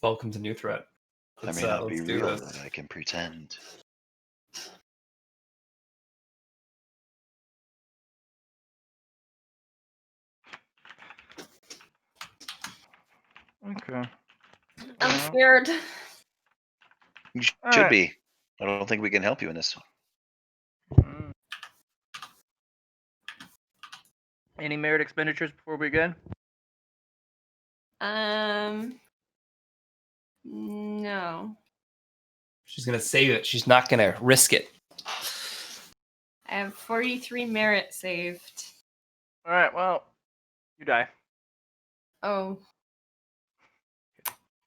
welcomes a new threat. I may not be Let's do real, this. but I can pretend. Okay. I'm scared. You should Alright. be. I don't think we can help you in this. Any merit expenditures before we begin? No. She's gonna save it. She's not gonna risk it. I have 43 merit saved. Alright, well, you die. Oh,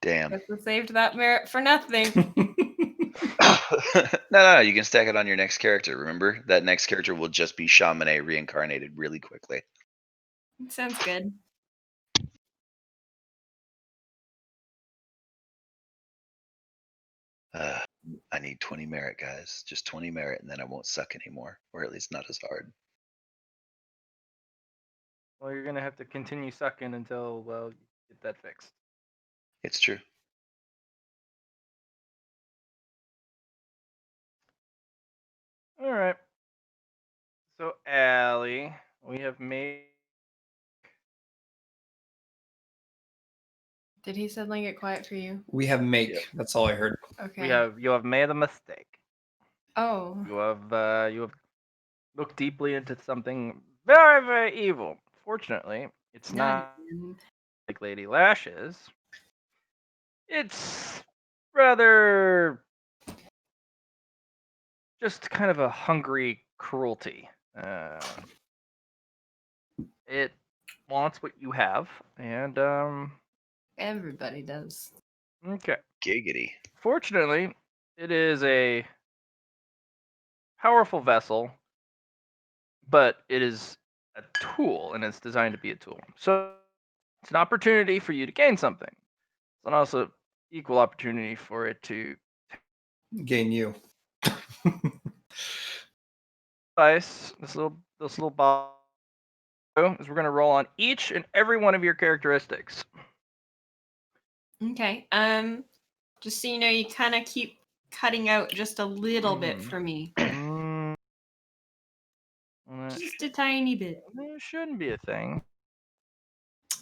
Damn. guess I saved that merit for nothing. No, you can stack it on your next character. Remember, that next character will just be Shamane reincarnated really quickly. Sounds good. I need 20 merit, guys. Just 20 merit, and then I won't suck anymore, or at least not as hard. Well, you're gonna have to continue sucking until, well, you get that fixed. It's true. Alright. So, Allie, we have made... Did he suddenly get quiet for you? We have make. Yep. That's all I heard. Okay. You have made a mistake. Oh. You have looked deeply into something very, very evil. Fortunately, it's not like Lady Lashes. It's rather just kind of a hungry cruelty. It wants what you have, and Everybody does. okay. Giggity. Fortunately, it is a powerful vessel, but it is a tool, and it's designed to be a tool. So it's an opportunity for you to gain something. It's also equal opportunity for it to Gain you. dice. This little ball is we're gonna roll on each and every one of your characteristics. Okay. Just so you know, you kind of keep cutting out just a little bit for me. Just a tiny bit. There shouldn't be a thing.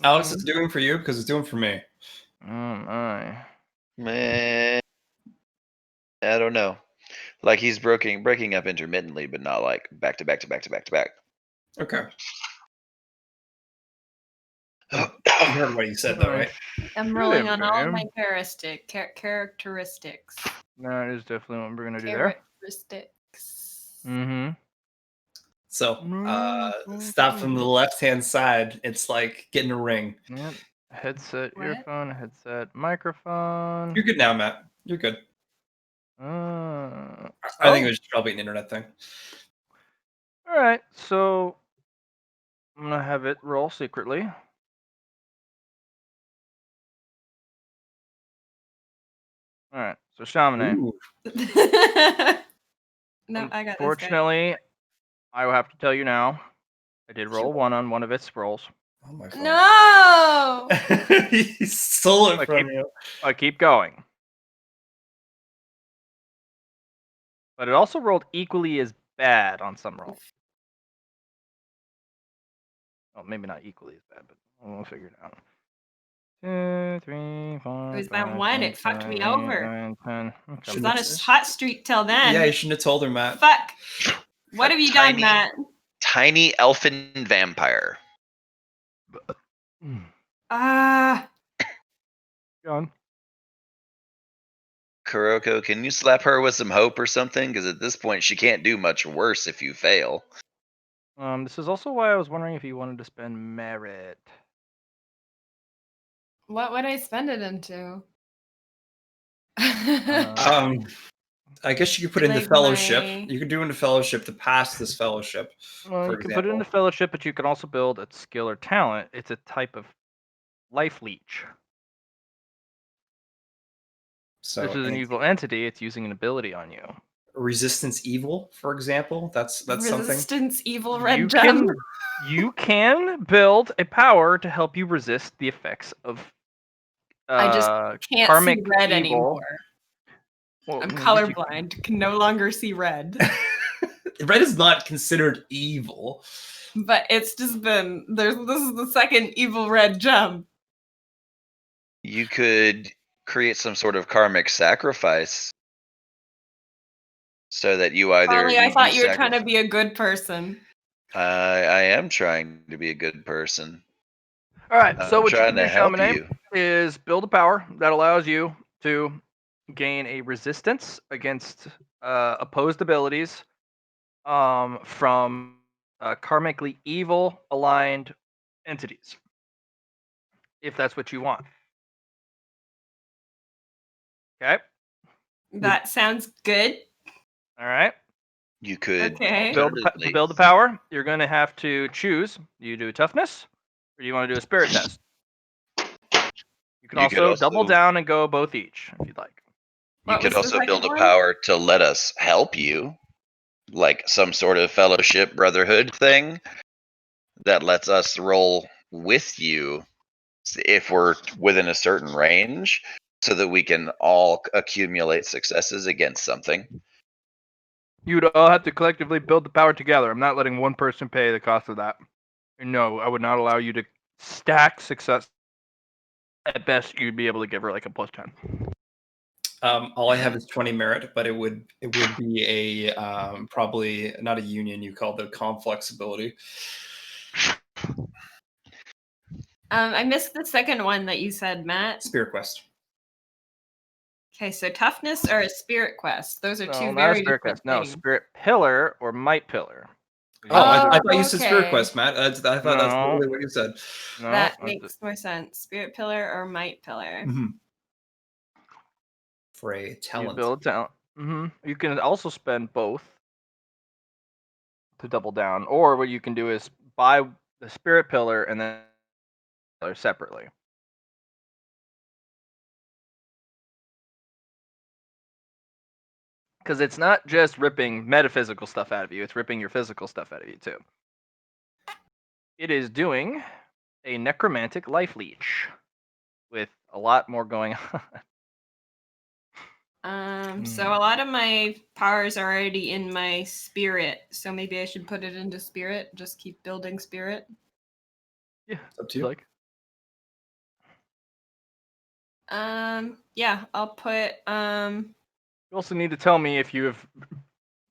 Alex, it's doing for you because it's doing for me. Oh my. Man, I don't know. Like he's breaking up intermittently, but not like back to back to back to back to back. Okay. You heard what he said, though, right? I'm rolling on all of my characteristics. That is definitely what we're gonna do there. Characteristics. Mm-hmm. So, stop from the left-hand side. It's like getting a ring. Yep. Headset, What? earphone, headset, microphone. You're good now, Matt. You're good. I think it was probably an internet thing. All right, so I'm gonna have it roll secretly. All right, so Shamane. Ooh. No, I got this. Fortunately, I will have to tell you now. I did roll one on one of its rolls. Oh my God. No! He stole it from you. I keep going. But it also rolled equally as bad on some rolls. Well, maybe not equally as bad, but we'll figure it out. 2, 3, 4. It was that one. It fucked me over. 9, 10. I was on a hot streak till then. Yeah, you shouldn't have told her, Matt. Fuck. What have you done, Matt? Tiny elfin vampire. Ah. Gone. Kuroko, can you slap her with some hope or something? Because at this point, she can't do much worse if you fail. This is also why I was wondering if you wanted to spend merit. What would I spend it into? I guess you could put into Like fellowship. my- You could do into fellowship to pass this fellowship. Well, for you can put it into example. fellowship, but you can also build a skill or talent. It's a type of life leech. So This is an evil entity. It's using an ability on you. resistance evil, for example. That's something. Resistance evil red You gem. you can build a power to help you resist the effects of I just can't karmic see red evil. anymore. Well, I'm I mean, colorblind. Can no longer see red. Red is not considered evil. But it's just been this is the second evil red jump. You could create some sort of karmic sacrifice so that you either. Probably, I you thought you were sacrifice. trying to be a good person. I am trying to be a good person. All right, so I'm what you trying can do, to help Shaman, you. is build a power that allows you to gain a resistance against opposed abilities from karmically evil aligned entities, if that's what you want. Okay. That sounds good. All right. You could Okay. To alternatively. build the power, you're going to have to choose. Do you do toughness, or do you want to do a spirit test? You can You could also double also- down and go both each if you'd like. You What could was the also build second a one? power to let us help you, like some sort of fellowship brotherhood thing that lets us roll with you if we're within a certain range, so that we can all accumulate successes against something. You'd all have to collectively build the power together. I'm not letting one person pay the cost of that. No, I would not allow you to stack success. At best, you'd be able to give her like a +10. All I have is 20 merit, but it would be a probably not a union. You called it conflux ability. I missed the second one that you said, Matt. Spirit quest. Okay, so toughness or a spirit quest. Those are No, two not a very spirit different quest. No, things. spirit pillar or might pillar. Oh, I thought you said spirit okay. quest, Matt. I thought that's No. literally what you said. No, That makes more sense. Spirit pillar or might pillar. For a you talent. build talent. You can also spend both to double down, or what you can do is buy the spirit pillar and then pillar separately. Because it's not just ripping metaphysical stuff out of you; it's ripping your physical stuff out of you too. It is doing a necromantic life leech with a lot more going on. So a lot of my powers are already in my spirit, so maybe I should put it into spirit. Just keep building spirit. Yeah, It's up to you. like Yeah, I'll put you also need to tell me if you have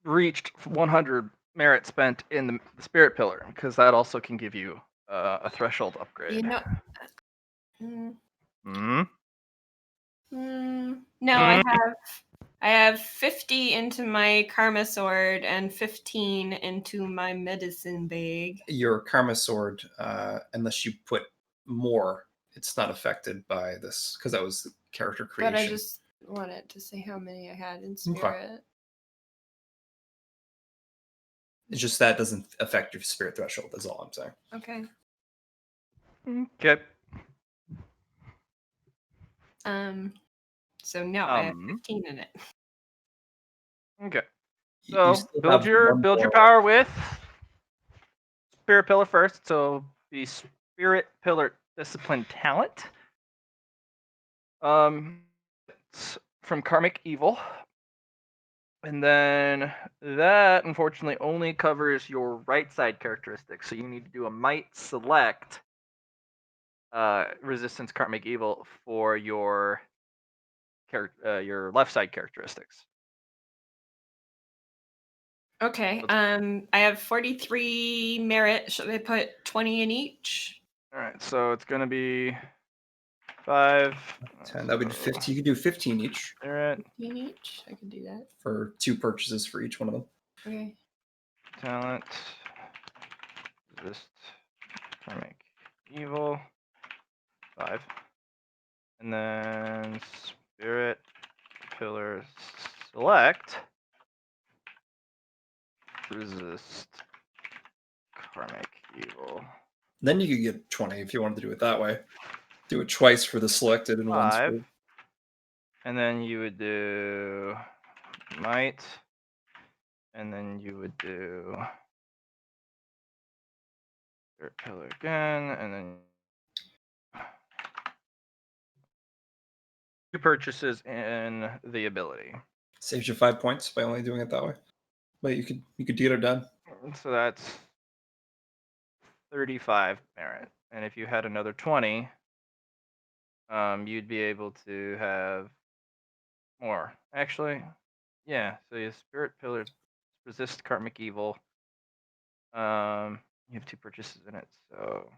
reached 100 merit spent in the spirit pillar, because that also can give you a threshold upgrade. you know no, I have 50 into my karma sword and 15 into my medicine bag. Your karma sword, unless you put more, it's not affected by this because that was character creation. But I just wanted to say how many I had in spirit. It's just that doesn't affect your spirit threshold. That's all I'm saying. Okay. Okay. So no, I have 15 in it. Okay. You So still build have your one more. power with spirit pillar first. So the spirit pillar discipline talent. It's from karmic evil. And then that unfortunately only covers your right side characteristics. So you need to do a might select resistance karmic evil for your left side characteristics. Okay. I have 43 merit. Should I put 20 in each? All right, so it's gonna be 5, 10. That would be 15. You could do 15 each. All right. 15 each. I can do that. For 2 purchases for each one of them. Okay. Talent, resist, karmic evil, 5, and then spirit pillar select, resist, karmic evil. Then you could get 20 if you wanted to do it that way. Do it twice for the selected and once 5, for... and then you would do might, and then you would do spirit pillar again, and then 2 purchases in the ability. Saves you 5 points by only doing it that way. But you could get it done. So that's 35 merit. And if you had another 20, you'd be able to have more. Actually, yeah. So your spirit pillar resist karmic evil. You have 2 purchases in it, so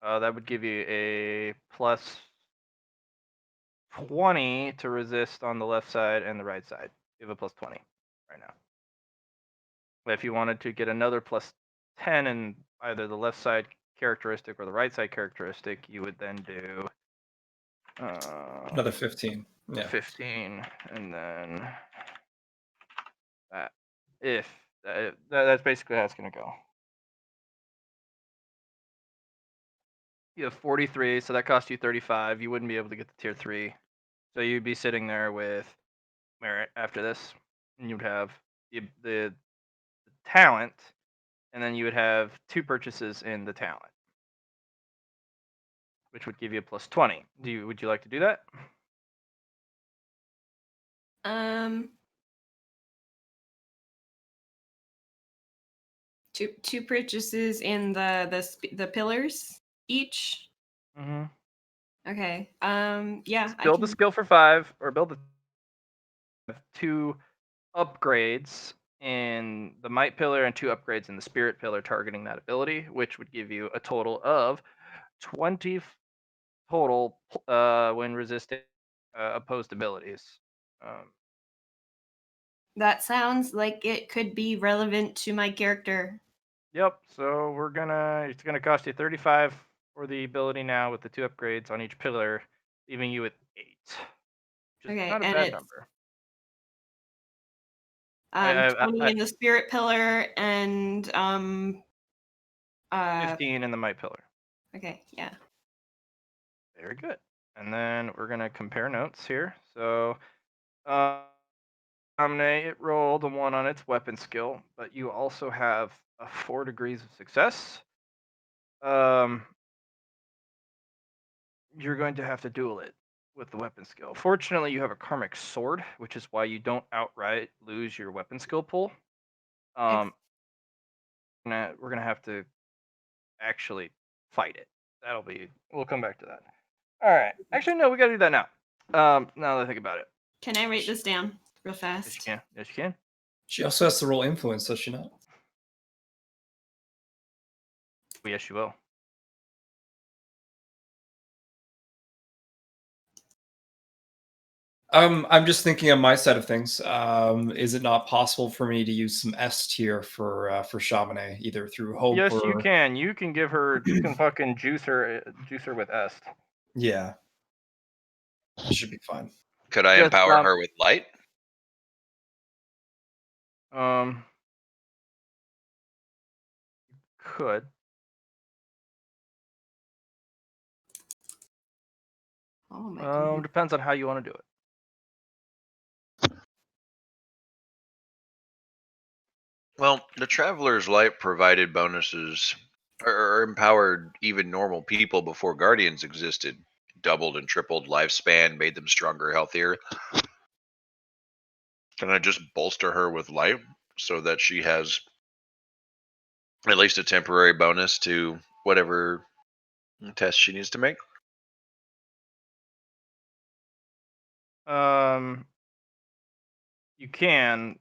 that would give you a plus 20 to resist on the left side and the right side. You have a plus 20 right now. But if you wanted to get another plus 10 in either the left side characteristic or the right side characteristic, you would then do Another 15. Yeah. 15, and then that. If that's basically how it's gonna go. You have 43, so that cost you 35. You wouldn't be able to get the tier 3. So you'd be sitting there with merit after this. And you'd have the talent, and then you would have 2 purchases in the talent, which would give you a plus 20. Would you like to do that? Two purchases in the pillars each. Mm-hmm. Okay. Yeah. Build the skill for 5, or build the 2 upgrades in the might pillar and 2 upgrades in the spirit pillar targeting that ability, which would give you a total of 20 total when resisting opposed abilities. That sounds like it could be relevant to my character. Yep. So it's gonna cost you 35 for the ability now with the 2 upgrades on each pillar, leaving you with 8. Which is Okay, not a and bad it's number. 20 in the spirit pillar and 15 in the might pillar. Okay, yeah. Very good. And then we're gonna compare notes here. So it rolled a 1 on its weapon skill, but you also have a 4 degrees of success. You're going to have to duel it with the weapon skill. Fortunately, you have a karmic sword, which is why you don't outright lose your weapon skill pool. We're gonna have to actually fight it. We'll come back to that. All right. Actually, no, we gotta do that now. Now that I think about it. Can I write this down real Yes, fast? you can. Yes, you can. She also has to roll influence, does she not? Yes, you will. I'm just thinking on my side of things. Is it not possible for me to use some S tier for Chamonix, either through hope Yes, or you can. You can give her. You can fucking juice her with est. Yeah. That should be fine. Could I Yes, empower her with light? Could. Oh my god. Depends on how you want to do it. Well, the Traveler's Light provided bonuses or empowered even normal people before Guardians existed. Doubled and tripled lifespan, made them stronger, healthier. Can I just bolster her with light so that she has at least a temporary bonus to whatever test she needs to make? You can,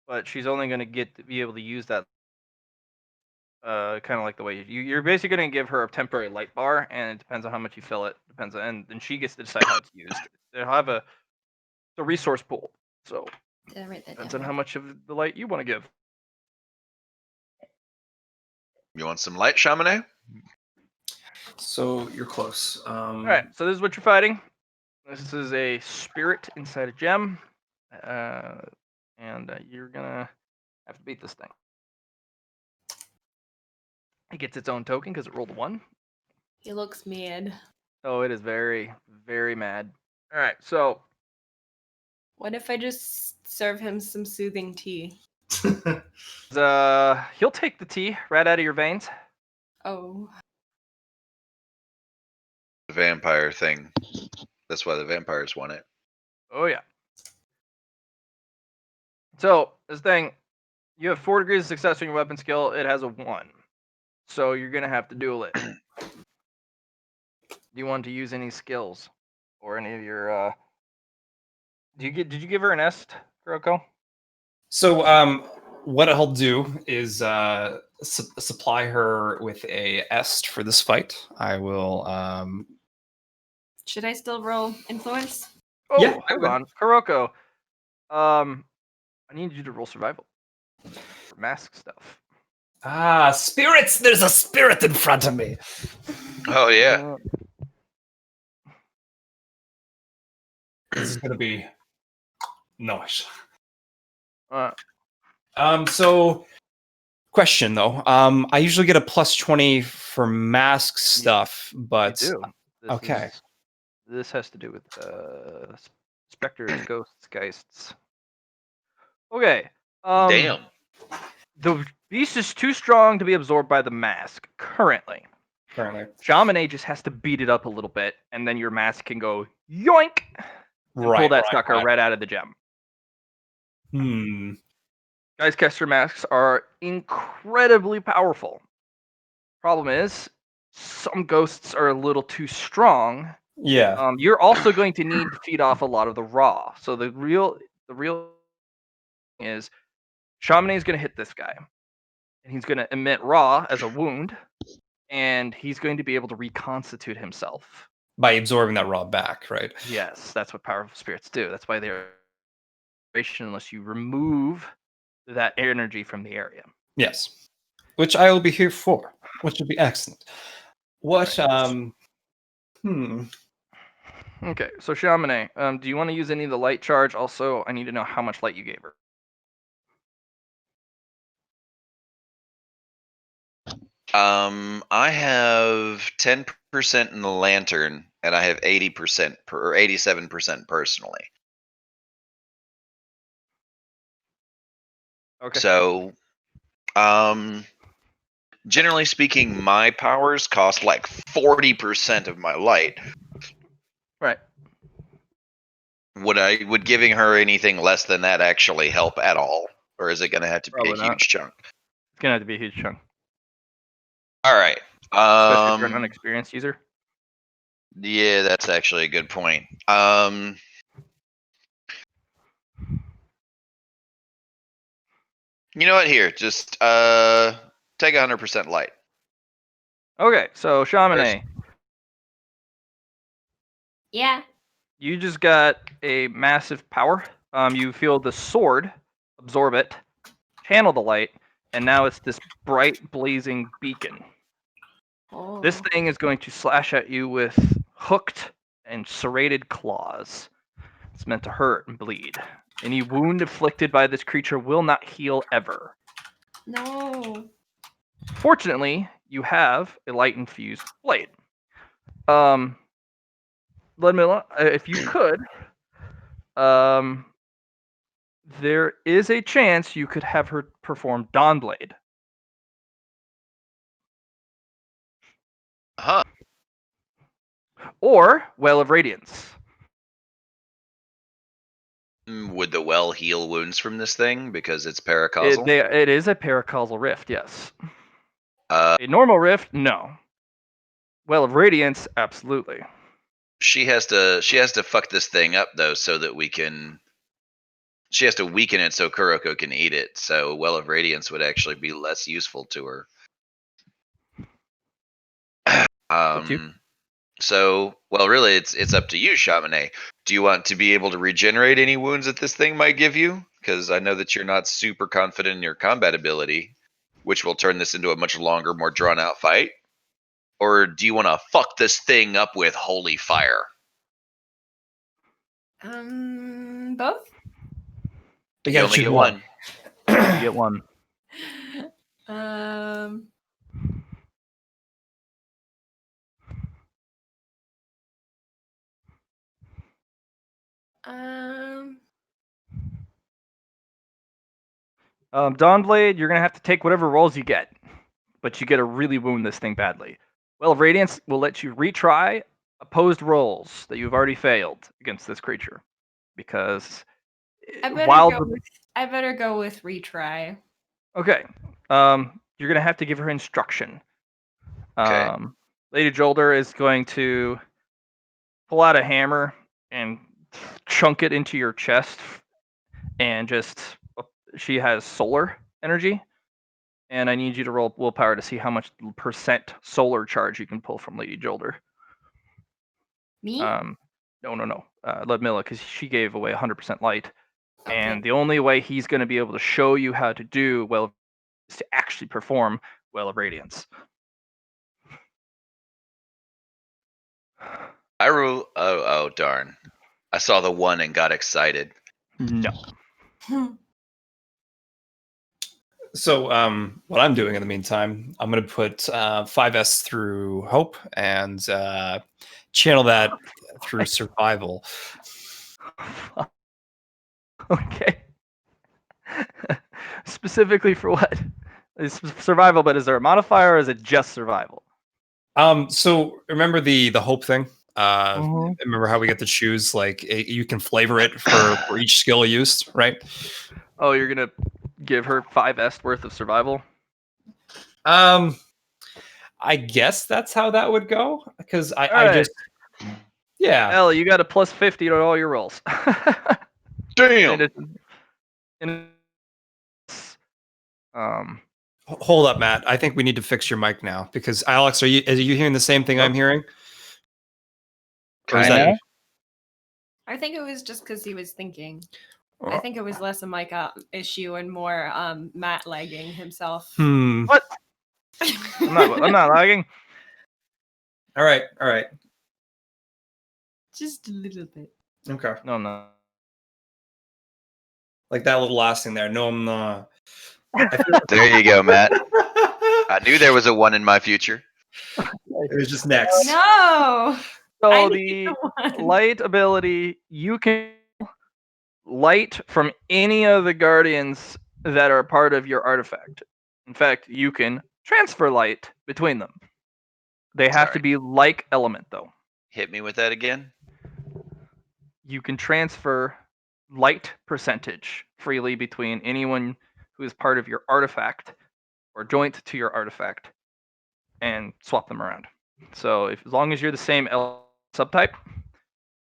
but she's only going to be able to use that. Kind of like the way you're basically going to give her a temporary light bar, and it depends on how much you fill it. Depends on, and then she gets to decide how it's used. They'll have the resource pool, so Did I write that depends down? on how much of the light you want to give. You want some light, Chamonix? So you're close. All right, so this is what you're fighting. This is a spirit inside a gem, and you're gonna have to beat this thing. It gets its own token because it rolled a 1. He looks mad. Oh, it is very, very mad. All right, so What if I just serve him some soothing tea? he'll take the tea right out of your veins. Oh. vampire thing. That's why the vampires want it. Oh yeah. So this thing, you have 4 degrees of success on your weapon skill. It has a 1, so you're gonna have to duel it. Do you want to use any skills or any of your? Did you give her an est, Kuroko? So, what I'll do is supply her with a est for this fight. I will. Should I still roll influence? Oh, Yeah, I hold would. on, Kuroko. I need you to roll survival for mask stuff. Spirits! There's a spirit in front of me. Oh yeah. This is gonna be nice. Uh, So question though. I usually get a plus 20 for mask stuff, you but do. okay. This has to do with specters, ghosts, geists. Okay. Damn. The beast is too strong to be absorbed by the mask currently. Currently. Shamane just has to beat it up a little bit, and then your mask can go yoink and pull Right. that sucker right out of the gem. Geistcaster masks are incredibly powerful. Problem is, some ghosts are a little too strong. Yeah. You're also going to need to feed off a lot of the raw. So the real is Shamane is going to hit this guy, and he's going to emit raw as a wound, and he's going to be able to reconstitute himself. By absorbing that raw back, right? Yes, that's what powerful spirits do. That's why they're unless you remove that energy from the area. Yes. Which I will be here for, which would be excellent. What Okay, so Shamane, do you want to use any of the light charge? Also, I need to know how much light you gave her. I have 10% in the lantern, and I have 80% or 87% personally. Okay. So, generally speaking, my powers cost like 40% of my light. Right. Would giving her anything less than that actually help at all, or is it going to have to be Probably a not. huge chunk? It's gonna have to be a huge chunk, All right. especially if you're an unexperienced user. Yeah, that's actually a good point. You know what? Here, just take 100% light. Okay, so Shamane, Yeah. you just got a massive power. You feel the sword absorb it, channel the light, and now it's this bright, blazing beacon. Oh. This thing is going to slash at you with hooked and serrated claws. It's meant to hurt and bleed. Any wound inflicted by this creature will not heal ever. No. Fortunately, you have a light infused blade. Ludmilla, if you could, there is a chance you could have her perform Dawnblade. Huh. Or Well of Radiance. Would the well heal wounds from this thing because it's paracausal? It is a paracausal rift, yes. A normal rift, no. Well of Radiance, absolutely. She has to fuck this thing up though, so that we can. She has to weaken it so Kuroko can eat it. So Well of Radiance would actually be less useful to her. So, well, really, it's up to you, Shamane. Do you want to be able to regenerate any wounds that this thing might give you? Because I know that you're not super confident in your combat ability, which will turn this into a much longer, more drawn-out fight. Or do you want to fuck this thing up with holy fire? Both? You only get one. You get one. Dawnblade, you're gonna have to take whatever rolls you get, but you get to really wound this thing badly. Well of Radiance will let you retry opposed rolls that you've already failed against this creature, because I better while go. the, I better go with retry. okay, you're gonna have to give her instruction. Okay. Lady Jolder is going to pull out a hammer and chunk it into your chest, and just she has solar energy, and I need you to roll willpower to see how much percent solar charge you can pull from Lady Jolder. Me? No, Ludmilla, because she gave away 100% light, Okay. and the only way he's going to be able to show you how to do well is to actually perform Well of Radiance. I roll. Oh, darn. I saw the 1 and got excited. No. So, what I'm doing in the meantime, I'm going to put 5S through Hope and channel that through Survival. Okay. Specifically for what? It's survival, but is there a modifier or is it just survival? So remember the Hope thing? Mhm. Remember how we get to choose you can flavor it for each skill used, right? Oh, you're going to give her 5S worth of survival? I guess that's how that would go because I Alright. just Ellie, you got a plus 50 on all your rolls. Damn. Hold up, Matt. I think we need to fix your mic now because Alex, are you hearing the same thing I'm hearing? Or is that I think it was just because he was thinking. I think it was less a mic issue and more Matt lagging himself. What? I'm not lagging. All right. Just a little bit. Okay. No, I'm not. Like that little last thing there. No, I'm not. There you go, Matt. I knew there was a 1 in my future. It was just next. No. I So need the the one. light ability, you can light from any of the guardians that are part of your artifact. In fact, you can transfer light between them. They have to Sorry. be like element, though. Hit me with that again. You can transfer light percentage freely between anyone who is part of your artifact or joint to your artifact and swap them around. So as long as you're the same subtype,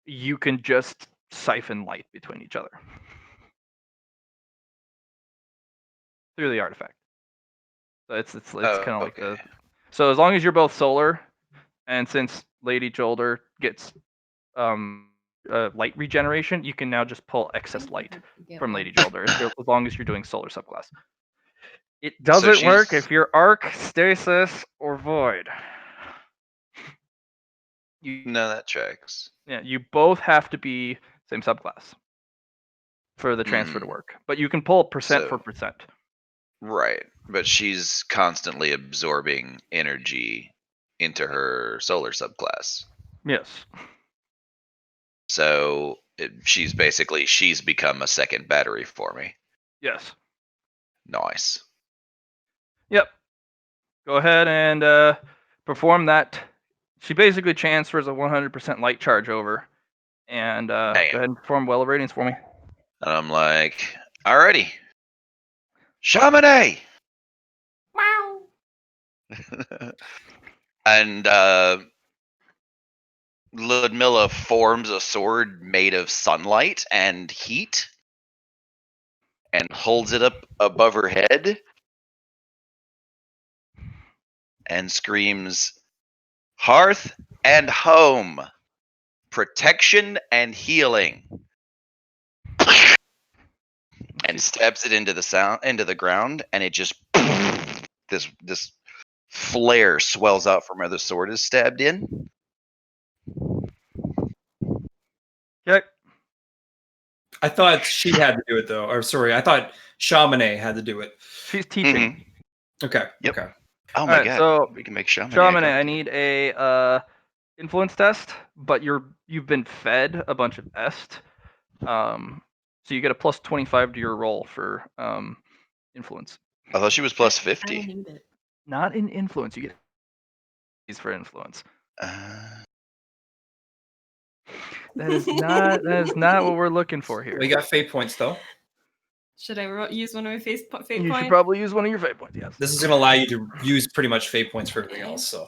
you can just siphon light between each other through the artifact. So it's kind of like okay. So as long as you're both solar, and since Lady Jolder gets light regeneration, you can now just pull excess light from Lady Jolder as long as you're doing solar subclass. It doesn't work if you're arc, stasis, or void. No, that tracks. Yeah, you both have to be same subclass for the transfer to work. But you can pull percent for percent. Right, but she's constantly absorbing energy into her solar subclass. Yes. So she's become a second battery for me. Yes. Nice. Yep. Go ahead and perform that. She basically transfers a 100% light charge over. And go ahead and perform Well of Radiance for me. And I'm like, alrighty. Shamane! Wow. And Ludmilla forms a sword made of sunlight and heat and holds it up above her head and screams, "Hearth and home, protection and healing," and stabs it into the ground, and it just this flare swells out from where the sword is stabbed in. Okay. I thought she had to do it though. Or sorry, I thought Shamane had to do it. She's teaching. Okay. Yep. Okay. Oh my Alright, god. so we can make Shamane. Shamane, I need a influence test, but you've been fed a bunch of est. So you get a plus 25 to your roll for influence. I thought she was plus I 50. need it. Not in influence. You get these for influence. That is not what we're looking for here. We got fate points though. Should I use one of my fate You points? should probably use one of your fate points. Yes. This is going to allow you to use pretty much fate points for everything else. So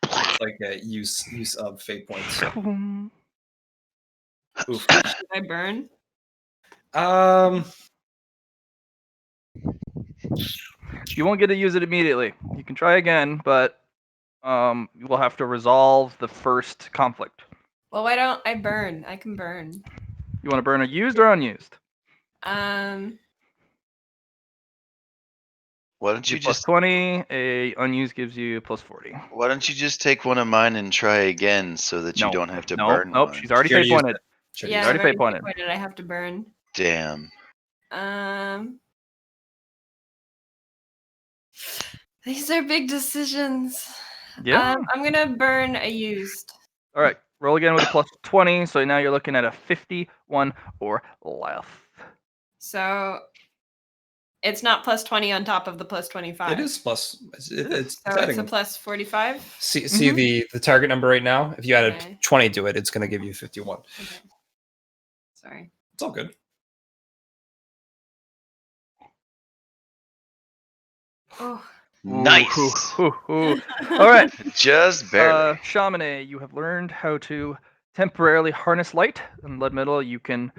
it's like a use of fate points. Oof. Should I burn? You won't get to use it immediately. You can try again, but you will have to resolve the first conflict. Well, why don't I burn? I can burn. You want to burn a used or unused? Why don't you Plus just 20. A unused gives you plus 40. Why don't you just take one of mine and try again so that you No. don't have to Nope, burn nope. one? She's already She already fate used pointed. it. Should Yeah, use already I've fate already pointed. I have to burn. Damn. These are big decisions. Yeah. I'm gonna burn a used. All right. Roll again with a plus 20. So now you're looking at a 51 or less. So it's not plus 20 on top of the plus 25. It is plus. It's So it's a adding. plus 45. See the target number right now. If you added Okay. 20 to it, it's going to give you 51. Okay. Sorry. It's all good. Oh. Nice. Ooh. All right. Just barely. Shamane, you have learned how to temporarily harness light. In Lead Metal, you can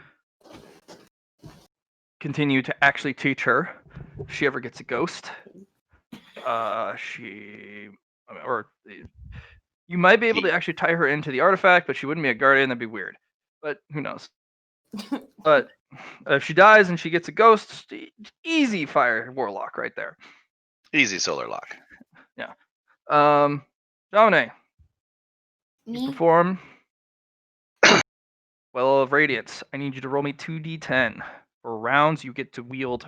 continue to actually teach her. If she ever gets a ghost, you might be able to actually tie her into the artifact, but she wouldn't be a guardian. That'd be weird. But who knows? But if she dies and she gets a ghost, easy fire warlock right there. Easy solar lock. Dominic, you Me? perform Well of Radiance. I need you to roll me 2d10. For rounds, you get to wield.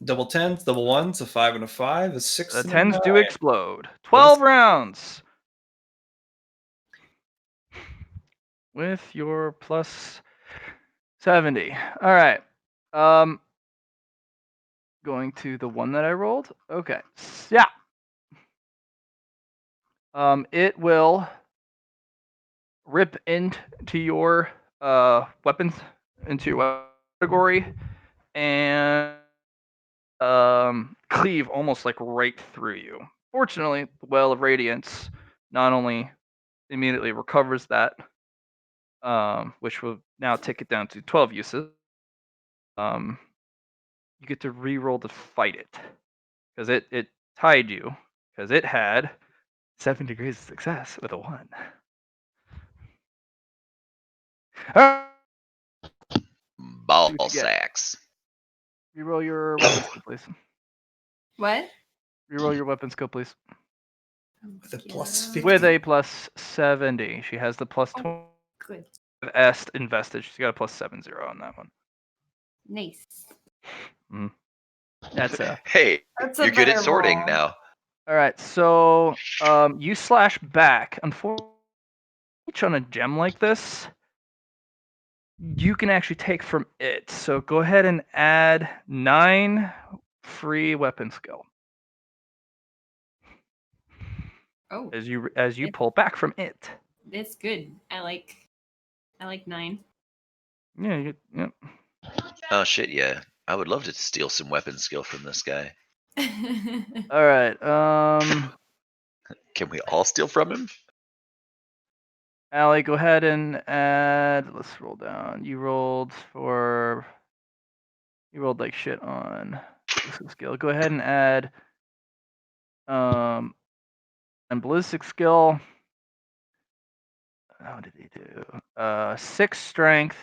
Double tens, double ones, a 5 and a 5, a 6. The and a 10s do 9. explode. 12 rounds. With your plus 70. All right. Going to the one that I rolled. Okay. Yeah. It will rip into your weapons, into your category, and cleave almost like right through you. Fortunately, the Well of Radiance not only immediately recovers that, which will now take it down to 12 uses. You get to re-roll to fight it because it tied you because it had 7 degrees of success with a 1. Ball What you get? sacks. Reroll your weapon skill, please. What? Reroll your weapon skill, please. With a plus Yeah. 50. With a plus 70. She has the plus 20 Good. est invested. She's got a plus 70 on that one. Nice. That's Hey, That's a you're good at better sorting roll. now. all right. So you slash back. Unfortunately, on a gem like this, you can actually take from it. So go ahead and add 9 free weapon skill Oh, as you pull back from it. that's good. I like 9. Yeah. Yep. Oh shit, yeah. I would love to steal some weapon skill from this guy. All right. Can we all steal from him? Allie, go ahead and add. Let's roll down. You rolled like shit on ballistic skill. Go ahead and add and ballistic skill. How did he do? 6 strength.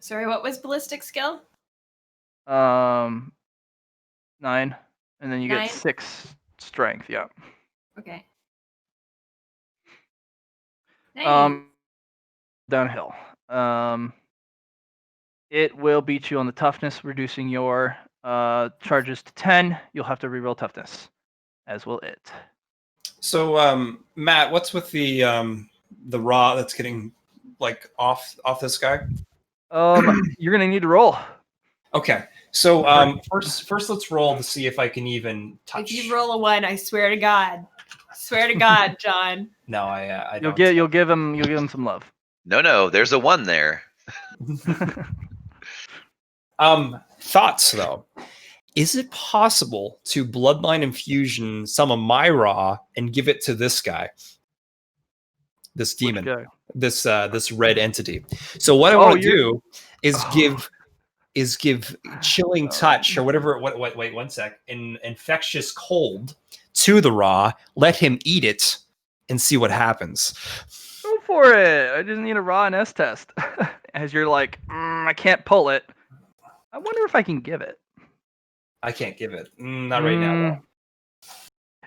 Sorry, what was ballistic skill? 9, and then you 9? get 6 strength. Yeah. Okay. Nice. Downhill. It will beat you on the toughness, reducing your charges to 10. You'll have to reroll toughness, as will it. So, Matt, what's with the raw that's getting like off this guy? You're gonna need to roll. Okay. So first let's roll to see if I can even touch. If you roll a 1, I swear to God. Swear to God, John. No, I You'll don't. give him some love. No, there's a 1 there. Thoughts though. Is it possible to bloodline infusion some of my raw and give it to this guy? This Which demon. guy? This red entity. So what I Oh, want to you're- do is Oh. give chilling touch or whatever. Wait 1 sec. Infectious cold to the raw. Let him eat it and see what happens. Go for it. I just need a raw and S test. As you're like, I can't pull it. I wonder if I can give it. I can't give it. Not right now. Though.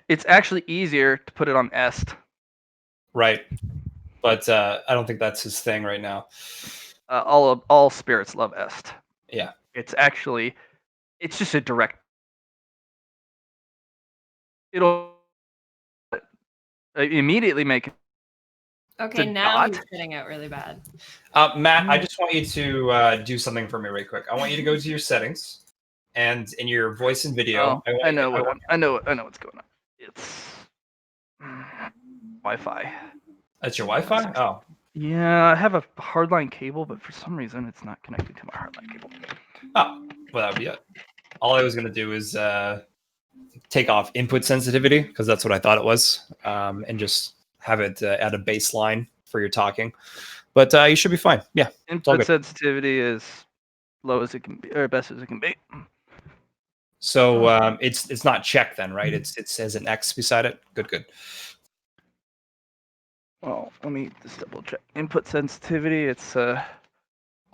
It's actually easier to put it on Est. Right. But I don't think that's his thing right now. All spirits love Est. Yeah. It's just a direct. It'll immediately make. Okay, a now he's dot? getting out really bad. Matt, I just want you to do something for me right quick. I want you to go to your settings and in your voice and video. Oh, I know what's going on. It's Wi-Fi. That's your Wi-Fi? Oh. Yeah, I have a hardline cable, but for some reason it's not connecting to my hardline cable. Oh, well, that would be it. All I was going to do is take off input sensitivity, because that's what I thought it was, and just have it at a baseline for your talking. But you should be fine. Yeah. all Input good. sensitivity is low as it can be, or best as it can be. So it's not checked then, right? It says an X beside it. Good. Well, let me just double check. Input sensitivity, it's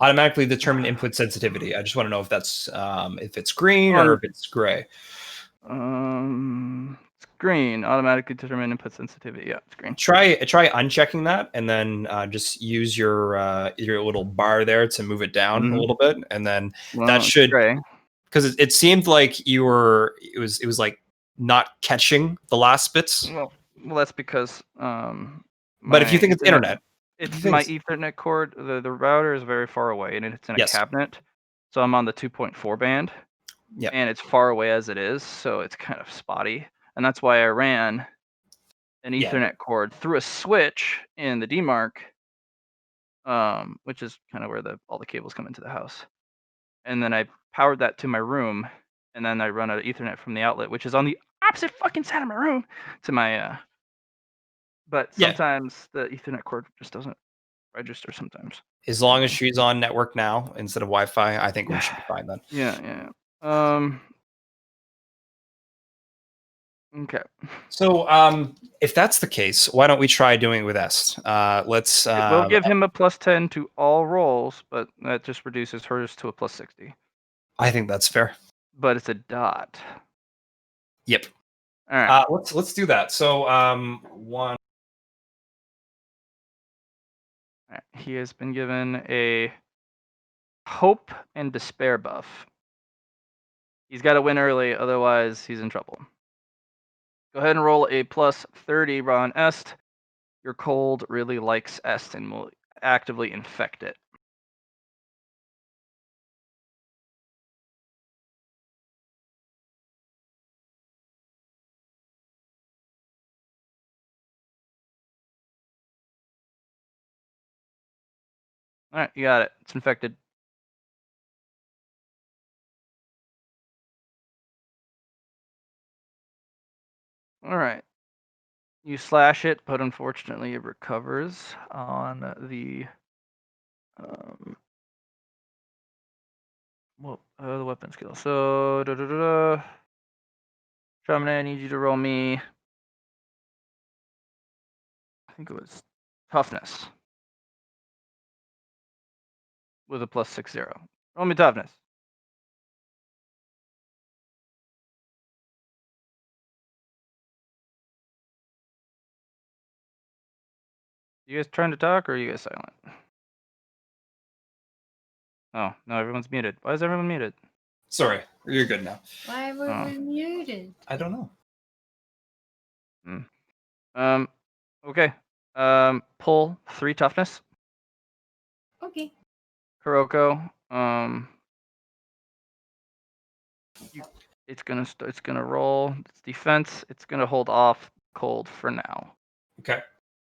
Automatically determine input sensitivity. I just want to know if that's if it's green or if it's gray. it's green. Automatically determine input sensitivity. Yeah, it's green. Try unchecking that, and then just use your little bar there to move it down a little bit, and then Well, that it's should, gray. because it seemed like it was like not catching the last bits. Well, that's because But if you think it's internet, it's think my it's- Ethernet cord. The router is very far away, and it's in a Yes. cabinet. So I'm on the 2.4 band. Yeah. And it's far away as it is, so it's kind of spotty. And that's why I ran an Yeah. Ethernet cord through a switch in the DMARC, which is kind of where all the cables come into the house. And then I powered that to my room, and then I run an Ethernet from the outlet, which is on the opposite fucking side of my room, to my. But Yeah. sometimes the Ethernet cord just doesn't register. Sometimes. as long as she's on network now instead of Wi-Fi, I think we should be fine then. Yeah. Okay. So if that's the case, why don't we try doing it with Est? Let's. We'll give him a +10 to all rolls, but that just reduces hers to a +60. I think that's fair. But it's a dot. Yep. All right. Let's do that. So one. All right. He has been given a hope and despair buff. He's got to win early, otherwise he's in trouble. Go ahead and roll a +30 Ron Est. Your cold really likes Est and will actively infect it. All right, you got it. It's infected. All right. You slash it, but unfortunately it recovers on the the weapon skill. So Shaman, I need you to roll me. I think it was toughness with a +60. Roll me toughness. You guys trying to talk or are you guys silent? Oh, no, everyone's muted. Why is everyone muted? Sorry, you're good now. Why were Oh. we muted? I don't know. Okay. Pull 3 toughness. Okay. Kuroko, it's gonna roll its defense. It's gonna hold off cold for now. Okay.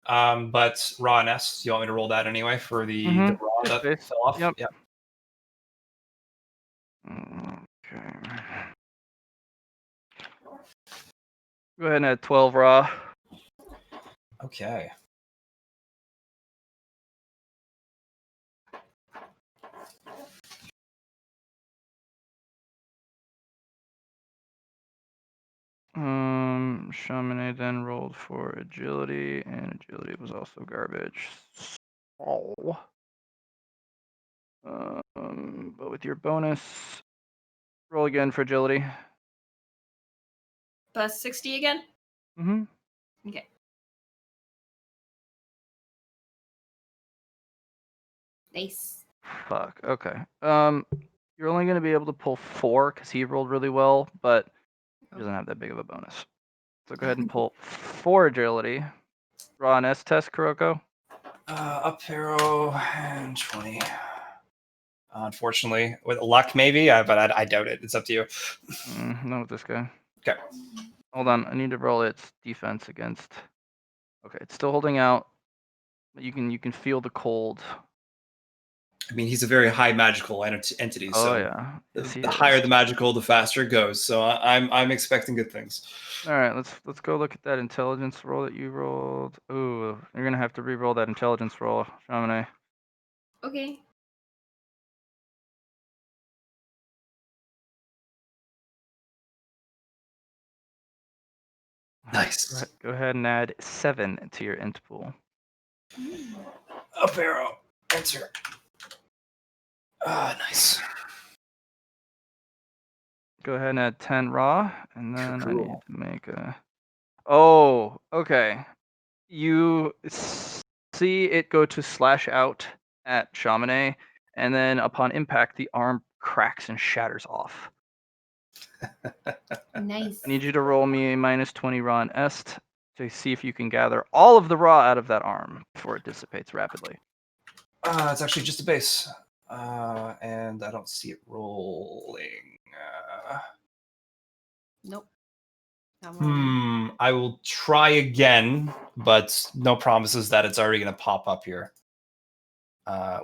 But raw and S, you want me to roll that anyway for the Mhm. raw Just that base. fell off? Yep. Yeah. Okay. Go ahead and add 12 raw. Okay. Chamonix then rolled for agility, and agility was also garbage. So, but with your bonus, roll again for agility. Plus 60 again? Mm-hmm. Okay. Nice. Fuck. Okay. You're only gonna be able to pull 4 because he rolled really well, but he doesn't have that big of a bonus. So go ahead and pull 4 agility. Raw and S test, Kuroko. Up arrow and 20. Unfortunately, with luck maybe, but I doubt it. It's up to you. Not with this guy. Okay. Hold on. I need to roll its defense against. Okay, it's still holding out. But you can feel the cold. I mean, he's a very high magical entity, Oh so yeah. Yes, he the is. higher the magical, the faster it goes. So I'm expecting good things. All right, let's go look at that intelligence roll that you rolled. Ooh, you're gonna have to re-roll that intelligence roll, Chamonix. Okay. Nice. Go ahead and add 7 to your int pool. Up arrow. Enter. Nice. Go ahead and add 10 raw, and then I need Cool. to make a. Oh, okay. You see it go to slash out at Chamonix, and then upon impact, the arm cracks and shatters off. Nice. I need you to roll me a minus 20 raw and est to see if you can gather all of the raw out of that arm before it dissipates rapidly. It's actually just a base. And I don't see it rolling. Nope. Not rolling. I will try again, but no promises that it's already going to pop up here.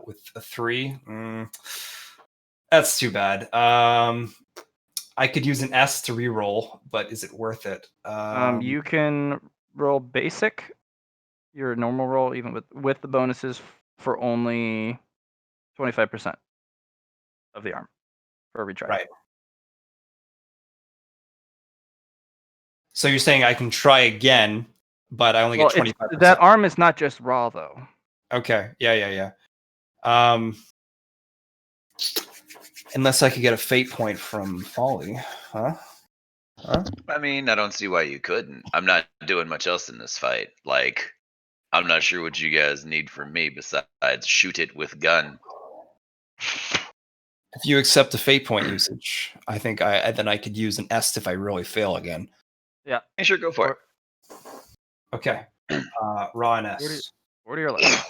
With a 3. That's too bad. I could use an S to reroll, but is it worth it? You can roll basic, your normal roll, even with the bonuses, for only 25% of the arm for every try. Right. So you're saying I can try again, but I only get 25%. That arm is not just raw, though. Okay. Yeah. Unless I could get a fate point from Folly, huh? I mean, I don't see why you couldn't. I'm not doing much else in this fight. Like, I'm not sure what you guys need from me besides shoot it with gun. If you accept the fate point usage, I think then I could use an S if I really fail again. Yeah. Hey, sure, go for it. Okay. Raw and S. 40 or less.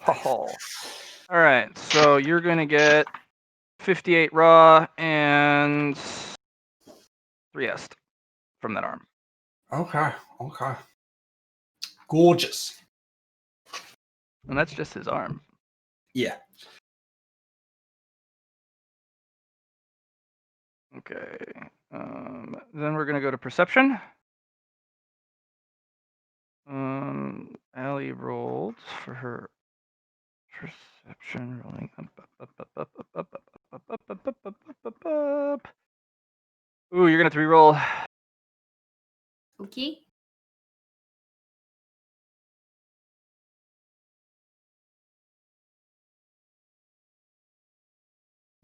Oh. All right, so you're gonna get 58 raw and 3 est from that arm. Okay. Gorgeous. And that's just his arm. Yeah. Okay. Then we're gonna go to perception. Allie rolled for her perception, rolling up. Ooh, you're gonna have to re-roll. Okay.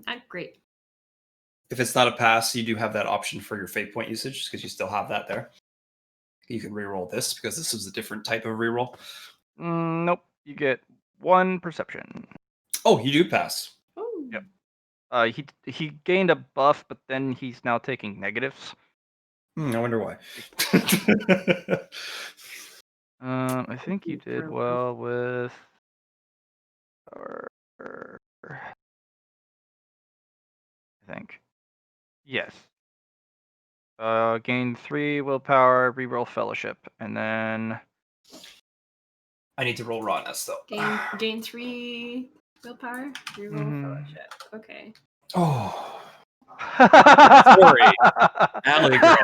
Not great. If it's not a pass, you do have that option for your fate point usage because you still have that there. You can reroll this because this is a different type of reroll. Nope. You get 1 perception. Oh, you do pass. Ooh. Yep. He gained a buff, but then he's now taking negatives. I wonder why. I think you did well with. I think. Yes. Gain 3 willpower, reroll fellowship, and then I need to roll rawness though. Gain 3 willpower. Reroll Mhm. fellowship. Okay. Oh, Sorry, Alley girl.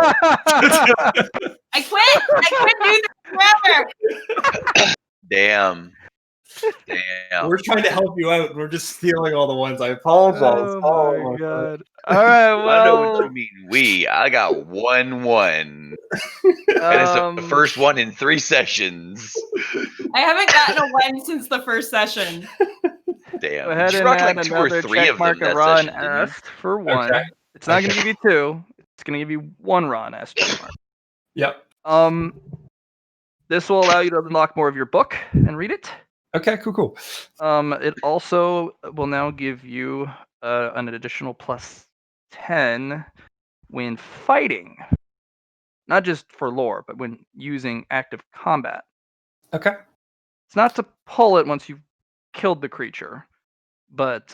I quit. I quit doing this forever. Damn. Damn. We're trying to help you out. We're just stealing all the ones. I apologize. Oh my god! All right, I know what well, you mean. I got 1-1. And it's the first one in 3 sessions. I haven't gotten a 1 since the first session. Damn. Go ahead you and rocked add like 2 or another 3 check of them mark that of raw and session, didn't you? est for 1. Okay. It's not going Okay. to give you 2. It's going to give you 1 raw and est check mark. Yep. This will allow you to unlock more of your book and read it. Okay. Cool. It also will now give you an additional plus 10 when fighting, not just for lore, but when using active combat. Okay. It's not to pull it once you've killed the creature, but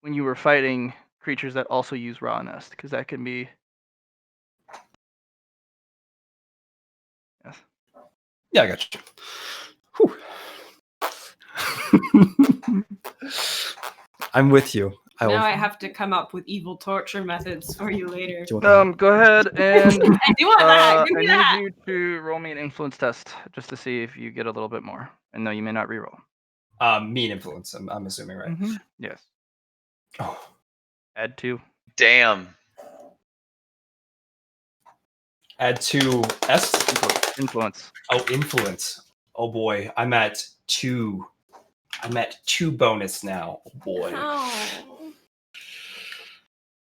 when you were fighting creatures that also use raw nest, because that can be. Yes. Yeah, I got you. I'm with you. Now I have to come up with evil torture methods for you later. Do you want Go ahead and I do want that. Give I me that. need you to roll me an influence test just to see if you get a little bit more. And no, you may not reroll. mean influence? I'm assuming, right? Mm-hmm. Yes. Oh, Add 2. Damn. add 2 S. Influence. Oh, influence. Oh boy, I'm at 2. I'm at 2 bonus now. Oh boy. Oh.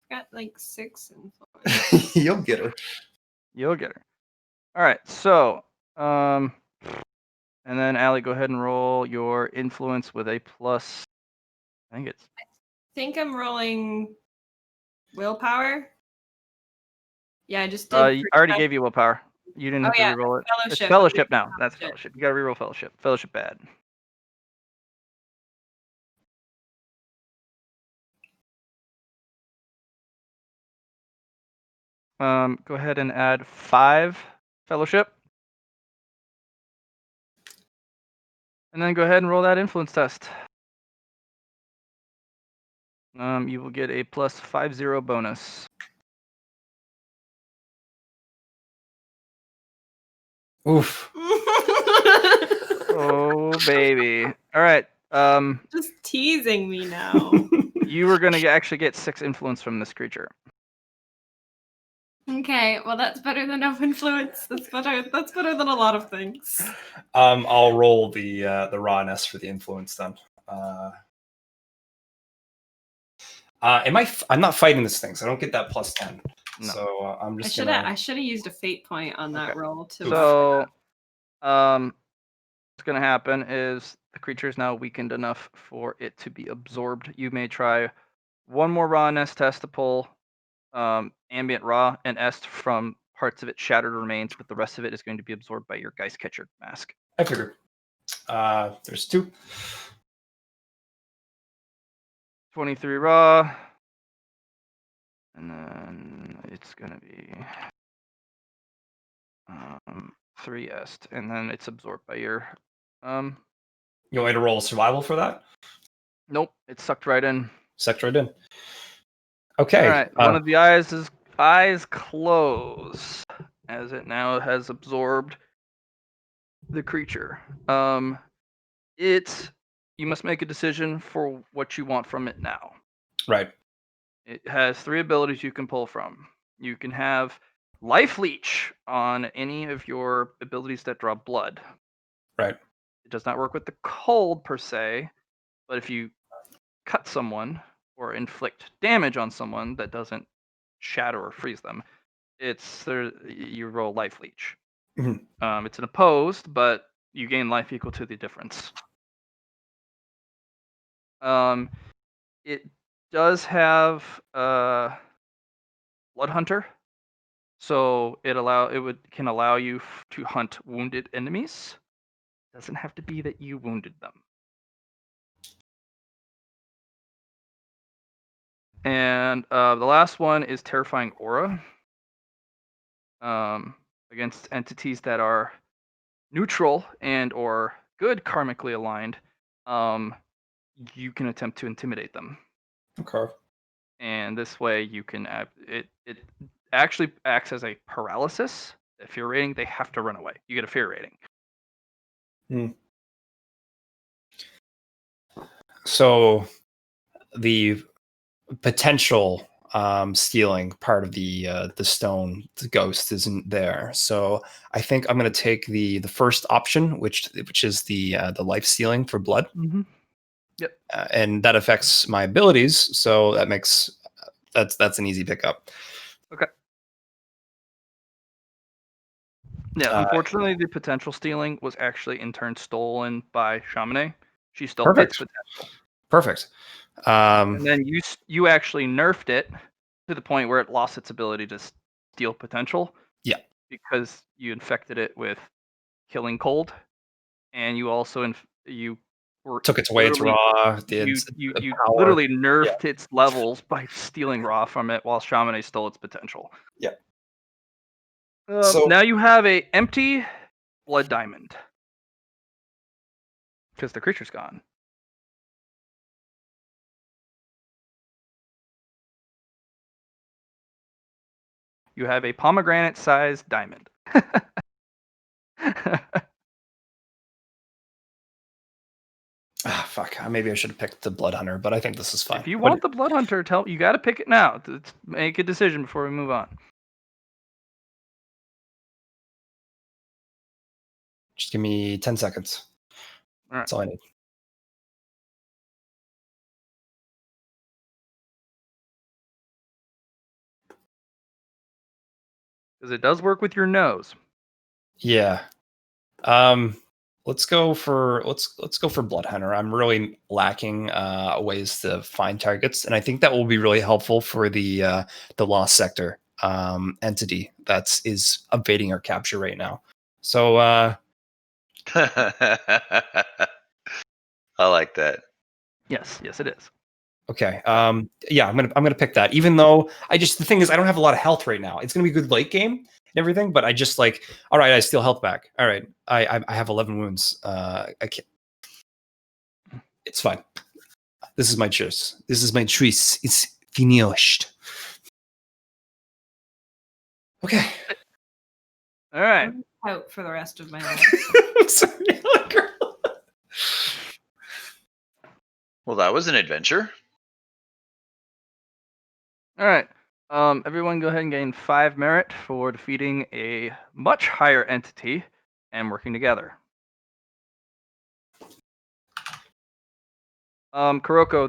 Got like 6 influence. You'll get her. You'll get her. All right. So, and then Allie, go ahead and roll your influence with a plus. I think it's. Think I'm rolling willpower. Yeah, I just did. I already gave you willpower. You didn't have to yeah, reroll it. It's fellowship. fellowship now. That's fellowship. You got to reroll fellowship. Fellowship bad. Go ahead and add 5 fellowship. And then go ahead and roll that influence test. You will get a plus 50 bonus. Oof. Oh baby. All right. Just teasing me now. You were gonna actually get 6 influence from this creature. Okay, well that's better than no influence. That's better than a lot of things. I'll roll the rawness for the influence then. I'm not fighting this thing, so I don't get that plus 10. No. So I'm I just should gonna. have used a fate point on that Okay. roll to. So, what's gonna happen is the creature is now weakened enough for it to be absorbed. You may try one more raw nest test to pull ambient raw and est from parts of its shattered remains, but the rest of it is going to be absorbed by your Geist Catcher mask. I figured. There's 2. 23 raw. And then it's gonna be 3 est, and then it's absorbed by your You want me to roll survival for that? Nope, it's sucked right in. Sucked right in. Okay. All right, one of the eyes close as it now has absorbed the creature. You must make a decision for what you want from it now. Right. It has 3 abilities you can pull from. You can have Life Leech on any of your abilities that draw blood. Right. It does not work with the cold per se, but if you cut someone or inflict damage on someone that doesn't shatter or freeze them, you roll Life Leech. Mhm. It's an opposed, but you gain life equal to the difference. It does have Blood Hunter, so can allow you to hunt wounded enemies. Doesn't have to be that you wounded them. And the last one is Terrifying Aura. Against entities that are neutral and or good karmically aligned, you can attempt to intimidate them. Okay. And this way you can it actually acts as a paralysis. If you're rating, they have to run away. You get a fear rating. So the potential stealing part of the stone, the ghost, isn't there. So I think I'm going to take the first option, which is the life stealing for blood, Yep. and that affects my abilities. So that makes that's an easy pickup. Okay. Yeah, unfortunately, the potential stealing was actually in turn stolen by Chamonix. She stole its Perfect. potential. Perfect. And then you actually nerfed it to the point where it lost its ability to steal potential. Yeah. Because you infected it with Killing Cold, and you also you were took its way. It's raw. You literally nerfed its levels by stealing raw from it, while Chamonix stole its potential. Yeah. So now you have a empty blood diamond because the creature's gone. You have a pomegranate-sized diamond. Fuck. Maybe I should have picked the Blood Hunter, but I think this is fine. If you want the Blood Hunter, you got to pick it now. Make a decision before we move on. Just give me 10 seconds. All right. That's all I need. Because it does work with your nose. Yeah. Let's go for Blood Hunter. I'm really lacking ways to find targets, and I think that will be really helpful for the Lost Sector entity that is evading our capture right now. So I like that. Yes, it is. Okay. Yeah, I'm gonna pick that. Even though the thing is I don't have a lot of health right now. It's gonna be a good late game and everything, but I just all right, I steal health back. All right. I have 11 wounds. I can't. It's fine. This is my choice. It's finished. Okay. All right. Out for the rest of my life. I'm sorry, girl. Well, that was an adventure. All right. Everyone go ahead and gain 5 merit for defeating a much higher entity and working together. Kuroko,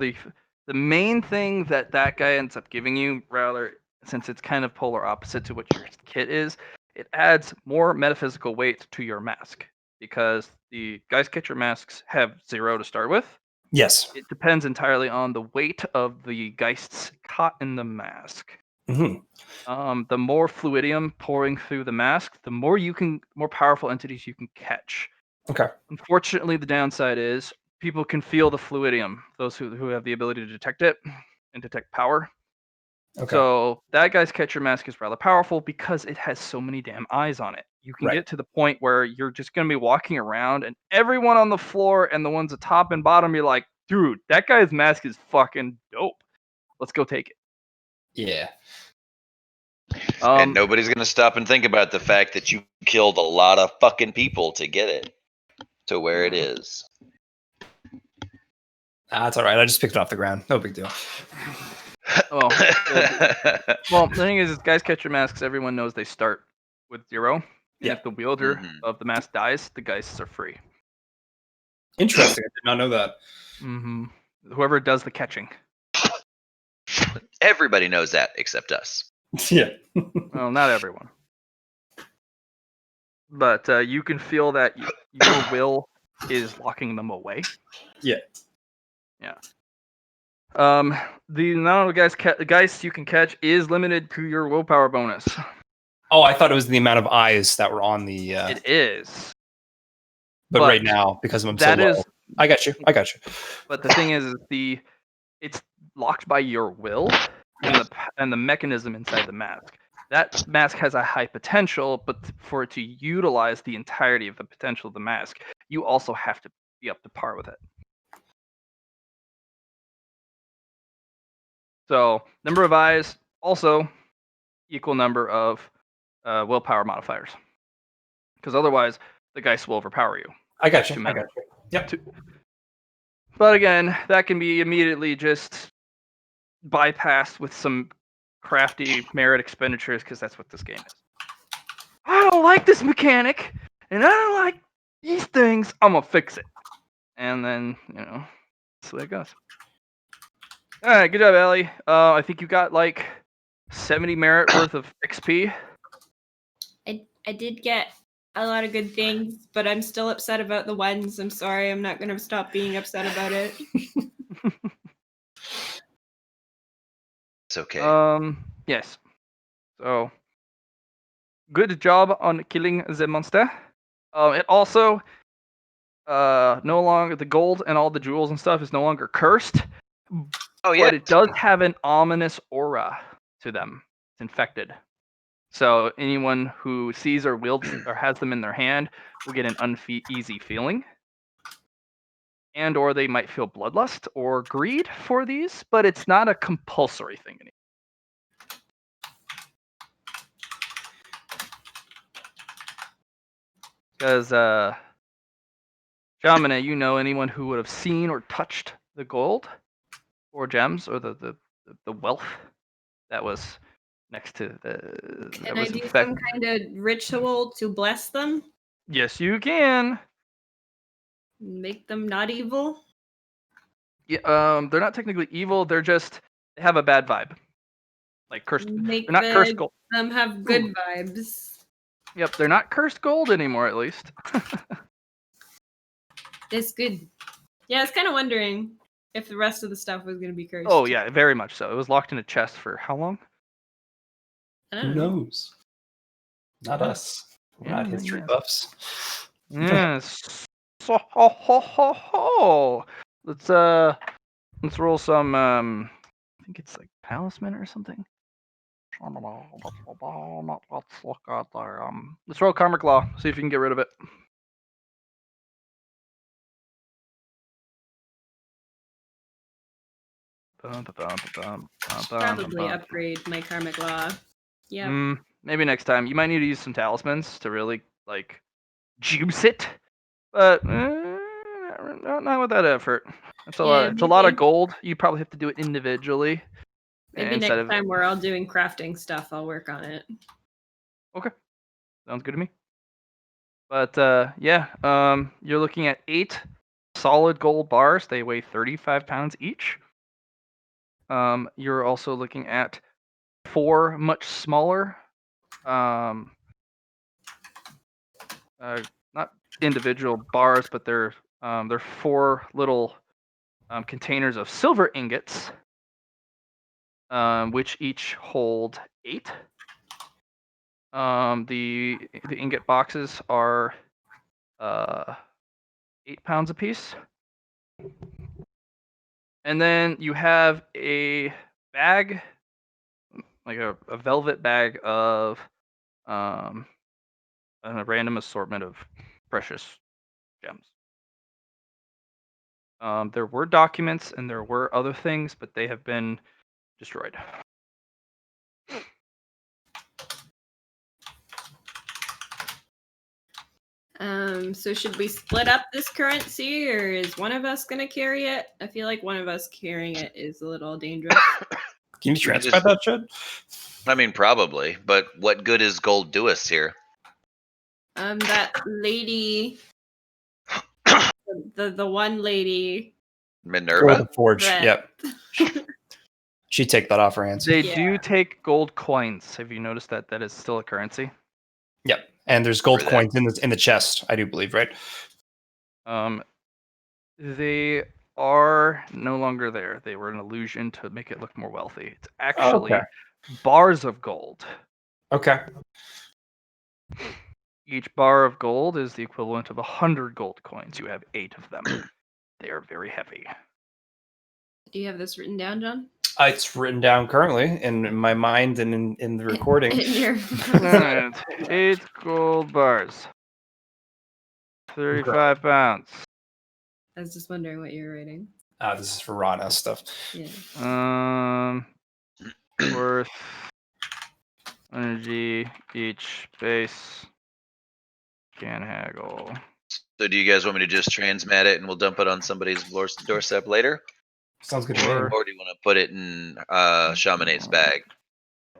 the main thing that guy ends up giving you, rather, since it's kind of polar opposite to what your kit is, it adds more metaphysical weight to your mask. Because the Geist Catcher masks have 0 to start with. Yes. It depends entirely on the weight of the Geists caught in the mask. Mm-hmm. The more fluidium pouring through the mask, the more powerful entities you can catch. Okay. Unfortunately, the downside is people can feel the fluidium, those who have the ability to detect it and detect power. Okay. So that Geist Catcher mask is rather powerful because it has so many damn eyes on it. You can get to the point where you're just going to be walking around and everyone on the floor and the ones at top and bottom, you're like, dude, that guy's mask is fucking dope. Let's go take it. Yeah. And nobody's going to stop and think about the fact that you killed a lot of fucking people to get it to where it is. That's all right. I just picked it off the ground. No big deal. Well, the thing is, Geist Catcher masks, everyone knows they start with 0. And if the wielder of the mask dies, the Geists are free. Interesting. I did not know that. Mm-hmm. Whoever does the catching. Everybody knows that except us. Yeah. Well, not everyone. But you can feel that your will is locking them away. Yeah. Yeah. The amount of Geists you can catch is limited to your willpower bonus. Oh, I thought it was the amount of eyes that were on the. It is. But right now, because I'm so low, I got you. But the thing is it's locked by your will and the mechanism inside the mask. That mask has a high potential, but for it to utilize the entirety of the potential of the mask, you also have to be up to par with it. So number of eyes, also equal number of willpower modifiers. Because otherwise, the Geist will overpower you. I got you. Too I many. got you. Yep. But again, that can be immediately just bypassed with some crafty merit expenditures, because that's what this game is. I don't like this mechanic, and I don't like these things. I'm gonna fix it. And then, that's the way it goes. All right, good job, Ellie. I think you got like 70 merit worth of XP. I did get a lot of good things, but I'm still upset about the ones. I'm sorry. I'm not going to stop being upset about it. It's okay. Yes. So, good job on killing the monster. It also, no longer, the gold and all the jewels and stuff is no longer cursed. Oh yeah. But it does have an ominous aura to them. It's infected. So anyone who sees or wields or has them in their hand will get an uneasy feeling. And or they might feel bloodlust or greed for these, but it's not a compulsory thing anymore. Because, Jamine, you know anyone who would have seen or touched the gold or gems or the wealth that was next to the... Can I do some kind of ritual to bless them? Yes, you can. Make them not evil? Yeah, they're not technically evil. They're just, they have a bad vibe. Like cursed. Make They're not cursed gold. them have good vibes. Yep, they're not cursed gold anymore, at least. It's good. Yeah, I was kind of wondering if the rest of the stuff was going to be cursed. Oh yeah, very much so. It was locked in a chest for how long? I Who don't know. knows? Not us. We're not Yeah, history yeah. buffs. Yes. So, ho, ho, ho, ho. Let's roll some. I think it's like talisman or something. Let's look at there. Let's roll Karmic Law. See if you can get rid of it. Probably upgrade my karmic law. Yeah. Maybe next time. You might need to use some talismans to really like juice it, but not with that effort. It's a lot. It's a lot of maybe. gold. You probably have to do it individually. Maybe instead next of... time we're all doing crafting stuff, I'll work on it. Okay, sounds good to me. But yeah, you're looking at 8 solid gold bars. They weigh 35 pounds each. You're also looking at 4 much smaller, not individual bars, but they're 4 little containers of silver ingots, which each hold 8. The ingot boxes are 8 pounds apiece. And then you have a bag, like a velvet bag of a random assortment of precious gems. There were documents and there were other things, but they have been destroyed. So should we split up this currency, or is one of us going to carry it? I feel like one of us carrying it is a little dangerous. Can you transfer that shit? I mean, probably, but what good is gold do us here? That lady, the one lady, Or Minerva? the forge. That- Yep. She'd take that off her hands. They Yeah. do take gold coins. Have you noticed that that is still a currency? Yep. And there's gold For that. coins in the chest, I do believe, right? They are no longer there. They were an illusion to make it look more wealthy. It's actually Okay. bars of gold. Okay. Each bar of gold is the equivalent of 100 gold coins. You have 8 of them. They are very heavy. Do you have this written down, John? It's written down currently in my mind and in the recording. In your Alright, 8 gold bars. 35 pounds. I was just wondering what you were writing. This is for Rana stuff. Yeah. Worth energy each base can haggle. So do you guys want me to just transmat it and we'll dump it on somebody's doorstep later? Sounds good to me. Or- Or do you want to put it in Shamane's bag?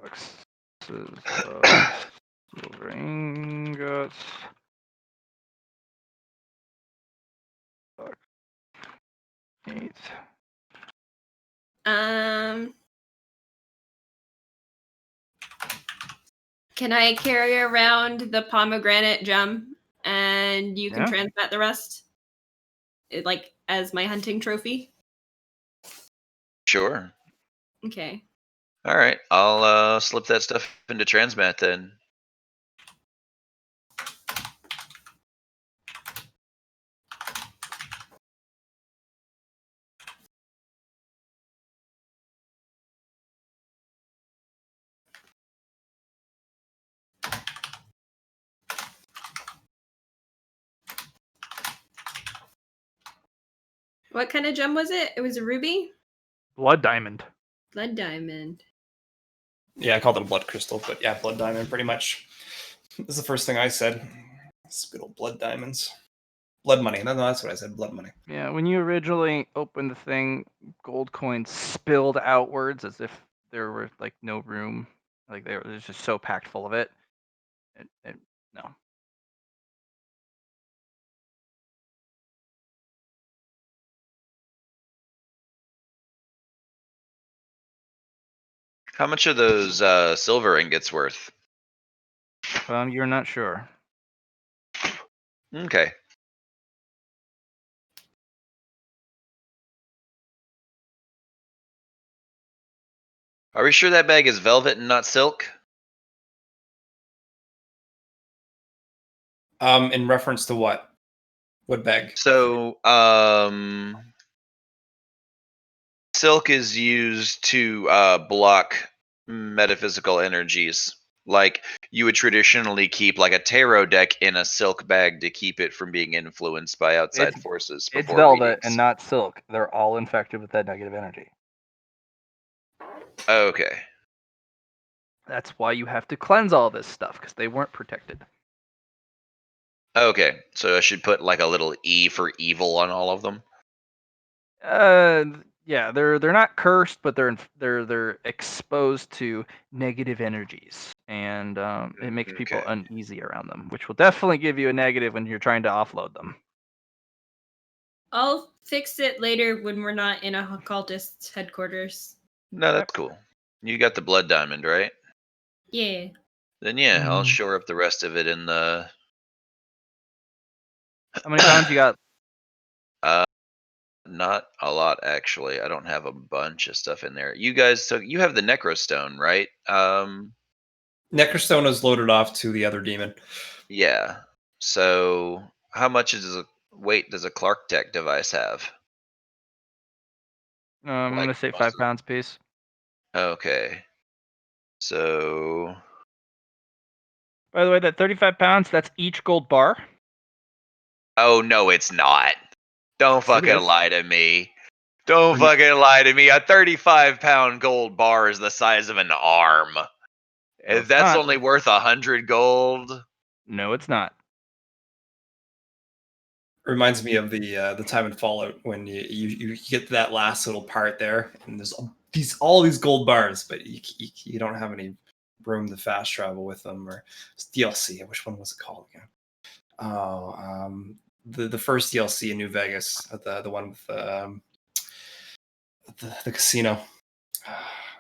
Boxes of silver ingots. Fuck. 8. Can I carry around the pomegranate gem and you can Yeah. transmat the rest? Like as my hunting trophy? Sure. Okay. All right. I'll slip that stuff into transmat then. What kind of gem was it? It was a ruby? Blood diamond. Blood diamond. Yeah, I called it a blood crystal, but yeah, blood diamond pretty much. This is the first thing I said. It's good old blood diamonds. Blood money. No, that's what I said. Blood money. Yeah, when you originally opened the thing, gold coins spilled outwards as if there were like no room. Like it was just so packed full of it. No. How much are those silver ingots worth? You're not sure. Okay. Are we sure that bag is velvet and not silk? In reference to what? What bag? So, silk is used to block metaphysical energies. Like you would traditionally keep like a tarot deck in a silk bag to keep it from being influenced by outside forces. It's before velvet readings. and not silk. They're all infected with that negative energy. Okay. That's why you have to cleanse all this stuff because they weren't protected. Okay. So I should put like a little E for evil on all of them. Yeah, they're not cursed, but they're exposed to negative energies, and it makes people Okay. uneasy around them, which will definitely give you a negative when you're trying to offload them. I'll fix it later when we're not in a occultist's headquarters. No, that's cool. You got the blood diamond, right? Yeah. Then yeah, I'll Mm. shore up the rest of it in the. How many pounds you got? Not a lot actually. I don't have a bunch of stuff in there. You guys took. You have the Necrostone, right? Necrostone is loaded off to the other demon. Yeah. So how much weight does a Clark Tech device have? I'm Like, gonna say most 5 of them. pounds piece. Okay. So By the way, that 35 pounds, that's each gold bar. oh no, it's not. Don't Yes, it fucking is. lie to me. Don't Are you- fucking lie to me. A 35-pound gold bar is the size of an arm. No, it's That's not. only worth 100 gold. No, it's not. Reminds me of the time in Fallout when you get to that last little part there, and there's all these gold bars, but you don't have any room to fast travel with them. Or it's DLC. Which one was it called again? Oh, the first DLC in New Vegas, the one with the casino.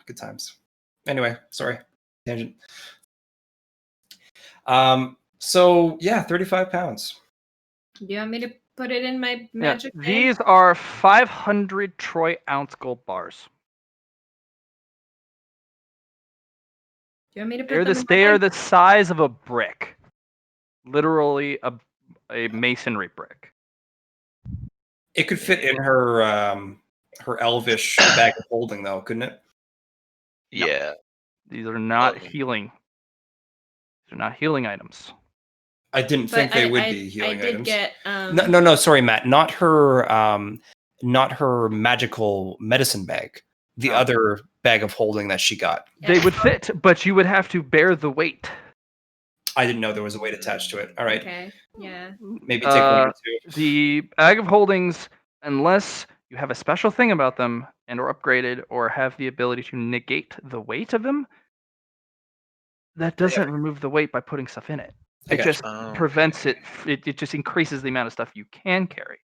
Good times. Anyway, sorry, tangent. So yeah, 35 pounds. Do you want me to put it in my Yeah, magic bag? these are 500 troy ounce gold bars. Do you want me to put They them in my are bag? the size of a brick, literally a masonry brick. It could fit in her her elvish bag of holding, though, couldn't it? No. Yeah. These are not Well- healing. They're not healing items. I didn't think they would be healing I did items. get No, sorry, Matt. Not her magical medicine bag. The Oh. other bag of holding that she got. They would fit, but you would have to bear the weight. I didn't know there was a weight attached to it. All right, Okay. Yeah. maybe take one or two. The bag of holdings, unless you have a special thing about them and or upgraded or have the ability to negate the weight of them, that doesn't remove the weight by putting stuff in it. I It gotcha. just Oh, prevents it. It just increases the amount of stuff you can carry.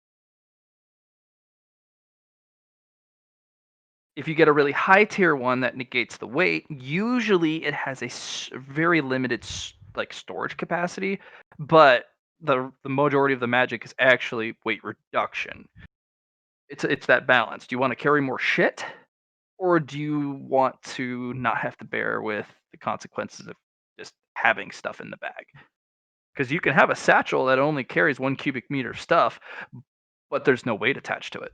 If you get a really high tier one that negates the weight, usually it has a very limited like storage capacity, but the majority of the magic is actually weight reduction. It's that balance. Do you want to carry more shit, or do you want to not have to bear with the consequences of just having stuff in the bag? Because you can have a satchel that only carries 1 cubic meter of stuff, but there's no weight attached to it.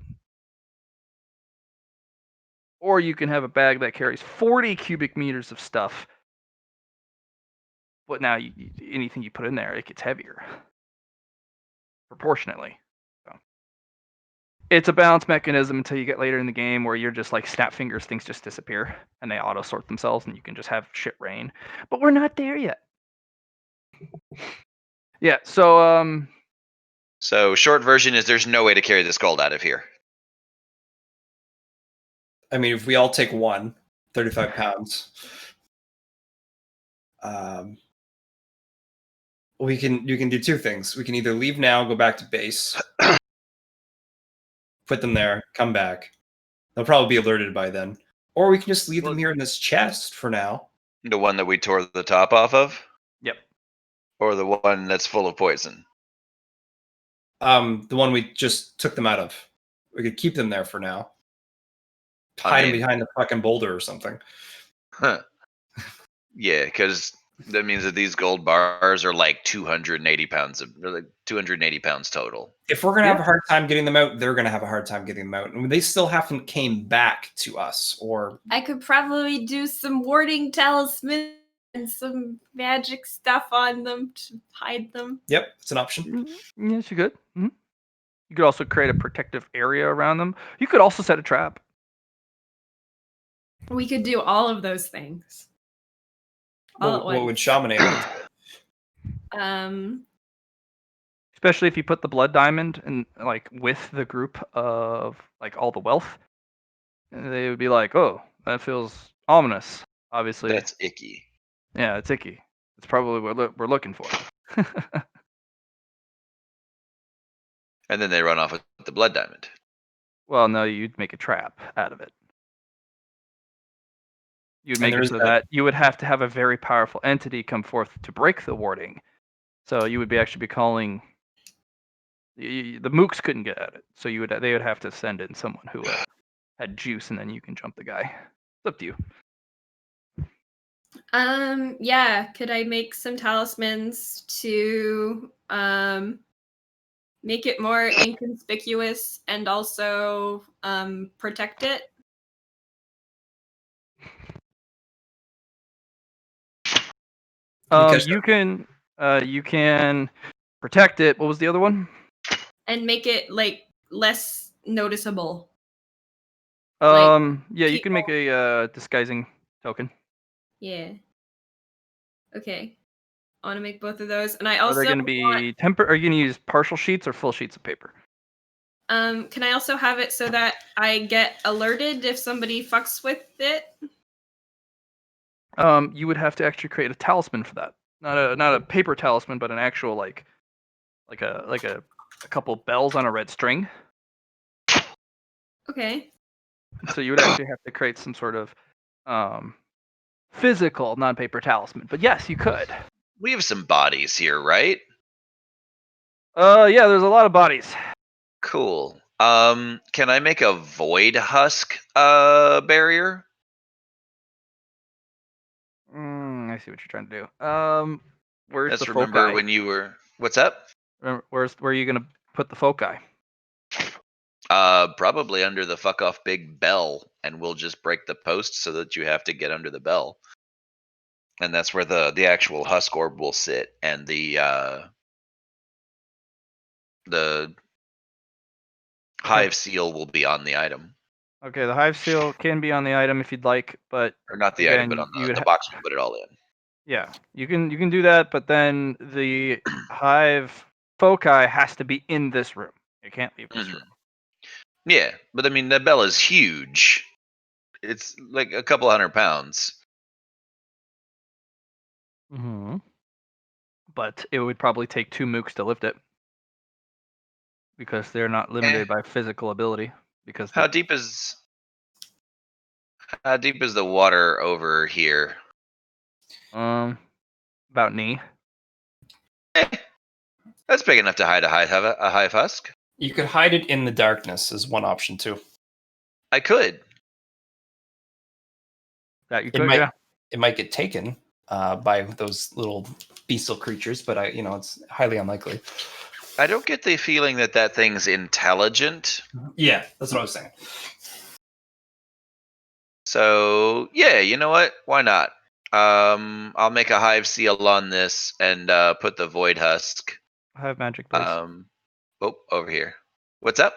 Or you can have a bag that carries 40 cubic meters of stuff, but now anything you put in there, it gets heavier proportionately. So it's a balance mechanism until you get later in the game where you're just like snap fingers, things just disappear and they auto sort themselves and you can just have shit rain. But we're not there yet. Yeah, so So short version is there's no way to carry this gold out of here. I mean, if we all take 35 pounds, you can do two things. We can either leave now, go back to base, put them there, come back. They'll probably be alerted by then. Or we can just leave them here in this chest for now. The one that we tore the top off of? Yep. Or the one that's full of poison? The one we just took them out of. We could keep them there for now. Hide them behind the fucking boulder or something. Huh. Yeah, because that means that these gold bars are like 280 pounds they're like 280 pounds total. If we're gonna have a hard time getting them out, they're gonna have a hard time getting them out. And they still haven't came back to us. Or I could probably do some warding talisman and some magic stuff on them to hide them. yep, it's an option. yes, you could. Mhm. You could also create a protective area around them. You could also set a trap. We could do all of those things. All at What would once. Shamanate? Especially if you put the blood diamond and like with the group of like all the wealth, and they would be like, "Oh, that feels ominous." Obviously, That's icky. yeah, it's icky. It's probably what we're looking for. And then they run off with the blood diamond. Well, no, you'd make a trap out of it. You'd And make it there's so that- that you would have to have a very powerful entity come forth to break the warding. So you would actually be calling. The mooks couldn't get at it, so they would have to send in someone who had juice, and then you can jump the guy. It's up to you. Yeah, could I make some talismans to make it more inconspicuous and also protect it? You can protect it. What was the other one? And make it like less noticeable. Yeah, you can people- make a disguising token. Yeah. Okay. I want to make both of those, and I Are also they going to be temper? Are you going to use partial sheets or full sheets of paper? Can I also have it so that I get alerted if somebody fucks with it? You would have to actually create a talisman for that. Not a paper talisman, but an actual like a couple bells on a red string. Okay. So you would actually have to create some sort of physical non-paper talisman. But yes, you could. We have some bodies here, right? Yeah, there's a lot of bodies. Cool. Can I make a void husk barrier? I see what you're trying to do. Where's Let's the remember foci? when you were. What's up? Where are you gonna put the foci? Probably under the fuck off big bell, and we'll just break the post so that you have to get under the bell. And that's where the actual husk orb will sit, and the hive seal will be on the item. Okay, the hive seal can be on the item if you'd like, but Or not the Again, item, but on you would the ha- box we put it all in. yeah, you can do that, but then the hive foci has to be in this room. It can't leave this Mhm. room. Yeah, but I mean, that bell is huge. It's like a couple 100 pounds. Mm-hmm. But it would probably take 2 mooks to lift it because they're not limited by physical ability. Because How deep is the water over here? about knee. That's big enough to hide a hive husk. You could hide it in the darkness as one option too. I could. That you It could, might yeah. it might get taken by those little beastal creatures, but it's highly unlikely. I don't get the feeling that thing's intelligent. Yeah, that's what I was saying. So yeah, you know what? Why not? I'll make a hive seal on this and put the void husk. Hive magic, please. Over here. What's up?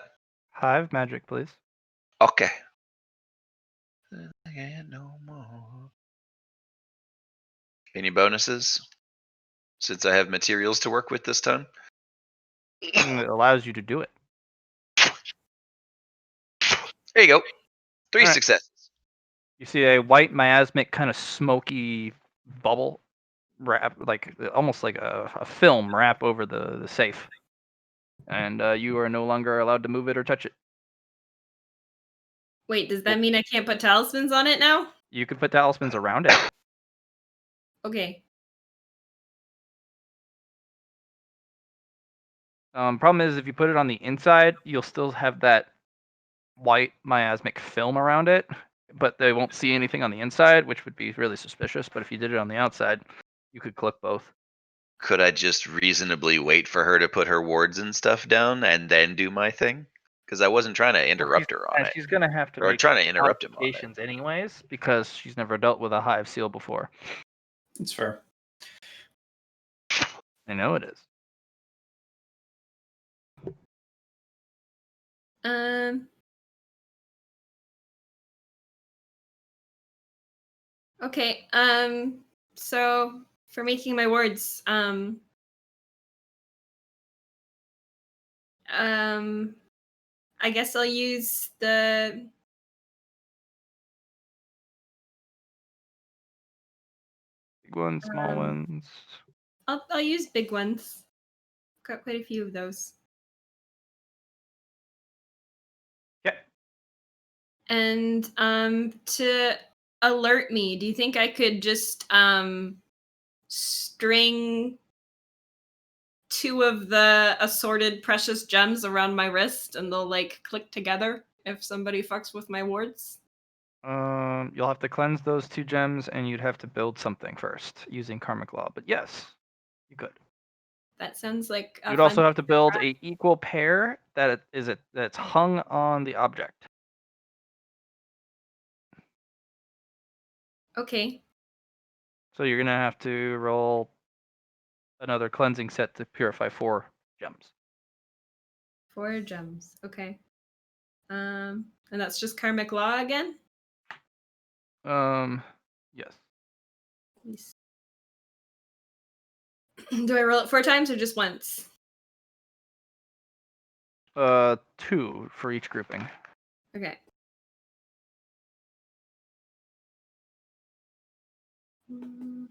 Hive magic, please. Okay. No more. Any bonuses? Since I have materials to work with this time. It allows you to do it. There you go. 3 Alright. successes. You see a white miasmic kind of smoky bubble wrap, like almost like a film wrap over the safe, and you are no longer allowed to move it or touch it. Wait, does that mean I can't put talismans on it now? You can put talismans around it. Okay. Problem is, if you put it on the inside, you'll still have that white miasmic film around it, but they won't see anything on the inside, which would be really suspicious. But if you did it on the outside, you could click both. Could I just reasonably wait for her to put her wards and stuff down and then do my thing? Because I wasn't trying to interrupt her on And it. she's gonna have to Or make trying to interrupt him on it. modifications anyways, because she's never dealt with a hive seal before. It's fair. I know it is. Okay. So for making my words, I guess I'll use the Big ones, small ones. I'll use big ones. Got quite a few of those. Yeah. And to alert me, do you think I could just string 2 of the assorted precious gems around my wrist and they'll like click together if somebody fucks with my wards? You'll have to cleanse those 2 gems, and you'd have to build something first using Karmic Law. But yes, you could. That sounds like a You'd fun also have to thing build try. a equal pair that's hung on the object. Okay. So you're gonna have to roll another cleansing set to purify 4 gems. 4 gems. Okay. And that's just Karmic Law again? Yes. Yes. Do I roll it 4 times or just once? 2 for each grouping. Okay. Mm.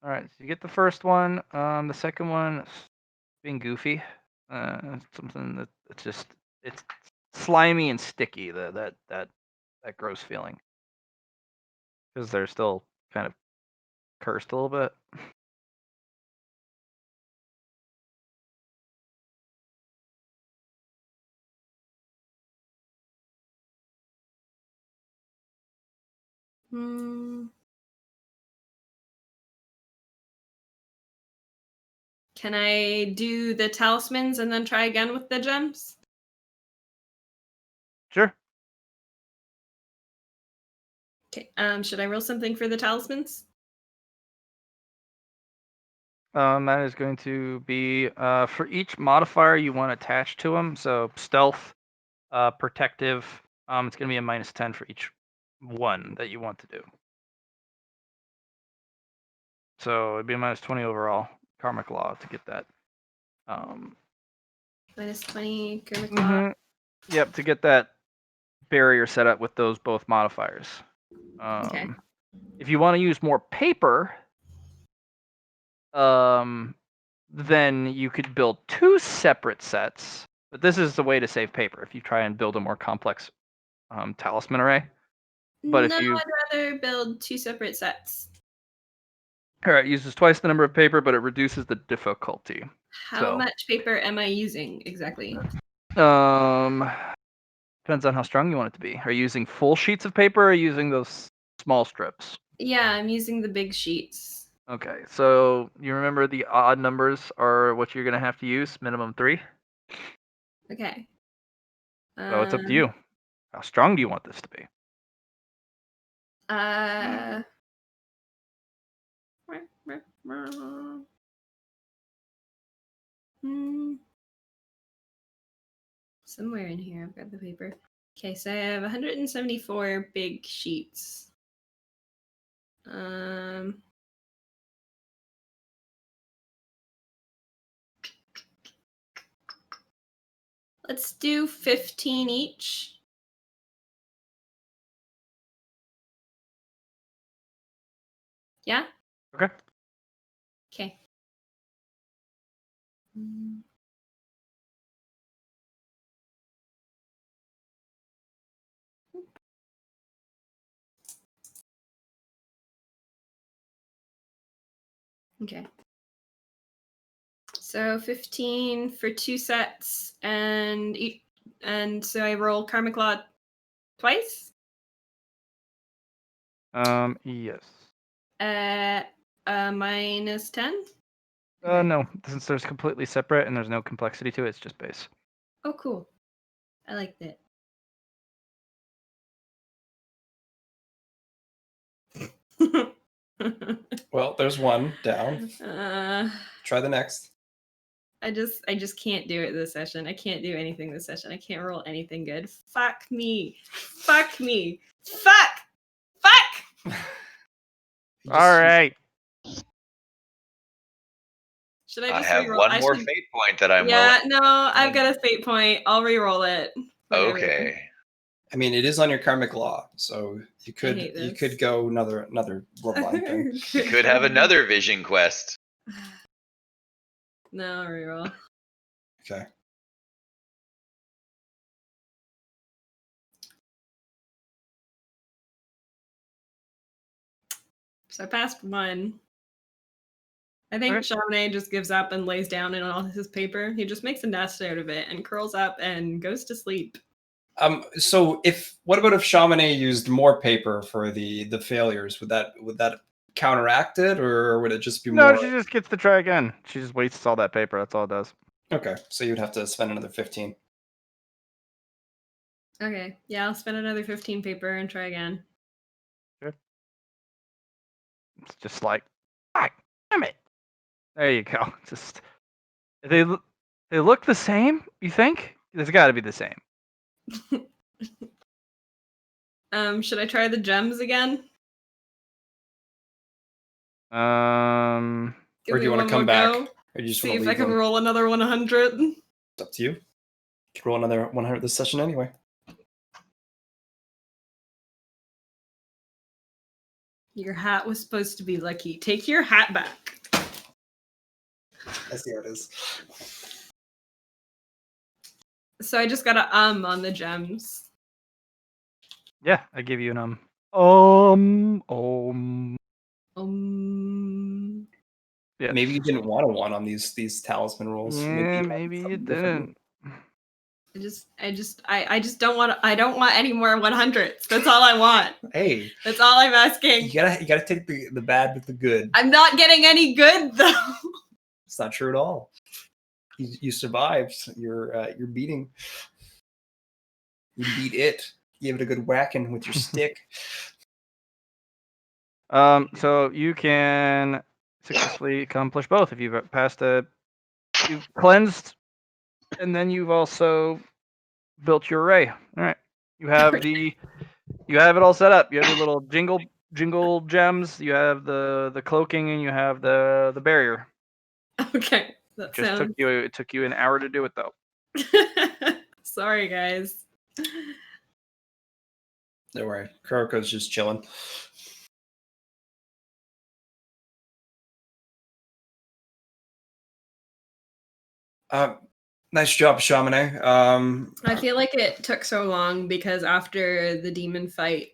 All right, so you get the first one. The second one, being goofy. Something that it's slimy and sticky. That gross feeling, because they're still kind of cursed a little bit. Hmm. Can I do the talismans and then try again with the gems? Sure. Okay. Should I roll something for the talismans? That is going to be for each modifier you want attached to them. So stealth, protective. It's going to be a -10 for each one that you want to do. So it'd be a -20 overall. Karmic law to get that. -20 karmic law. Mhm. Yep, to get that barrier set up with those both modifiers. Okay. If you want to use more paper, then you could build 2 separate sets. But this is the way to save paper if you try and build a more complex talisman array. But no, if you I'd rather build 2 separate sets. all right, it uses twice the number of paper, but it reduces the difficulty. How much paper am I using exactly? Depends on how strong you want it to be. Are you using full sheets of paper or are you using those small strips? Yeah, I'm using the big sheets. Okay, so you remember the odd numbers are what you're going to have to use, minimum 3. Okay. So it's up to you. How strong do you want this to be? Somewhere in here, I've got the paper. Okay, so I have 174 big sheets. Let's do 15 each. Yeah? Okay. Okay. Okay. So 15 for 2 sets, and so I roll Karmic Law twice? Yes. -10? No, since there's completely separate and there's no complexity to it, it's just base. Oh, cool. I like that. Well, there's one down. Try the next. I just can't do it this session. I can't do anything this session. I can't roll anything good. Fuck me. Fuck me. Fuck! Fuck! All right. Should I I just have reroll? one more fate point that I'm Yeah, willing. no, I've got a fate point. I'll reroll it. Whatever. Okay. I mean, it is on your karmic law, so you hate could this. go another bloodline thing. You could have another vision quest. No, I'll reroll. Okay. So I passed 1. I think Okay. Chauvenet just gives up and lays down in all his paper. He just makes a nest out of it and curls up and goes to sleep. So what about if Chauvenet used more paper for the failures? Would that counteract it, or would it just be No, more? she just gets to try again. She just wastes all that paper. That's all it does. Okay, so you'd have to spend another 15. Okay, yeah, I'll spend another 15 paper and try again. It's just like, ah, damn it. There you go. Just they look the same. You think? There's got to be the same. Should I try the gems again? Or do you want to come back? Or do you just See want to if I leave can them? roll another 100. It's up to you. You can roll another 100 this session anyway. Your hat was supposed to be lucky. Take your hat back. I see how it is. So I just got a on the gems. Yeah, I give you an Yeah. Maybe you didn't want a 1 on these talisman rolls. Yeah, you maybe you something different. didn't. I just don't want any more 100s. That's all I want. Hey, That's all I'm asking. you gotta take the bad with the good. I'm not getting any good though. It's not true at all. You survived. You're beating. You beat it. You gave it a good whacking with your stick. So you can successfully accomplish both if you've you've cleansed, and then you've also built your array. All right, you have it all set up. You have your little jingle gems. You have the cloaking, and you have the barrier. Okay, that It took you an hour to do it though. Sorry, guys. Don't worry. Kuroko's just chilling. Nice job, Shamane. I feel like it took so long because after the demon fight,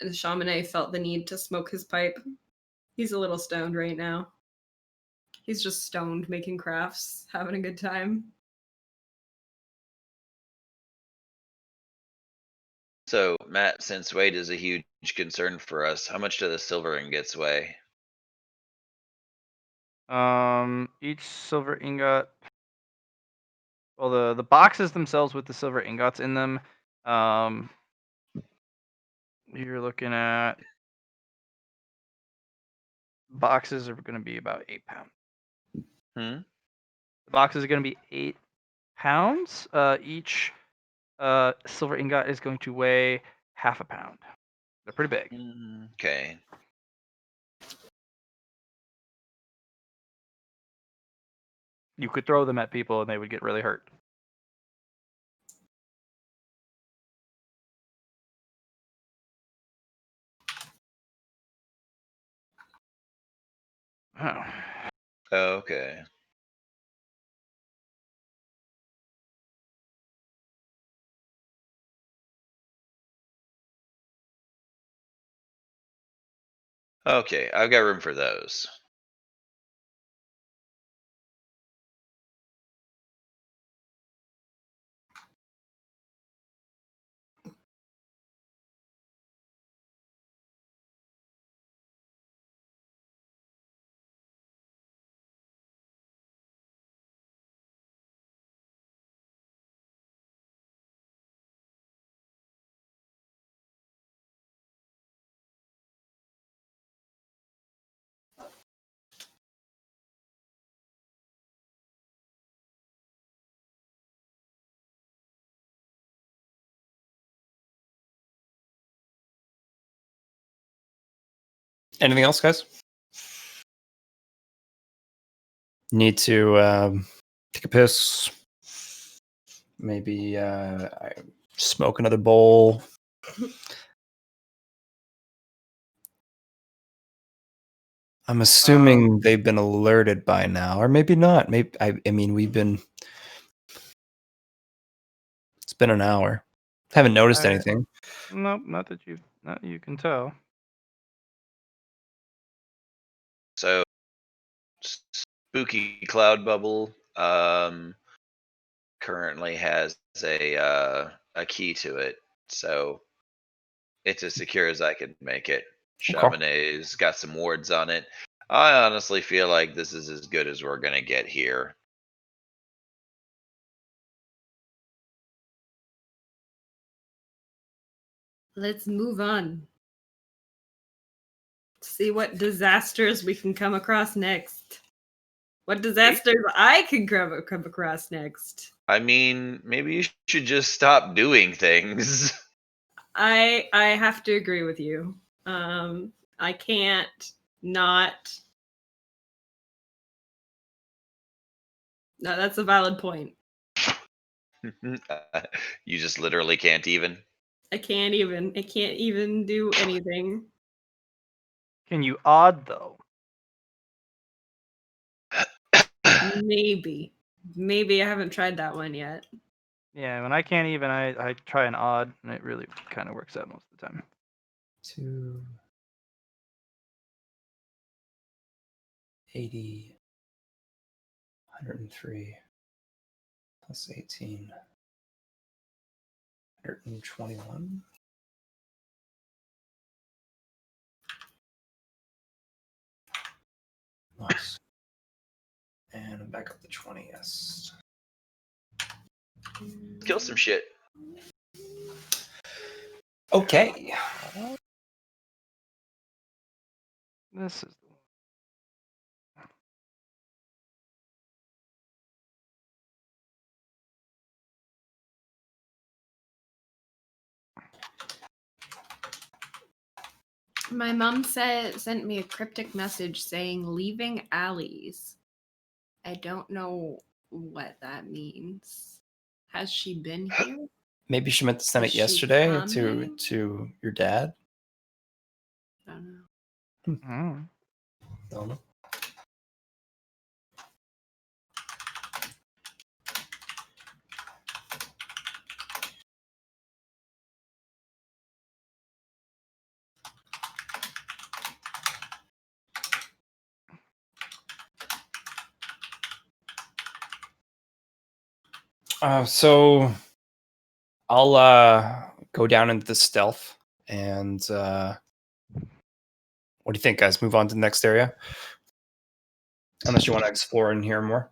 Shamane felt the need to smoke his pipe. He's a little stoned right now. He's just stoned, making crafts, having a good time. So, Matt, since weight is a huge concern for us, how much do the silver ingots weigh? Each silver ingot. Well, the boxes themselves with the silver ingots in them, you're looking at boxes are going to be about 8 pounds. Hmm? The boxes are going to be 8 pounds. Each silver ingot is going to weigh half a pound. They're pretty big. Okay. You could throw them at people and they would get really hurt. Oh. Okay. Okay, I've got room for those. Anything else, guys? Need to take a piss. Maybe smoke another bowl. I'm assuming they've been alerted by now, or maybe not. Maybe I mean we've been. It's been an hour. Haven't noticed anything. Nope, not that you can tell. So, Spooky Cloud Bubble currently has a key to it, so it's as secure as I can make it. Okay. Chamane's got some wards on it. I honestly feel like this is as good as we're gonna get here. Let's move on. See what disasters we can come across next. What disasters I can come across next. I mean, maybe you should just stop doing things. I have to agree with you. I can't not. No, that's a valid point. You just literally can't even. I can't even do anything. Can you odd though? Maybe. Maybe I haven't tried that one yet. Yeah, when I can't even, I try an odd, and it really kind of works out most of the time. 280, 103, plus 18, 121. Nice. And back up to 20. Yes. Kill some shit. Okay. This is My mom sent me a cryptic message saying leaving alleys. I don't know what that means. Has she been here? Maybe she meant to send Is it she yesterday coming? to your dad. I don't know. Mm. Don't know. So I'll go down into the stealth and what do you think, guys? Move on to the next area? Unless you want to explore in here more.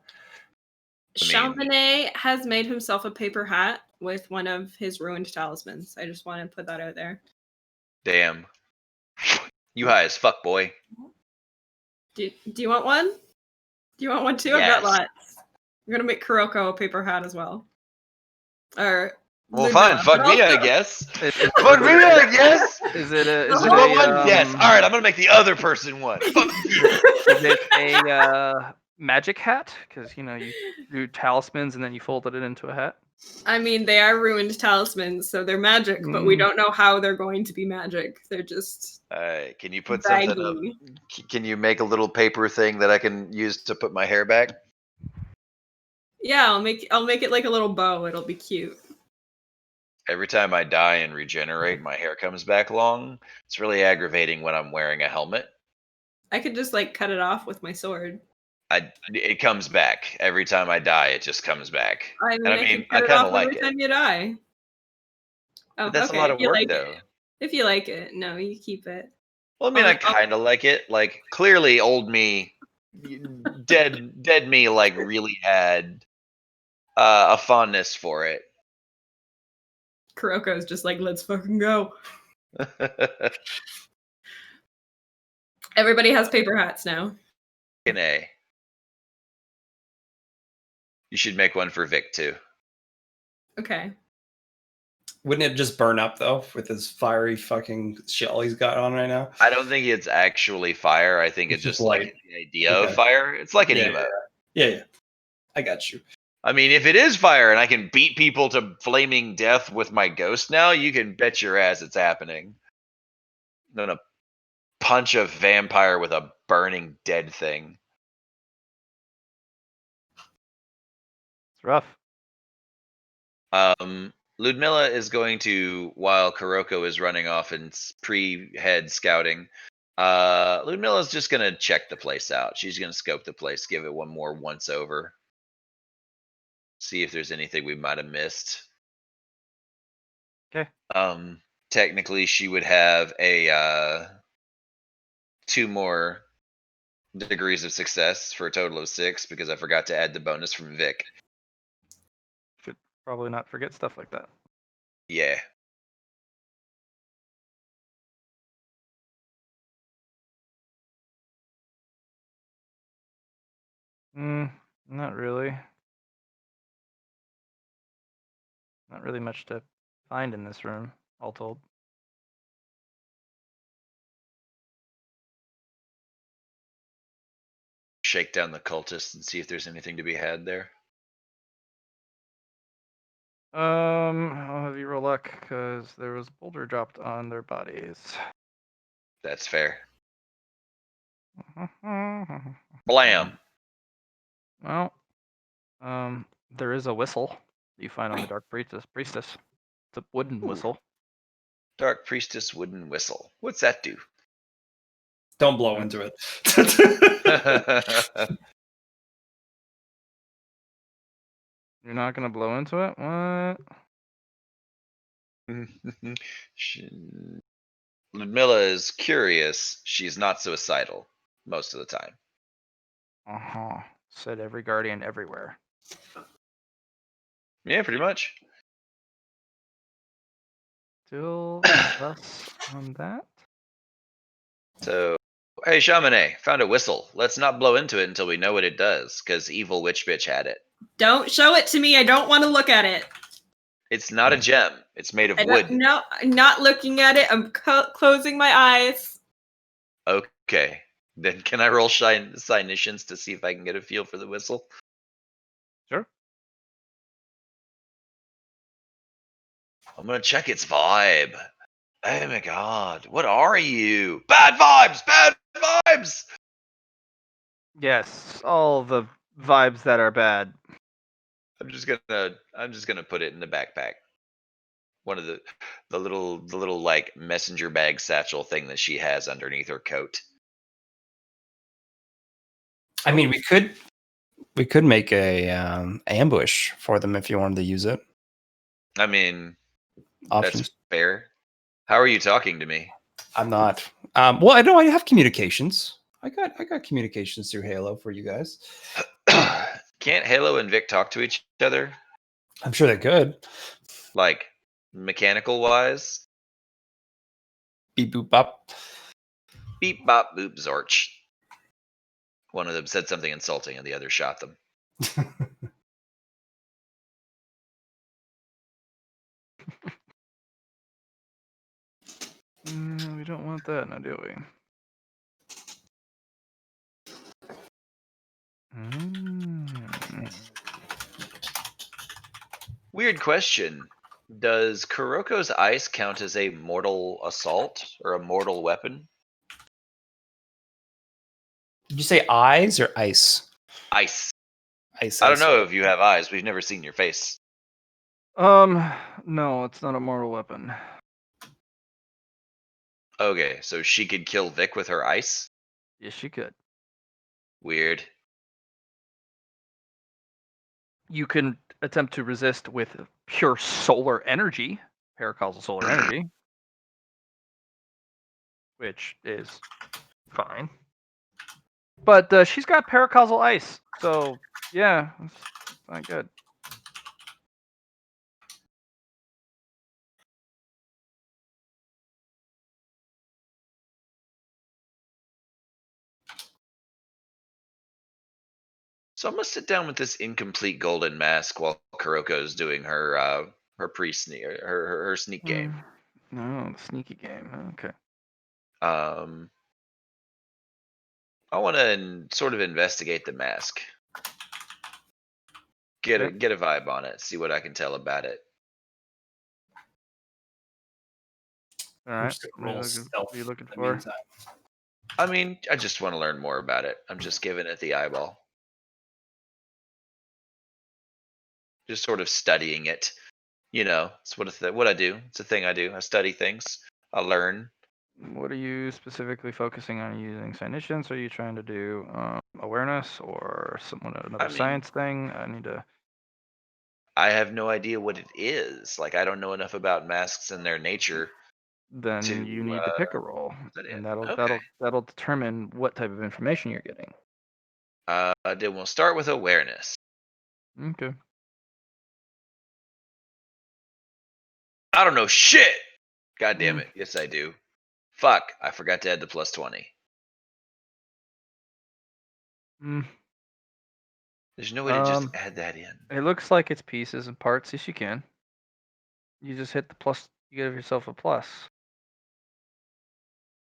I mean- Champanet has made himself a paper hat with one of his ruined talismans. I just want to put that out there. Damn. You high as fuck, boy. Do you want one? Do you want one too? I've Yes. got lots. I'm gonna make Kuroko a paper hat as well. Or Well, Ludmilla, fine. Fuck but me, I also- guess. Is Fuck me, I guess. it a You is You it want a one? Yes. All right, I'm gonna make the other person one. Fuck you. is it a magic hat? Because you do talismans and then you folded it into a hat. I mean, they are ruined talismans, so they're magic, but we don't know how they're going to be magic. They're just Can you put something up? vaguely. Can you make a little paper thing that I can use to put my hair back? Yeah, I'll make it like a little bow. It'll be cute. Every time I die and regenerate, my hair comes back long. It's really aggravating when I'm wearing a helmet. I could just like cut it off with my sword. It comes back every time I die. It just comes back. I mean, And I could I cut it kind off of like every it. time you die. Oh, But that's okay. a lot if of you work, like though. it. If you like it, no, you keep it. Well, I mean, I I'll- kind of like it. Like, clearly, old me, dead me, like, really had a fondness for it. Kuroko's just like, let's fucking go. Everybody has paper hats now. Fucking A. You should make one for Vic too. Okay. Wouldn't it just burn up though with his fiery fucking shell he's got on right now? I don't think it's actually fire. I think It's it's just just like light. the idea Okay. of fire. It's like an Yeah, emote. Yeah. I got you. I mean, if it is fire and I can beat people to flaming death with my ghost now, you can bet your ass it's happening. I'm gonna punch a vampire with a burning dead thing. It's rough. Ludmilla is going to, while Kuroko is running off and pre-head scouting, Ludmilla's just gonna check the place out. She's gonna scope the place, give it one more once over. See if there's anything we might have missed. Okay. Technically she would have a 2 more degrees of success for a total of 6 because I forgot to add the bonus from Vic. Should probably not forget stuff like that. Yeah. Not really. Not really much to find in this room, all told. Shake down the cultists and see if there's anything to be had there. I'll have you roll luck because there was a boulder dropped on their bodies. That's fair. Blam. Well, there is a whistle you find on the Dark Priestess. It's a wooden Ooh. whistle. Dark Priestess wooden whistle. What's that do? Don't blow into it. You're not gonna blow into it? What? Ludmilla is curious. She's not suicidal most of the time. Uh-huh. Said every guardian everywhere. Yeah, pretty much. Still less on that. So, hey, Chamonix, found a whistle. Let's not blow into it until we know what it does, because evil witch bitch had it. Don't show it to me. I don't want to look at it. It's not a gem. It's made of I wood. don't, no, I'm not looking at it. I'm closing my eyes. Okay. Then can I roll Signitions to see if I can get a feel for the whistle? Sure. I'm going to check its vibe. Oh my god. What are you? Bad vibes! Bad vibes! Yes, all the vibes that are bad. I'm just gonna put it in the backpack. One of the little like messenger bag satchel thing that she has underneath her coat. I mean, we could make a ambush for them if you wanted to use it. I mean, Options. that's fair. How are you talking to me? I'm not. Well, I know I have communications. I got communications through Halo for you guys. Can't Halo and Vic talk to each other? I'm sure they could. Like mechanical wise? Beep boop bop. Beep bop boop zorch. One of them said something insulting and the other shot them. We don't want that now, do we? Weird question. Does Kuroko's ice count as a mortal assault or a mortal weapon? Did you say eyes or ice? Ice. Ice. I don't ice. know if you have eyes. We've never seen your face. No, it's not a mortal weapon. Okay, so she could kill Vic with her ice? Yes, she could. Weird. You can attempt to resist with pure solar energy, paracausal solar energy, which is fine. But she's got paracausal ice, so yeah, it's not good. So I'm gonna sit down with this incomplete golden mask while Kuroko's doing her pre-sneak her sneak game. No, the sneaky game. Okay. I want to sort of investigate the mask. Get a vibe on it. See what I can tell about it. All right. Just What are you looking for? I mean, I just want to learn more about it. I'm just giving it the eyeball. Just sort of studying it. You know, it's what I do. It's a thing I do. I study things. I learn. What are you specifically focusing on using Signitions? Are you trying to do awareness or another science thing? I need to. I have no idea what it is. Like, I don't know enough about masks and their nature. Then you need to pick a role, and that'll determine what type of information you're getting. Then we'll start with awareness. Okay. I don't know shit. God damn it. Yes, I do. Fuck. I forgot to add the plus 20. There's no way to just add that in. It looks like it's pieces and parts. Yes, you can. You just hit the plus. You give yourself a plus.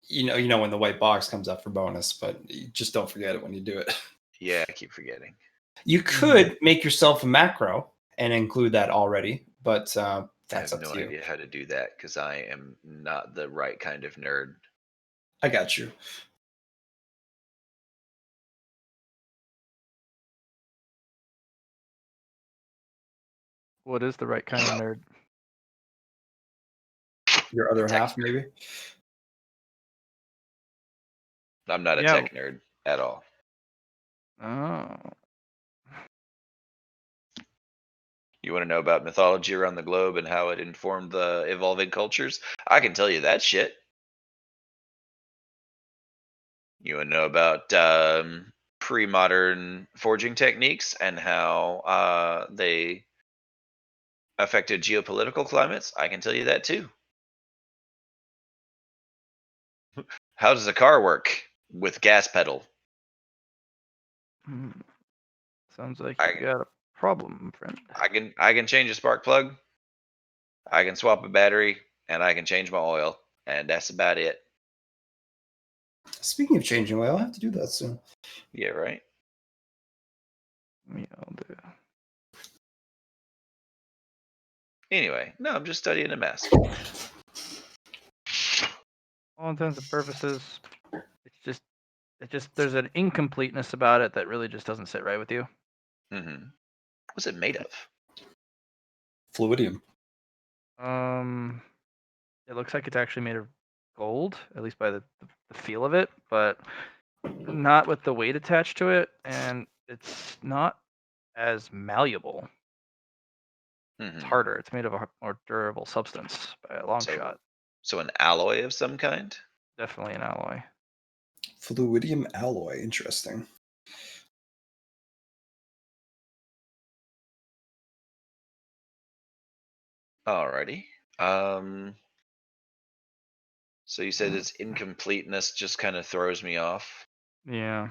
You know when the white box comes up for bonus, but you just don't forget it when you do it. Yeah, I keep forgetting. You could make yourself a macro and include that already, but that's up to you. I have no idea how to do that because I am not the right kind of nerd. I got you. What is the right kind of nerd? Your other half, maybe? I'm not a tech nerd at all. Oh. You want to know about mythology around the globe and how it informed the evolving cultures? I can tell you that shit. You want to know about pre-modern forging techniques and how they affected geopolitical climates, I can tell you that too. How does a car work with gas pedal? Hmm. Sounds like I- you got a problem, friend. I can change a spark plug, I can swap a battery, and I can change my oil, and that's about it. Speaking of changing oil, I'll have to do that soon. Yeah, right. Yeah, I'll do. Anyway, no, I'm just studying a mask. All intents and purposes, it just there's an incompleteness about it that really just doesn't sit right with you. Mm-hmm. What's it made of? Fluidium. It looks like it's actually made of gold, at least by the feel of it, but not with the weight attached to it, and it's not as malleable. It's Mm-hmm. harder. It's made of a more durable substance by a long shot. So an alloy of some kind? Definitely an alloy. Fluidium alloy. Interesting. Alrighty. So you said its incompleteness just kind of throws me off. Yeah.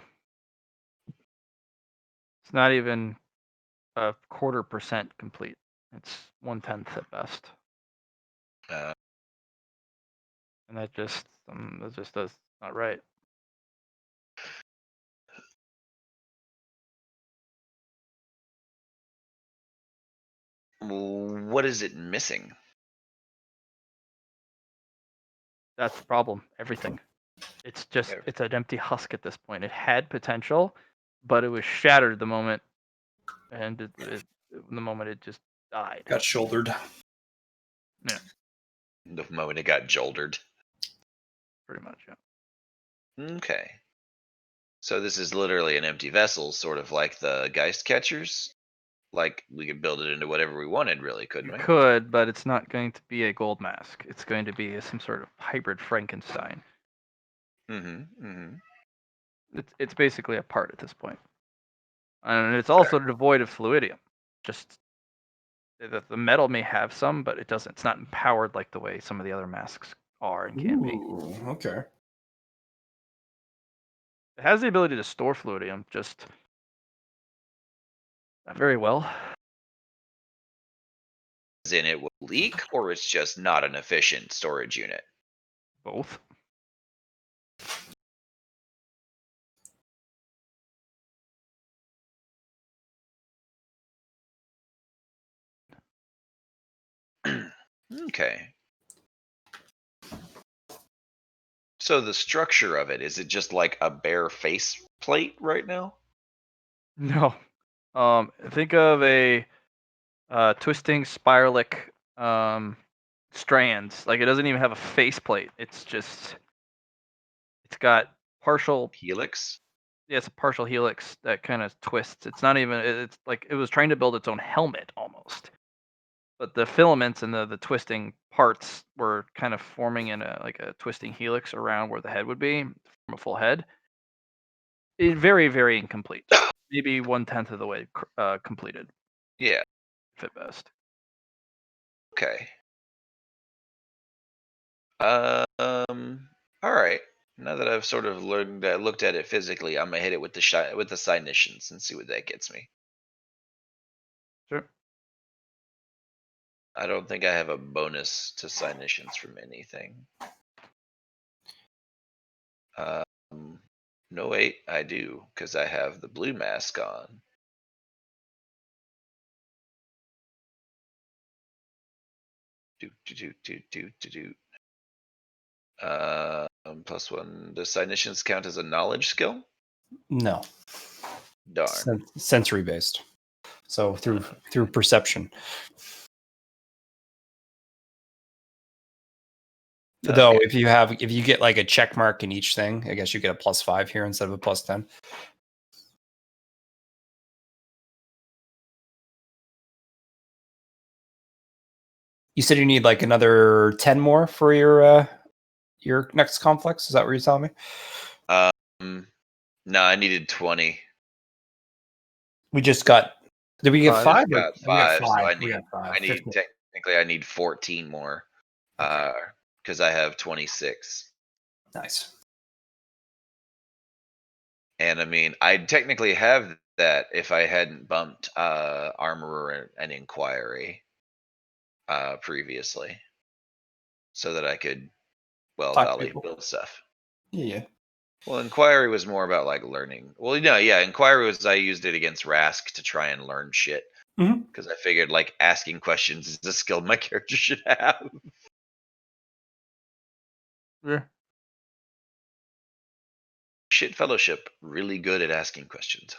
It's not even a 0.25% complete. It's 1/10 at best. Uh, And that just does not right. what is it missing? That's the problem. Everything. It's just Ev- it's an empty husk at this point. It had potential, but it was shattered the moment, and the moment it just died. Got shouldered. The moment it got joldered. Pretty much. Yeah. Okay. So this is literally an empty vessel, sort of like the Geist Catchers. Like we could build it into whatever we wanted, really, couldn't You we? could, but it's not going to be a gold mask. It's going to be some sort of hybrid Frankenstein. Mm-hmm. Mm-hmm. It's basically a part at this point, and it's also devoid of fluidium. Just the metal may have some, but it doesn't. It's not empowered like the way some of the other masks are and can be. Ooh, okay. It has the ability to store fluidium, just not very well. As in it will leak, or it's just not an efficient storage unit? Both. Okay. So the structure of it, is it just like a bare face plate right now? No. Think of a twisting spiralic strands. Like it doesn't even have a faceplate. It's got partial. Helix? Yeah, it's a partial helix that kind of twists. It's not even. It's like it was trying to build its own helmet almost. But the filaments and the twisting parts were kind of forming in a twisting helix around where the head would be, from a full head. Very, very incomplete. Maybe 1/10 of the way completed, Yeah. if at best. Okay. All right. Now that I've sort of looked at it physically, I'm gonna hit it with the Cynicians and see what that gets me. Sure. I don't think I have a bonus to Cynicians from anything. No, wait, I do, because I have the blue mask on. +1. Does Cynicians count as a knowledge skill? No. Darn. Sensory based. So through perception. Though Okay. if you get like a check mark in each thing, I guess you get a +5 here instead of a +10. You said you need like another 10 more for your next complex. Is that what you're telling me? No, I needed 20. We just got. Did we get 5? five? Got We got 5, so five. We got five. I need 15. technically I need 14 more. Because I have 26. Nice. And I mean, I'd technically have that if I hadn't bumped Armorer and Inquiry previously. So that I could, Talk to Valley people. build stuff. Yeah. Well, Inquiry was more about like learning. Well, no, yeah, Inquiry was I used it against Rask to try and learn shit. Mhm. Because I figured like asking questions is a skill my character should have. Yeah. Shit Fellowship, really good at asking questions.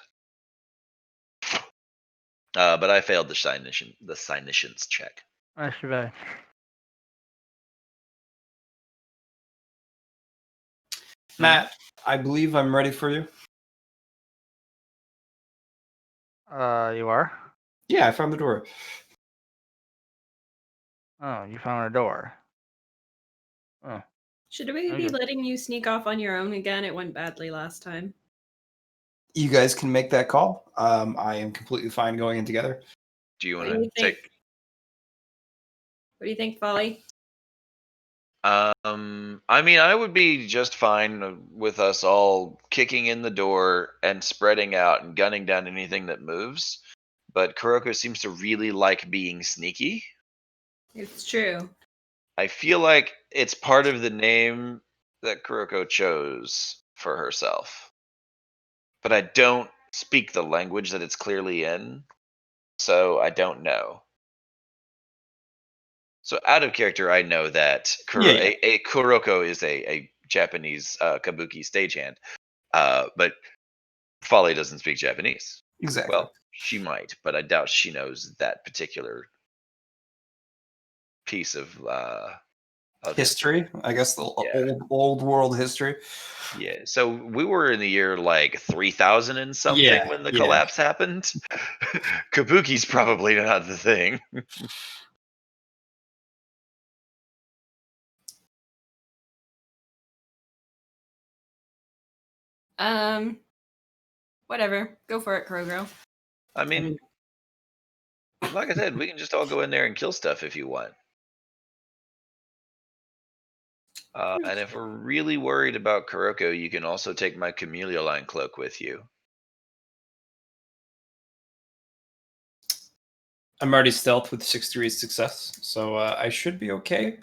But I failed the Cynicians check. Achievé. Matt, I believe I'm ready for you. You are? Yeah, I found the door. Oh, you found a door. Oh, Should we be Okay. letting you sneak off on your own again? It went badly last time. You guys can make that call. I am completely fine going in together. Do you What want do to you think? take? What do you think, Folly? I mean, I would be just fine with us all kicking in the door and spreading out and gunning down anything that moves. But Kuroko seems to really like being sneaky. It's true. I feel like it's part of the name that Kuroko chose for herself. But I don't speak the language that it's clearly in, so I don't know. So out of character, I know that Yeah. a Kuroko is a Japanese kabuki stagehand, but Folly doesn't speak Japanese. Exactly. Well, she might, but I doubt she knows that particular piece of History, I guess the Yeah. old world history. Yeah, so we were in the year like 3000 and something Yeah, when the yeah. collapse happened. Kabuki's probably not the thing. Whatever. Go for it, Krogo. I mean, like I said, we can just all go in there and kill stuff if you want. And if we're really worried about Kuroko, you can also take my Camellia Line cloak with you. I'm already stealth with 6 degrees success, so I should be okay.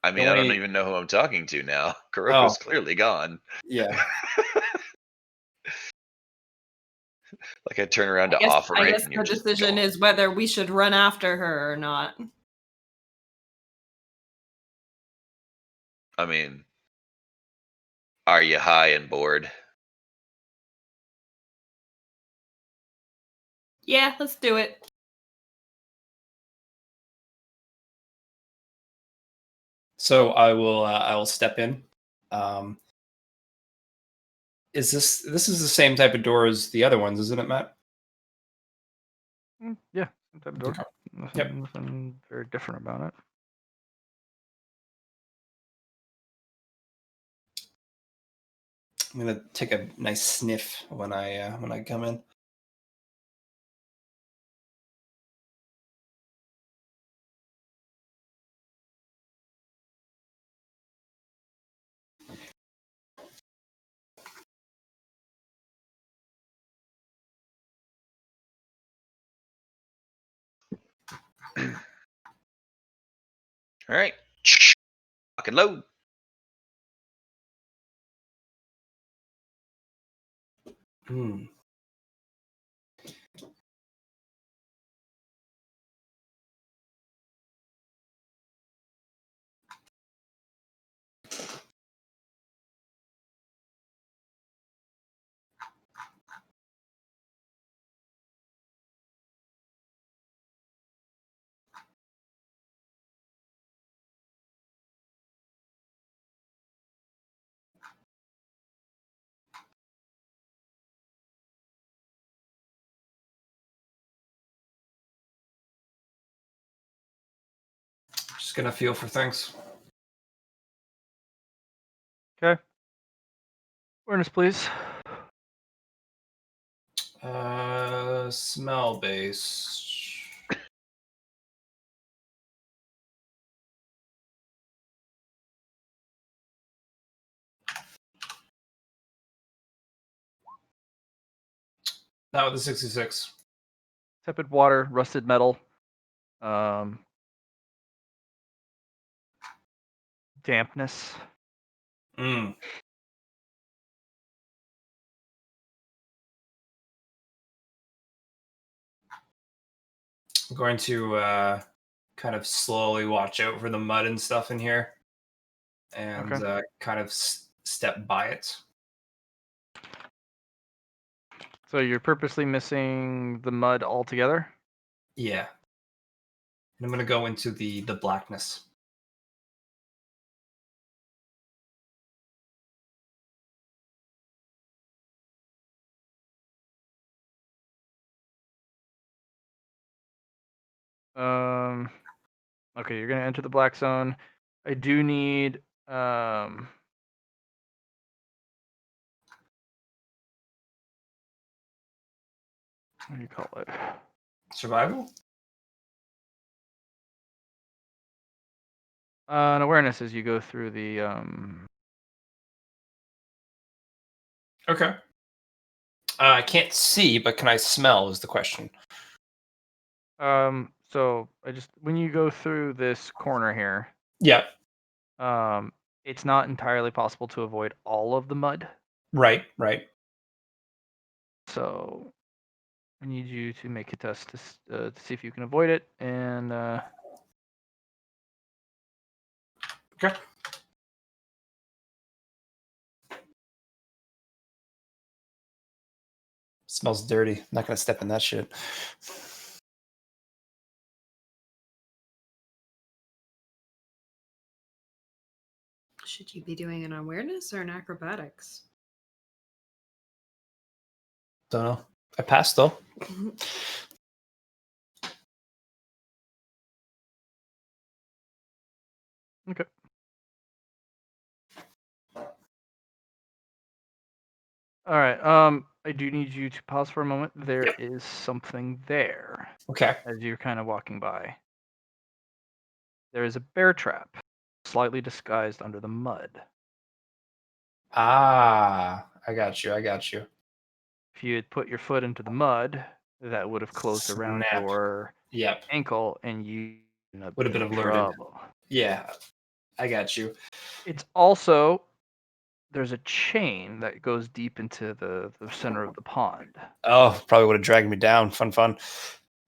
I mean, I don't even know who I'm talking to now. Kuroko's clearly gone. Yeah. Like I turn around to offer I it, guess and the you're just decision gone. is whether we should run after her or not. I mean, are you high and bored? Yeah, let's do it. So I will step in. Is this is the same type of door as the other ones, isn't it, Matt? Yeah, same type of door. Okay. Nothing very different about it. I'm gonna take a nice sniff when I come in. All right. Lock and load. Hmm. Just gonna feel for things. Okay. Awareness, please. smell based. Not with the 66. Tepid water, rusted metal, dampness. Mm. I'm going to kind of slowly watch out for the mud and stuff in here, and Okay. kind of step by it. So you're purposely missing the mud altogether? Yeah, and I'm going to go into the blackness. Okay, you're gonna enter the black zone. I do need what do you call it? Survival? An awareness as you go through the Okay. I can't see, but can I smell is the question. so I just when you go through this corner here, Yeah, it's not entirely possible to avoid all of the mud. right. So I need you to make a test to see if you can avoid it, and Okay. Smells dirty. I'm not going to step in that shit. Should you be doing an awareness or an acrobatics? Don't know. I passed though. okay. All right. I do need you to pause for a moment. There is something there Okay. as you're kind of walking by. There is a bear trap, slightly disguised under the mud. Ah, I got you. If you had put your foot into the mud, that would have closed around Snap. your Yep. ankle, and you Would have been alerted. trouble. Yeah, I got you. It's also there's a chain that goes deep into the center of the pond, Oh, probably would have dragged me down. Fun.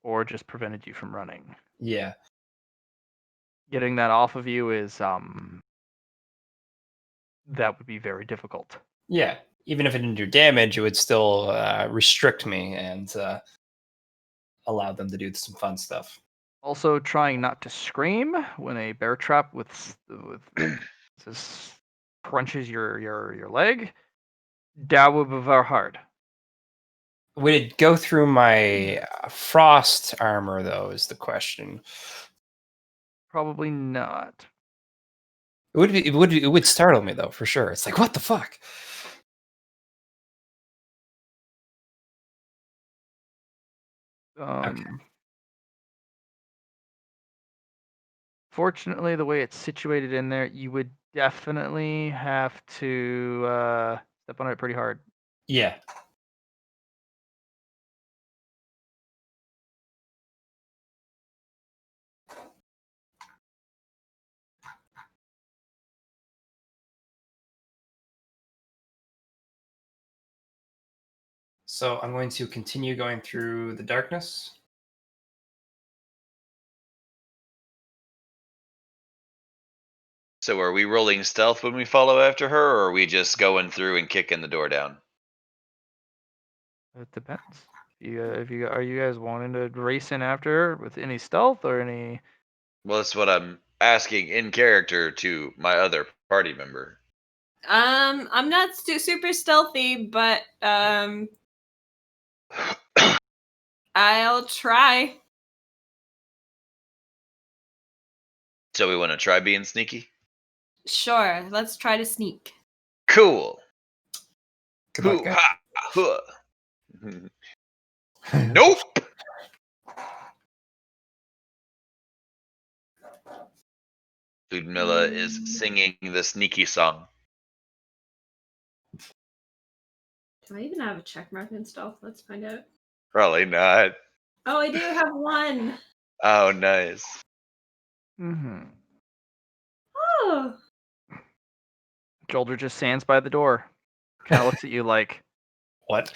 or just prevented you from running. Yeah. Getting that off of you is that would be very difficult. Yeah. Even if it didn't do damage, it would still restrict me and allow them to do some fun stuff. Also, trying not to scream when a bear trap with this crunches your leg. That would be very hard. Would it go through my frost armor, though, is the question. Probably not. It would startle me, though, for sure. It's like, what the fuck? Okay. Fortunately, the way it's situated in there, you would definitely have to step on it pretty hard. Yeah. So I'm going to continue going through the darkness. So are we rolling stealth when we follow after her, or are we just going through and kicking the door down? It depends. Are you guys wanting to race in after her with any stealth or any? Well, that's what I'm asking in character to my other party member. I'm not super stealthy, but I'll try. So we want to try being sneaky? Sure, let's try to sneak. Cool. Good luck, guys. Hoo-ha, huh. Nope. Ludmilla is singing the sneaky song. Do I even have a check mark installed? Let's find out. Probably not. Oh, I do have one. Oh, nice. Mm-hmm. Oh. Jolder just stands by the door. Kind of looks at you like, What?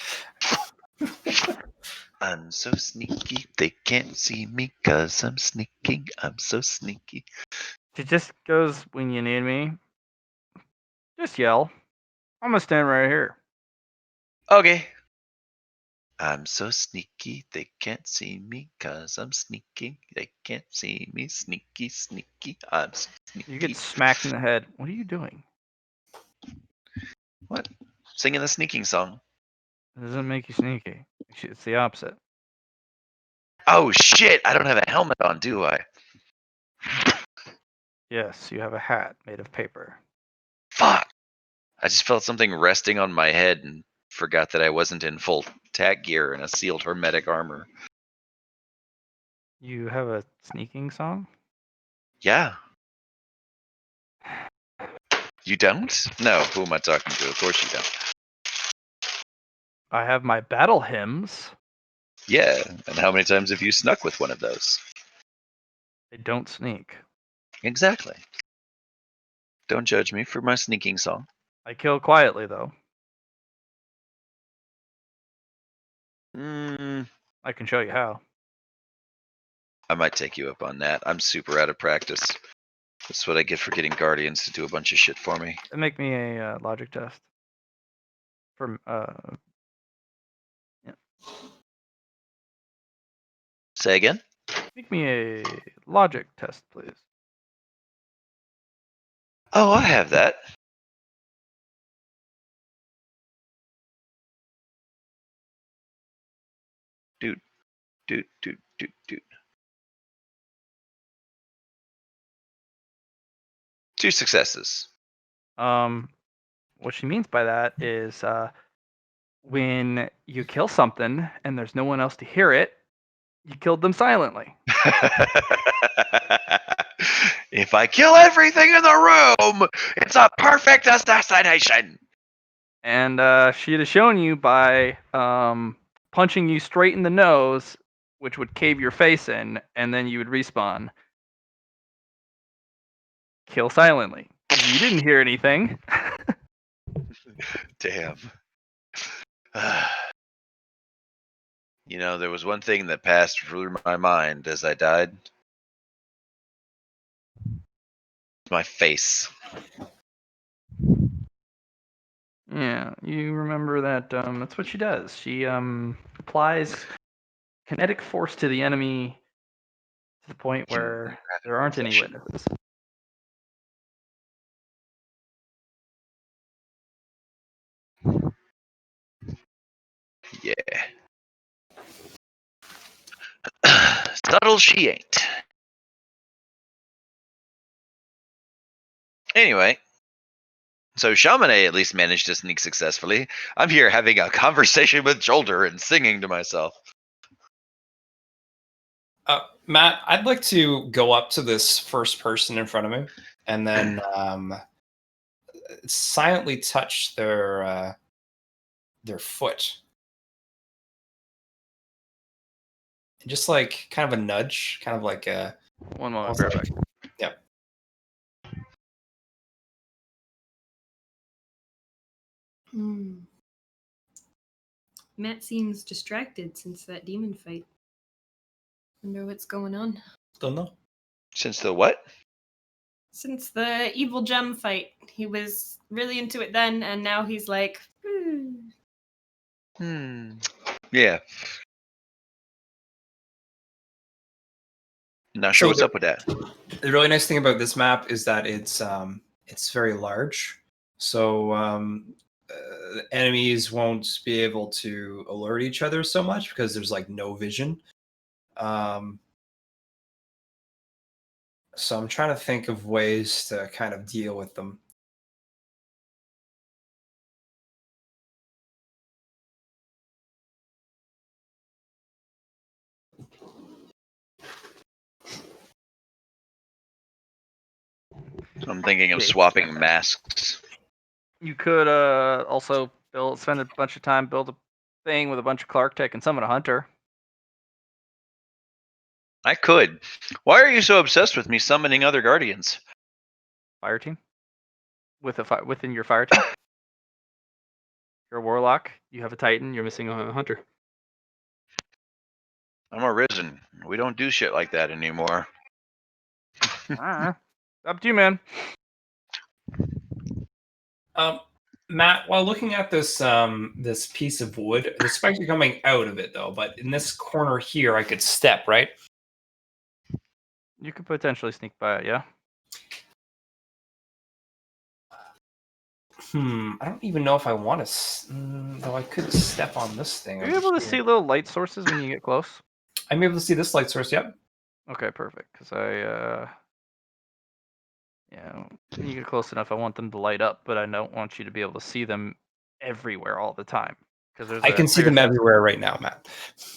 I'm so sneaky, they can't see me 'cause I'm sneaking. I'm so sneaky. she just goes, when you need me, just yell. I'm gonna stand right here. Okay. I'm so sneaky, they can't see me 'cause I'm sneaking. They can't see me, sneaky, sneaky. I'm so sneaky. You get smacked in the head. What are you doing? What? Singing the sneaking song. It doesn't make you sneaky. It's the opposite. Oh shit! I don't have a helmet on, do I? Yes, you have a hat made of paper. Fuck! I just felt something resting on my head and forgot that I wasn't in full tack gear and a sealed hermetic armor. You have a sneaking song? Yeah. You don't? No, who am I talking to? Of course you don't. I have my battle hymns. Yeah, and how many times have you snuck with one of those? They don't sneak. Exactly. Don't judge me for my sneaking song. I kill quietly, though. I can show you how. I might take you up on that. I'm super out of practice. That's what I get for getting Guardians to do a bunch of shit for me. Make me a logic test. For yeah. Say again? Make me a logic test, please. Oh, I have that. Dude. 2 successes. What she means by that is when you kill something and there's no one else to hear it, you killed them silently. If I kill everything in the room, it's a perfect assassination. And she'd have shown you by punching you straight in the nose, which would cave your face in, and then you would respawn. Kill silently. You didn't hear anything. Damn. You know, there was one thing that passed through my mind as I died. My face. Yeah, you remember that. That's what she does. She applies kinetic force to the enemy to the point where there aren't any witnesses. Yeah. Subtle she ain't. Anyway, so Chamonix at least managed to sneak successfully. I'm here having a conversation with Jolder and singing to myself. Matt, I'd like to go up to this first person in front of me and then silently touch their foot. Just like kind of a nudge, kind of like a. One moment, I'll be right back. Yep. Matt seems distracted since that demon fight. Wonder what's going on. Don't know. Since the what? Since the evil gem fight, he was really into it then, and now he's like, Yeah. Now show what's up with that. The really nice thing about this map is that it's very large, so enemies won't be able to alert each other so much because there's like no vision. So I'm trying to think of ways to kind of deal with them. I'm thinking of Yeah, swapping yeah. masks. You could also spend a bunch of time build a thing with a bunch of Clark Tech and summon a hunter. I could. Why are you so obsessed with me summoning other guardians? Fire team with within your fire team. You're a warlock. You have a titan. You're missing a hunter. I'm Arisen. We don't do shit like that anymore. Up to you, man. Matt, while looking at this this piece of wood, the spikes are coming out of it though. But in this corner here, I could step right. You could potentially sneak by it. Yeah. I don't even know if I want to. Though I could step on this thing. Are you able to see little light sources when you get close? I'm able to see this light source. Yep. Okay, perfect. Because when you get close enough, I want them to light up, but I don't want you to be able to see them everywhere all the time. Because there's I can see them everywhere right now, Matt.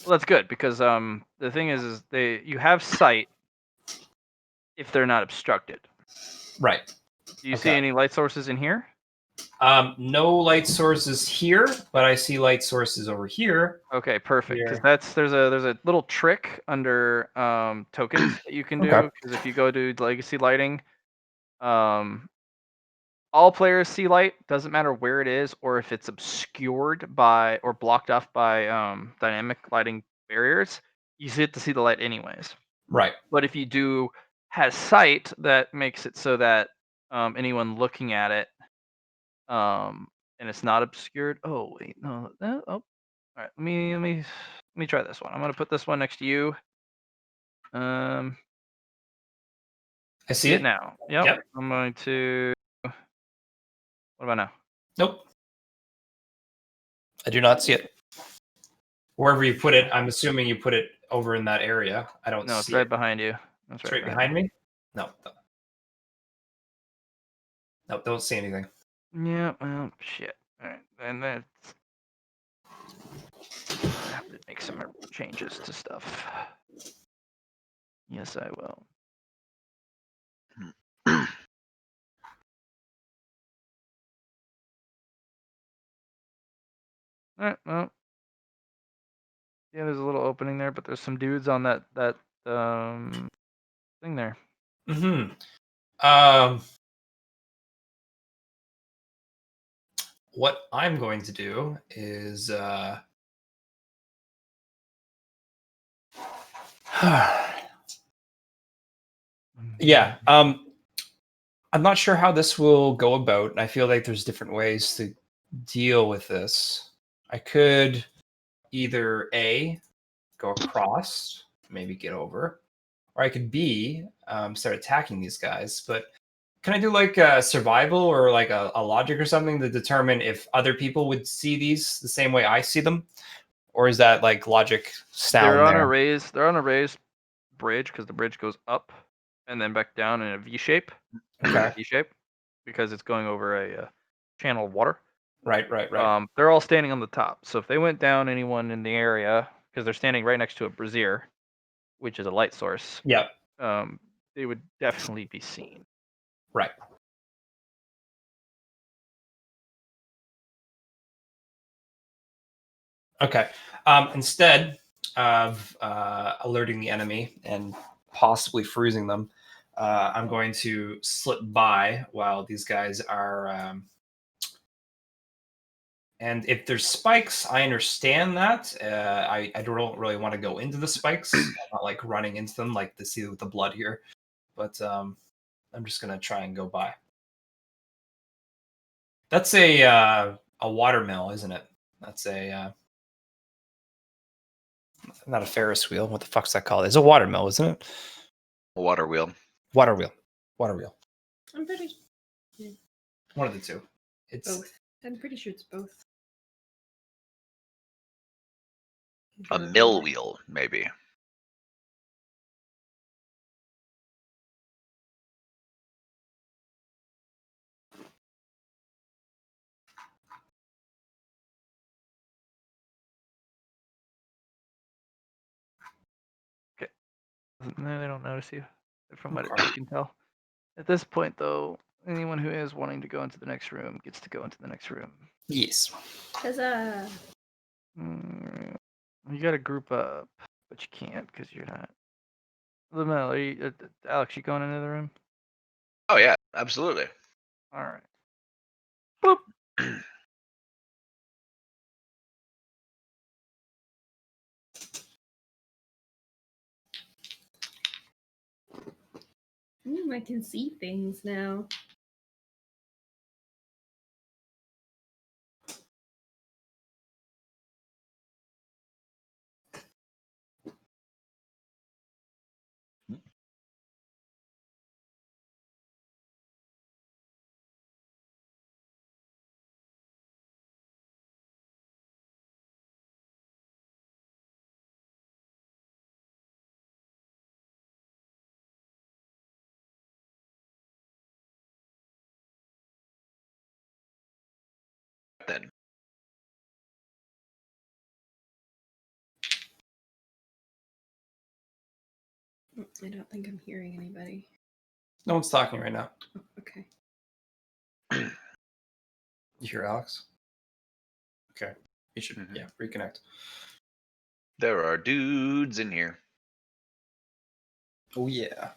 Well, that's good because the thing is you have sight if they're not obstructed. Right. Do you see any light sources in here? No light sources here, but I see light sources over here. Okay, perfect. Because Here. there's a little trick under tokens that you can do. Okay. Because if you go to legacy lighting, all players see light. Doesn't matter where it is or if it's obscured by or blocked off by dynamic lighting barriers. You get to see the light anyways. Right. But if you do has sight, that makes it so that anyone looking at it, and it's not obscured. Oh wait, no. Oh, all right. Let me try this one. I'm gonna put this one next to you. I see it now. Yep. Yep. I'm going to. What about now? Nope. I do not see it. Wherever you put it, I'm assuming you put it over in that area. I don't No, see it's right it. behind you. That's It's right behind me? No. Nope, don't see anything. Yeah. Well, shit. All right, and that's. I have to make some changes to stuff. Yes, I will. All right. Well. Yeah, there's a little opening there, but there's some dudes on that thing there. What I'm going to do is yeah. I'm not sure how this will go about, and I feel like there's different ways to deal with this. I could either A, go across, maybe get over, or I could B, start attacking these guys. But can I do like a survival or like a logic or something to determine if other people would see these the same way I see them? Or is that like logic sound They're on there? a raised bridge because the bridge goes up and then back down in a V shape. Okay. V shape because it's going over a channel of water. Right. They're all standing on the top. So if they went down anyone in the area, because they're standing right next to a brazier, which is a light source, Yep. they would definitely be seen. Right. Okay. Instead of alerting the enemy and possibly freezing them, I'm going to slip by while these guys are. And if there's spikes, I understand that. I don't really want to go into the spikes. I'm not like running into them like to see with the blood here. But I'm just gonna try and go by. That's a watermill, isn't it? That's a not a Ferris wheel. What the fuck's that called? It's a watermill, isn't it? Water wheel. Water wheel. Water wheel. I'm pretty. One of the two. It's Both. I'm pretty sure it's both. A mill wheel, maybe. No, they don't notice you, from what Okay. you can tell. At this point, though, anyone who is wanting to go into the next room gets to go into the next room. Yes. Huzzah! You got to group up, but you can't because you're not. Lamel, are you, Alex, you going into the room? Oh yeah, absolutely. All right. Boop. I can see things now. Then I don't think I'm hearing anybody. No one's talking right now. Oh, okay. You hear Alex? Okay. You should, Mhm. yeah, reconnect. there are dudes in here. Oh, yeah.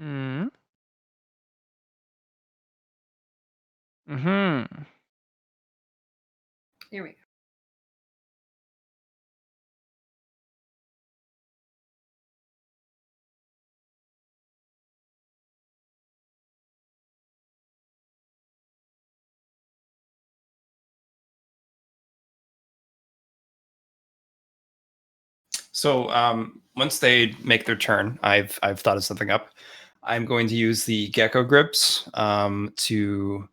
Mm-hmm. Mm-hmm. There we go. So once they make their turn, I've thought of something up. I'm going to use the gecko grips to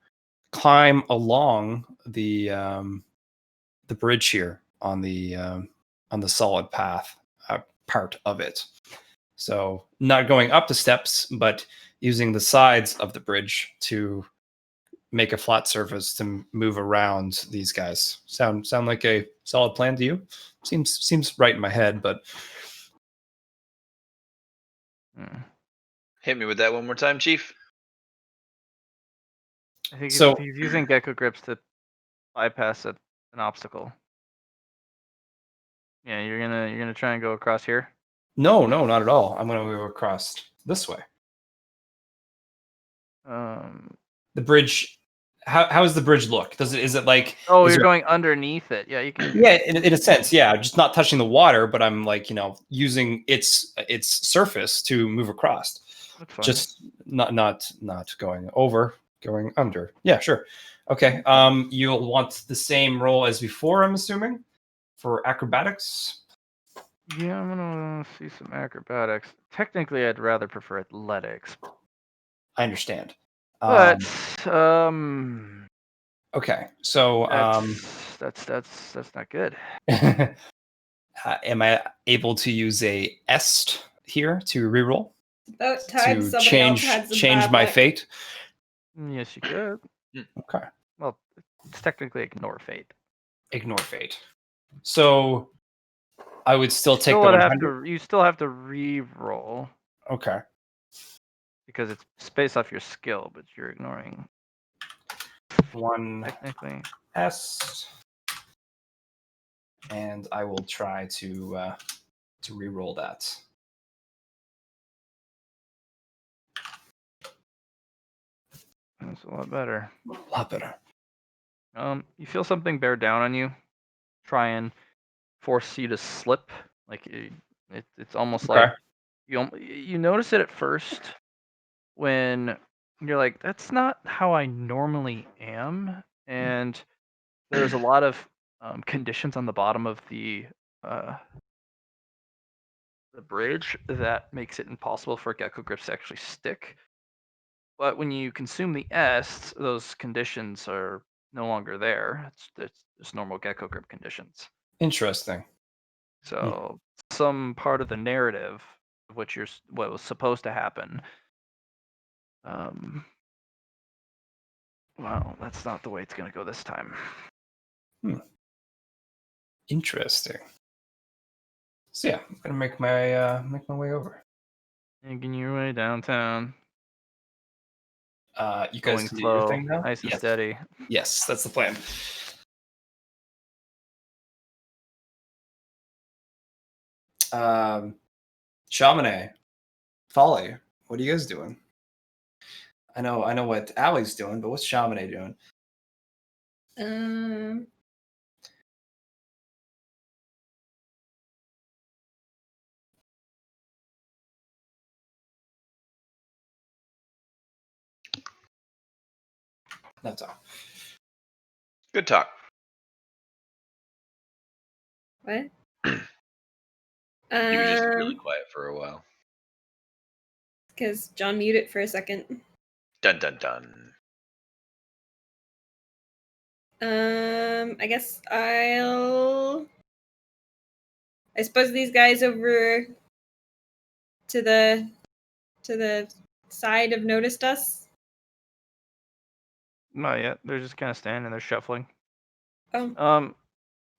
climb along the bridge here on the solid path part of it. So not going up the steps, but using the sides of the bridge to make a flat surface to move around these guys. Sound like a solid plan to you? Seems right in my head, but Mm. Hit me with that one more time, Chief. I think So- he's using gecko grips to bypass an obstacle. Yeah, you're gonna try and go across here. no, not at all. I'm going to go across this way. The bridge. How does the bridge look? Is it like? Oh, is you're there- going underneath it. Yeah, you can. Yeah, in a sense, yeah. Just not touching the water, but I'm like using its surface to move across. That's fine. Just not going over, going under. Yeah, sure. Okay. You'll want the same roll as before, I'm assuming, for acrobatics. Yeah, I'm gonna see some acrobatics. Technically, I'd rather prefer athletics, I understand. but Okay. So that's not good. am I able to use a est here to reroll About time to somebody else had some change bad my luck. fate? Yes, you could. Okay. Well, it's technically ignore fate. Ignore fate. So I would still take Still the would have 100. to. You still have to re-roll Okay. because it's based off your skill, but you're ignoring One technically. est, and I will try to re-roll that. That's a lot better. A lot better. You feel something bear down on you, try and force you to slip. Like it's almost Okay. like you notice it at first when you're like, that's not how I normally am, and there's a lot of conditions on the bottom of the bridge that makes it impossible for gecko grips to actually stick. But when you consume the est, those conditions are no longer there. It's just normal gecko grip conditions. Interesting. So some part of the narrative, of what was supposed to happen, Well, that's not the way it's going to go this time. Interesting. So yeah, I'm gonna make my way over. Making your way downtown. You Going guys can do your slow, thing now. nice and Yes. steady. Yes, that's the plan. Chaminade, Folly, what are you guys doing? I know what Allie's doing, but what's Chaminade doing? That's all. Good talk. What? You were just really quiet for a while. Because John muted for a second. Dun dun dun. I guess I suppose these guys over to the side have noticed us. Not yet. They're just kind of standing there shuffling. Oh,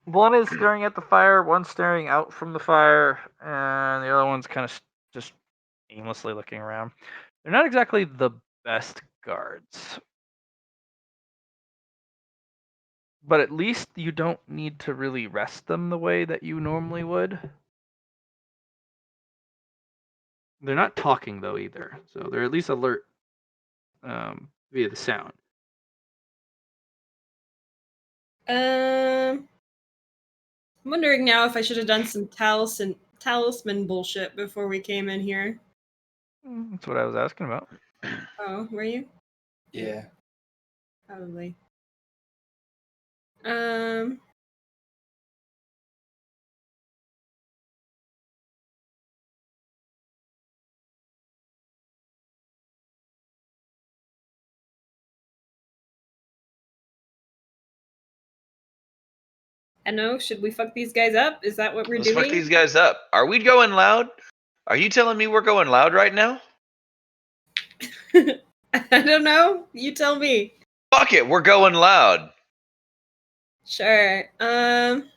One is staring at the fire, one's staring out from the fire, and the other one's kind of just aimlessly looking around. They're not exactly the best guards. But at least you don't need to really rest them the way that you normally would. They're not talking though either, so they're at least alert via the sound. I'm wondering now if I should have done some talisman bullshit before we came in here. That's what I was asking about. Oh, were you? Yeah. Probably. I know. Should we fuck these guys up? Is that what we're Let's doing? fuck these guys up. Are we going loud? Are you telling me we're going loud right now? I don't know. You tell me. Fuck it, we're going loud. Sure.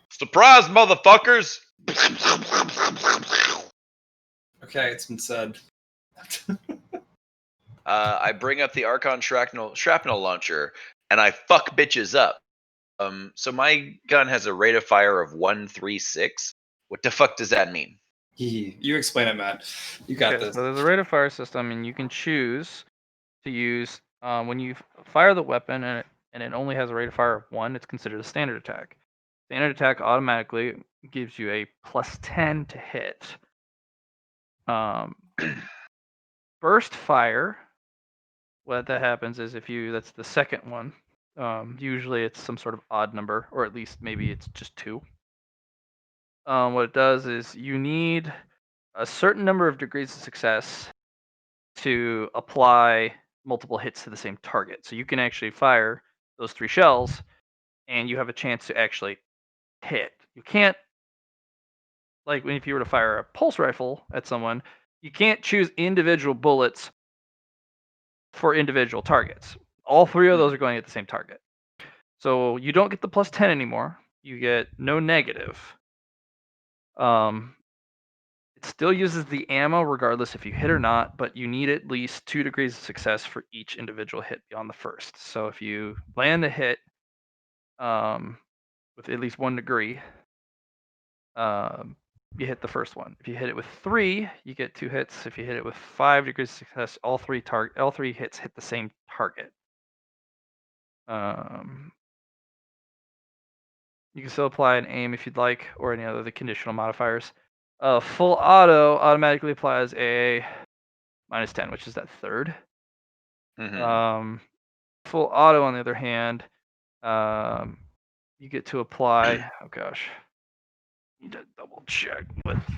Surprise, motherfuckers! Okay, it's been said. I bring up the Archon shrapnel launcher and I fuck bitches up. So my gun has a rate of fire of 136. What the fuck does that mean? You explain it, Matt. You got Okay, this. so there's a rate of fire system, and you can choose to use when you fire the weapon and it only has a rate of fire of 1. It's considered a standard attack. Standard attack automatically gives you a +10 to hit. Burst fire. What that happens is that's the second one. Usually it's some sort of odd number, or at least maybe it's just 2. What it does is you need a certain number of degrees of success to apply multiple hits to the same target. So you can actually fire those 3 shells, and you have a chance to actually hit. You can't, like if you were to fire a pulse rifle at someone, you can't choose individual bullets for individual targets. All 3 of those are going at the same target. So you don't get the +10 anymore. You get no negative. It still uses the ammo regardless if you hit or not, but you need at least 2 degrees of success for each individual hit beyond the first. So if you land the hit with at least 1 degree, you hit the first one. If you hit it with 3, you get 2 hits. If you hit it with 5 degrees of success, all 3 hits hit the same target. You can still apply an aim if you'd like, or any other of the conditional modifiers. Full auto automatically applies a -10, which is that third. Full auto, on the other hand, you get to apply. Oh gosh, need to double check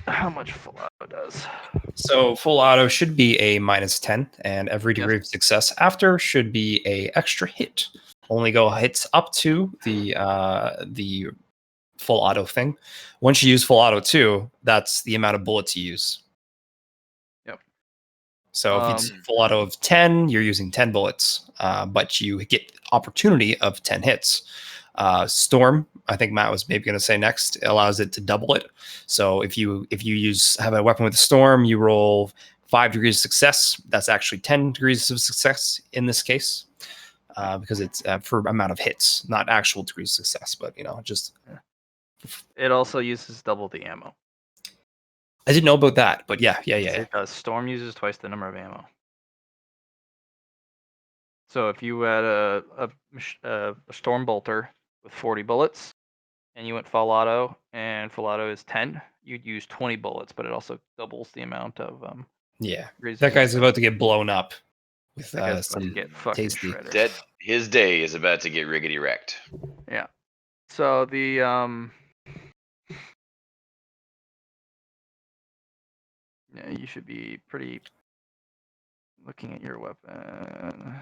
how much full auto does. So full auto should be a -10, and every degree of success after should be a extra hit. Only go hits up to the full auto thing. Once you use full auto 2, that's the amount of bullets you use. Yep. So if it's full auto of 10, you're using 10 bullets. but you get opportunity of 10 hits. Storm, I think Matt was maybe going to say next, allows it to double it. So if you have a weapon with a storm, you roll 5 degrees of success. That's actually 10 degrees of success in this case, because it's for amount of hits, not actual degrees of success, but just. It also uses double the ammo. I didn't know about that, but yeah. It does. Storm uses twice the number of ammo. So if you had a storm bolter with 40 bullets, and you went full auto, and full auto is 10, you'd use 20 bullets, but it also doubles the amount of Yeah, degrees that of guy's success. about to get blown up with That guy's about to some get fucking tasty. shredded. His day is about to get riggedy wrecked. Yeah. So the yeah, you should be pretty looking at your weapon.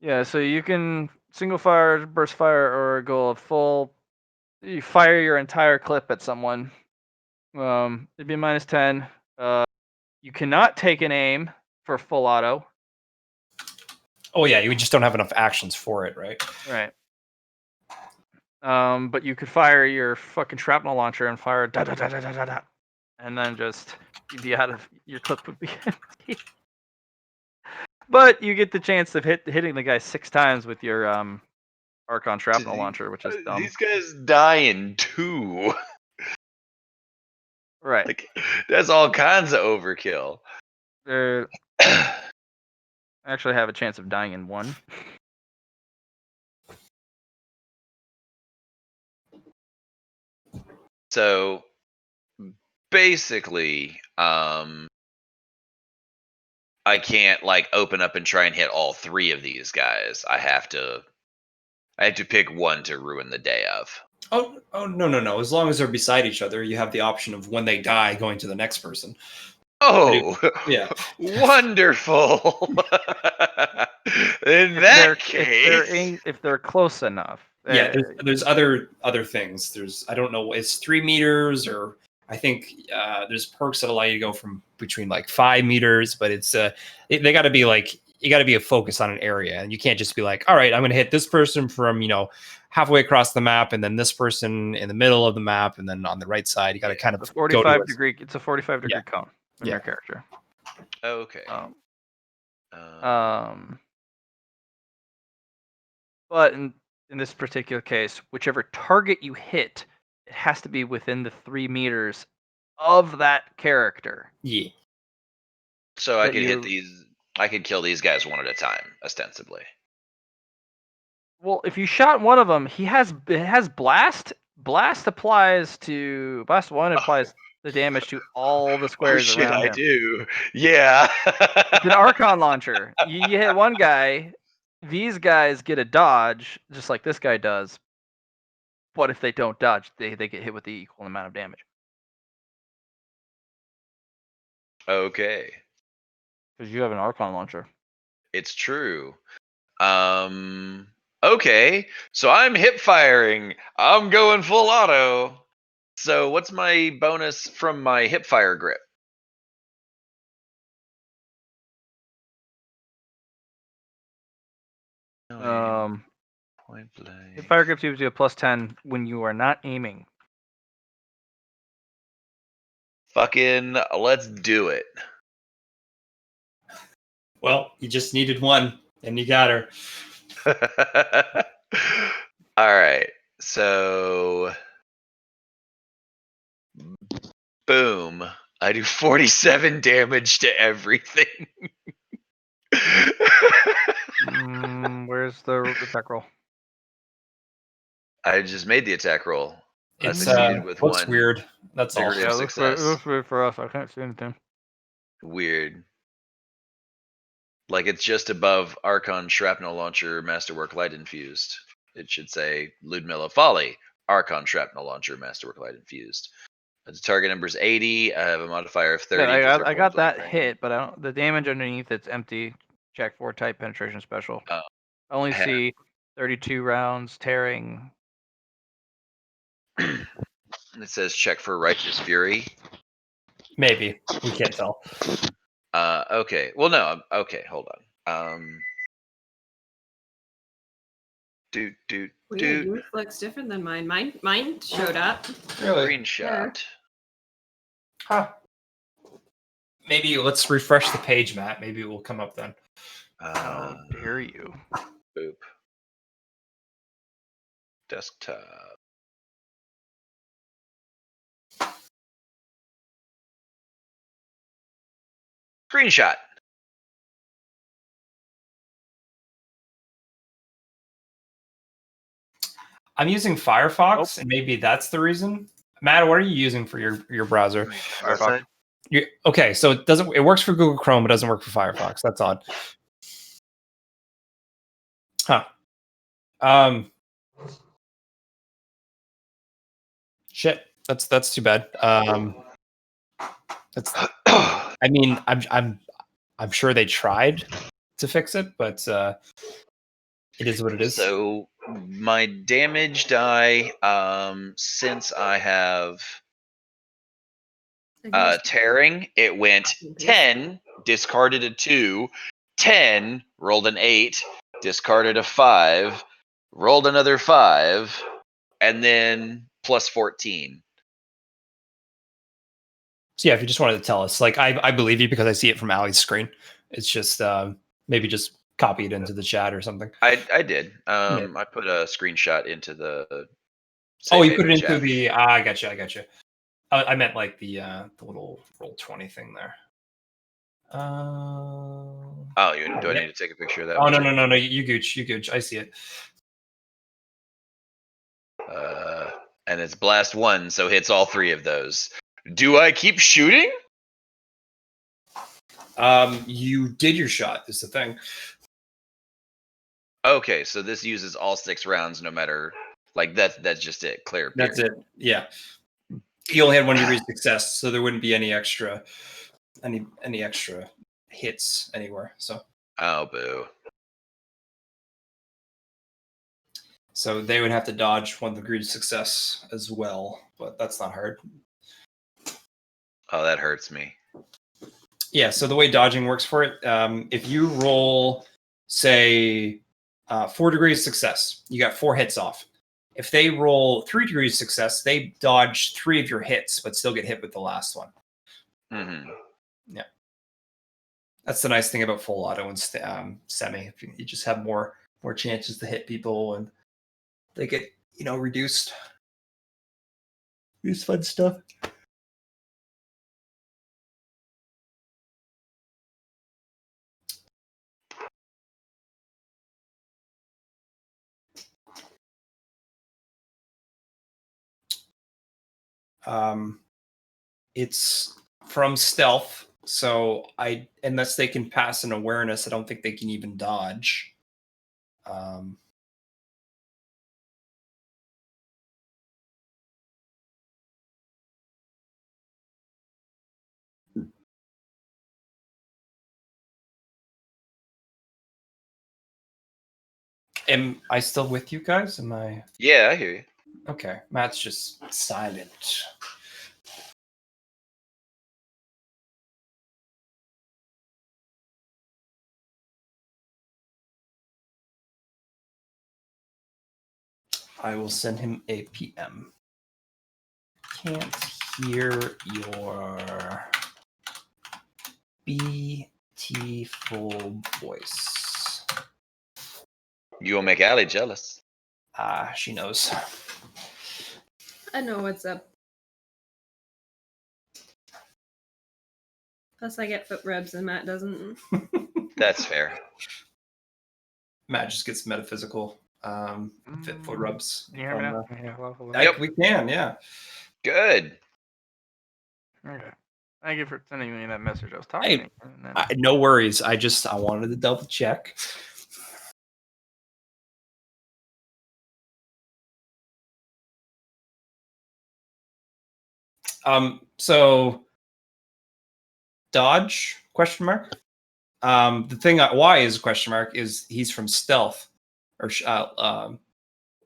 Yeah, so you can single fire, burst fire, or go a full. You fire your entire clip at someone. It'd be -10. You cannot take an aim for full auto. Oh yeah, you just don't have enough actions for it, right? Right. But you could fire your fucking shrapnel launcher and fire da da da da da da da, and then just you'd be out of your clip would be empty. But you get the chance of hitting the guy 6 times with your Archon shrapnel launcher, which is dumb. These guys dying too. Right. Like that's all kinds of overkill. They actually have a chance of dying in 1. So basically, I can't like open up and try and hit all 3 of these guys. I have to pick one to ruin the day of. Oh no! As long as they're beside each other, you have the option of when they die going to the next person. Oh, Yeah. Wonderful. In that case, if they're close enough. Yeah, there's other things. There's I don't know, it's 3 meters, or I think there's perks that allow you to go from between like 5 meters, but it's they got to be like, you got to be a focus on an area, and you can't just be like, all right, I'm going to hit this person from halfway across the map, and then this person in the middle of the map, and then on the right side. You got to kind of 45 degree. It's a 45 degree cone from Yeah. your character. okay. But in this particular case, whichever target you hit, it has to be within the 3 meters of that character. Yeah. So I that could you- hit these. I could kill these guys one at a time, ostensibly. Well, if you shot one of them, it has blast. Blast applies to blast 1 applies the damage to all the squares around I him. do. Yeah. It's an Archon launcher. You hit one guy, these guys get a dodge, just like this guy does. But if they don't dodge, they get hit with the equal amount of damage. Okay. Because you have an Archon launcher. It's true. Okay. So I'm hip firing. I'm going full auto. So what's my bonus from my hip fire grip? Point blank. Hip fire grip gives you a +10 when you are not aiming. Fucking let's do it. Well, you just needed one, and you got her. All right. So boom. I do 47 damage to everything. Where's the attack roll? I just made the attack roll. I It's succeeded with looks 1. weird. That's all. Degree of It success. looks weird for us. I can't see anything. Weird. Like it's just above Archon Shrapnel Launcher Masterwork Light Infused. It should say Ludmilla Folly, Archon Shrapnel Launcher Masterwork Light Infused. The target number is 80. I have a modifier of 30. Yeah, for I got that point blank. hit, but I don't, the damage underneath it's empty. Check for type penetration special. Oh. I only Yeah. see 32 rounds tearing. It says check for Righteous Fury. Maybe we can't tell. Okay. Well, no. Okay, hold on. Weird. Dude. Yours looks different than mine. Mine showed up. Really? Screenshot. Huh. Maybe let's refresh the page, Matt. Maybe it will come up then. How dare you? Boop. Desktop. Screenshot. I'm using Firefox, and maybe that's the reason. Matt, what are you using for your browser? Firefox. Okay, so it works for Google Chrome, but doesn't work for Firefox. That's odd. Huh. Shit. That's too bad. That's. I mean, I'm sure they tried to fix it, but it is what it is. So my damage die, since I have tearing, it went 10, discarded a 2, 10, rolled an 8, discarded a 5, rolled another 5, and then plus 14. So yeah, if you just wanted to tell us, like I believe you because I see it from Ali's screen. It's just maybe just copy it into the chat or something. I did. Yeah. I put a screenshot into the. Oh, you put it into chat. the. I got you. I meant like the little Roll20 thing there. Oh, do I yeah. need to take a picture of that? Oh no! You gooch. I see it. And it's blast 1, so hits all 3 of those. Do I keep shooting? You did your shot. Is the thing. Okay, so this uses all 6 rounds, no matter. Like that's just it. Clear. That's it. Yeah. You only had 1 degree success, so there wouldn't be any extra hits anywhere. So. Oh boo. So they would have to dodge 1 degree success as well, but that's not hard. Oh, that hurts me. Yeah, so the way dodging works for it, if you roll, say, 4 degrees success, you got 4 hits off. If they roll 3 degrees success, they dodge 3 of your hits, but still get hit with the last one. Mm-hmm. Yeah. That's the nice thing about full auto and semi. You just have more chances to hit people, and they get, reduced. It's fun stuff. It's from stealth, so unless they can pass an awareness, I don't think they can even dodge. Am I still with you guys? Am I? Yeah, I hear you. Okay, Matt's just silent. I will send him a PM. Can't hear your beautiful voice. You will make Allie jealous. She knows. I know what's up. Plus, I get foot rubs and Matt doesn't. That's fair. Matt just gets metaphysical foot rubs. Can you hear me now? Yeah, Yep. We can, yeah. Good. Okay. Thank you for sending me that message. I was talking. Hey, no worries. I wanted to double check. So dodge ? The thing why is ? Is he's from stealth, or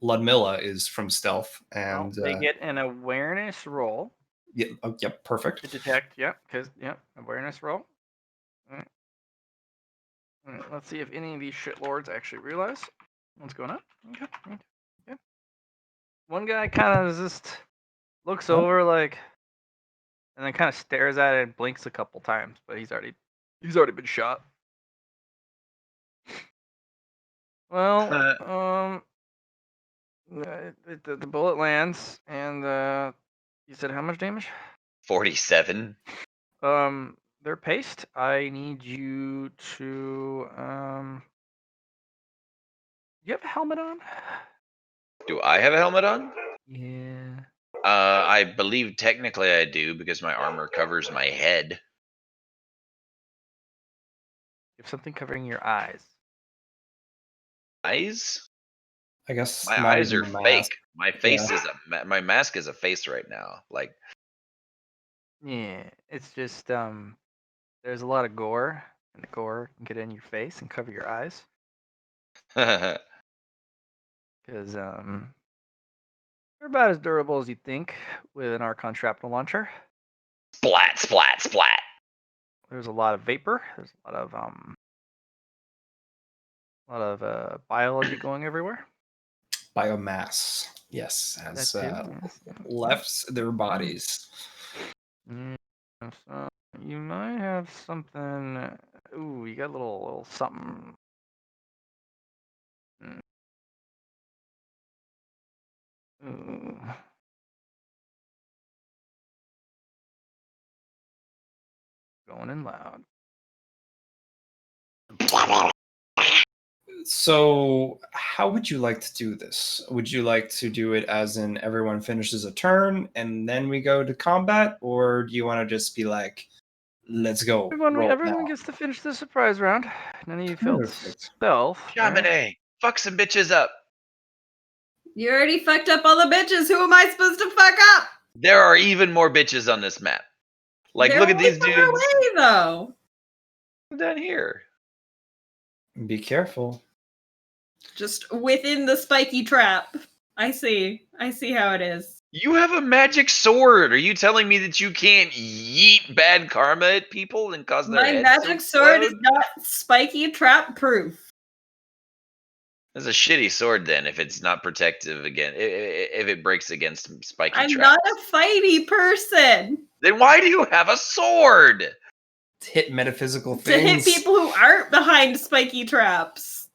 Ludmilla is from stealth, and they get an awareness roll. Yeah, yep, perfect. To detect, because awareness roll. Alright. Alright, let's see if any of these shitlords actually realize what's going on. Okay. One guy kind of just looks over like, and then kind of stares at it and blinks a couple times, but he's already been shot. Well, the bullet lands, and you said how much damage? 47. They're paced. I need you to you have a helmet on? Do I have a helmet on? Yeah. I believe technically I do because my armor covers my head. You have something covering your eyes. Eyes? I guess My not eyes even are a mask. fake. My face Yeah. is my mask is a face right now. Like, Yeah, it's just there's a lot of gore, and the gore can get in your face and cover your eyes because they're about as durable as you think with an Archon shrapnel launcher. splat, splat, splat. There's a lot of vapor. There's a lot of biology going everywhere. Biomass. Yes, has That too. Yes. left their bodies. Yeah, so you might have something. Ooh, you got a little something. Ooh. Going in loud. So, how would you like to do this? Would you like to do it as in everyone finishes a turn and then we go to combat, or do you want to just be like, "Let's go"? Everyone gets to finish the surprise round. None of you felt Perfect. stealth. Right? Chaminade, fuck some bitches up. You already fucked up all the bitches. Who am I supposed to fuck up? There are even more bitches on this map. Like, They're look at only these far dudes away, though. down here. Be careful. Just within the spiky trap. I see how it is. You have a magic sword. Are you telling me that you can't yeet bad karma at people and cause their My heads magic to sword is explode? not spiky trap proof. That's a shitty sword then if it's not protective again. If it breaks against spiky I'm traps. not a fighty person. Then why do you have a sword? To hit metaphysical To hit things. people who aren't behind spiky traps.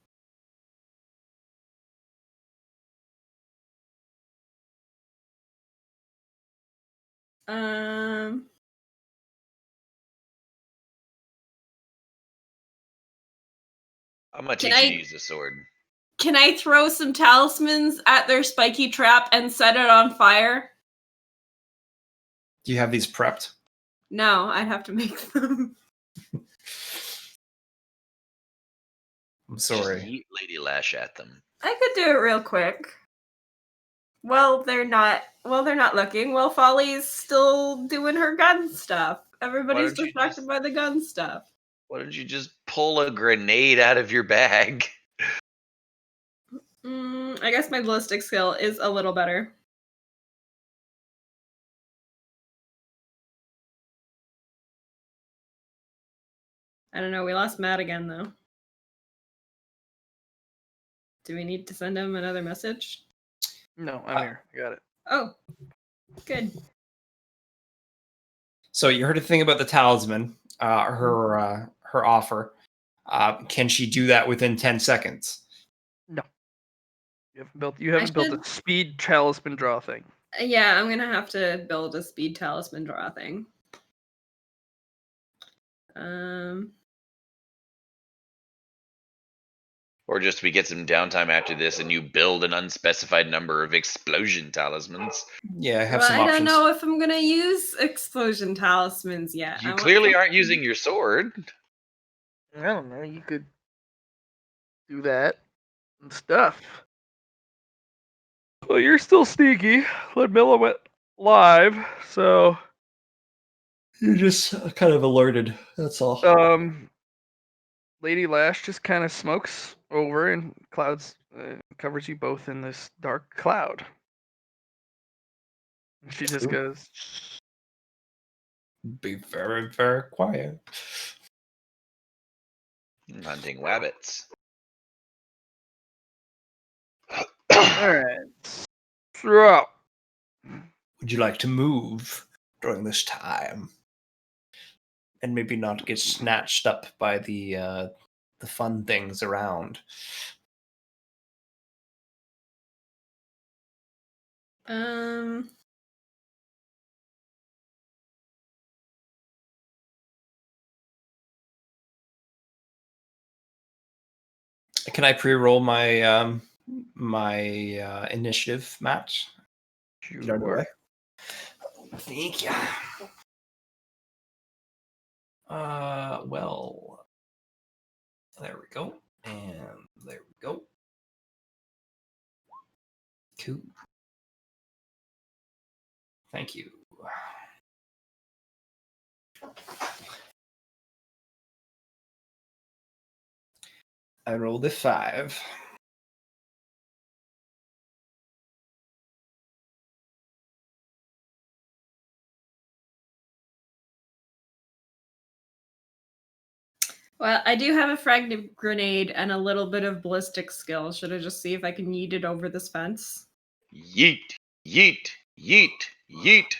I'm gonna Can teach you I- to use the sword. Can I throw some talismans at their spiky trap and set it on fire? Do you have these prepped? No, I'd have to make them. I'm Just sorry. yeet Lady Lash at them. I could do it real quick. Well, they're not looking. Well, Folly's still doing her gun stuff. Everybody's don't you distracted just- by the gun stuff. Why don't you just pull a grenade out of your bag? I guess my ballistic skill is a little better. I don't know. We lost Matt again, though. Do we need to send him another message? No, I'm here. I got it. Oh, good. So you heard a thing about the talisman, her offer. Can she do that within 10 seconds? You haven't built should- a speed talisman draw thing. Yeah, I'm gonna have to build a speed talisman draw thing. Or just we get some downtime after this and you build an unspecified number of explosion talismans. Yeah, I have well, some I options. don't know if I'm gonna use explosion talismans yet. You I want clearly aren't something- using your sword. I don't know. You could do that and stuff. Well, you're still sneaky. Ludmilla went live, so You're just kind of alerted. That's all. Lady Lash just kind of smokes over and clouds covers you both in this dark cloud. And she just Cool. goes, Be very, very quiet. Hunting wabbits. All right. So, Would you like to move during this time? And maybe not get snatched up by the fun things around. Um, Can I pre-roll my initiative, Matt? Get out of the way. Thank you. Well, there we go, and there we go. Cool. Thank you. I rolled a 5. well, I do have a frag grenade and a little bit of ballistic skill. Should I just see if I can yeet it over this fence? Yeet, yeet, yeet, yeet.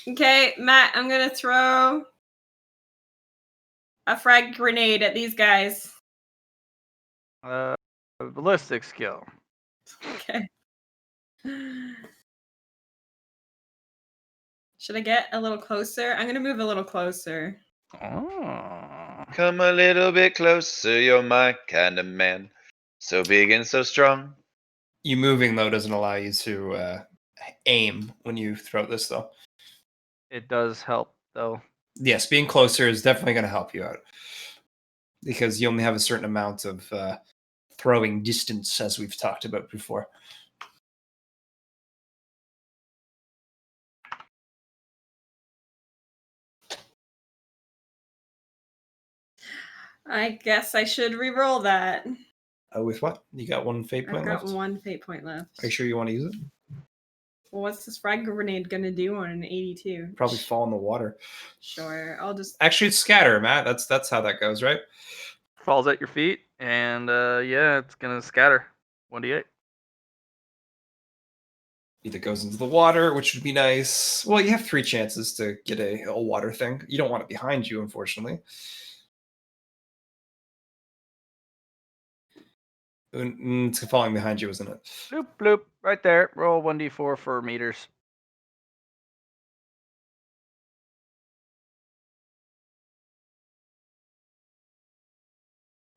Okay, Matt, I'm gonna throw a frag grenade at these guys. ballistic skill. Okay. Should I get a little closer? I'm gonna move a little closer. Oh. Come a little bit closer, you're my kind of man. So big and so strong. You moving though doesn't allow you to aim when you throw this though. It does help though. Yes, being closer is definitely going to help you out because you only have a certain amount of throwing distance, as we've talked about before. I guess I should re-roll that. With what? You got one fate I've point got left? one fate point left. Are you sure you want to use it? Well, what's this frag grenade gonna do on an 82? Probably fall in the water. Sure, I'll just. Actually, it's scatter, Matt. That's how that goes, right? Falls at your feet, and yeah, it's gonna scatter. 1d8. Either goes into the water, which would be nice. Well, you have 3 chances to get a water thing. You don't want it behind you, unfortunately. It's falling behind you, isn't it? Bloop bloop, right there. Roll 1d4 for meters.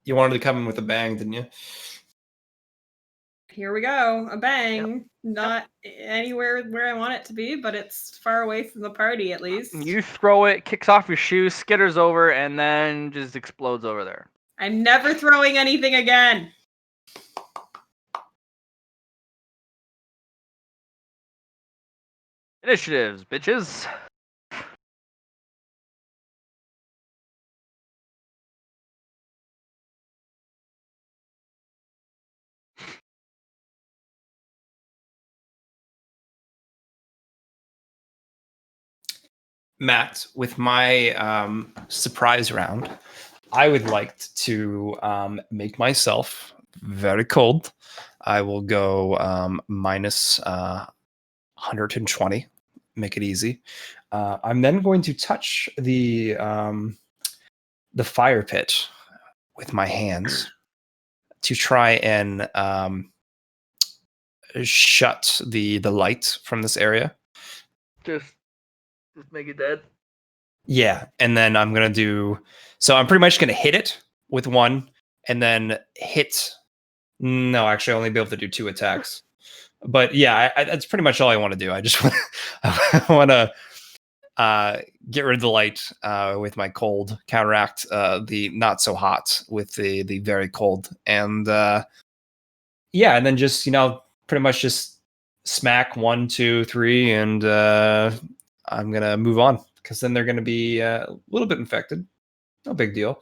You wanted to come in with a bang, didn't you? Here we go. A bang. Not anywhere where I want it to be, but it's far away from the party at least. You throw it, kicks off your shoe, skitters over, and then just explodes over there. I'm never throwing anything again. Initiatives, bitches. Matt, with my surprise round, I would like to make myself very cold. I will go minus 120, make it easy. I'm then going to touch the fire pit with my hands to try and shut the light from this area. Just make it dead. Yeah, and then I'm gonna do. So I'm pretty much gonna hit it with one, and then hit. No, actually, I'll only be able to do 2 attacks. But yeah, that's pretty much all I want to do. I just want to get rid of the light with my cold, counteract the not so hot with the very cold, and yeah, and then just pretty much just smack 1, 2, 3, and I'm gonna move on because then they're gonna be a little bit infected. No big deal.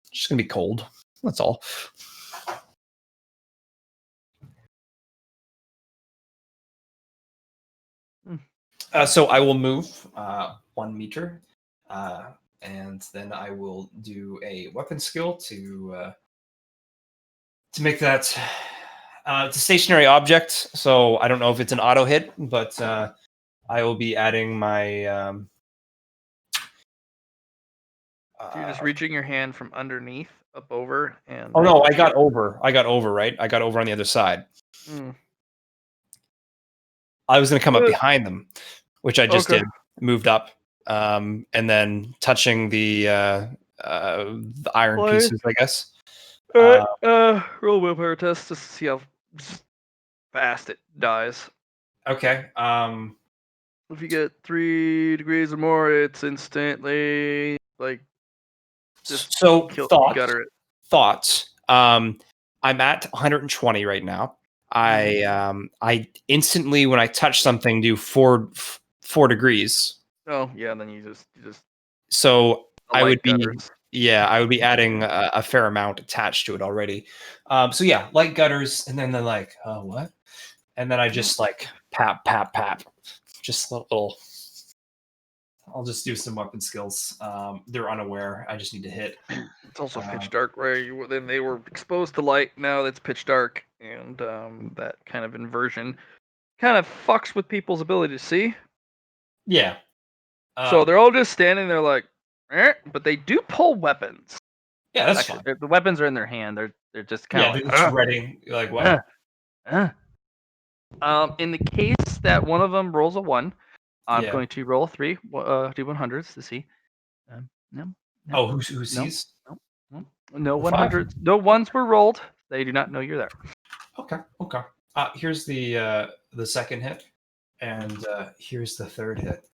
It's just gonna be cold. That's all. So I will move 1 meter, and then I will do a weapon skill to make that. It's a stationary object, so I don't know if it's an auto hit, but I will be adding my. So you're just reaching your hand from underneath up over and. Oh no, I got over. I got over, right? I got over on the other side. Mm. I was going to come up behind them, which I just Okay. did. Moved up, and then touching the iron Play. pieces, I guess. All right. Roll willpower test just to see how fast it dies. Okay. If you get 3 degrees or more, it's instantly like just So gutter it. thoughts. I'm at 120 right now. I instantly, when I touch something, do 4 degrees. Oh yeah, then you just So I would be gutters. I would be adding a fair amount attached to it already. So yeah, light gutters, and then they're like, what? And then I just like pap pap pap, just little. I'll just do some weapon skills. They're unaware. I just need to hit. It's also pitch dark where then they were exposed to light. Now it's pitch dark, and that kind of inversion kind of fucks with people's ability to see. Yeah. So they're all just standing there like, but they do pull weapons. Yeah, that's fine. The weapons are in their hand. They're just kind of they're just ready. You're like what? In the case that one of them rolls a 1, I'm Yeah. going to roll 3 D100s to see. No. Oh, who sees? No A 100s. No ones were rolled. They do not know you're there. Okay. Here's the second hit, and here's the third hit,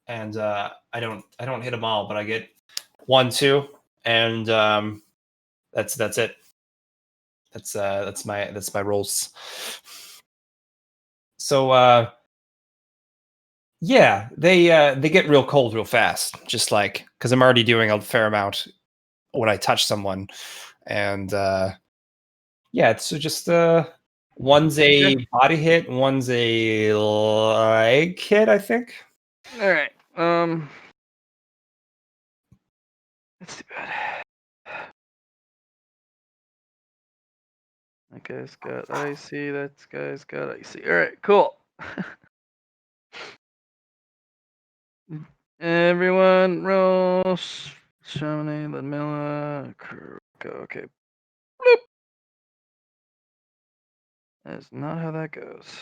and I don't hit them all, but I get 1, 2, and that's it. That's my rolls. So yeah, they get real cold real fast, just like because I'm already doing a fair amount when I touch someone, and yeah, it's just one's a body hit, one's a leg hit, I think. All right. That's too bad. That guy's got icy. That guy's got icy. All right, cool. Everyone, roll. Chamonix, Lamilla. Okay. Bloop. That's not how that goes.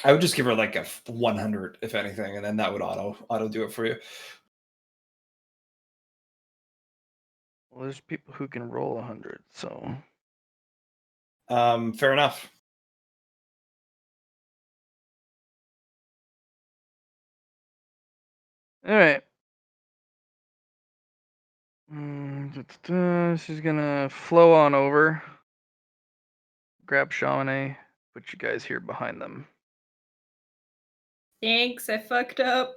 I would just give her like a 100 if anything, and then that would auto do it for you. Well, there's people who can roll 100, so. Fair enough. All right. She's gonna flow on over, grab Chamonix, put you guys here behind them. Thanks, I fucked up.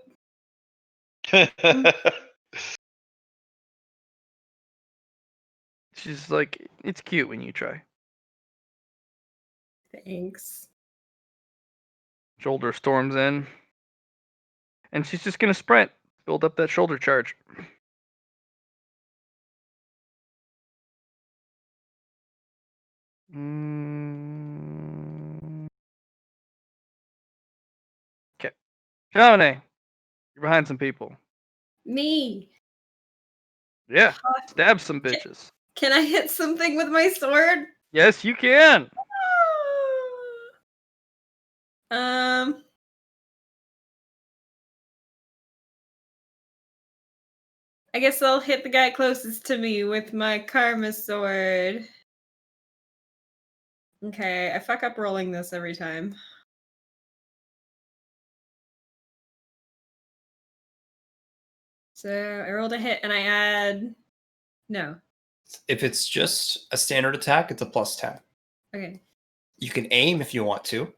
She's like, it's cute when you try. Thanks. Shoulder storms in, and she's just gonna sprint, build up that shoulder charge. Okay, Chamonix, you're behind some people. Me. Yeah, stab some bitches. Can I hit something with my sword? Yes, you can. I guess I'll hit the guy closest to me with my karma sword. Okay, I fuck up rolling this every time. So I rolled a hit and I add... No. If it's just a standard attack, it's a +10. Okay. You can aim if you want to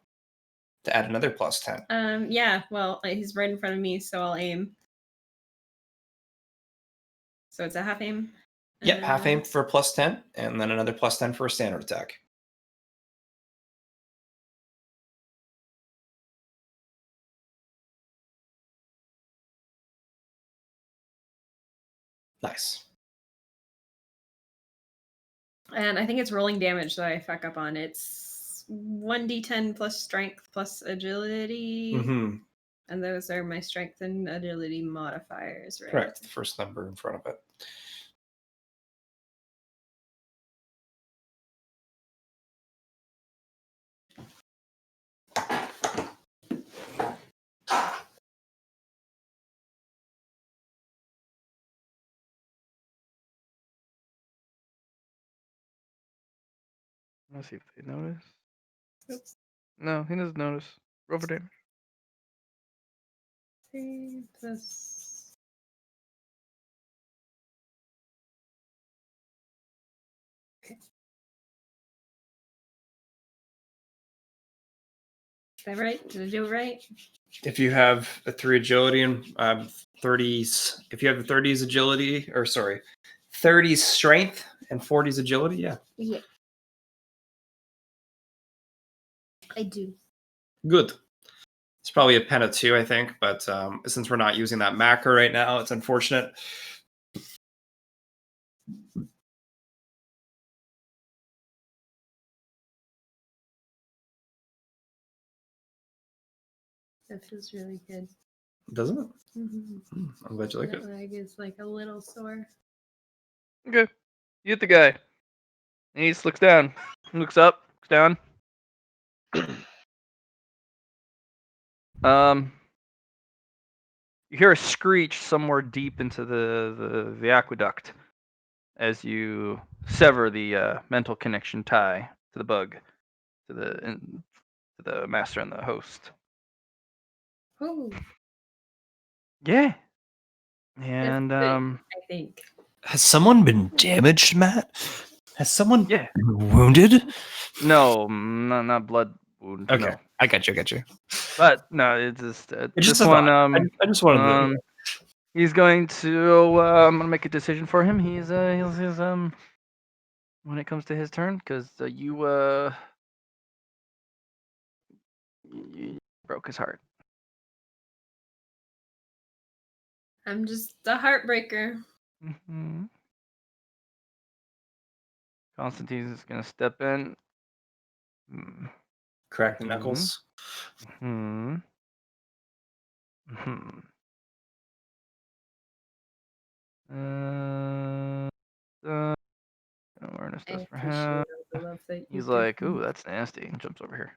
add another +10. Yeah, well, he's right in front of me, so I'll aim. So it's a half aim? Yep, half aim for +10, and then another +10 for a standard attack. Nice. And I think it's rolling damage that I fuck up on. It's 1d10 plus strength plus agility. Mm-hmm. And those are my strength and agility modifiers, right? Correct. The first number in front of it. Let's see if they notice. Oops. No, he doesn't notice. Roll for damage. 3 plus. Okay. Is that right? Did I do it right? If you have a 3 agility and 30s, if you have the 30s agility, or sorry, 30s strength and 40s agility, yeah. Yeah. I do. Good. It's probably a pen of 2, I think, but since we're not using that macro right now, it's unfortunate. That feels really good. Doesn't it? Mm-hmm. I'm glad you like That it. leg is like a little sore. Okay. You hit the guy. And he just looks down. He looks up, looks down. You hear a screech somewhere deep into the aqueduct as you sever the mental connection tie to the bug, to the master and the host. Oh, Yeah. that's And good, I think. Has someone been damaged, Matt? Has someone yeah. been wounded? No, not blood wound. Okay, No. I got you. But no, it's just It's this just a one. thought. I just wanted to. He's going to. I'm gonna make a decision for him. He's when it comes to his turn, because you broke his heart. I'm just a heartbreaker. Mm-hmm. Constantine is gonna step in. Crack the knuckles. Hmm. Hmm. Awareness I does for appreciate him. all the love that you He's give like, me ooh, that's nasty. And jumps over here.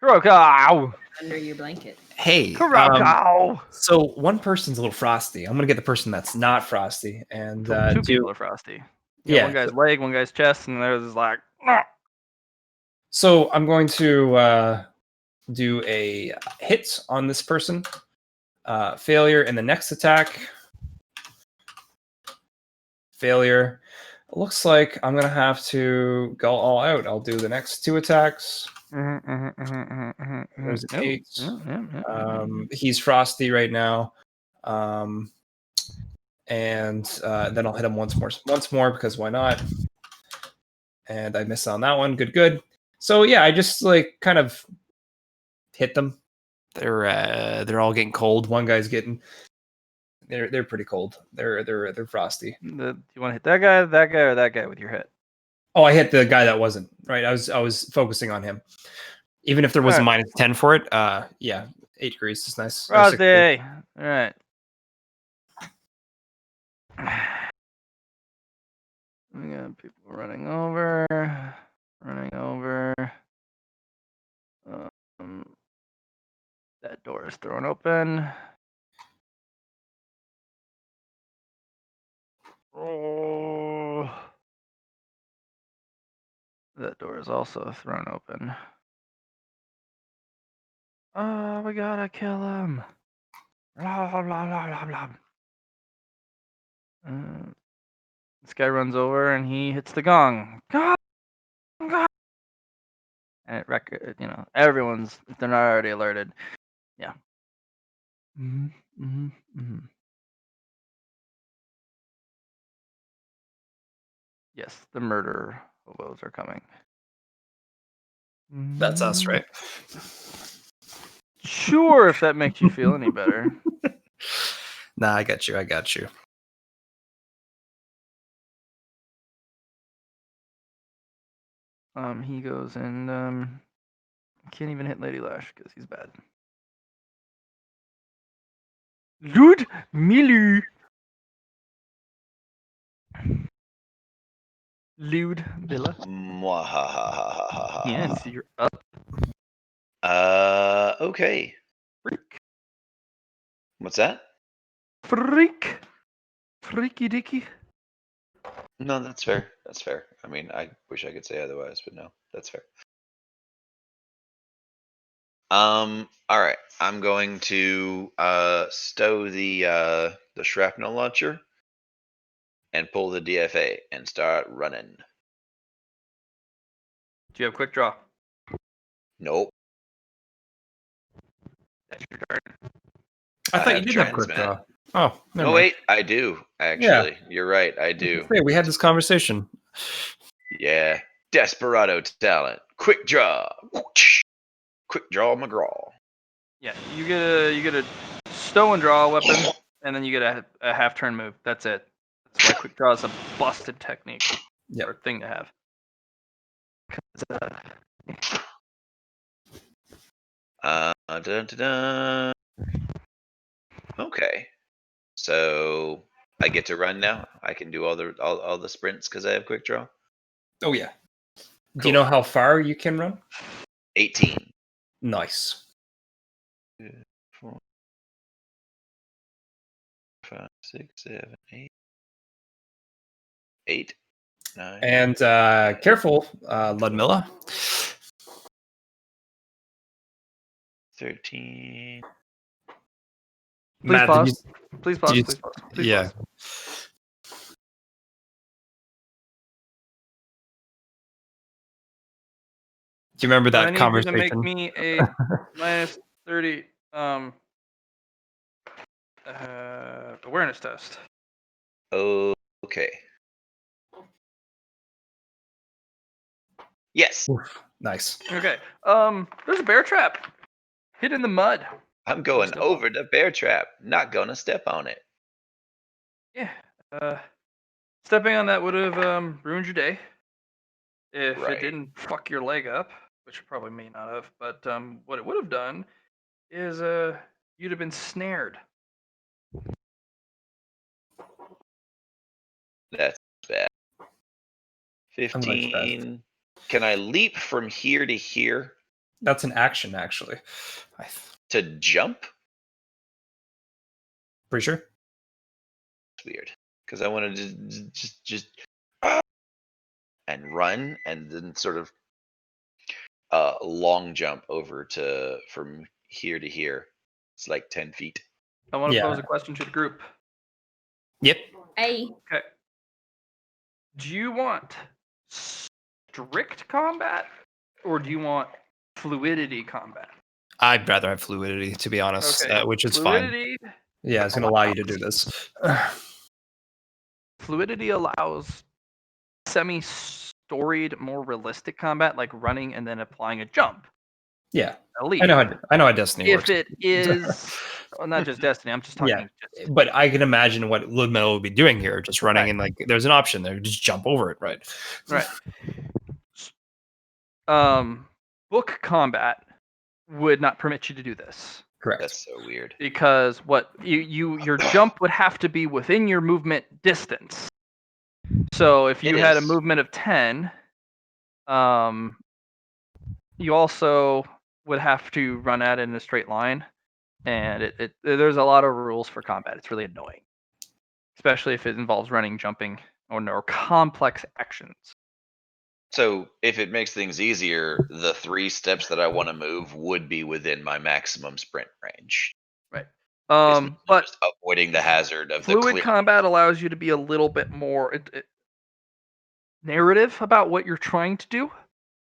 Kurokow! under your blanket. Hey, Kurokow! so one person's a little frosty. I'm gonna get the person that's not frosty, and Two do people are frosty. yeah. One guy's leg, one guy's chest, and there's just like. So I'm going to do a hit on this person. Failure in the next attack. Failure. It looks like I'm gonna have to go all out. I'll do the next 2 attacks. There's an 8. He's frosty right now, and then I'll hit him once more because why not? And I missed on that one. Good. So yeah, I just like kind of hit them. They're all getting cold. One guy's getting. They're pretty cold. They're frosty. You want to hit that guy, or that guy with your hit? Oh, I hit the guy that wasn't right. I was focusing on him. Even if there was a -10 for it, yeah, 8 degrees is nice. Frosty! All right. We got people running over. That door is thrown open. Oh. That door is also thrown open. Oh, we gotta kill him. Blah, blah, blah, blah, blah. This guy runs over and he hits the gong. Gong! Gong! And it everyone's, if they're not already alerted. Yeah. Yes, the murder hobos are coming. That's us, right? Sure, if that makes you feel any better. Nah, I got you. he goes and can't even hit Lady Lash because he's bad. Lud Mili. Lud Villa. Mwahahahahaha. Yes, you're up. Okay. Freak. What's that? Freak. Freaky dicky. No, that's fair. That's fair. I mean, I wish I could say otherwise, but no, that's fair. All right. I'm going to stow the shrapnel launcher and pull the DFA and start running. Do you have quick draw? Nope. That's your turn. I thought you have did have quick transmat. draw. Oh, never No, mind. wait, I do actually. You're right, I do. Hey, we had this conversation. Yeah, desperado talent, quick draw, quick draw McGraw. Yeah, you get a stow and draw weapon, and then you get a half turn move. That's it. That's why quick draw is a busted technique Yep. or thing to have. 'Cause, Dun, dun, dun. Okay, so I get to run now. I can do all the sprints because I have quick draw. Oh yeah. Do Cool. you know how far you can run? 18. Nice. 4, 5, 6, 7, 8. 8, 9. And careful, Ludmilla. 13. Please Matt, did pause. Please pause. did you- Please pause. Please yeah. pause. Do you remember I that need conversation? you to make me a minus 30 awareness test. Okay. Yes, Nice. Okay. There's a bear trap hid in the mud. I'm going Step over the bear trap. Not gonna step on it. Yeah. Stepping on that would have ruined your day if Right. it didn't fuck your leg up, which it probably may not have. But what it would have done is you'd have been snared. That's bad. How much 15. Can I leap from here to here That's an action, actually. to jump? Pretty sure. It's weird. Because I want to just and run and then sort of long jump over to from here to here. It's like 10 feet. I want to Yeah. pose a question to the group. Yep. Hey. Okay. Do you want strict combat or do you want fluidity combat? I'd rather have fluidity, to be honest, Okay. which is fine. Fluidity Yeah, it's going to allow you to do this. Fluidity allows semi-storied, more realistic combat, like running and then applying a jump. Yeah, Elite. I know how Destiny works. If it is, well, not just Destiny, I'm just talking. Yeah. Just, But I can imagine what Ludmilla would be doing here, just running Right. and like there's an option there, just jump over it, right? right. Book combat would not permit you to do this Correct. That's so weird. because what your jump would have to be within your movement distance. So if you It had a is. movement of 10, you also would have to run at it in a straight line, and there's a lot of rules for combat. It's really annoying, especially if it involves running, jumping, or complex actions. So if it makes things easier, the 3 steps that I want to move would be within my maximum sprint range. It's not But just avoiding the hazard of the fluid clear. combat allows you to be a little bit more narrative about what you're trying to do,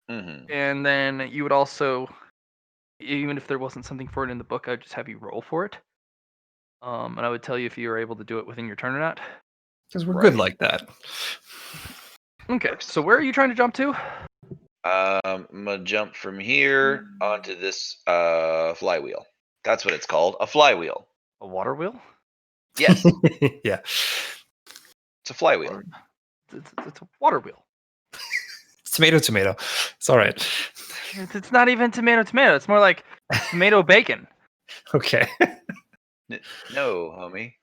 Mhm. and then you would also, even if there wasn't something for it in the book, I'd just have you roll for it. And I would tell you if you were able to do it within your turn or not. Because we're Right. good like that. Okay, so where are you trying to jump to? I'm gonna jump from here onto this flywheel. That's what it's called, a flywheel. A water wheel? Yes, Yeah. it's a flywheel. It's a water wheel. It's Tomato, tomato. It's all right. It's not even tomato. It's more like tomato bacon. Okay. No, homie.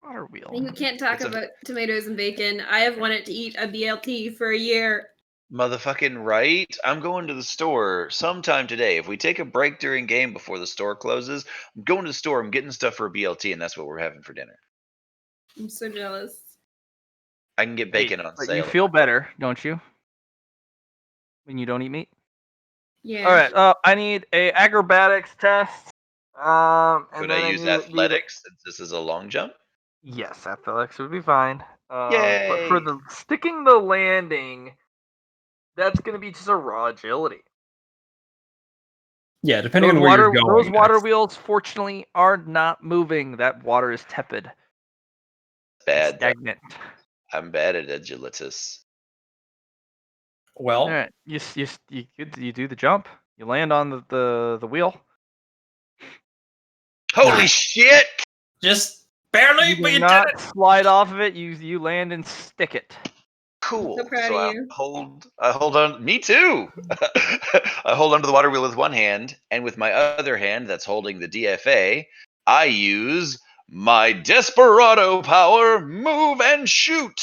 Water wheel. You can't talk It's a- about tomatoes and bacon. I have wanted to eat a BLT for a year. Motherfucking right. I'm going to the store sometime today. If we take a break during game before the store closes, I'm going to the store. I'm getting stuff for a BLT, and that's what we're having for dinner. I'm so jealous. I can get bacon on But sale. you feel better, don't you? When you don't eat meat. Yeah. All right. I need a acrobatics test. And Could then I use need athletics since this is a long jump? Yes, athletics would be fine. But for Yay! the sticking the landing, that's going to be just a raw agility. Yeah, depending Those on where water, you're going. those water wheels, fortunately, are not moving. That water is tepid, Bad. though. stagnant. I'm bad at agilitas. Well, All right, you do the jump. You land on the wheel. Holy shit! just barely, You but do you did not it. slide off of it. You land and stick it. Cool. So proud so of I you. hold on. Me too. I hold onto the water wheel with one hand, and with my other hand, that's holding the DFA, I use my Desperado power, move and shoot.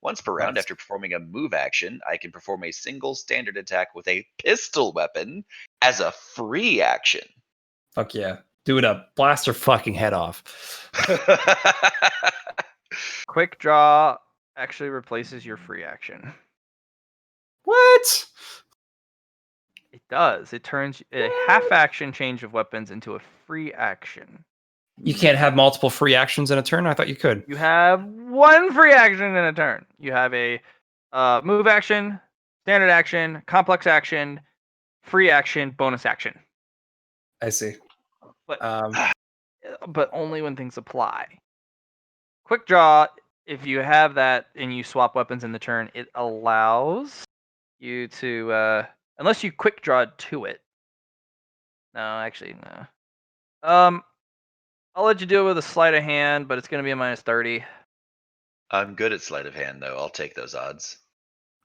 Once per round, Nice. after performing a move action, I can perform a single standard attack with a pistol weapon as a free action. Fuck yeah. Do it up. Blast her fucking head off. Quick draw actually replaces your free action. What? It does. It turns a half action change of weapons into a free action. You can't have multiple free actions in a turn? I thought you could. You have one free action in a turn. You have a move action, standard action, complex action, free action, bonus action. I see. But Um, but only when things apply. Quick draw, if you have that and you swap weapons in the turn, it allows you to unless you quick draw to it. No, actually no. I'll let you do it with a sleight of hand, but it's gonna be a -30. I'm good at sleight of hand, though. I'll take those odds.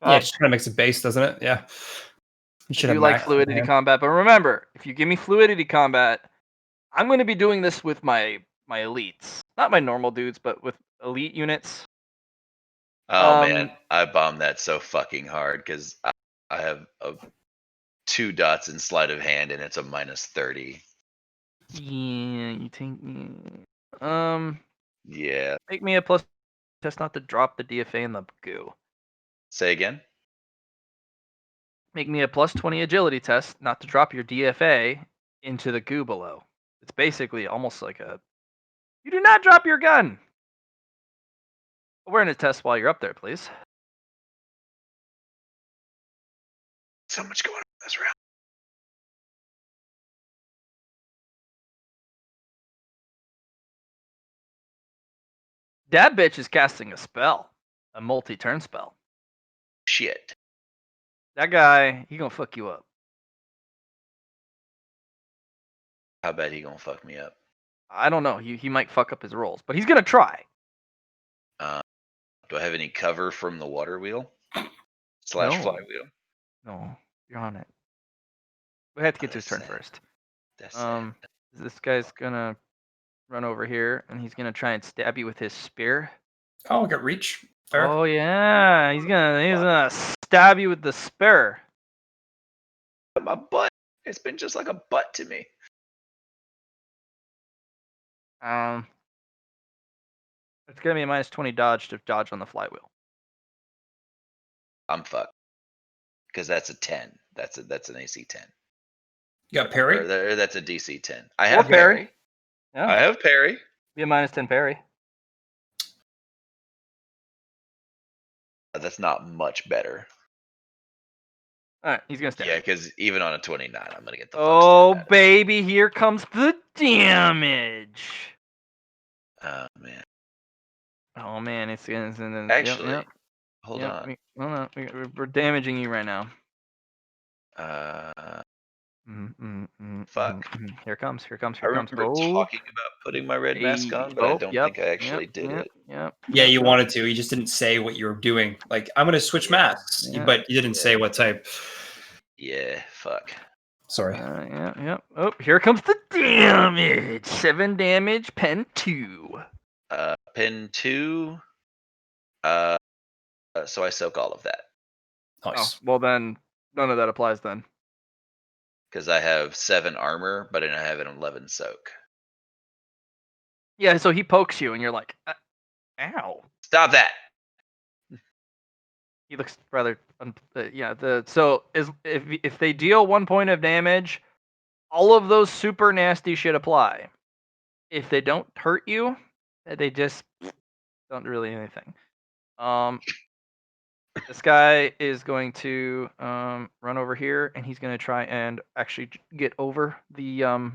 yeah, it just kind of makes it base, doesn't it? Yeah. You I should do have like max in fluidity hand. combat, but remember, if you give me fluidity combat, I'm going to be doing this with my elites, not my normal dudes, but with elite units. Oh man, I bombed that so fucking hard because I have 2 dots in sleight of hand and it's a -30. Yeah, you think. Yeah. Make me a plus test not to drop the DFA in the goo. Say again. Make me a +20 agility test not to drop your DFA into the goo below. It's basically almost like a. You do not drop your gun. Awareness test while you're up there, please. So much going on this round. That bitch is casting a spell, a multi-turn spell. Shit. That guy, he gonna fuck you up. How bad he gonna fuck me up? I don't know. He might fuck up his rolls, but he's gonna try. Do I have any cover from the water wheel / flywheel? No, you're on it. We have to get to his That's turn sad. first. That's sad. This guy's gonna run over here and he's gonna try and stab you with his spear. Oh, I got reach. Fair. Oh yeah, he's gonna stab you with the spear. My butt. It's been just like a butt to me. It's gonna be a -20 dodge to dodge on the flywheel. I'm fucked. Because that's a 10. That's an AC 10. You got parry? Or that's a DC 10. I Or have parry. parry. Yeah, I have parry. be a -10 parry. That's not much better. All right, he's gonna stab. Yeah, because even on a 29, I'm gonna get the. Oh fuck stabbed out of it. baby, here comes the damage. Oh man. Oh man, it's Actually, Yep. hold Yep, on. we're damaging you right now. Uh, Mm-hmm. Fuck. Here comes. I Oh, remember talking about putting my red mask on, but I don't think I actually did it. Yep. Yeah, you wanted to. You just didn't say what you were doing. Like, I'm gonna switch Yeah. masks, but you didn't say what type. Yeah, fuck. Sorry. Yeah. Oh, here comes the damage. 7 damage, pen 2. Pin 2. So I soak all of that Oh, Nice. well then, none of that applies then. because I have 7 armor, but I have an 11 soak. Yeah, so he pokes you, and you're like, ow. Stop that! He looks rather so if they deal 1 point of damage, all of those super nasty shit apply. If they don't hurt you, they just don't really anything. This guy is going to run over here, and he's going to try and actually get over the oh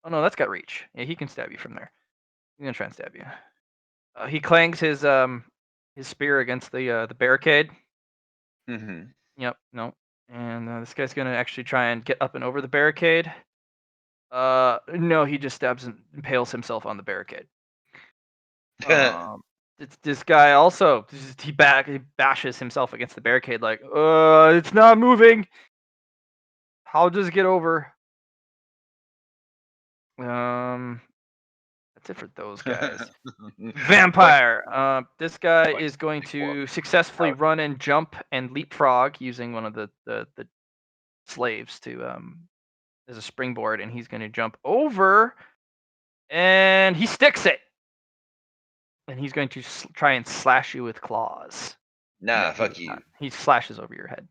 no, that's got reach. Yeah, he can stab you from there. He's going to try and stab you. He clangs his spear against the barricade. Mm-hmm. Yep, no. And this guy's gonna actually try and get up and over the barricade. No, he just stabs and impales himself on the barricade. This guy also he bashes himself against the barricade like, it's not moving. I'll just get over. That's it for those guys. Vampire. This guy Like is going really to successfully run and jump and leapfrog using one of the slaves to as a springboard, and he's going to jump over, and he sticks it, and he's going to try and slash you with claws. Nah, No, fuck you. he slashes over your head.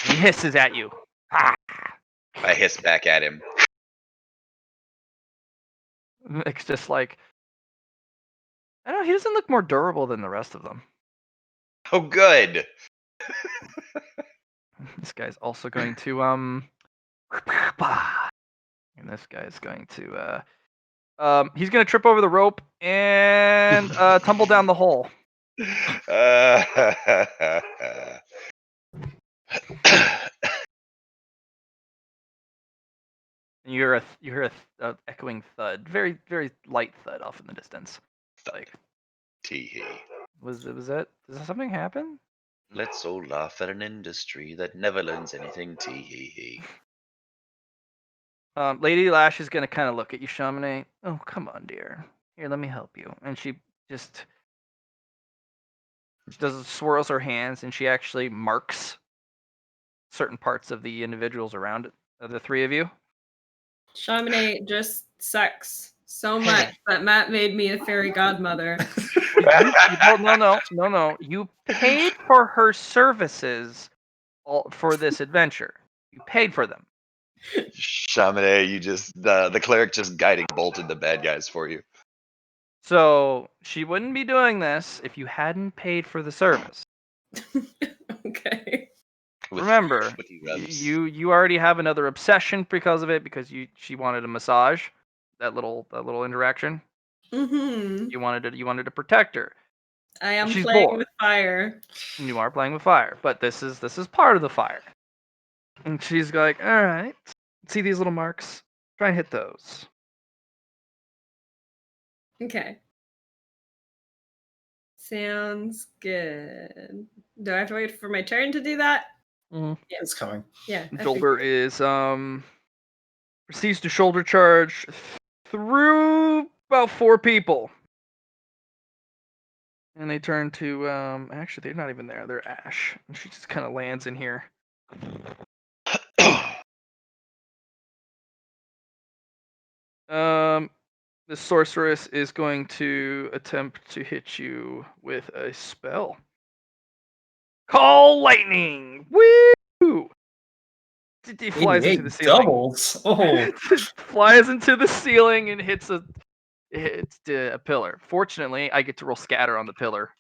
He hisses at you. Ah! I hiss back at him. It's just like, I don't know. He doesn't look more durable than the rest of them. Oh, good. This guy's also going to and this guy's going to he's going to trip over the rope and tumble down the hole. And you hear a echoing thud, very very light thud off in the distance. Like, Tee-hee. was that? Does something happen? Let's all laugh at an industry that never learns anything. Tee-hee-hee. Lady Lash is gonna kind of look at you, Chamonix. Oh, come on, dear. Here, let me help you. And she swirls her hands, and she actually marks certain parts of the individuals around it, the 3 of you. Chamonix just sucks so much that Matt made me a fairy godmother. No. You paid for her services for this adventure. You paid for them. Chamonix, you just the cleric just guiding bolted the bad guys for you. So she wouldn't be doing this if you hadn't paid for the service. Okay. Remember, with rubs. you already have another obsession because of it, because she wanted a massage, that little interaction. Mm-hmm. You wanted to protect her. I am She's playing bored. with fire. You are playing with fire, but this is part of the fire. And she's like, all right, see these little marks? Try and hit those. Okay. Sounds good. Do I have to wait for my turn to do that? Mm. Yeah. It's coming. Yeah. I Shoulder figured. is proceeds to shoulder charge through about 4 people. And they turn to actually they're not even there, they're Ash. And she just kind of lands in here. The sorceress is going to attempt to hit you with a spell. Call lightning! Woo! It flies into the ceiling. Doubles. Oh, Flies into the ceiling and hits a pillar. Fortunately, I get to roll scatter on the pillar.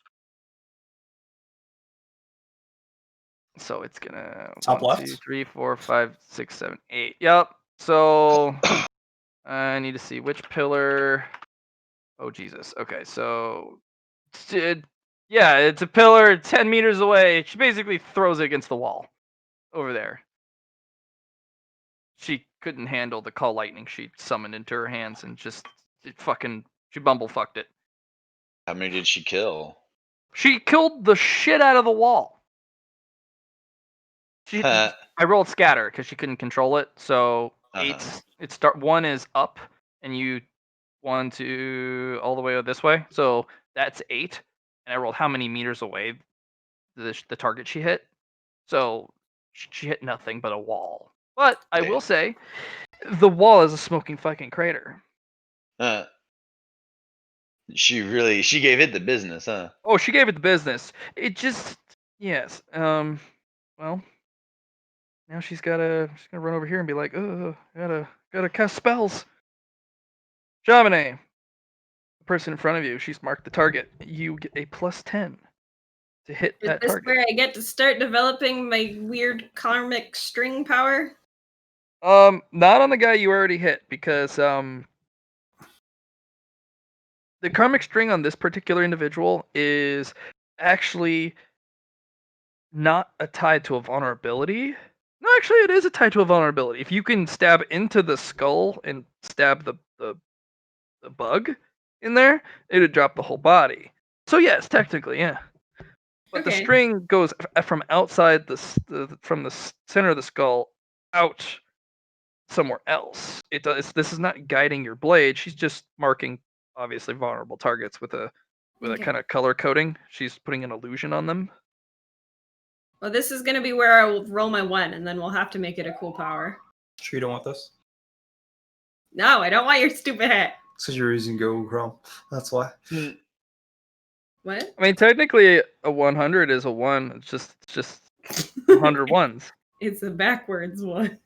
So it's gonna Top 1, left? 2, 3, 4, 5, 6, 7, 8. Yep. So I need to see which pillar. Oh Jesus. Okay, so yeah, it's a pillar 10 meters away. She basically throws it against the wall over there. she couldn't handle the call lightning she summoned into her hands and she bumblefucked it. How many did she kill? She killed the shit out of the wall. I rolled scatter because she couldn't control it. So one is up, and you 1, 2 all the way this way. So that's 8, and I rolled how many meters away the target she hit. So she hit nothing but a wall. But I will say, the wall is a smoking fucking crater. She gave it the business, huh? Oh, she gave it the business. It just yes. Well, now she's gonna run over here and be like, gotta cast spells. Jamine, the person in front of you, she's marked the target. You get a +10 to hit Is that this target. where I get to start developing my weird karmic string power? Not on the guy you already hit, because the karmic string on this particular individual is actually not tied to a vulnerability. No, actually, it is tied to a vulnerability. If you can stab into the skull and stab the bug in there, it would drop the whole body. So yes, technically, yeah. But the string goes from outside from the center of the skull out somewhere else. This is not guiding your blade. She's just marking obviously vulnerable targets with a kind of color coding. She's putting an illusion on them. Well, this is gonna be where I will roll my 1, and then we'll have to make it a cool power. Sure you don't want this? No, I don't want your stupid hat. It's because you're using Google Chrome. That's why. What? I mean, technically, a 100 is a 1. It's just 100 ones. It's a backwards 1.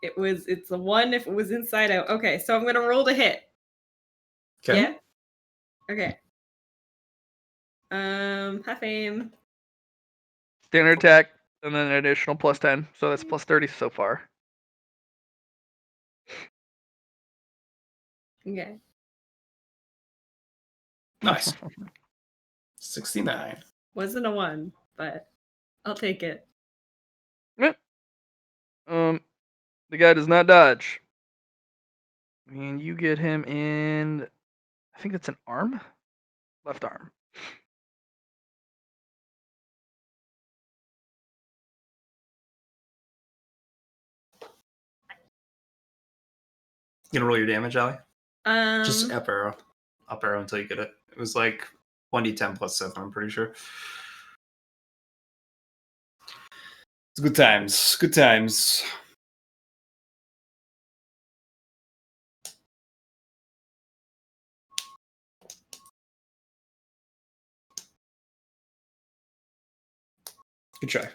It's a 1 if it was inside out. Okay, so I'm gonna roll to hit. Okay. Yeah? Okay. Half aim. Standard attack, and then an additional +10. So that's +30 so far. Okay. Nice. 69. Wasn't a 1, but I'll take it. The guy does not dodge. And you get him in, I think it's an arm? Left arm. You gonna roll your damage, Ali? Um, Just up arrow. Up arrow until you get it. It was like 1d10 +7, I'm pretty sure. It's good times. Good times. Good try.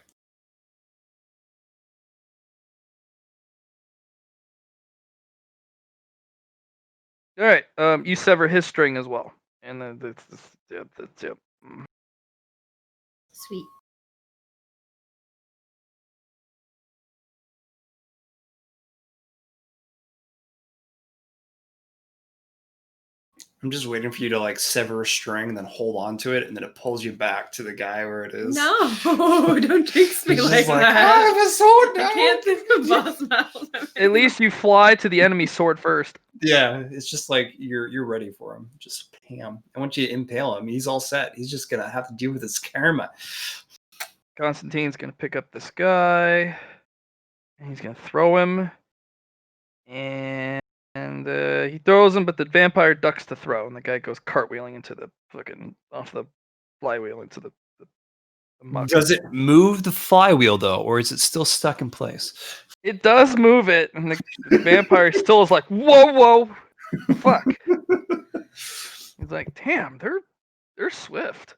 All right. You sever his string as well, and then that's it. Sweet. I'm just waiting for you to like sever a string and then hold on to it, and then it pulls you back to the guy where it is. No, don't jinx me He's like just that. I was so I down. can't think of boss mouth. At least you fly to the enemy sword first. Yeah, it's just like you're ready for him. Just bam. And once you impale him, he's all set. He's just gonna have to deal with his karma. Constantine's gonna pick up this guy, and he's gonna throw him, and he throws him, but the vampire ducks the throw, and the guy goes cartwheeling into the off the flywheel into the muck. Does it move the flywheel though, or is it still stuck in place? It does move it, and the vampire still is like, whoa, fuck. He's like, damn, they're swift.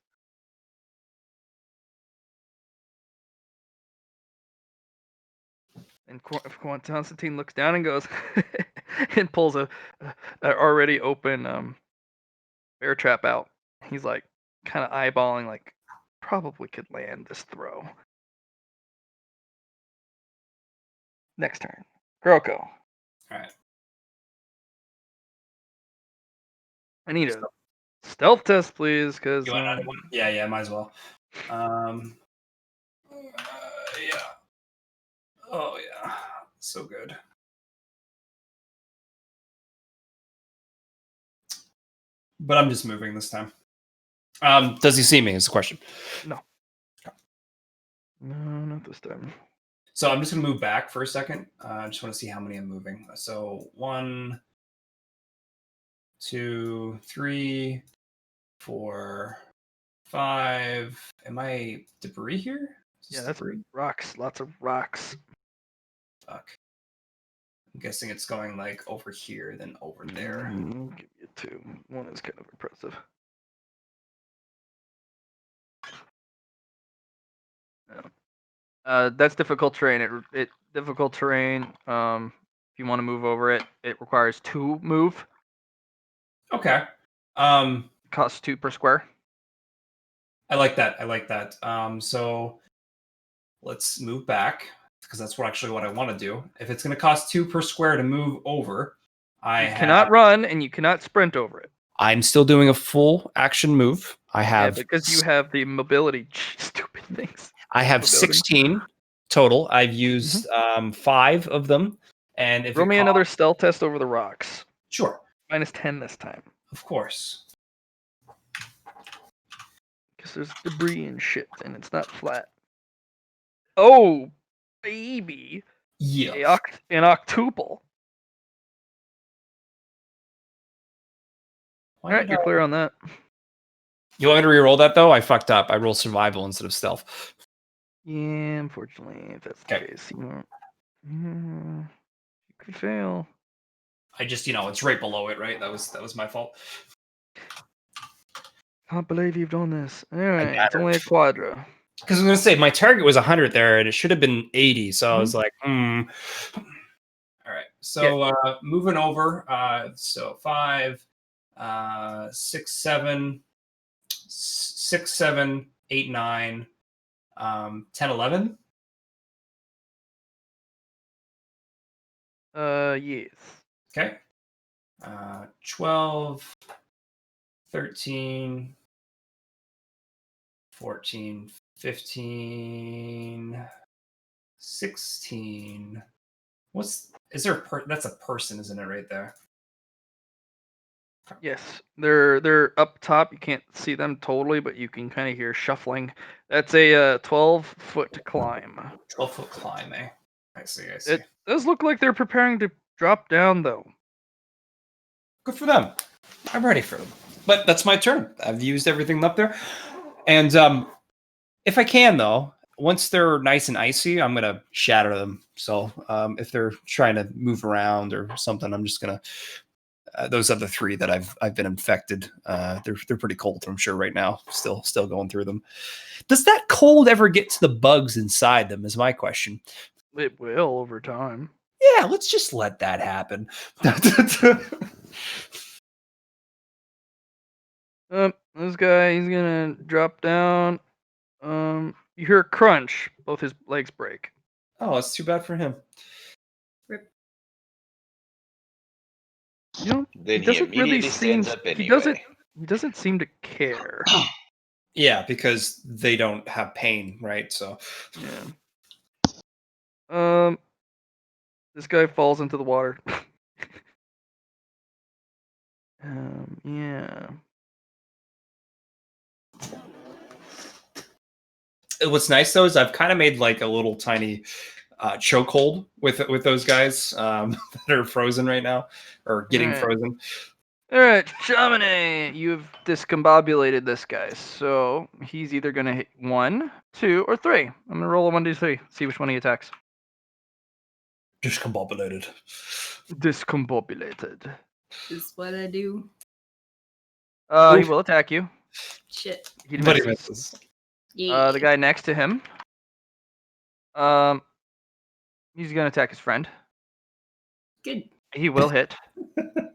And Constantine looks down and goes and pulls a already open bear trap out. He's like kind of eyeballing, like probably could land this throw. Next turn, Groko. All right. I need a stealth test, please, because You want another one? Yeah, might as well. Yeah. Oh yeah. So good. But I'm just moving this time. Does he see me? Is the question. No, not this time. So I'm just gonna move back for a second. I just want to see how many I'm moving. So 1, 2, 3, 4, 5. Am I debris here? Is this Yeah, that's debris. rocks. Lots of rocks. Fuck. I'm guessing it's going like over here, then over there. I'll give you 2. 1 is kind of impressive. That's difficult terrain. It difficult terrain. If you want to move over it, it requires 2 move. Okay. Costs 2 per square. I like that. I like that. So let's move back because that's what I want to do. If it's going to cost 2 per square to move over, You cannot run and you cannot sprint over it. I'm still doing a full action move. I have because you have the mobility stupid things. I have mobility. 16 total. I've used 5 of them, and if Roll it me costs- another stealth test over the rocks. Sure, -10 this time. of course. Because there's debris and shit, and it's not flat. Oh, baby. Yeah. An octuple. Why Alright, did you're I- clear on that. You want me to re-roll that though? I fucked up. I rolled survival instead of stealth. Yeah, unfortunately, if that's the Okay. case, you could fail. I just, it's right below it, right? That was my fault. Can't believe you've done this. Alright, got it's only a quadra. Because I was gonna say my target was 100 there, and it should have been 80. So I was like, All right. So moving over. So 5, 6, 7, 6, 7, 8, 9, 10, 11. Yes. Okay. 12, 13, 14, 15, 16. Is there that's a person, isn't it, right there? Yes, they're up top. You can't see them totally, but you can kind of hear shuffling. That's a 12-foot climb. 12-foot climb, eh? I see. It does look like they're preparing to drop down, though. Good for them. I'm ready for them. But that's my turn. I've used everything up there. And if I can, though, once they're nice and icy, I'm gonna shatter them. So if they're trying to move around or something, I'm just gonna. Those other 3 that I've been infected, they're pretty cold. I'm sure right now, still going through them. Does that cold ever get to the bugs inside them? Is my question. It will over time. Yeah, let's just let that happen. This guy, he's gonna drop down. You hear a crunch. Both his legs break. Oh, it's too bad for him. You know, Then he doesn't really immediately seem. stands up anyway. He doesn't seem to care. Yeah, because they don't have pain, right? So Yeah. This guy falls into the water. Yeah. what's nice though is I've kind of made like a little tiny chokehold with those guys that are frozen right now or getting Alright. frozen. All right, Chamonix, you've discombobulated this guy, so he's either gonna hit 1, 2, or 3. I'm gonna roll a 1d3, see which one he attacks. Discombobulated. Discombobulated. Is what I do. He Oof. will attack you. Shit. He But he misses. misses. Yeah. The guy next to him, he's gonna attack his friend. Good. He will hit.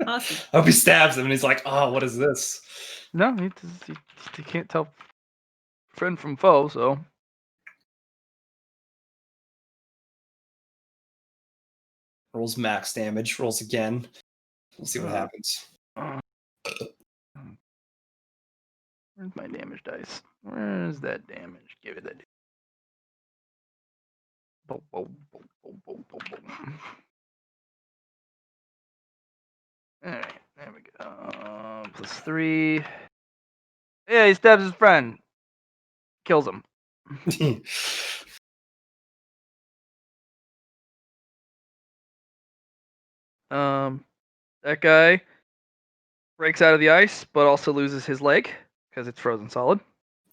Awesome. I hope he stabs him and he's like, "Oh, what is this?" No, he can't tell friend from foe, so. Rolls max damage. Rolls again. We'll see what happens. Where's my damage dice? Where's that damage? Give it that. Boom, boom, boom, boom, boom, boom, boom. Alright, there we go. +3. Yeah, he stabs his friend. Kills him. That guy breaks out of the ice, but also loses his leg because it's frozen solid.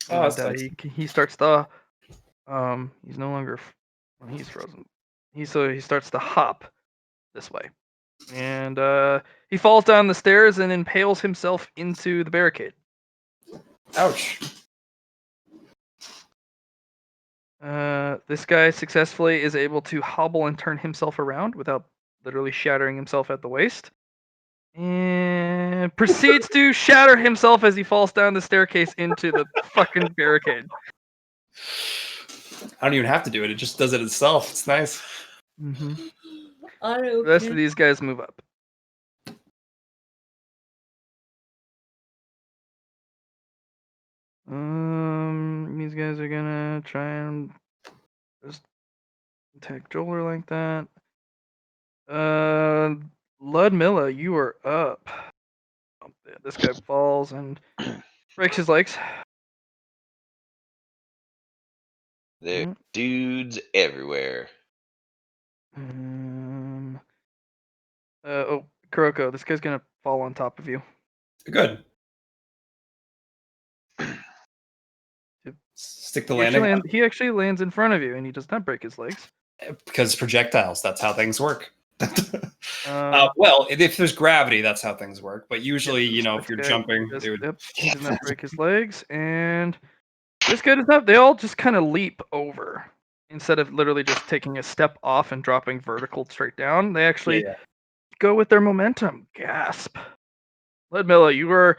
Oh, that's And, nice. he starts to he's no longer when he's frozen. He starts to hop this way, and he falls down the stairs and impales himself into the barricade. Ouch. This guy successfully is able to hobble and turn himself around without literally shattering himself at the waist, and proceeds to shatter himself as he falls down the staircase into the fucking barricade. I don't even have to do it. It just does it itself. It's nice. Mm-hmm. Auto. The rest of these guys move up. These guys are gonna try and just attack Joler like that. Ludmilla, you are up. Oh, yeah, this guy falls and breaks his legs. There Mhm. dudes everywhere. Oh, Kuroko, this guy's gonna fall on top of you. Good. Stick the He actually, landing he actually lands in front of you, and he does not break his legs. because projectiles. That's how things work. Um, Well, if there's gravity, that's how things work. But usually, this if you're guy jumping, does- it would. yep, he does not break his legs, and this guy does not. They all just kind of leap over instead of literally just taking a step off and dropping vertical straight down. They actually Yeah. go with their momentum. Gasp. Ludmilla, you were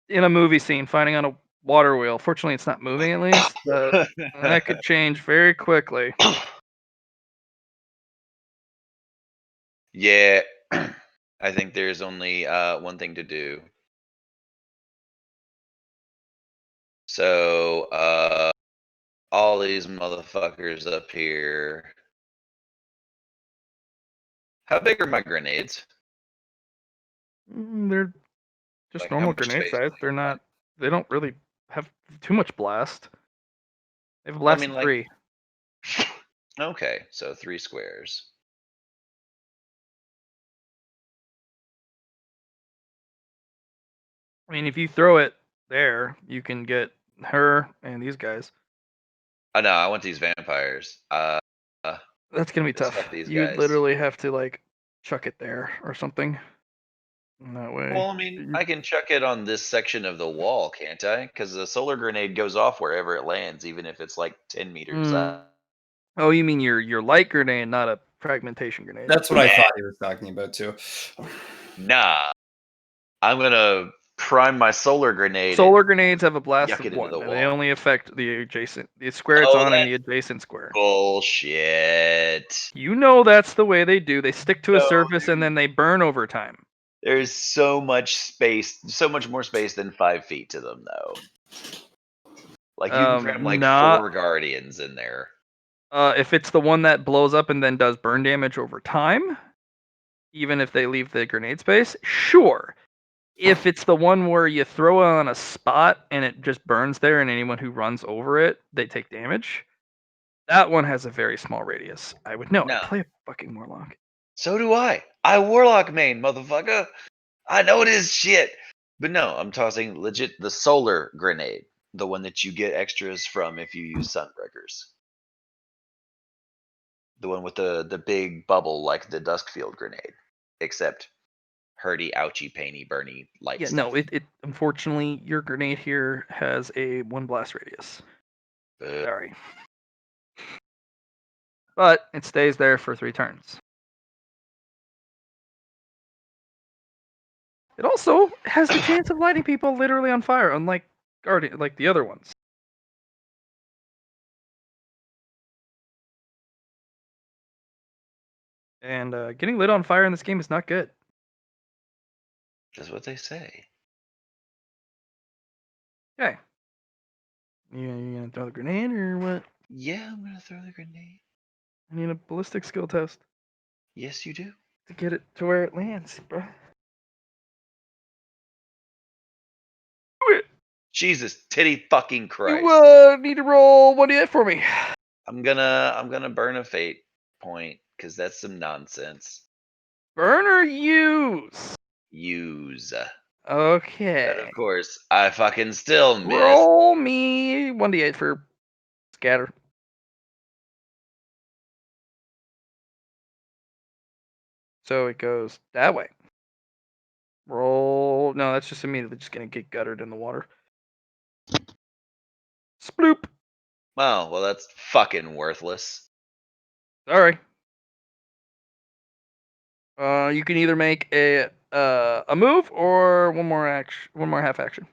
in a movie scene fighting on a water wheel. Fortunately, it's not moving at least, but that could change very quickly. Yeah, I think there's only one thing to do. So, all these motherfuckers up here. How big are my grenades? They're just Like, how normal much grenade space size. do They're they got? not. They don't really have too much blast. They have a I blast mean, of like, 3. okay, so 3 squares. I mean, if you throw it there, you can get her and these guys. Oh no, I want these vampires. That's gonna be Just tough. fuck these You'd guys. literally have to like chuck it there or something. And that way. Well, I mean, I can chuck it on this section of the wall, can't I? Because the solar grenade goes off wherever it lands, even if it's like 10 meters up. Oh, you mean your light grenade, not a fragmentation grenade? That's what I thought he was talking about too. Nah, I'm gonna prime my solar grenade. Solar grenades have a blast yuck of it into 1, the and they wall. only affect the square it's Oh, on and that's the adjacent square. bullshit. You know that's the way they do. They stick to a No, surface and dude. then they burn over time. There's so much space, so much more space than 5 feet to them, though. Like you can cram like Not 4 guardians in there. if it's the one that blows up and then does burn damage over time, even if they leave the grenade space, sure. If it's the one where you throw it on a spot and it just burns there and anyone who runs over it, they take damage, that one has a very small radius. I would know. I No. play a fucking Warlock. So do I. I warlock main, motherfucker. I know it is shit. But no, I'm tossing legit the solar grenade, the one that you get extras from if you use Sunbreakers. The one with the big bubble like the Duskfield grenade, except hurty, ouchy, painy, burny, light Yeah, stuff. no, it unfortunately your grenade here has a 1 blast radius. Sorry. But it stays there for 3 turns. It also has the chance of lighting people literally on fire, unlike Guardian, like the other ones. And getting lit on fire in this game is not good. That's what they say. Okay. You gonna throw the grenade or what? Yeah, I'm gonna throw the grenade. I need a ballistic skill test Yes, you do. to get it to where it lands, bro. Do it. Jesus, titty fucking Christ. You need to roll 1d8 for me. I'm gonna burn a fate point because that's some nonsense. Burn or use? Use. Okay. But of course, I fucking still miss. Roll me 1d8 for scatter. So it goes that way. Roll. No, that's just immediately just gonna get guttered in the water. Sploop. Oh, well, that's fucking worthless. Sorry. You can either make a move or one more half action.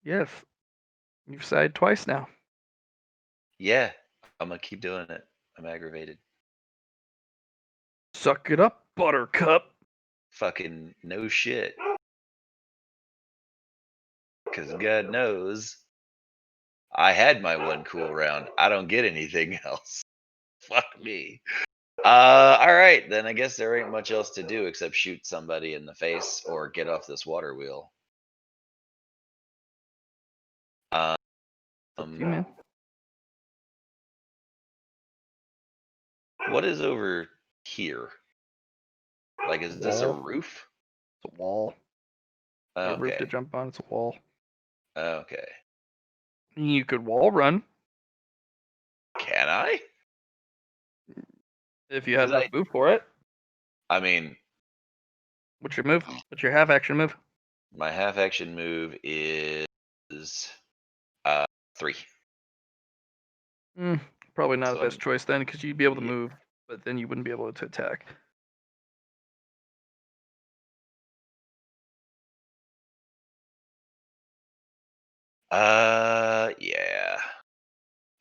Yes. You've sighed twice now. Yeah, I'm gonna keep doing it. I'm aggravated. Suck it up, Buttercup. Fucking no shit. Because God knows I had my one cool round. I don't get anything else. Fuck me. All right, then I guess there ain't much else to do except shoot somebody in the face or get off this water wheel. Up to you, man. What is over here? Like, is this a Wall. roof? It's a wall. A roof to Okay. jump on. It's a wall. Okay. You could wall run Can I? if you had 'Cause enough move for it. I mean, What's your move? What's your half action move? my half action move is 3. Probably not So the best I'm- choice then, because you'd be able to Yeah. move, but then you wouldn't be able to attack. Yeah.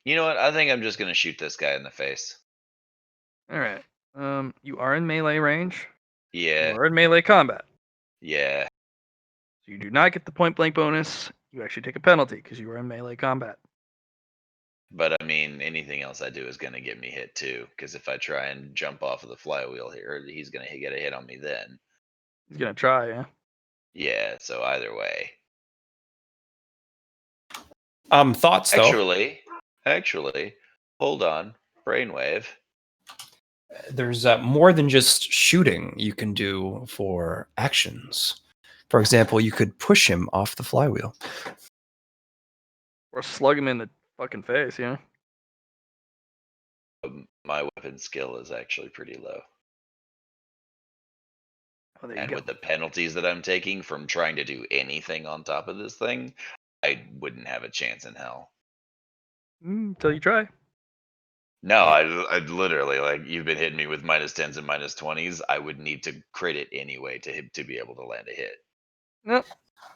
You know what? I think I'm just gonna shoot this guy in the face. All right. You are in melee range. Yeah. You are in melee combat. Yeah. So you do not get the point blank bonus. You actually take a penalty because you are in melee combat. But I mean, anything else I do is gonna get me hit too. Because if I try and jump off of the flywheel here, he's gonna get a hit on me then. He's gonna try, yeah. Yeah. So either way. Thoughts though. Actually, hold on. Brainwave. There's more than just shooting you can do for actions. For example, you could push him off the flywheel. Or slug him in the fucking face, yeah. My weapon skill is actually pretty low. Oh, there you And go. with the penalties that I'm taking from trying to do anything on top of this thing, I wouldn't have a chance in hell. Until you try. No, I'd literally, like, you've been hitting me with -10s and -20s. I would need to crit it anyway to be able to land a hit. Nope.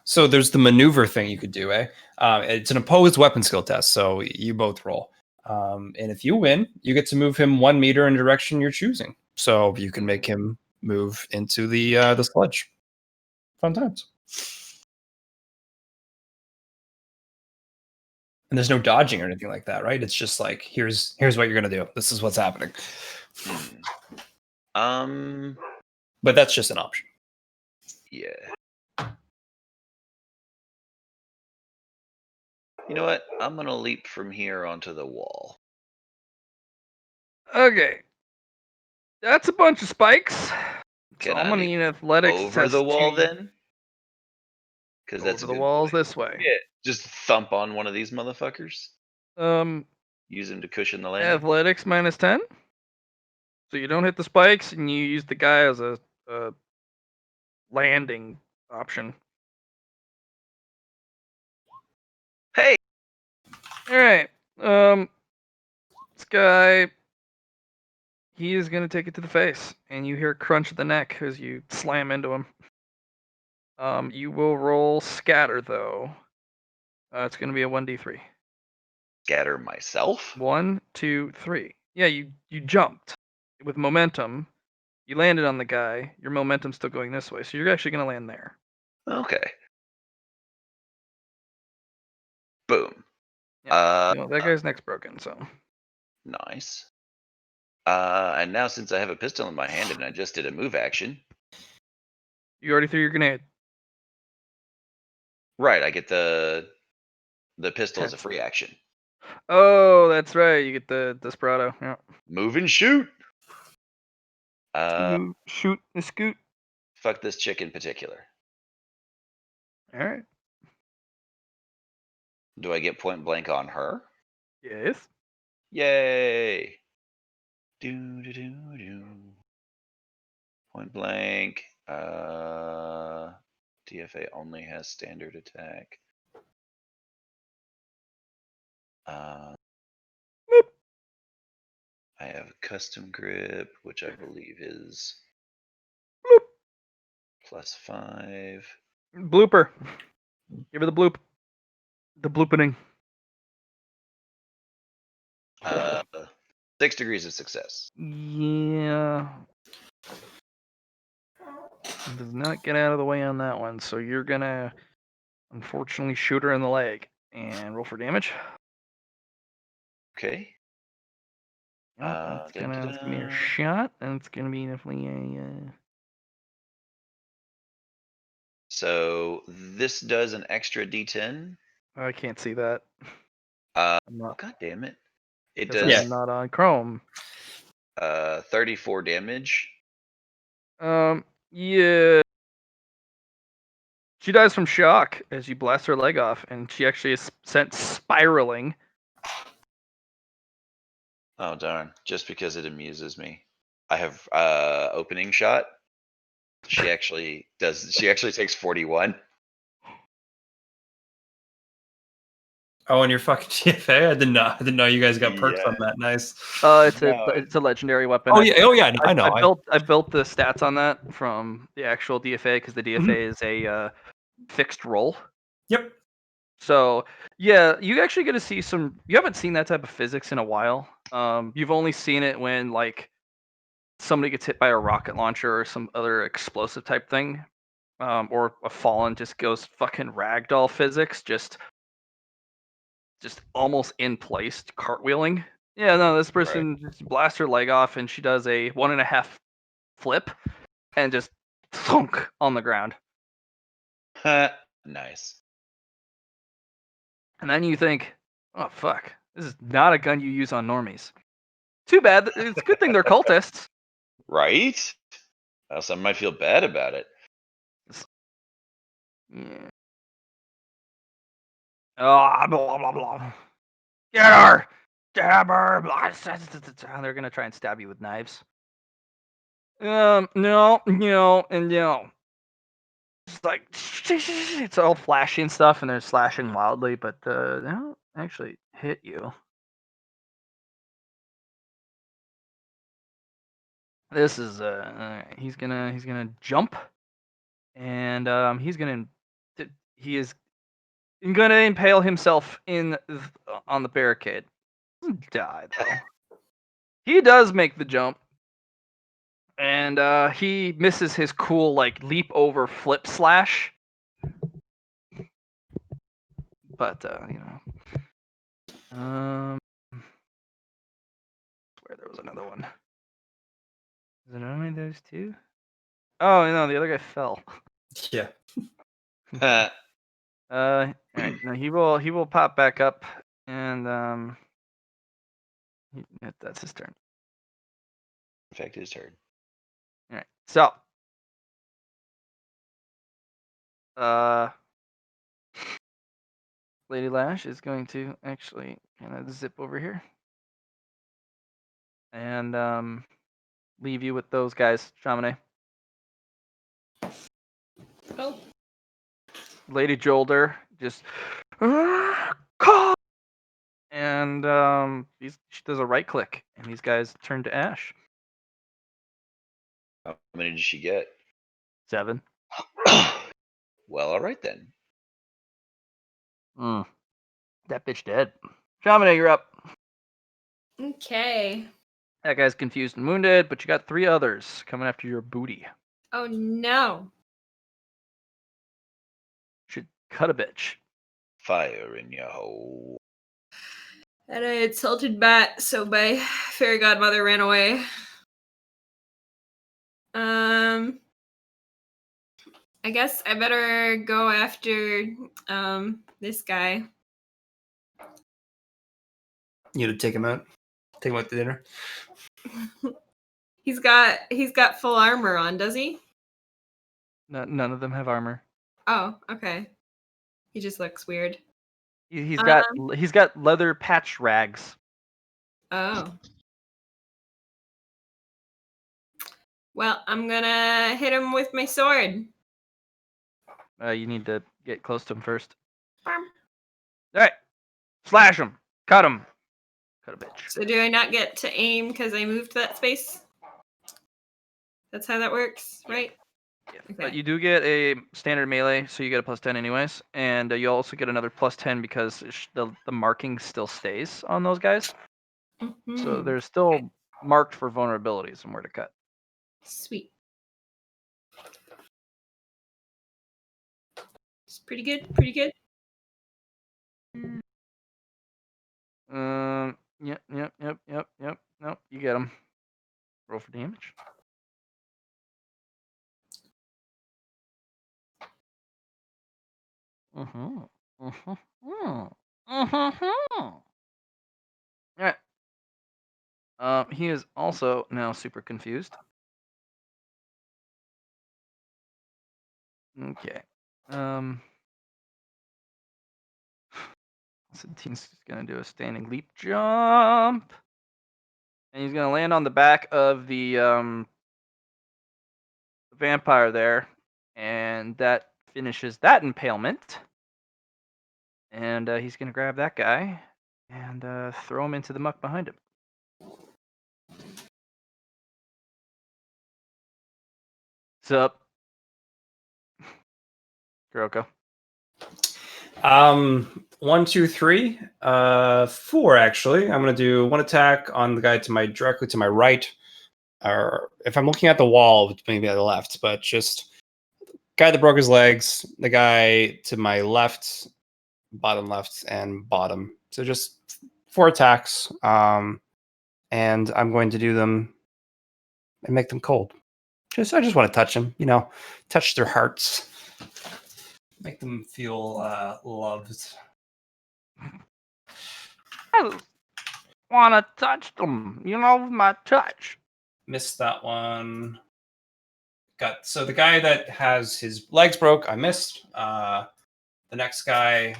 So there's the maneuver thing you could do, eh? It's an opposed weapon skill test, so you both roll. And if you win, you get to move him 1 meter in the direction you're choosing. So you can make him move into the sludge. Fun times. And there's no dodging or anything like that, right? It's just like here's what you're gonna do. This is what's happening. But that's just an option. Yeah. You know what? I'm gonna leap from here onto the wall. Okay. That's a bunch of spikes. So Can I'm I gonna leap need an athletics over test the wall to then? Because go that's over a the good walls point. this way. Yeah, just thump on one of these motherfuckers. Use them to cushion the landing. Athletics -10. So you don't hit the spikes, and you use the guy as a landing option. Hey. All right. This guy, he is gonna take it to the face, and you hear a crunch at the neck as you slam into him. You will roll scatter though. It's gonna be a 1d3. scatter myself? 1, 2, 3. Yeah, you jumped with momentum. You landed on the guy. Your momentum's still going this way, so you're actually gonna land there. Okay. Boom. Yeah, that guy's neck's broken. So Nice. And now since I have a pistol in my hand and I just did a move action, you already threw your grenade. right? I get the pistol as a free action. Oh, that's right. You get the Desperado. Yeah. Move and shoot. Shoot and scoot. Fuck this chick in particular. All right. Do I get point blank on her? Yes. Yay! Do do do do. Point blank. DFA only has standard attack. I have custom grip, which I believe is +5. Blooper. Give her the bloop. The bloopening. 6 degrees of success. Yeah. Does not get out of the way on that one, so you're gonna unfortunately shoot her in the leg and roll for damage. Okay. Yep, it's gonna be a shot, and it's gonna be definitely a. So this does an extra D10. I can't see that. Oh, I'm not, God damn it! It 'cause does I'm not on Chrome. 34 damage. Yeah. She dies from shock as you blast her leg off, and she actually is sent spiraling. Oh darn! Just because it amuses me, I have opening shot. She actually does. She actually takes 41. Oh, and you're fucking GFA. I didn't know you guys got perks on Yeah. that. Nice. It's a legendary weapon. Oh yeah. I know. I built the stats on that from the actual DFA because the DFA is a fixed roll. Yep. So yeah, you actually get to see some. You haven't seen that type of physics in a while. You've only seen it when like somebody gets hit by a rocket launcher or some other explosive type thing, or a fallen just goes fucking ragdoll physics, just almost in place, cartwheeling. Yeah, no, this person just blasts her leg off, and she does a 1.5 flip, and just thunk on the ground. Nice. And then you think, oh fuck, this is not a gun you use on normies. Too bad. It's a good thing they're cultists. Right? Else I might feel bad about it. Yeah. Oh, blah blah blah. Get her! Stab her! They're gonna try and stab you with knives. No, and no. It's like it's all flashy and stuff, and they're slashing wildly, but they don't actually hit you. This is he's gonna jump, and he is gonna impale himself on the barricade. Doesn't die though. He does make the jump, and he misses his cool like leap over flip slash. But swear there was another one. Is it only those two? Oh no, the other guy fell. Yeah. All right. No, he will pop back up, and that's his turn. In fact, his turn. All right. So, Lady Lash is going to actually kind of zip over here and leave you with those guys, Chamonix. Oh, Lady Jolder just call, and she does a right click, and these guys turn to ash. How many did she get? 7. Well, all right then. That bitch dead. Shamane, you're up. Okay. That guy's confused and wounded, but you got 3 others coming after your booty. Oh no. Should cut a bitch. Fire in your hole. And I had tilted bat, so my fairy godmother ran away. I guess I better go after this guy. You to take him out. Take him out to dinner. He's got full armor on, does he? None of them have armor. Oh, okay. He just looks weird. He's got leather patch rags. Oh. Well, I'm gonna hit him with my sword. You need to get close to him first. Bam. All right, slash him, cut him, cut a bitch. So do I not get to aim because I moved that space? That's how that works, right? Yeah. Okay. But you do get a standard melee, so you get a +10 anyways, and you also get another +10 because the marking still stays on those guys. So Mhm. they're still marked for vulnerabilities and where to cut. Sweet. It's pretty good. Pretty good. Yep. Nope, you get them. Roll for damage. Alright. He is also now super confused. Okay. Constantine's gonna do a standing leap jump. And he's gonna land on the back of the vampire there. And that finishes that impalement. And he's gonna grab that guy and throw him into the muck behind him. What's up? Kuroko. 1, 2, 3, 4 actually. I'm gonna do 1 attack on the guy directly to my right, or if I'm looking at the wall, it's maybe at the left, but just guy that broke his legs, the guy to my left, bottom left, and bottom. So just 4 attacks, and I'm going to do them and make them cold. I just want to touch them, touch their hearts, make them feel loved. I wanna touch them, with my touch. Missed that one. So the guy that has his legs broke, I missed. The next guy,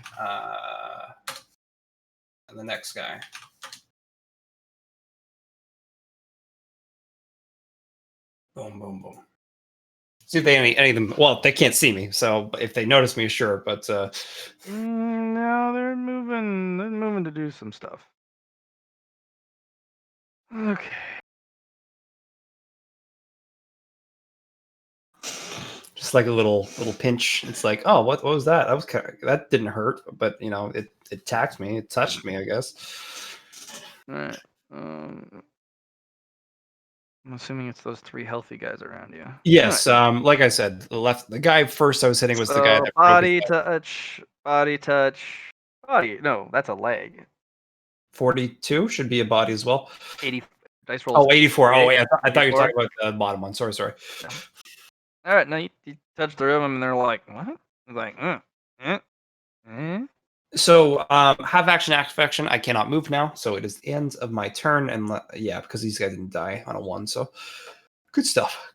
and the next guy. Boom, boom, boom. See if they any of them. Well, they can't see me, so if they notice me, sure. But No, they're moving. They're moving to do some stuff. Okay. just like a little pinch. It's like, oh, what was that? That didn't hurt, but it attacked me. It touched me, I guess. All right. I'm assuming it's those 3 healthy guys around you. Yes, like I said, the guy first I was hitting was the guy that body touch, body touch, body. No, that's a leg. 42 should be a body as well. 80 dice rolls. 84. Oh, wait, I thought you were 84. talking about the bottom one. Sorry. No. All right, now you touch the rhythm, and they're like, what? It's like, So, have action, active action. I cannot move now, so it is the end of my turn, and because these guys didn't die on a 1, so good stuff.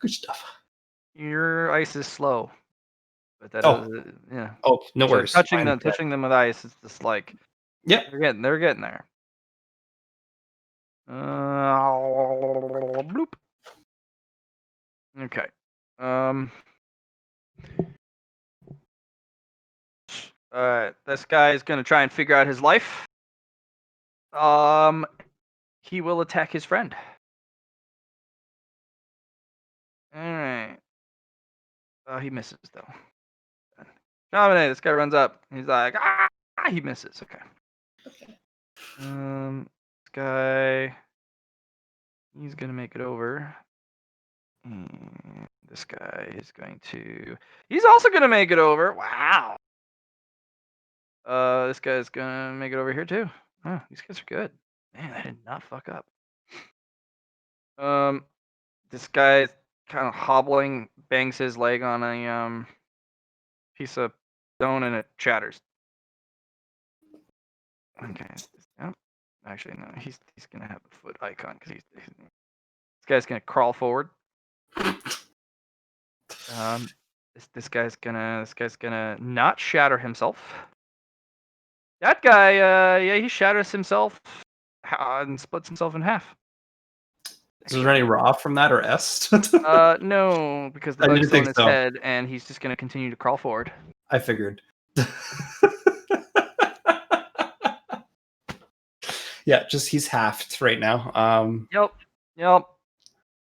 Your ice is slow, but that yeah. Oh, no So worries. touching them with ice is just like, yeah, they're getting there. Bloop. Okay. This guy is gonna try and figure out his life. He will attack his friend. All right. Oh, he misses though. Shamane, this guy runs up. He's like, ah! He misses. Okay. This guy, he's gonna make it over. And this guy is going to. He's also gonna make it over. Wow. This guy's gonna make it over here too. Oh, these guys are good. Man, I did not fuck up. This guy kind of hobbling, bangs his leg on a piece of stone, and it shatters. Okay. Yep. Actually, no. He's gonna have a foot icon because this guy's gonna crawl forward. This guy's gonna not shatter himself. That guy, yeah, he shatters himself and splits himself in half. Is there any raw from that or est? No, because the I bug's didn't still in think his so. head, and he's just gonna continue to crawl forward. I figured. Yeah, just he's halved right now. Yep. At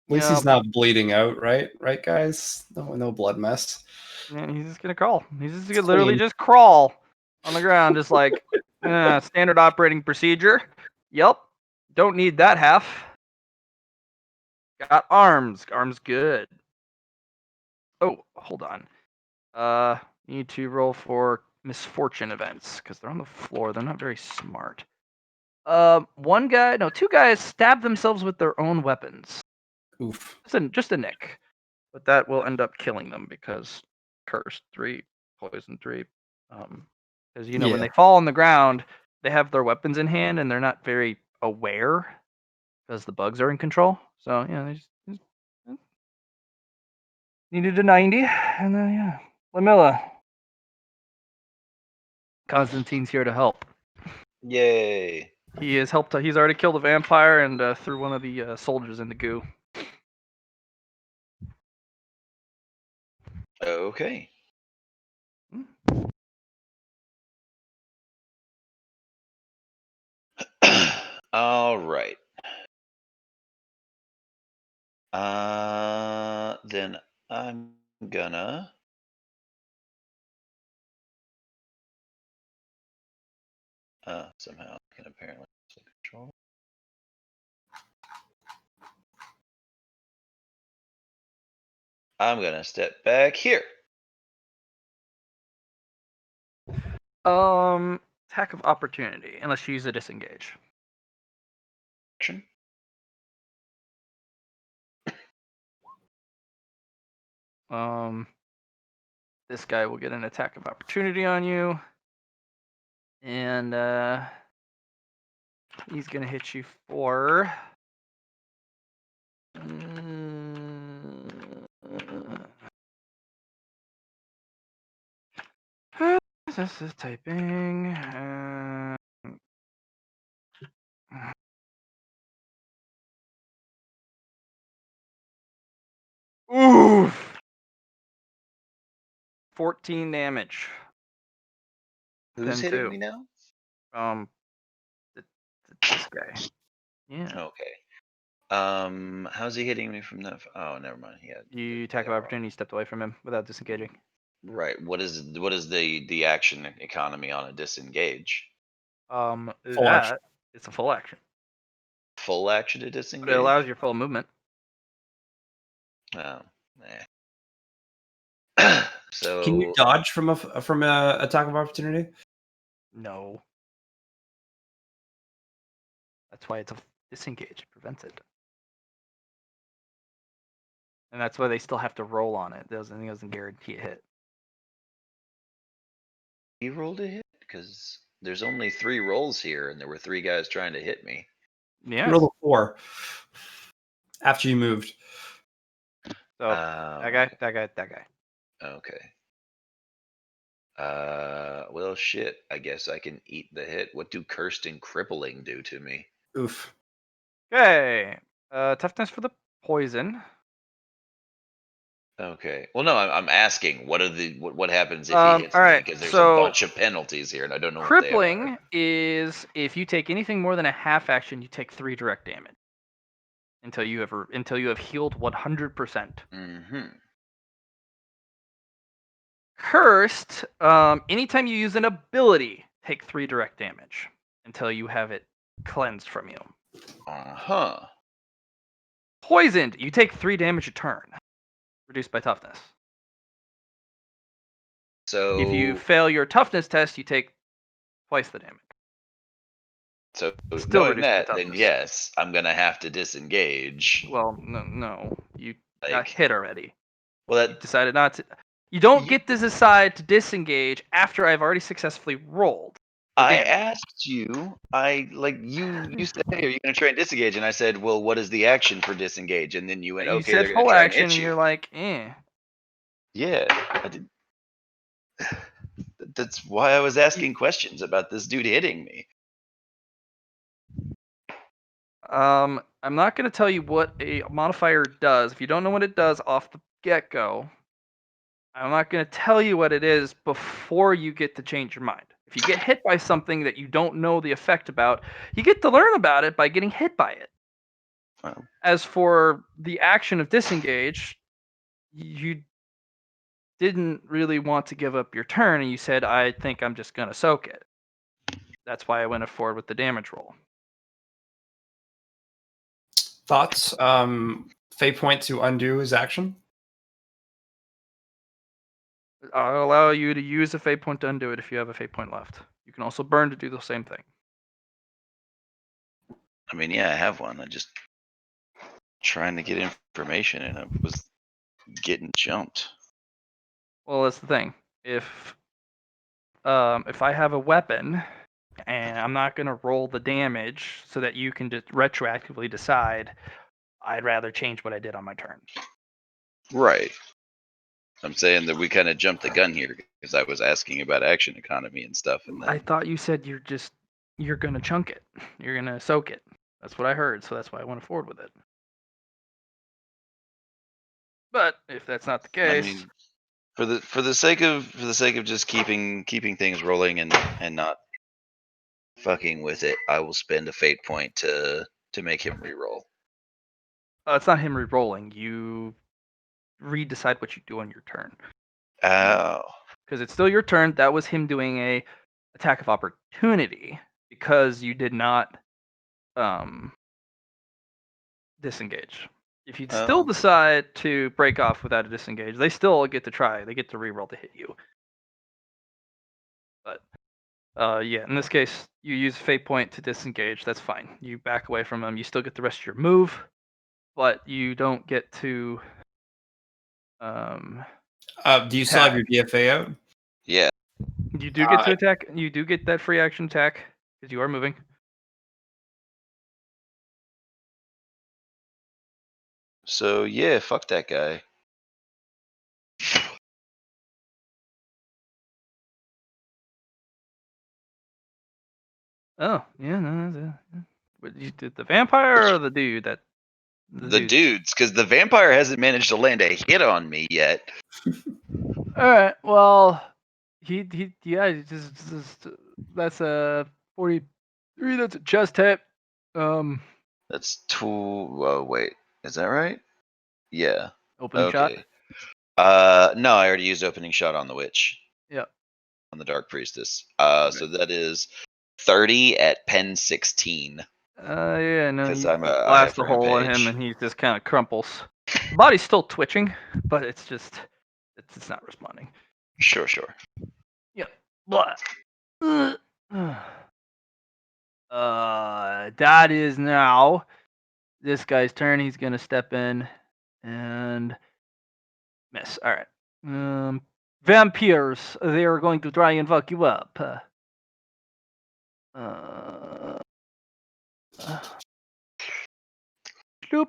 least he's not bleeding out, right? Right, guys? No blood mess. And he's just gonna crawl. He's just gonna It's literally clean. just crawl on the ground, just like standard operating procedure. Yep. Don't need that half. Got arms. Arms good. Oh, hold on. Need to roll for misfortune events because they're on the floor. They're not very smart. Two guys stab themselves with their own weapons. Oof. Just a nick, but that will end up killing them because curse 3, poison 3. Because when they fall on the ground, they have their weapons in hand and they're not very aware because the bugs are in control. So they just needed a 90, and then Lamilla. Constantine's here to help. Yay. He has helped. He's already killed a vampire and threw one of the soldiers in the goo. Okay. All right. Then I'm gonna somehow I can apparently control. I'm gonna step back here. Attack of opportunity, unless you use a disengage. Action. This guy will get an attack of opportunity on you, and he's gonna hit you for. This is typing. Oof! 14 damage. Who's Then hitting two. me now? This guy. Yeah. Okay. How's he hitting me from that? Oh, never mind. You attack of opportunity, stepped away from him without disengaging. Right. What is the action economy on a disengage? Full action. It's a full action. Full action to disengage. But it allows your full movement. Oh, nah. So Can you dodge from a attack of opportunity? No. That's why it's a disengage. It prevents it. And that's why they still have to roll on it. It doesn't guarantee a hit. he rolled a hit because there's only 3 rolls here, and there were 3 guys trying to hit me. Yeah. You rolled a 4 after you moved. So that guy. Okay. Well, shit. I guess I can eat the hit. What do cursed and crippling do to me? Oof. Okay. Toughness for the poison. Okay. Well, no, I'm asking what happens if he hits all right, me, because there's so a bunch of penalties here, and I don't know what they crippling are. is if you take anything more than a half action, you take 3 direct damage until you have healed 100%. Mm-hmm. Cursed, anytime you use an ability, take 3 direct damage. until you have it cleansed from you. Uh-huh. Poisoned, you take 3 damage a turn, reduced by toughness. So If you fail your toughness test, you take twice the damage. So Still knowing reduced by that, then toughness. yes, I'm gonna have to disengage. Well, no, you got Like, hit already. well, You that decided not to. You don't Ye- get to decide to disengage after I've already successfully rolled. the I damage. asked you. You said, "Hey, are you gonna try and disengage?" And I said, "Well, what is the action for disengage?" And then you went, You "Okay, said they're gonna full try and action, hit and you." you're like, eh. Yeah, I did. That's why I was asking questions about this dude hitting me. I'm not going to tell you what a modifier does. If you don't know what it does off the get-go, I'm not going to tell you what it is before you get to change your mind. If you get hit by something that you don't know the effect about, you get to learn about it by getting hit by it. Well, As for the action of disengage, you didn't really want to give up your turn, and you said, I think I'm just going to soak it. That's why I went forward with the damage roll. Thoughts? Fate point to undo his action. I'll allow you to use a fate point to undo it if you have a fate point left. You can also burn to do the same thing. I mean, yeah, I have one. I just trying to get information, and I was getting jumped. Well, that's the thing. If I have a weapon and I'm not going to roll the damage so that you can just retroactively decide, I'd rather change what I did on my turn. Right. I'm saying that we kind of jumped the gun here because I was asking about action economy and stuff, and then I thought you said you're going to chunk it. You're going to soak it. That's what I heard, so that's why I went forward with it. But if that's not the I case, mean, for the sake of just keeping things rolling and not fucking with it, I will spend a fate point to make him reroll. it's not him re-rolling. You re-decide what you do on your turn. Oh, Because it's still your turn. That was him doing a attack of opportunity because you did not disengage. If you still Oh. decide to break off without a disengage, they still get to try. They get to reroll to hit you. But yeah, in this case, you use fate point to disengage. That's fine. You back away from them. You still get the rest of your move, but you don't get to. Do you still have your DFA out? yeah. You do get to attack. You do get that free action attack because you are moving. So yeah, fuck that guy. Oh yeah, no. What, you did the vampire or the dude that? The dudes, because the vampire hasn't managed to land a hit on me yet. All right. Well, he yeah. Just that's a 43. That's a chest hit. That's two. Oh wait, is that right? Yeah. Opening shot. Okay. No, I already used opening shot on the witch. Yeah. On the dark priestess. So that is 30 at pen 16. Yeah. No. Because You I blast have a hole in him, rampage. and he just kind of crumples. The body's still twitching, but it's just it's not responding. Sure. Yeah. But that is now this guy's turn. He's gonna step in and miss. All right. Vampires. They are going to try and fuck you up. Bloop.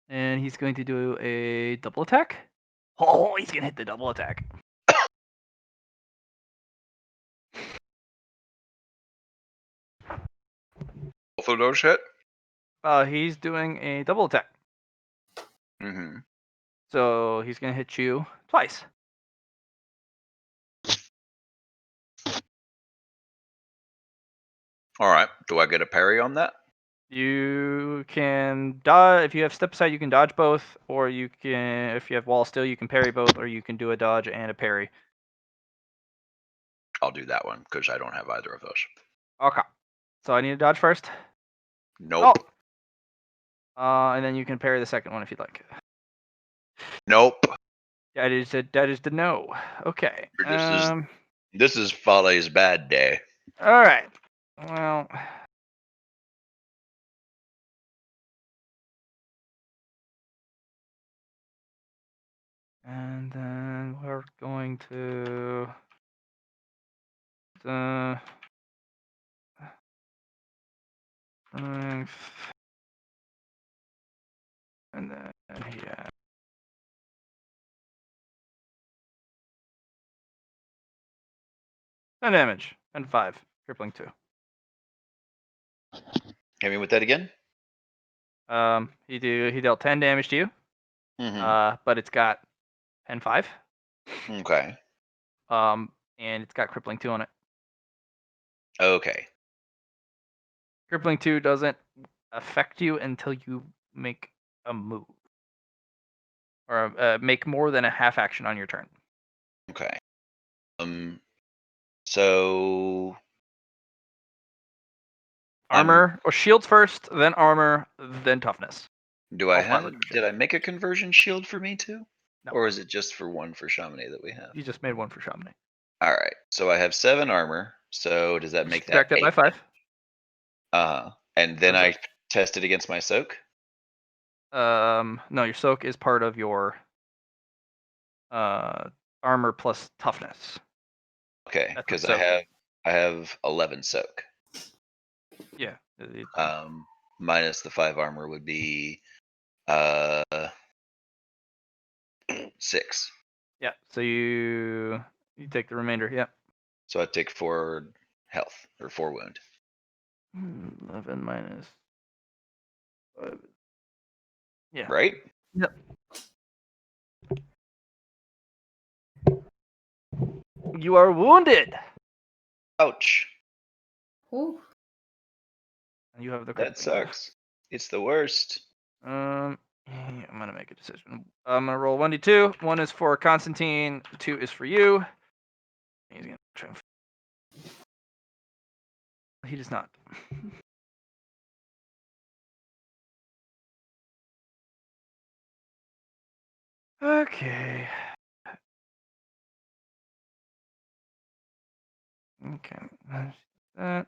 And he's going to do a double attack. Oh, he's gonna hit the double attack. Both of those hit? He's doing a double attack. Mm-hmm. So he's gonna hit you twice. All right. Do I get a parry on that? You can dodge if you have step aside. You can dodge both, or you can, if you have wall still, you can parry both, or you can do a dodge and a parry. I'll do that one because I don't have either of those. Okay. So I need to dodge first. Nope. And then you can parry the second one if you'd like. Nope. That is the no. Okay. This is Fale's bad day. All right. Well. And then we're going to the strength, and then yeah. No damage and 5, crippling 2. Hit me with that again. He dealt 10 damage to you. But it's got 10-5. Okay. And it's got crippling 2 on it. Okay. Crippling 2 doesn't affect you until you make a move. Or make more than a half action on your turn. Okay. So Armor or shields first, then armor, then toughness. do I All 5 have? leadership. Did I make a conversion shield for me too? No. Or is it just for one for Chamonix that we have? You just made one for Chamonix. All right. So I have 7 armor. So does that make that Subtract that by 5. And then That's I test it against my soak. No, your soak is part of your armor plus toughness. Okay, That's what because soak I have 11 soak. Yeah. Minus the 5 armor would be 6. Yeah. So you take the remainder. Yeah. So I take 4 health or 4 wound. 11 minus 5. Yeah. Right? Yep. You are wounded. Ouch. Ooh. And you have the That crippling. sucks. It's the worst. I'm gonna make a decision. I'm gonna roll 1d2. 1 is for Constantine. 2 is for you. He's gonna try. He does not. Okay. Okay. That's that.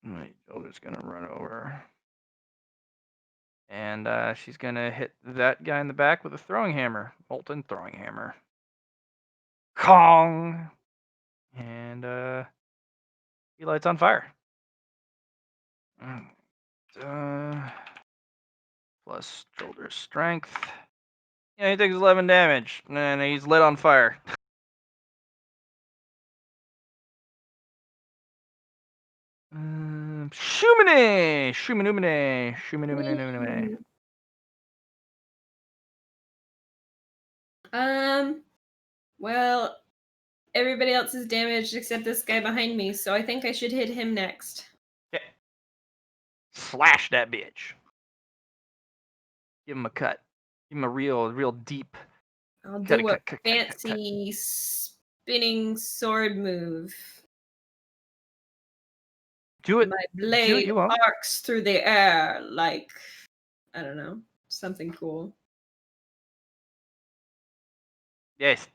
My shoulder's gonna run over. And she's gonna hit that guy in the back with a throwing hammer. Molten throwing hammer. Kong! And he lights on fire. Plus shoulder strength. Yeah, he takes 11 damage, and he's lit on fire. Shumine! Shuminumine! Shuminumine! Well, everybody else is damaged except this guy behind me, so I think I should hit him next. Okay. Slash that bitch. Give him a cut. Give him a real deep. I'll Cut, do a cut, cut, cut, cut, cut. fancy spinning sword move. Do it. My blade you won't. arcs through the air like, I don't know, something cool. Yes.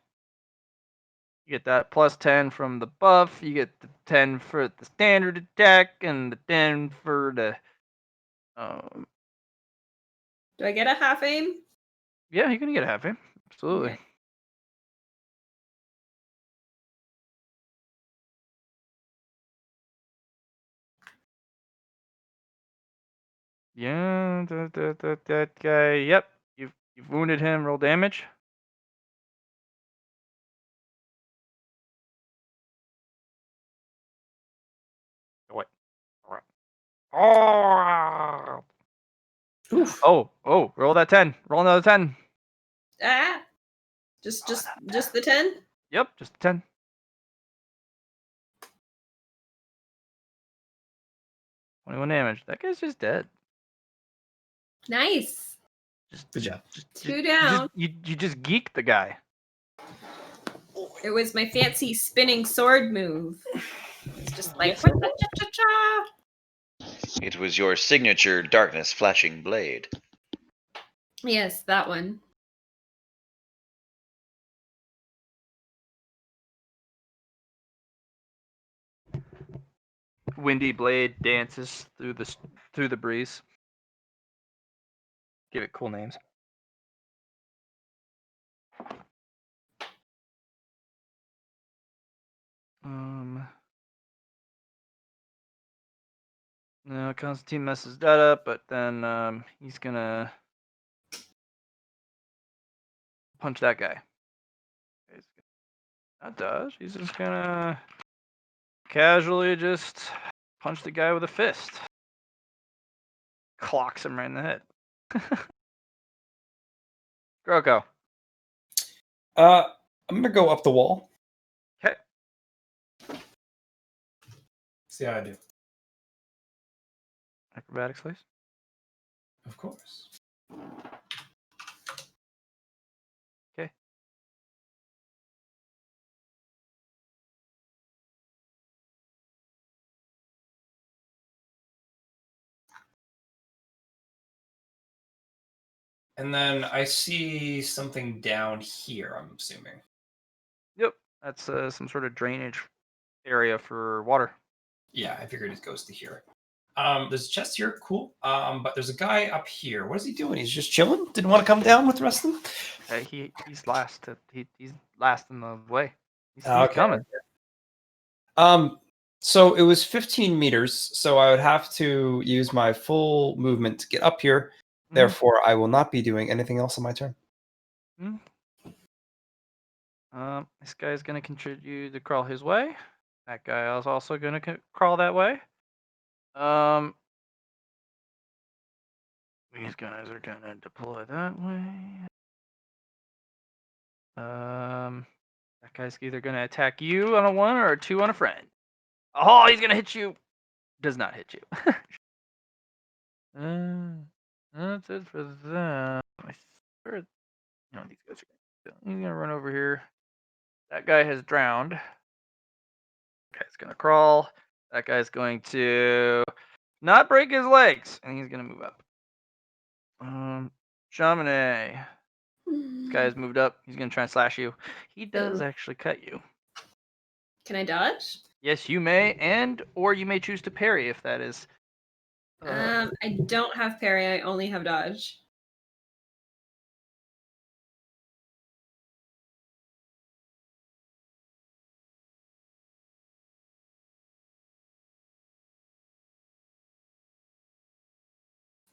You get that plus 10 from the buff. You get the 10 for the standard attack and the 10 for the. Do I get a half aim? Yeah, you're gonna get a half aim. Absolutely. Okay. Yeah, that guy. Yep, you've wounded him. Roll damage. What? Oh! Oof. Oh! Roll that 10. Roll another 10. Ah! Just the 10? Yep, just 10. $21 damage. That guy's just dead. Nice. Good job. 2 down. You just geeked the guy. It was my fancy spinning sword move. It's just like Yes, it was. cha-cha-cha-cha. It was your signature darkness flashing blade. Yes, that one. Windy blade dances through the breeze. Give it cool names. No, Constantine messes that up, but then he's gonna punch that guy. Not dodge. He's just gonna casually just punch the guy with a fist. Clocks him right in the head. Groko. I'm gonna go up the wall. Okay. See how I do. Acrobatics, please. Of course. Okay. And then I see something down here, I'm assuming. Yep. That's some sort of drainage area for water. Yeah, I figured it goes to here. There's a chest here, cool. But there's a guy up here. What is he doing? He's just chilling? Didn't want to come down with the rest of them? He's last. He's last in the way. He's Okay. coming. So it was 15 meters, so I would have to use my full movement to get up here. Mhm. Therefore, I will not be doing anything else on my turn. This guy's gonna continue to crawl his way. That guy is also gonna crawl that way. These guys are gonna deploy that way. That guy's either gonna attack you on a 1 or a 2 on a friend. Oh, he's gonna hit you. Does not hit you. That's it for that. I swear, these guys are. He's gonna run over here. That guy has drowned. Guy's gonna crawl. That guy's going to not break his legs, and he's gonna move up. Chaminade. This guy's moved up. He's gonna try and slash you. He does actually cut you. Can I dodge? Yes, you may, or you may choose to parry if that is. I don't have parry. I only have dodge.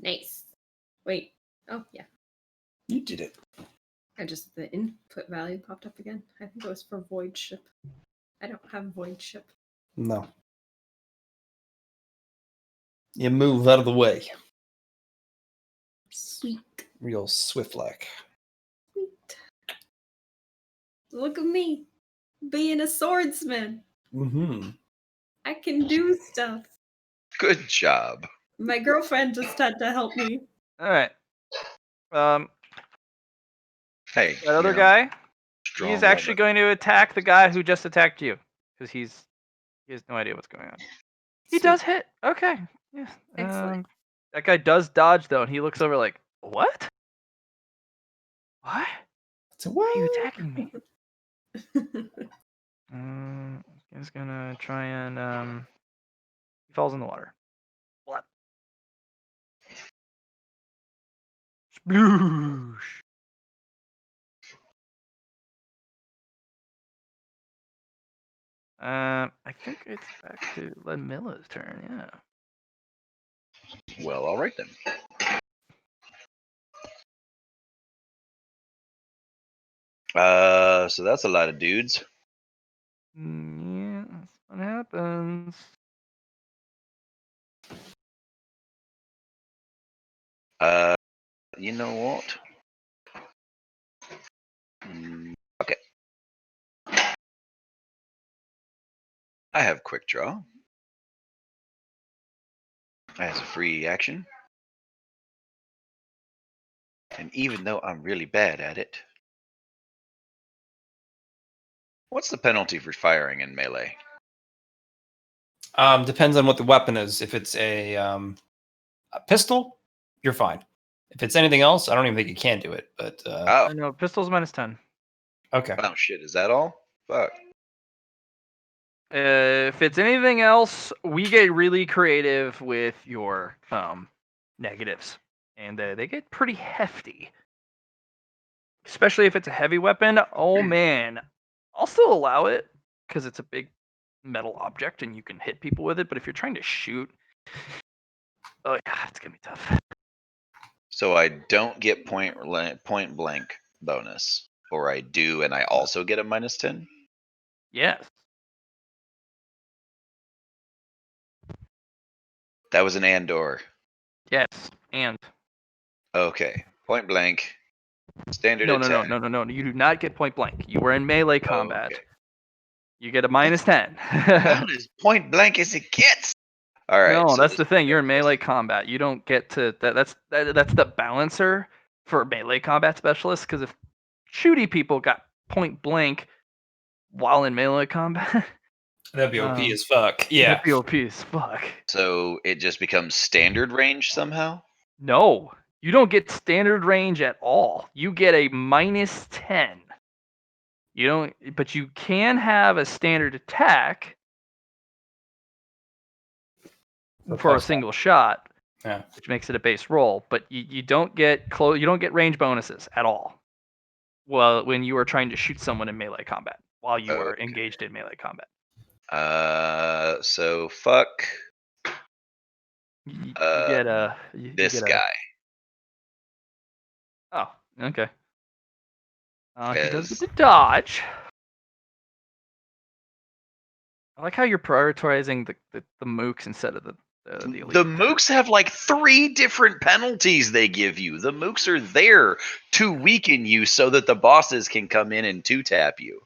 Nice. Wait. Oh, yeah. You did it. The input value popped up again. I think it was for Void Ship. I don't have Void Ship. No. You move out of the way. Sweet. Real swift like. Sweet. Look at me being a swordsman. Mm-hmm. I can do stuff. Good job. My girlfriend just had to help me. All right. Hey, That other guy, strong he's actually woman. going to attack the guy who just attacked you because he has no idea what's going on. He Sweet. does hit. Okay. Yeah. Excellent. That guy does dodge though, and he looks over like, what? What? So Why are you what? attacking me? He's gonna try and he falls in the water. What? Sploosh. I think it's back to Ludmilla's turn. Yeah. Well, all right then. So that's a lot of dudes. Yeah, that's what happens. You know what? Okay. I have quick draw as a free action. And even though I'm really bad at it, What's the penalty for firing in melee? Depends on what the weapon is. If it's a pistol, you're fine. If it's anything else, I don't even think you can do it. But Oh, I know pistols -10. okay. oh shit! Is that all? Fuck. If it's anything else, we get really creative with your negatives, and they get pretty hefty. Especially if it's a heavy weapon. Oh man, I'll still allow it because it's a big metal object and you can hit people with it. But if you're trying to shoot, oh yeah, it's gonna be tough. So I don't get point blank bonus, or I do, and I also get a -10. Yes. That was an Andor. Yes. And Okay, point blank. Standard no. attack. You do not get point blank. You were in melee combat. Okay. You get a -10. About as point blank as it gets. All right. No, so that's this- the thing. You're in melee combat. You don't get to that's the balancer for melee combat specialists. Because if shooty people got point blank while in melee combat, That'd be OP as fuck. Yeah. that'd be OP as fuck. So it just becomes standard range somehow. No, you don't get standard range at all. You get a -10. You don't, but you can have a standard attack for a single shot, Yeah. which makes it a base roll. But you don't get you don't get range bonuses at all. Well, when you are trying to shoot someone in melee combat while you are Okay. engaged in melee combat, So fuck you get a this get a, guy. Oh, okay. He does get Yes. to dodge. I like how you're prioritizing the mooks instead of the elite. The mooks have like 3 different penalties they give you. The mooks are there to weaken you so that the bosses can come in and 2-tap you.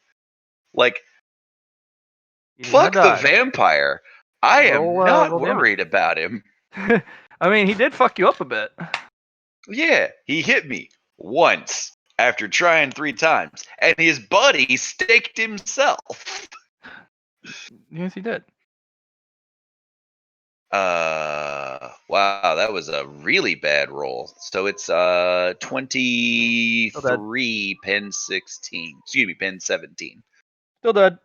Like, He did fuck not the dodge. vampire. I am Roll, not roll damage. worried about him. I mean, he did fuck you up a bit. Yeah, he hit me once after trying 3 times, and his buddy staked himself. Yes, he did. Wow, that was a really bad roll. So it's 23 pen 16. Excuse me, pen 17. Still dead.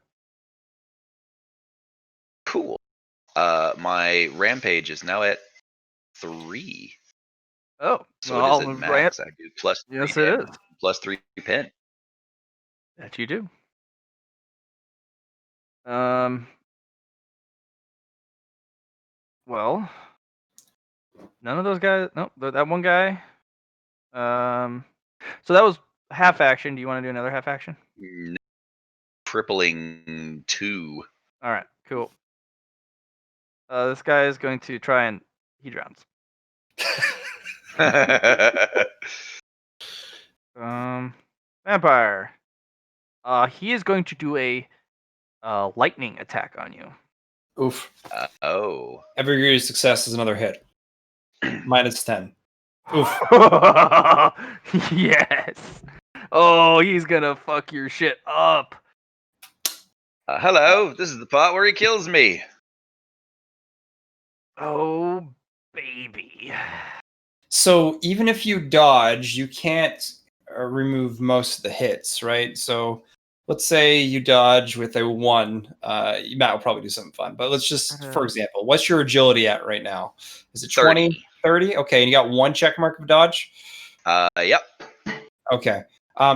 Cool. My rampage is now at 3. Oh, So well, it is at max. I do plus 3 Yes, it damage, is. plus 3 pen. That you do. Well, none of those guys. Nope, that one guy. So that was half action. Do you want to do another half action? Crippling 2. All right, cool. This guy is going to try and he drowns. Vampire. He is going to do a lightning attack on you. Oof. Oh. Every degree of success is another hit. -10. Oof. Yes. Oh, he's gonna fuck your shit up. Hello, this is the part where he kills me. Oh, baby. So even if you dodge, you can't remove most of the hits, right? So let's say you dodge with a 1. Matt will probably do something fun, but let's just, for example, what's your agility at right now? Is it 20, 30? Okay, and you got 1 check mark of dodge? Yep. Okay.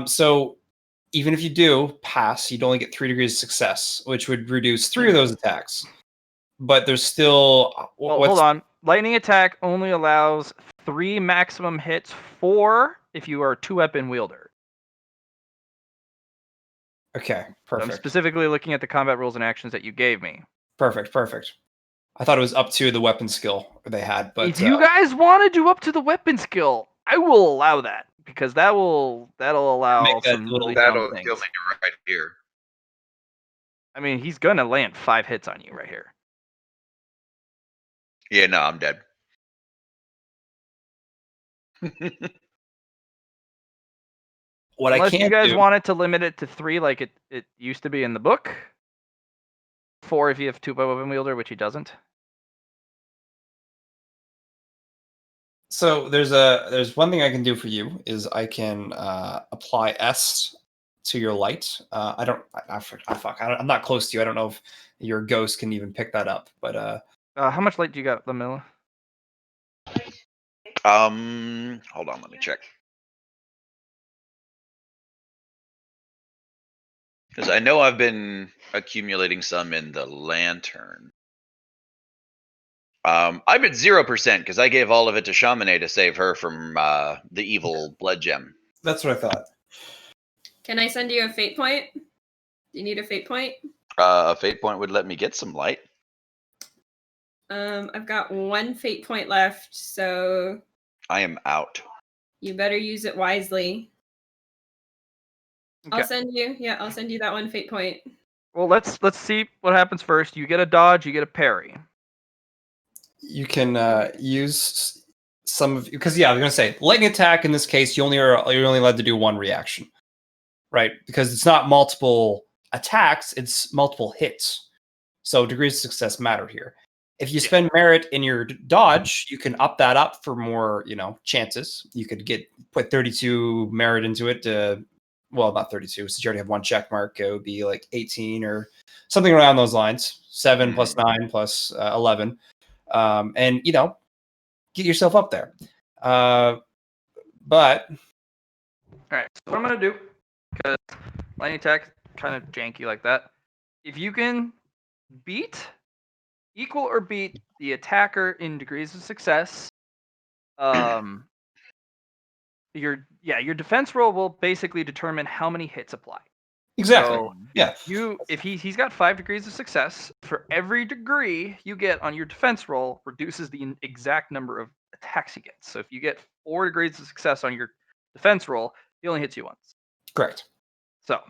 So even if you do pass, you'd only get 3 degrees of success, which would reduce 3 of those attacks. But there's still... Well, hold on. Lightning attack only allows 3 maximum hits, 4 if you are a 2-weapon wielder. Okay, perfect. I'm specifically looking at the combat rules and actions that you gave me. Perfect. I thought it was up to the weapon skill they had, but if you guys want to do up to the weapon skill, I will allow that because that'll allow Make that some little- really That'll dumb things. kill me right here. I mean, he's gonna land 5 hits on you right here. Yeah, no, I'm dead. What Unless I you can't guys do, wanted to limit it to 3 like it used to be in the book. 4 if you have 2 by weapon wielder, which he doesn't. so there's one thing I can do for you is I can apply S to your light. I don't, I'm not close to you. I don't know if your ghost can even pick that up, but How much light do you got, Lamilla? Hold on, let me check. Because I know I've been accumulating some in the lantern. I'm at 0% because I gave all of it to Chamonix to save her from the evil blood gem. that's what I thought. Can I send you a fate point? Do you need a fate point? A fate point would let me get some light. I've got 1 fate point left, so I am out. you better use it wisely. Okay. I'll send you that 1 fate point. Well, let's see what happens first. You get a dodge, you get a parry. You can use some of, because I was gonna say lightning attack in this case you're only allowed to do 1 reaction, right? Because it's not multiple attacks, it's multiple hits. So degrees of success matter here. If you spend merit in your dodge, you can up that up for more, chances. You could put 32 merit into it. Well, not 32, since you already have 1 check mark. It would be like 18 or something around those lines. 7 plus 9 plus 11, and get yourself up there. But All right. So what I'm gonna do, because lightning attack kind of janky like that. If you can equal or beat the attacker in degrees of success, your defense roll will basically determine how many hits apply. exactly, So yeah, if he's got 5 degrees of success, for every degree you get on your defense roll reduces the exact number of attacks he gets. So if you get 4 degrees of success on your defense roll, he only hits you once. correct. So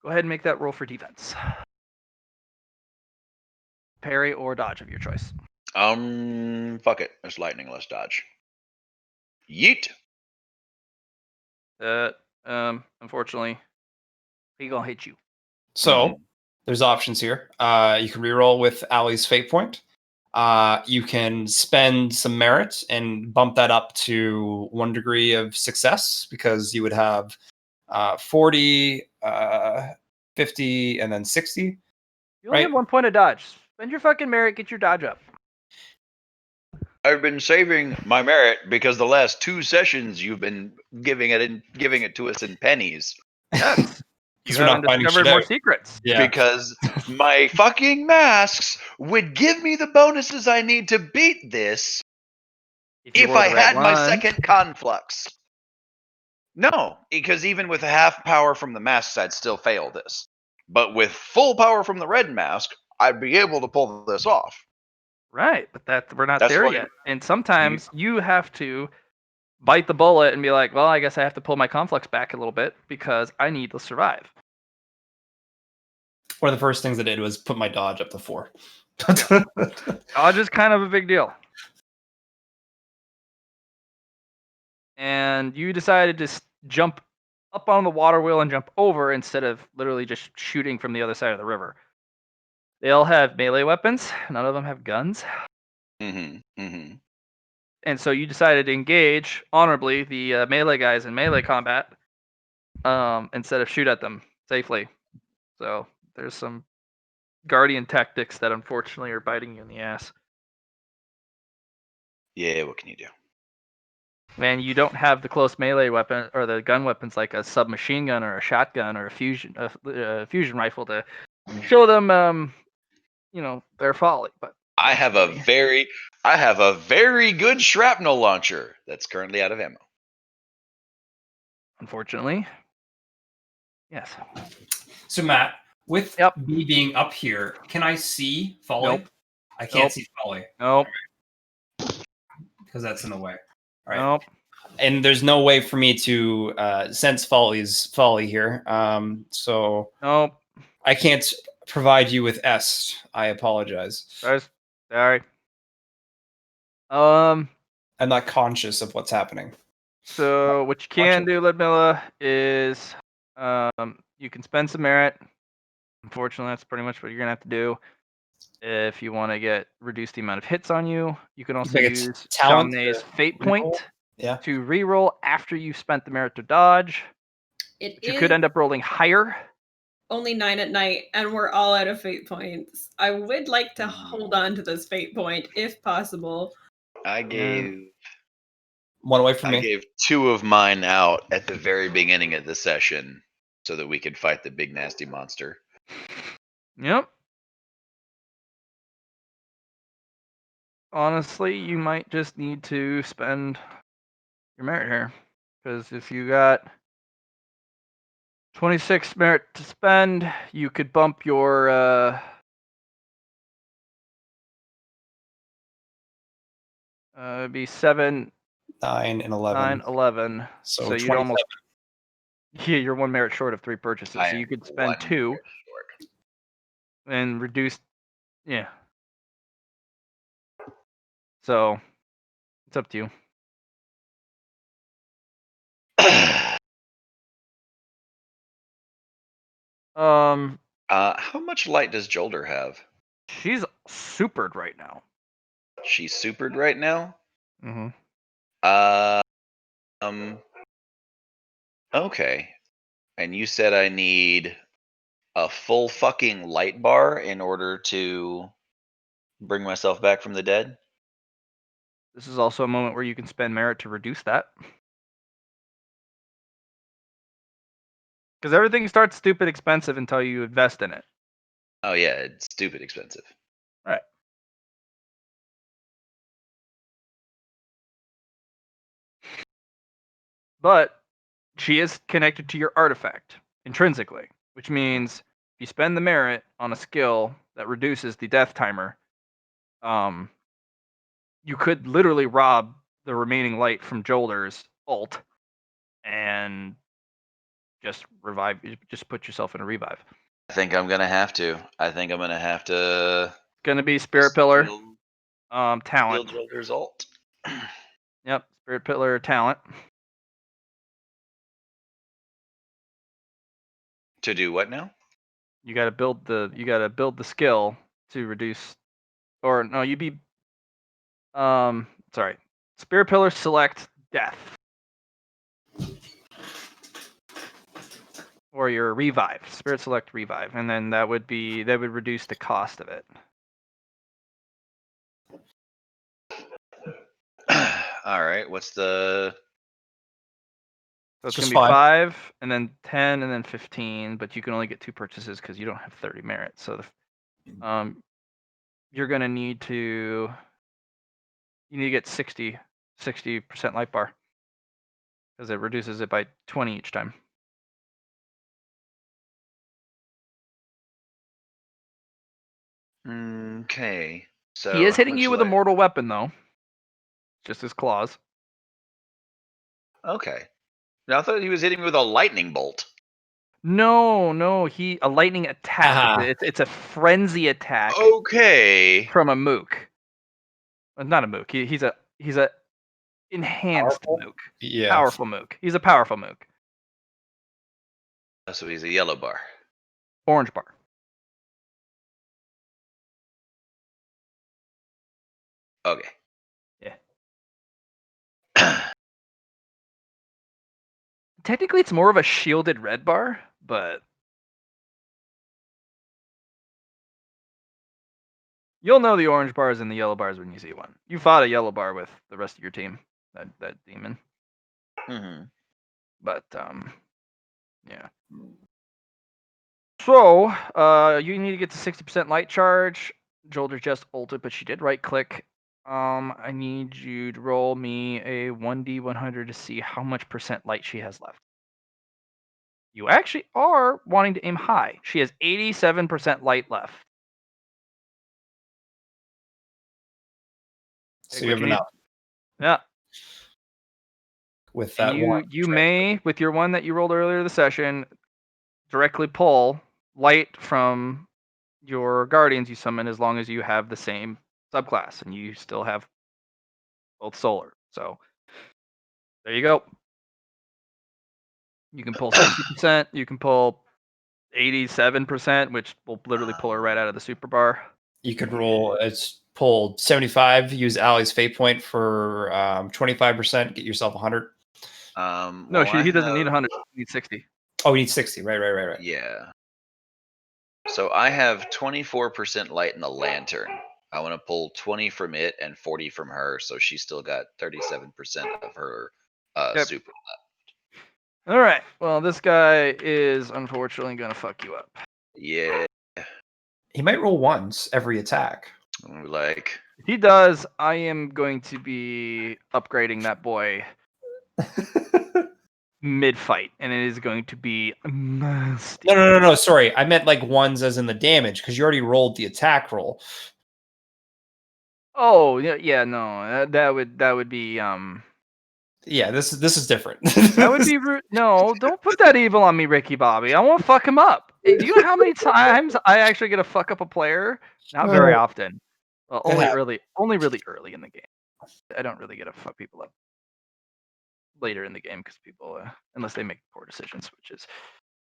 go ahead and make that roll for defense. Parry or dodge of your choice. Fuck it. There's lightning. Let's dodge. Yeet. Unfortunately, he gonna hit you. So there's options here. You can reroll with Ali's fate point. You can spend some merit and bump that up to 1 degree of success, because you would have 40, 50, and then 60. You only Right. have 1 point of dodge. Spend your fucking merit, get your dodge up. I've been saving my merit because the last 2 sessions you've been giving it to us in pennies. Yes. You Because we're not haven't finding discovered shit more out. secrets. Yeah. Because my fucking masks would give me the bonuses I need to beat this you if wore I the right had my one. second conflux. No, because even with half power from the masks, I'd still fail this. But with full power from the red mask, I'd be able to pull this off. Right, but we're not That's there why- yet. And sometimes you have to bite the bullet and be like, well, I guess I have to pull my conflux back a little bit because I need to survive. One of the first things I did was put my dodge up to 4. Dodge is kind of a big deal. And you decided to jump up on the water wheel and jump over instead of literally just shooting from the other side of the river. They all have melee weapons. None of them have guns. And so you decided to engage honorably the melee guys in melee combat instead of shoot at them safely. So there's some guardian tactics that unfortunately are biting you in the ass. Yeah, what can you do? Man, you don't have the close melee weapon or the gun weapons like a submachine gun or a shotgun or a fusion rifle to show them, their folly. But I have a very good shrapnel launcher that's currently out of ammo. unfortunately, yes. So Matt, with Yep. me being up here, can I see Folly? Nope. I can't Nope. see Folly Nope. because that's in the way. All right. Nope. And there's no way for me to sense Folly's folly here. So Nope. I can't provide you with S. I apologize. Sorry. I'm not conscious of what's happening. So what you can do, Ludmilla, is you can spend some merit. Unfortunately, that's pretty much what you're gonna have to do. If you want to get reduce the amount of hits on you, you can also think it's use talent Chamonix's to Fate reroll? Point Yeah. to reroll after you've spent the merit to dodge. It But you is could end up rolling higher. only 9 at night, and we're all out of fate points. I would like to hold on to this fate point if possible. I gave One away from I me. gave 2 of mine out at the very beginning of the session so that we could fight the big nasty monster. Yep. Honestly, you might just need to spend your merit here. Because if you got 26 merit to spend, you could bump your it'd be 7, 9 and 11. 9, 11. So So you'd 27. almost you're 1 merit short of 3 purchases. I So you am could spend 1 2 merit short. and reduce. Yeah. So it's up to you. How much light does Jolder have? She's supered right now. She's supered right now. Mm-hmm. Okay. And you said I need a full fucking light bar in order to bring myself back from the dead? This is also a moment where you can spend merit to reduce that. Because everything starts stupid expensive until you invest in it. Oh yeah, it's stupid expensive. Right. But she is connected to your artifact intrinsically, which means if you spend the merit on a skill that reduces the death timer, you could literally rob the remaining light from Jolder's ult and just revive. Just put yourself in a revive. I think I'm gonna have to. I think I'm gonna have to Gonna be Spirit Pillar, steal talent. Jolder's ult. Yep, Spirit Pillar talent. To do what now? You gotta build the skill to reduce, or no, you'd be sorry. Spirit Pillar select death. Or your revive. Spirit select revive. And then that would reduce the cost of it. All right. What's the? So it's Just gonna be 5. 5, and then 10, and then 15, but you can only get 2 purchases because you don't have 30 merit. So you're gonna need to get 60% light bar. Because it reduces it by 20 each time. Okay. So He is how hitting much you with a light- mortal weapon though. Just his claws. Okay. Now I thought he was hitting me with a lightning bolt. No, a lightning attack. Haha. It's a frenzy attack Okay. from a mook. Not a mook. He's a enhanced Powerful? mook. Yeah. Powerful mook. He's a powerful mook. So he's a yellow bar. Orange bar. Okay. Yeah. Technically, it's more of a shielded red bar, but you'll know the orange bars and the yellow bars when you see one. You fought a yellow bar with the rest of your team, that demon. Mm-hmm. But yeah. So you need to get to 60% light charge. Jolder just ulted, but she did right click. I need you to roll me a 1d100 to see how much percent light she has left. You actually are wanting to aim high. She has 87% light left. So you have enough Yeah. with that And one. you may, with your one that you rolled earlier in the session, directly pull light from your guardians you summon as long as you have the same subclass and you still have both solar. So There you go. You can pull 60%. You can pull 87%, which will literally pull her right out of the super bar. You could roll. It's pulled 75. Use Allie's fate point for 25%. Get yourself 100. No, well, he doesn't need 100. He needs 60. Oh, you need 60. Right. Yeah. So I have 24% light in the lantern. I want to pull 20 from it and 40 from her, so she's still got 37% of her Yep. super. All right. Well, this guy is unfortunately going to fuck you up. Yeah. He might roll once every attack. Like, If he does, I am going to be upgrading that boy mid-fight, and it is going to be nasty. No. Sorry, I meant like ones as in the damage because you already rolled the attack roll. Oh yeah, no, that would be Yeah, this is different. that would be no. Don't put that evil on me, Ricky Bobby. I won't fuck him up. Hey, do you know how many times I actually get to fuck up a player? Not very often. Well, only really early in the game. I don't really get to fuck people up later in the game because people, unless they make poor decisions, which is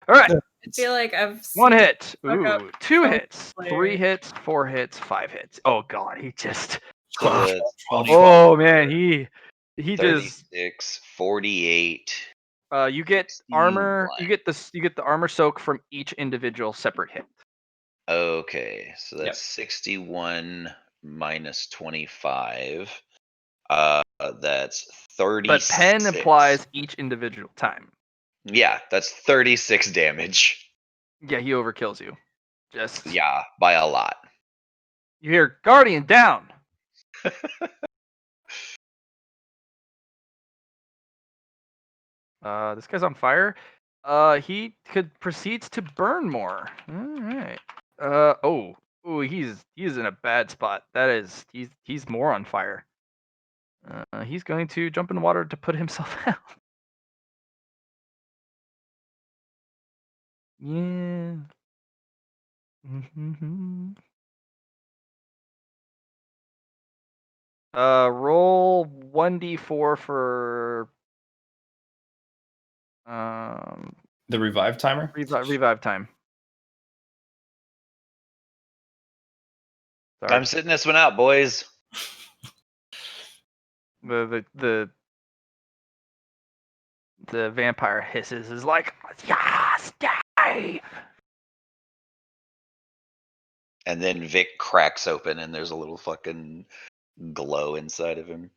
all right. I feel like I've One seen hit, fuck up ooh, 2 some hits, 3 players. hits, 4 hits, 5 hits. Oh god, he just. so that's 12. Oh man, he just. 36, 48. You get 61. armor. You get the armor soak from each individual separate hit. Okay, so that's Yep. 61 minus 25. That's 36. But pen applies each individual time. Yeah, that's 36 damage. Yeah, he overkills you. Just Yeah, by a lot. you hear Guardian down. This guy's on fire. He proceeds to burn more. All right. Oh, he's in a bad spot. That is, he's more on fire. He's going to jump in the water to put himself out. Yeah. Mm-hmm. Roll 1d4 for The revive timer. revive time. Sorry. I'm sitting this one out, boys. The vampire hisses is like, yes, yay! And then Vic cracks open and there's a little fucking glow inside of him.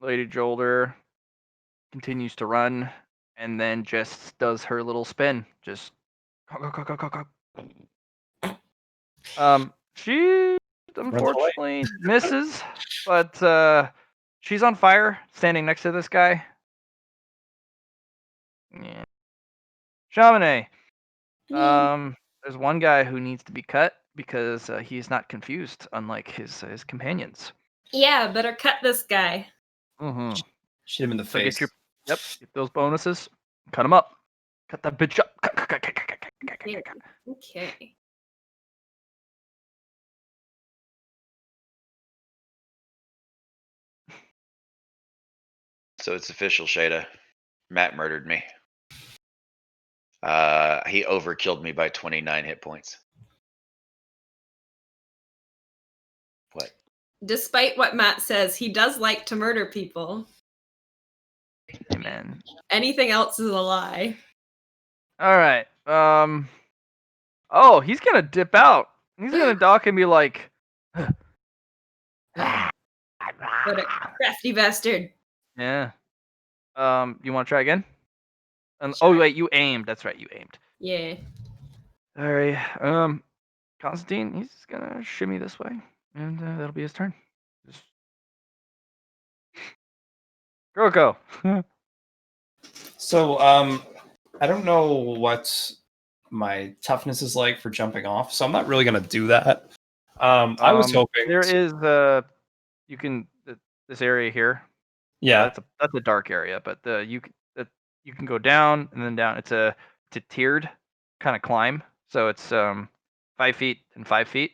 Lady Jolder continues to run and then just does her little spin. Just go. She unfortunately misses, but she's on fire standing next to this guy. Yeah. Chamonix. There's one guy who needs to be cut because he's not confused, unlike his companions. Yeah, better cut this guy. Mm-hmm. Shoot him in the So face. get those bonuses. Cut him up. Cut that bitch up. Cut. Okay. So it's official, Shada. Matt murdered me. He overkilled me by 29 hit points. What? Despite what Matt says, he does like to murder people. Amen. Anything else is a lie. All right. Oh, he's gonna dip out. He's gonna dock and be like, What a crafty bastard. yeah. You want to try again? Oh Sure. wait, you aimed. That's right, you aimed. Yeah. All right. Constantine, he's gonna shimmy this way, and that'll be his turn. Just... Groko. So, I don't know what my toughness is like for jumping off, so I'm not really gonna do that. I was hoping there is you can this area here. Yeah, That's a dark area, but you can go down and then down. It's a tiered kind of climb, so it's 5 feet and 5 feet,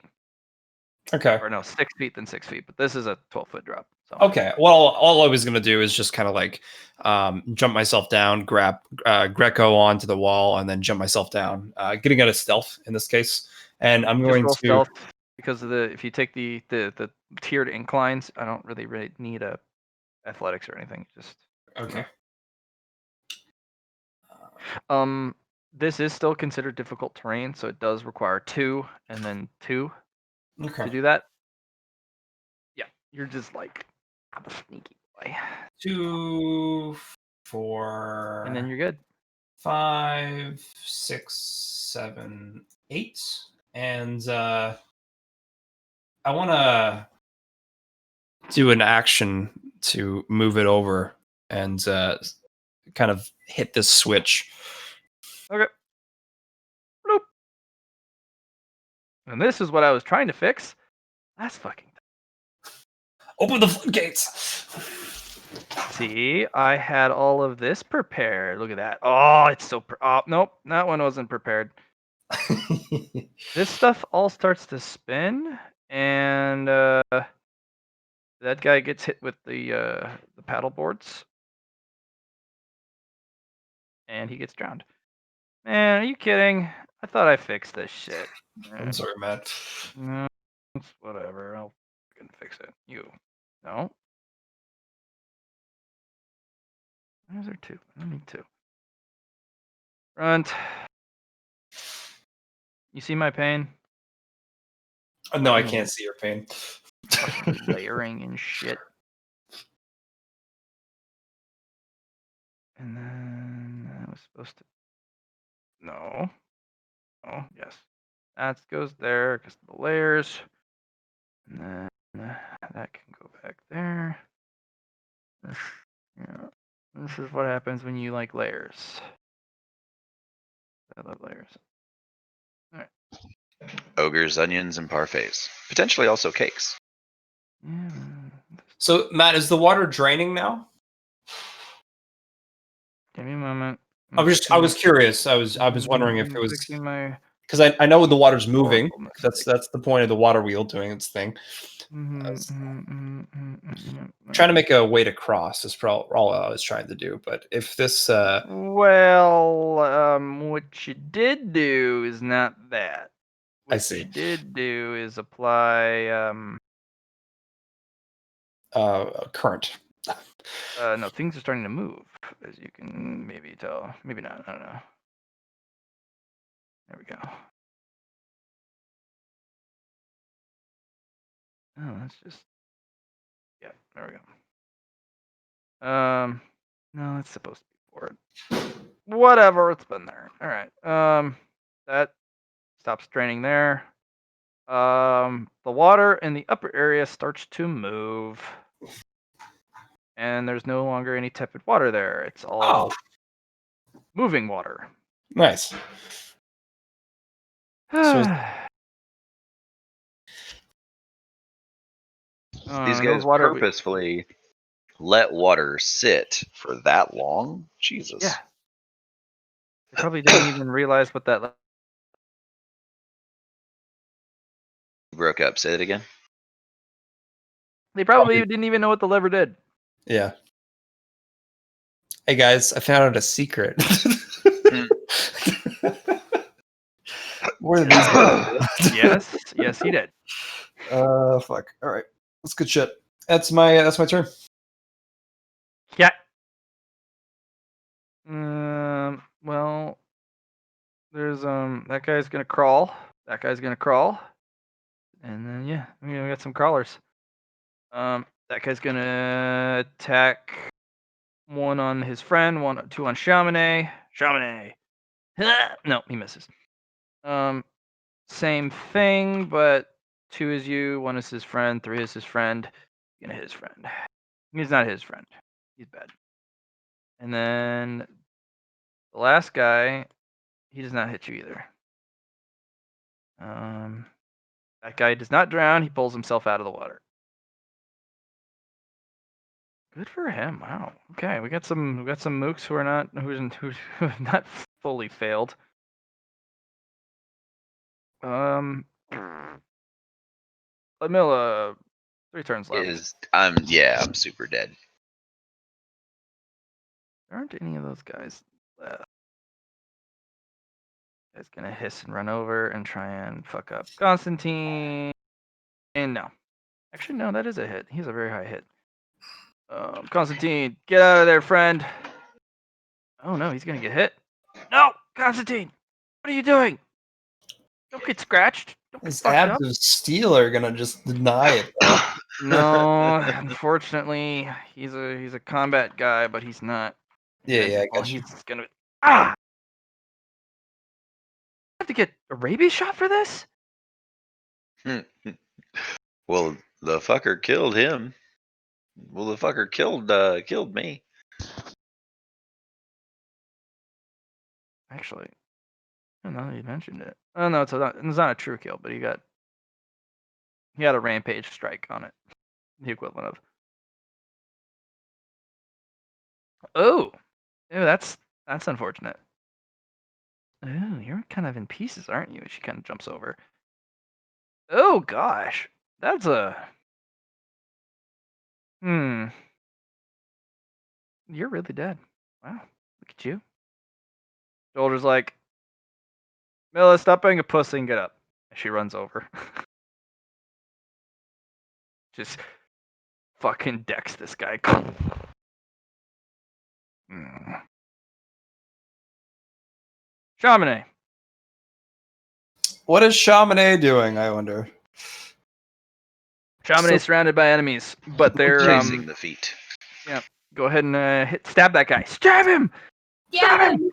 okay. or no, 6 feet then 6 feet. But this is a 12-foot drop. So Okay. Well, all I was gonna do is just kind of like jump myself down, grab Greco onto the wall, and then jump myself down, getting out of stealth in this case. And I'm just going roll to. stealth because of the if you take the tiered inclines, I don't really need a athletics or anything. Just Okay. this is still considered difficult terrain, so it does require 2 and then 2 to Okay. do that. Yeah, you're just like I'm a sneaky boy, 2, 4, and then you're good. 5, 6, 7, 8, and I want to do an action to move it over and kind of hit this switch. Okay. Bloop. And this is what I was trying to fix last fucking time. Open the floodgates. See, I had all of this prepared. Look at that. Oh, it's so. Oh, nope, that one wasn't prepared. This stuff all starts to spin, and that guy gets hit with the paddle boards, and he gets drowned. Man, are you kidding? I thought I fixed this shit. I'm sorry, Matt. No, it's whatever. I'll fucking fix it. You. No. Why is there 2? I don't need 2. Runt. You see my pain? No, I can't see your pain. Fucking layering and shit. And then I was supposed to. No. Oh, yes. That goes there because of the layers. And then that can go back there. Yeah. This is what happens when you like layers. I love layers. Alright. Ogres, onions, and parfaits. Potentially also cakes. Yeah. So, Matt, is the water draining now? Give me a moment. I was curious. I was wondering if it was fixing my because I know the water's moving. horrible That's mistake. the point of the water wheel doing its thing. Mhm, was mhm. Trying to make a way to cross is probably all I was trying to do. But if this, Well, what you did do is not that. I What see. you did do is apply Current. no, things are starting to move, as you can maybe tell. Maybe not. I don't know. There we go. Oh, that's just yeah. There we go. No, it's supposed to be forward. Whatever, it's been there. All right. That stops draining there. The water in the upper area starts to move, and there's no longer any tepid water there. It's all moving water. Nice. So These Those guys water. purposefully let water sit for that long? Jesus. Yeah. They probably didn't even realize what that. You broke up. Say it again. They probably didn't even know what the lever did. yeah. Hey guys, I found out a secret. More than these guys. Yes, he did. Fuck. All right, that's good shit. That's my turn. Yeah. Well, there's that guy's gonna crawl. That guy's gonna crawl, and then yeah, we got some crawlers. That guy's gonna attack one on his friend, two on Chamonix. Chamonix. No, he misses. Same thing, but 2 is you, 1 is his friend, 3 is his friend. Gonna hit his friend. He's not his friend. He's bad. And then the last guy, he does not hit you either. That guy does not drown. He pulls himself out of the water. Good for him. Wow. Okay, we got some mooks who have not fully failed. Lamilla, 3 turns left. I'm super dead. There aren't any of those guys left. Guy's gonna hiss and run over and try and fuck up Constantine. And no. Actually, no, that is a hit. He's a very high hit. Constantine, get out of there, friend. Oh no, he's gonna get hit. No, Constantine, what are you doing? Don't get scratched. Don't get His fucked abs up. of steel are gonna just deny it. No, unfortunately, he's a combat guy, but he's not. Yeah, I Well, got you. he's gonna. I have to get a rabies shot for this. Well, the fucker killed him. Well, the fucker killed me. Actually, I don't know you mentioned it. Oh no, it's not a true kill, but he had a rampage strike on it, the equivalent of. Oh, yeah, that's unfortunate. Oh, you're kind of in pieces, aren't you? She kind of jumps over. Oh gosh, that's a. You're really dead. Wow, look at you. Shoulder's like, Milla, stop being a pussy and get up. She runs over. Just fucking decks this guy. Chaminade. What is Chaminade doing, I wonder? Chaminade's surrounded by enemies, but they're Chasing the feet. go ahead and stab that guy. Stab him! Stab Yeah. him!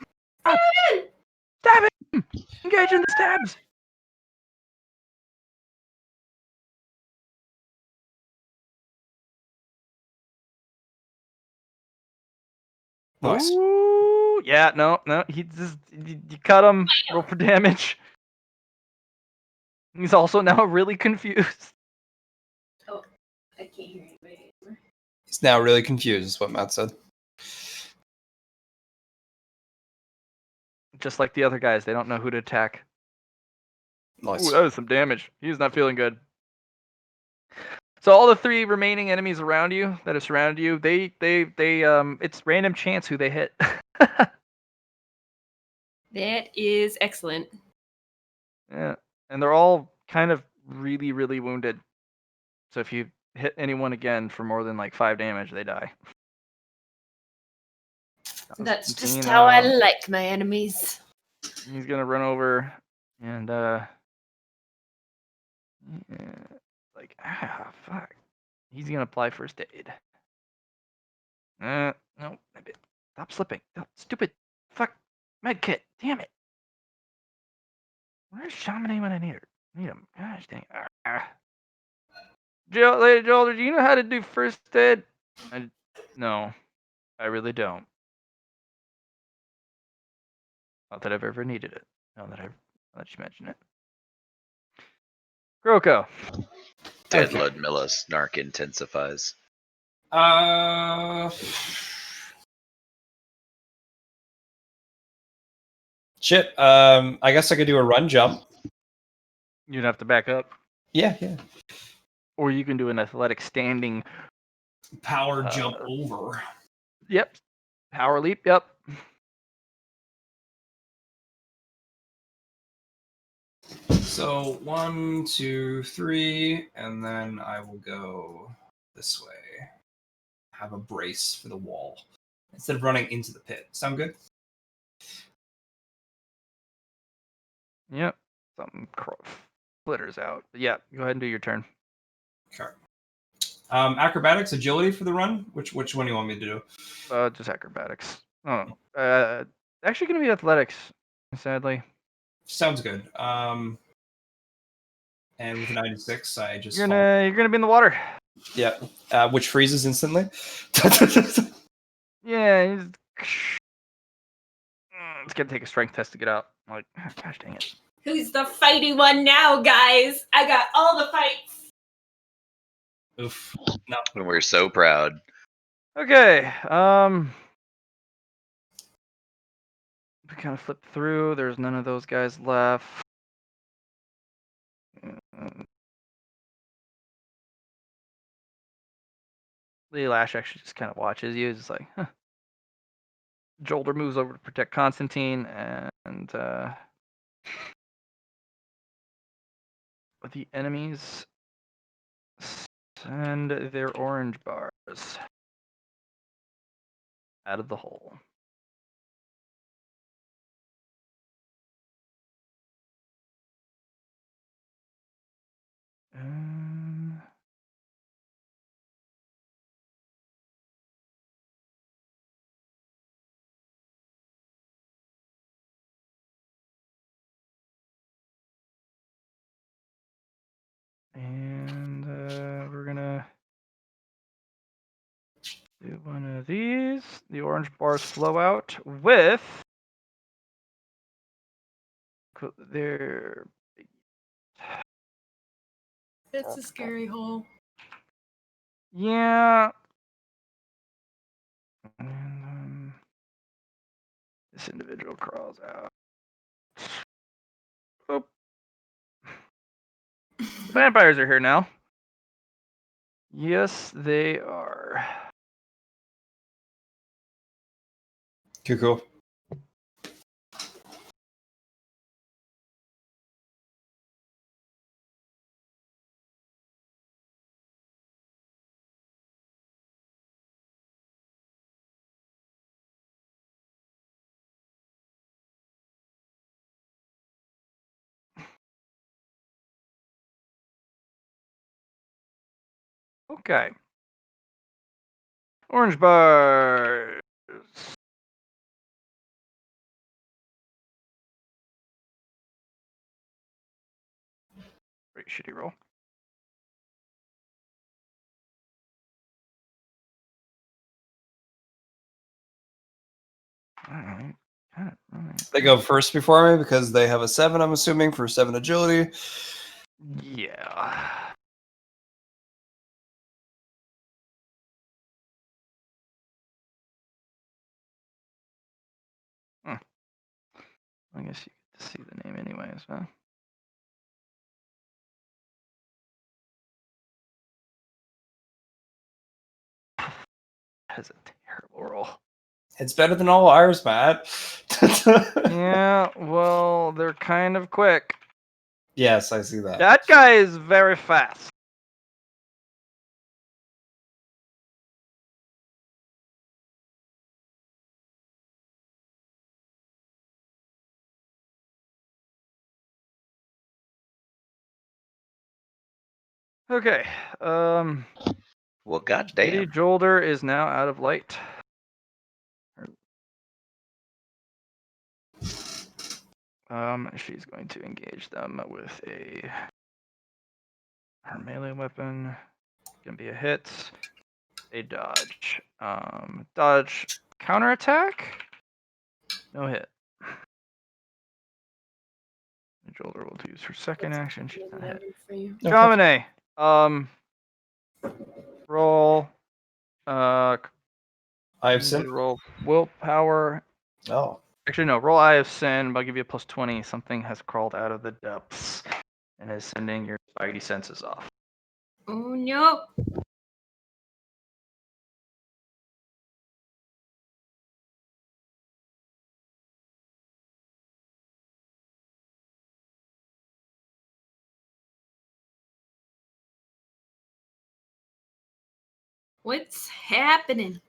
Stab him! Engage in the stabs! Nice. Ooh, yeah, no, he just you cut him. Roll for damage. He's also now really confused. I can't hear anybody anymore. He's now really confused, is what Matt said. Just like the other guys, they don't know who to attack. Nice. Ooh, that was some damage. He's not feeling good. So all the 3 remaining enemies around you that have surrounded you, they it's random chance who they hit. That is excellent. Yeah, and they're all kind of really, really wounded. So if you hit anyone again for more than like 5 damage, they die. That's just Constantine, how I like my enemies. He's gonna run over and fuck. He's gonna apply first aid. No, stop slipping. No, stupid fuck med kit. Damn it. Where's Chaminade when I need her? Need him. Gosh dang. Lady Joel, do you know how to do first aid? No, I really don't. Not that I've ever needed it. Now that you mention it. Groko. Deadload Milla snark intensifies. Shit. I guess I could do a run jump. You'd have to back up. Yeah. Or you can do an athletic standing. Power jump over. Yep. Power leap. Yep. So 1, 2, 3, and then I will go this way. Have a brace for the wall instead of running into the pit. Sound good? Yep. Something flitters out. But yeah, go ahead and do your turn. Okay. Acrobatics, agility for the run. Which one do you want me to do? Just acrobatics. Oh, actually gonna be athletics. Sadly. Sounds good. And with a 96, I just You're gonna be in the water. yeah, which freezes instantly. Yeah. It's gonna take a strength test to get out. I'm like, gosh dang it. Who's the fighty one now, guys? I got all the fights. Oof. No. We're so proud. Okay. We kind of flip through. There's none of those guys left. Lash actually just kind of watches you. It's like, huh. Jolder moves over to protect Constantine, and the enemies send their orange bars out of the hole. And we're gonna do one of these. The orange bars flow out with their. It's a scary hole. Yeah. And this individual crawls out. Oh. The vampires are here now. Yes, they are. Cool. Okay. Orange bars. Pretty shitty roll. Alright. They go first before me because they have a 7, I'm assuming, for 7 agility. Yeah. I guess you get to see the name anyways, huh? That's a terrible roll. It's better than all ours, Matt. Yeah, well, they're kind of quick. Yes, I see that. That guy is very fast. Okay. Well, Lady goddamn. Jolder is now out of light. She's going to engage them with her melee weapon. Can be a hit. A dodge. Dodge. Counterattack? No hit. Jolder will use her second action. She's not hit. For you. Domine. Roll. I have sin. Roll willpower. Oh. Actually, no. Roll Eye of Sin. I'll give you a plus 20. Something has crawled out of the depths and is sending your spidey senses off. Oh no. What's happening?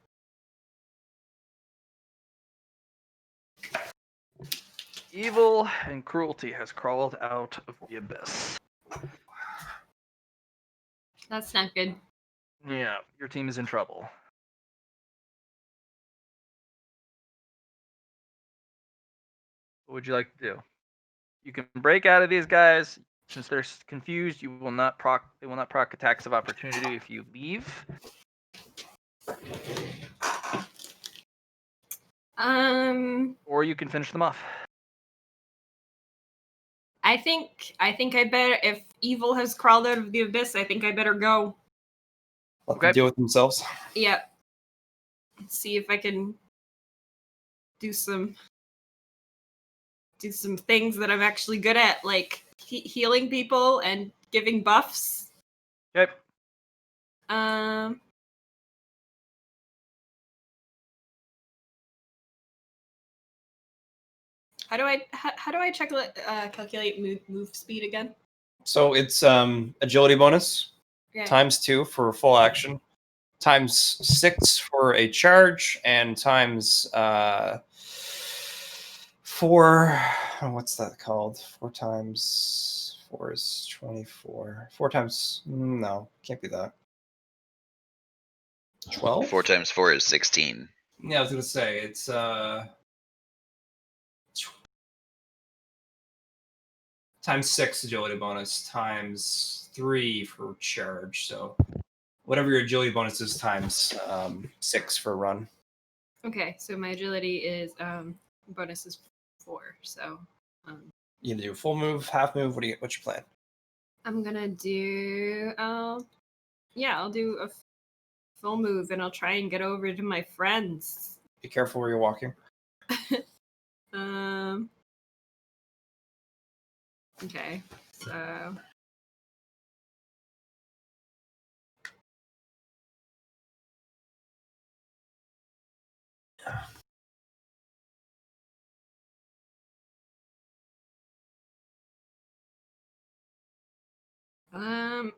Evil and cruelty has crawled out of the abyss. That's not good. Yeah, your team is in trouble. What would you like to do? You can break out of these guys. Since they're confused, you will not proc. They will not proc attacks of opportunity if you leave. Or you can finish them off. I think I better, if evil has crawled out of the abyss, I think I better go. Let Okay. them deal with themselves. Yep. See if I can do some things that I'm actually good at, like healing people and giving buffs. Okay. How do I check calculate move speed again? So it's agility bonus Yeah. times 2 for full action, times 6 for a charge, and times 4. What's that called? 4 times 4 is 24. 4 times no, can't be that. 12. 4 times 4 is 16. Yeah, I was gonna say it's times 6 agility bonus times 3 for charge. So whatever your agility bonus is times 6 for run. Okay, so my agility is bonus is 4. So You can do full move, half move. What's your plan? I'm gonna do I'll do a full move and I'll try and get over to my friends. Be careful where you're walking. Okay, so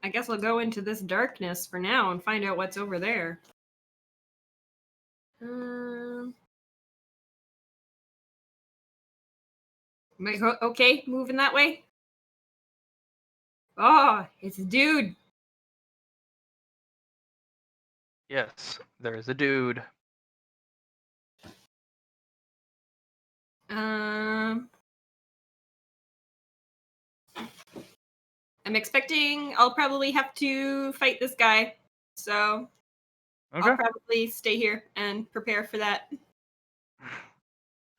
I guess I'll go into this darkness for now and find out what's over there. Okay, moving that way. Oh, it's a dude. Yes, there is a dude. I'm expecting I'll probably have to fight this guy. So Okay. I'll probably stay here and prepare for that.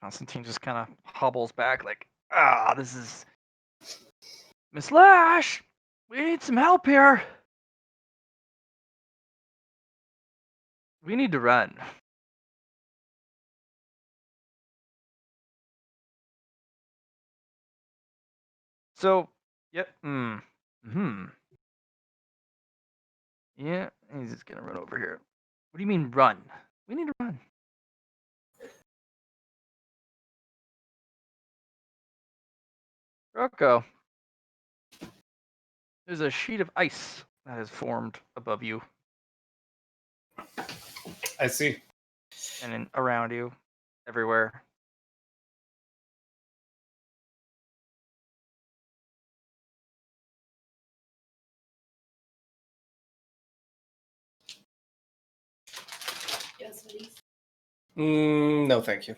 Constantine just kind of hobbles back, like, this is Miss Lash. We need some help here. We need to run. So, yep. Yeah, he's just gonna run over here. What do you mean run? We need to run. Rocco, there's a sheet of ice that has formed above you I see. and around you, everywhere. Yes, please. No, thank you.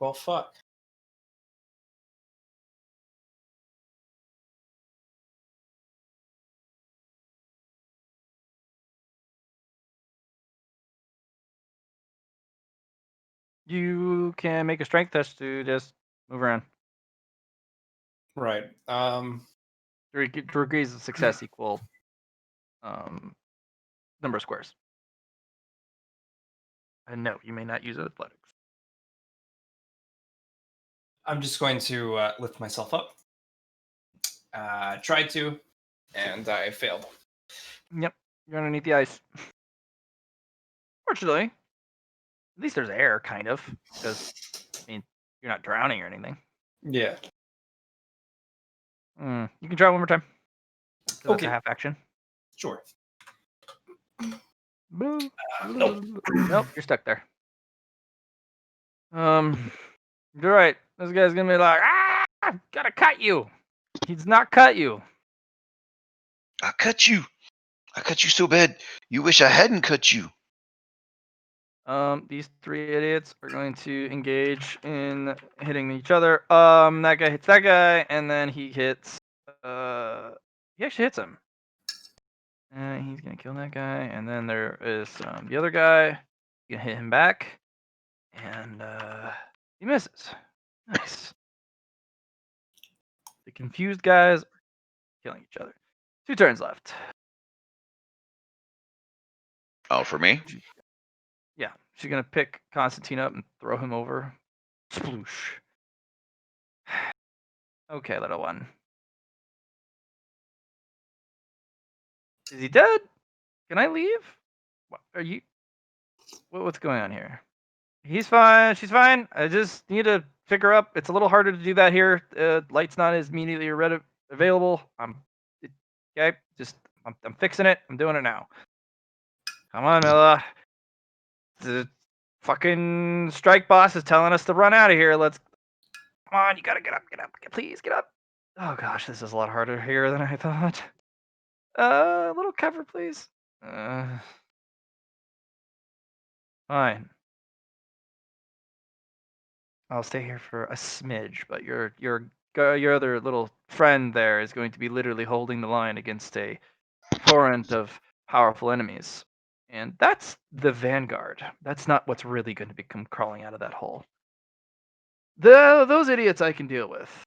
Well, fuck. You can make a strength test to just move around. Right. Degrees of success equal number of squares. And no, you may not use athletics. I'm just going to lift myself up. Tried to, and I failed. Yep, you're underneath the ice. Fortunately, at least there's air, kind of, because I mean you're not drowning or anything. Yeah. You can try one more time. So that's Okay. a half action. Sure. Nope. Nope. Nope, you're stuck there. You're right. This guy's gonna be like, gotta cut you. He's not cut you. I cut you. I cut you so bad. You wish I hadn't cut you. These three idiots are going to engage in hitting each other. That guy hits that guy, and then he hits. He actually hits him. And he's gonna kill that guy, and then there is the other guy. You can hit him back, and he misses. Nice. The confused guys are killing each other. 2 turns left. Oh, for me? Yeah, she's gonna pick Constantine up and throw him over. Sploosh. Okay, little one. Is he dead? Can I leave? What, are you? What's going on here? He's fine. She's fine. I just need to pick her up. It's a little harder to do that here. Light's not as immediately available. Okay. I'm fixing it. I'm doing it now. Come on, Milla. The fucking strike boss is telling us to run out of here. Come on. You gotta get up. Please get up. Oh gosh, this is a lot harder here than I thought. A little cover, please. Fine. I'll stay here for a smidge, but your other little friend there is going to be literally holding the line against a torrent of powerful enemies. And that's the vanguard. That's not what's really going to become crawling out of that hole. Those idiots I can deal with.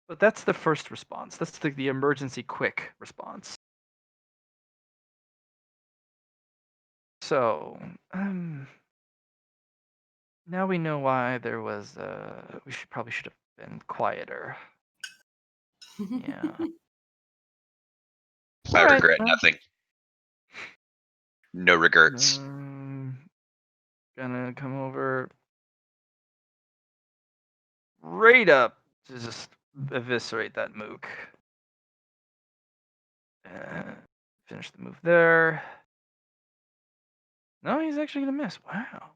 But that's the first response. That's the emergency quick response. So, now we know why there was. We probably should have been quieter. Yeah. I Alright, regret well. nothing. No regrets. Gonna come over right up to just eviscerate that mook. Finish the move there. No, he's actually gonna miss. Wow.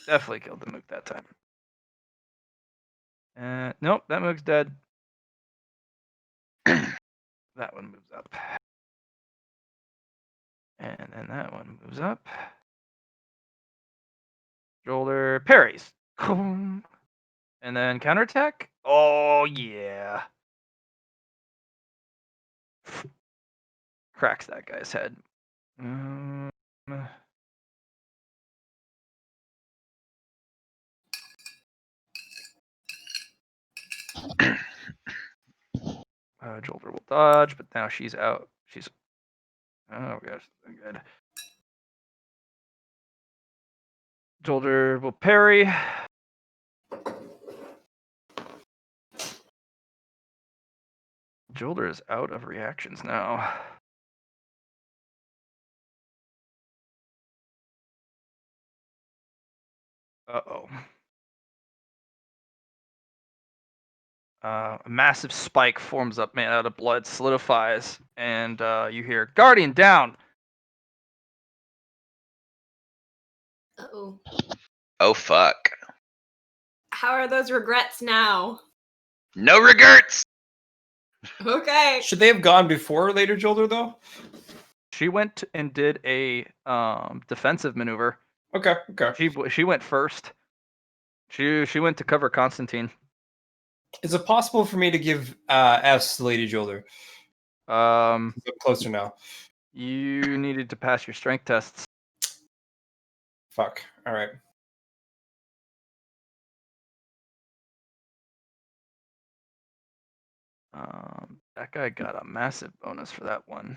Definitely killed the mook that time. Nope, that mook's dead. That one moves up. And then that one moves up. Shoulder parries. And then counterattack. Oh, yeah. Cracks that guy's head. Jolder will dodge, but now she's out. Oh gosh, good. Jolder will parry. Jolder is out of reactions now. Uh-oh. A massive spike forms up, made out of blood, solidifies, and you hear, Guardian, down! Uh-oh. Oh fuck. How are those regrets now? No regrets. Okay. Should they have gone before or later Jolder though? She went and did a defensive maneuver. Okay. She went first. She went to cover Constantine. Is it possible for me to give S to Lady Jolder? I'm closer now. You needed to pass your strength tests. Fuck. All right. That guy got a massive bonus for that one.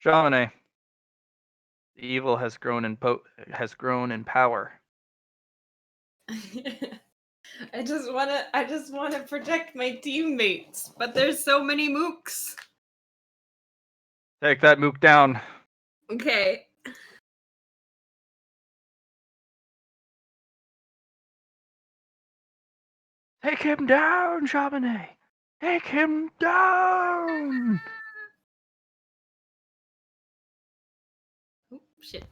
Jamine. The evil has grown in power. I just wanna protect my teammates, but there's so many mooks. Take that mook down. Okay. Take him down, Jamine. Take him down. Oh, shit.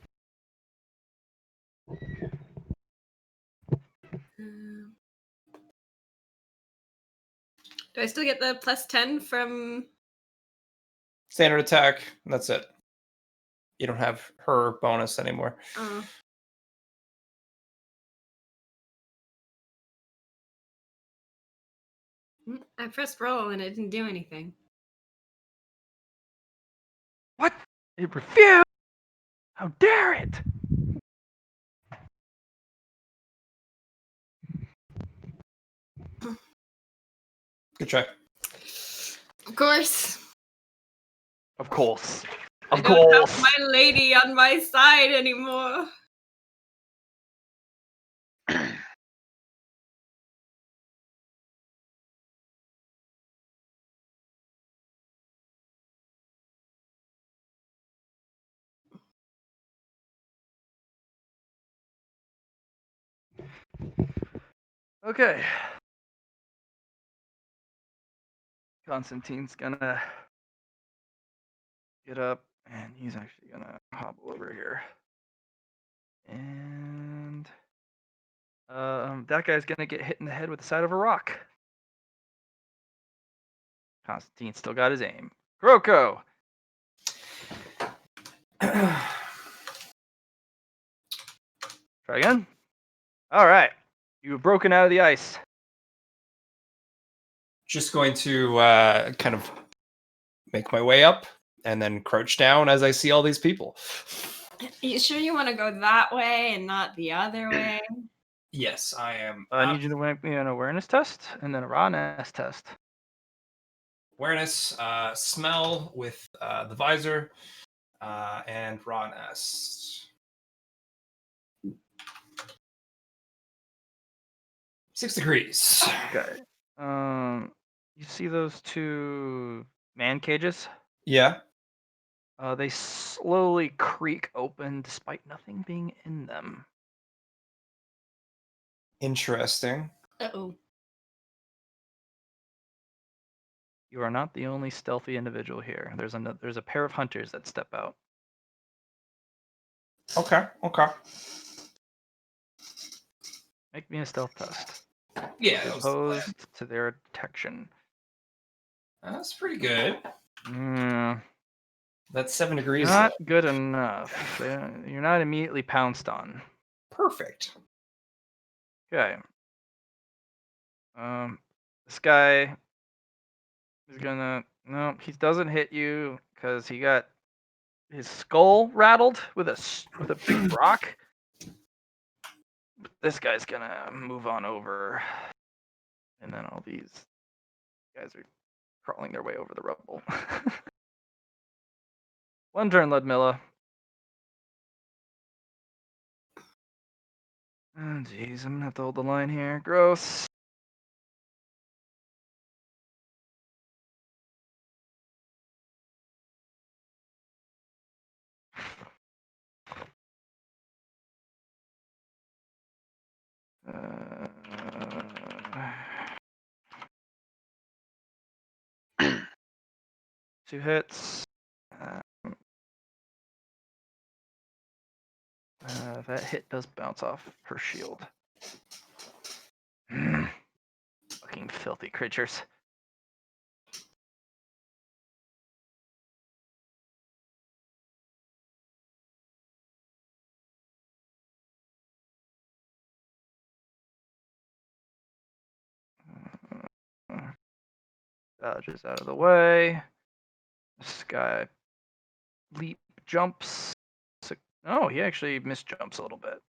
Do I still get the +10 from Standard attack. That's it. You don't have her bonus anymore. I pressed roll and it didn't do anything. What? It refused? How dare it? Good try. Of course. Of course. I don't have my lady on my side anymore. Okay. Constantine's gonna get up, and he's actually gonna hobble over here. And that guy's gonna get hit in the head with the side of a rock. Constantine still got his aim. Kroko! Try again. All right. You've broken out of the ice. Just going to kind of make my way up and then crouch down as I see all these people. You sure you want to go that way and not the other way? Yes, I am. I need you to make me an awareness test and then a rawness test. Awareness, smell with the visor, and rawness. 6 degrees. Okay. You see those two man cages? Yeah. They slowly creak open despite nothing being in them. Interesting. Uh-oh. You are not the only stealthy individual here. There's a pair of hunters that step out. Okay. Make me a stealth test. Yeah, that was the plan. Opposed to their detection. That's pretty good. Mm, That's 7 degrees. not good enough. You're not immediately pounced on. Perfect. Okay. This guy is gonna no. He doesn't hit you because he got his skull rattled with a big rock. This guy's gonna move on over, and then all these guys are crawling their way over the rubble. One turn, Ludmilla. Oh, jeez, I'm gonna have to hold the line here. Gross. Two hits. That hit does bounce off her shield. Fucking filthy creatures. Dodges out of the way. This guy leap jumps. Oh, he actually misjumps a little bit.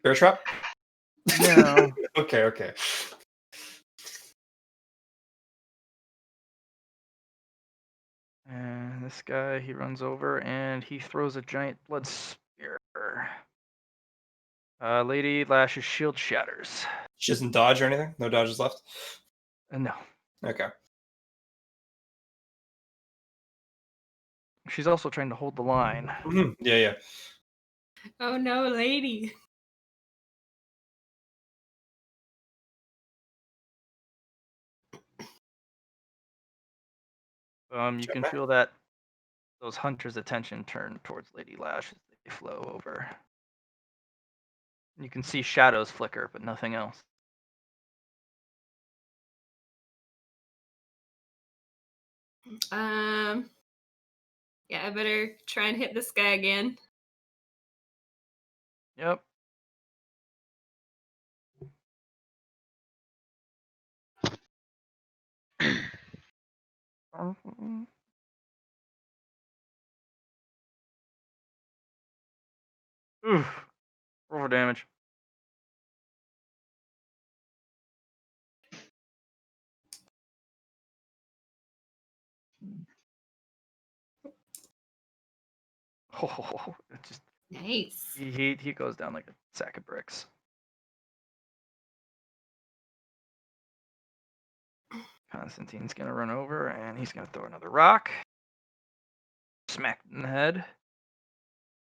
Bear trap? No. Okay. And this guy, he runs over and he throws a giant blood spear. Lady Lash's shield shatters. She doesn't dodge or anything? No dodges left? No. Okay. She's also trying to hold the line. Yeah. Oh no, lady. You can feel that those hunters' attention turn towards Lady Lash as they flow over. You can see shadows flicker, but nothing else. Yeah, I better try and hit this guy again. Yep. Oof. Roll for damage. Oh, it just Nice. he goes down like a sack of bricks. Constantine's gonna run over and he's gonna throw another rock. Smack in the head.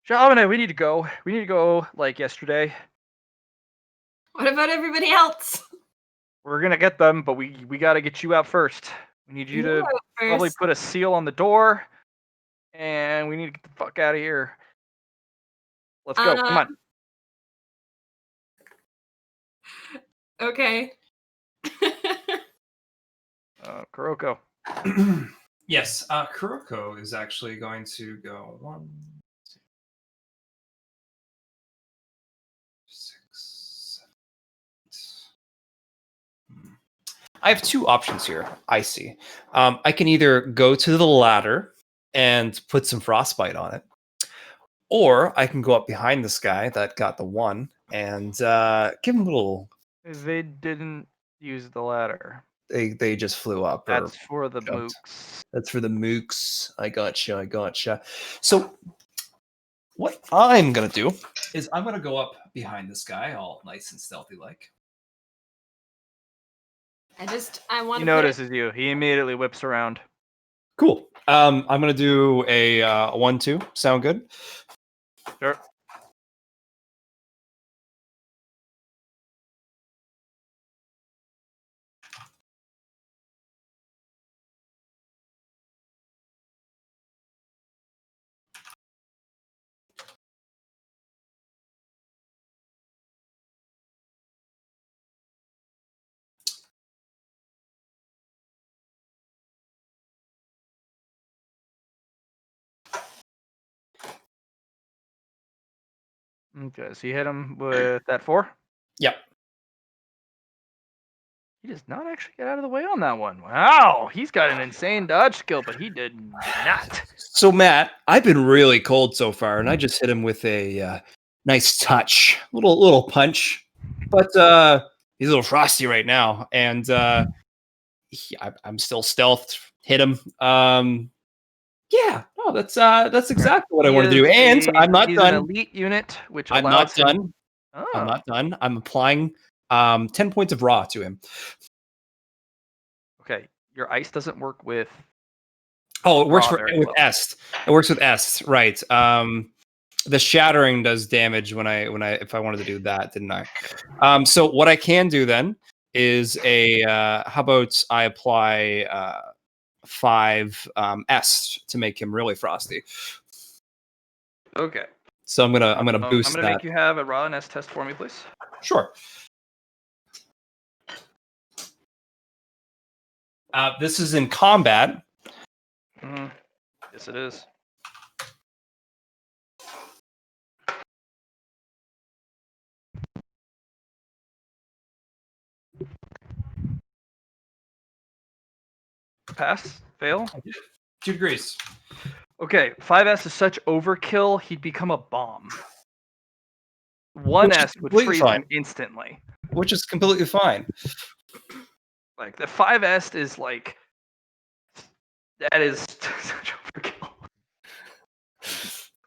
Shamane, we need to go. We need to go like yesterday. What about everybody else? We're gonna get them, but we gotta get you out first. We need you to probably First. put a seal on the door, and we need to get the fuck out of here. Let's go. Come on. Okay. Kuroko. Yes, Kuroko is actually going to go 1, 2, 6, 7, 8. I have two options here. I see. I can either go to the ladder and put some frostbite on it, or I can go up behind this guy that got the 1 and give him a little. They didn't use the ladder. They just flew up. Or That's for the jumped. mooks. That's for the mooks. I gotcha. So what I'm gonna do is I'm gonna go up behind this guy, all nice and stealthy like. I want He to notices you. He immediately whips around. Cool. I'm gonna do a 1-2. Sound good? Sure. Okay, so you hit him with that 4? Yep. He does not actually get out of the way on that one. Wow, he's got an insane dodge skill, but he did not. So Matt, I've been really cold so far, and I just hit him with a nice touch, little punch, but he's a little frosty right now, and I'm still stealthed. Hit him. Yeah, no, that's exactly what I want to do, and I'm not he's done. An elite unit, which I'm allows not him... done. Oh. I'm not done. I'm applying 10 points of raw to him. Okay, your ice doesn't work with... Oh, it works raw with well. Est. It works with Est, right? The shattering does damage when I if I wanted to do that, didn't I? So what I can do then is how about I apply 5 Est to make him really frosty. Okay. So I'm gonna boost I'm gonna that. make you have a raw and S test for me, please. Sure. This is in combat. Mm-hmm. Yes, it is. Pass? Fail? 2 degrees. Okay, 5S is such overkill, he'd become a bomb. 1S would freeze him instantly. Which is completely fine. Like, the 5S is like... That is such overkill.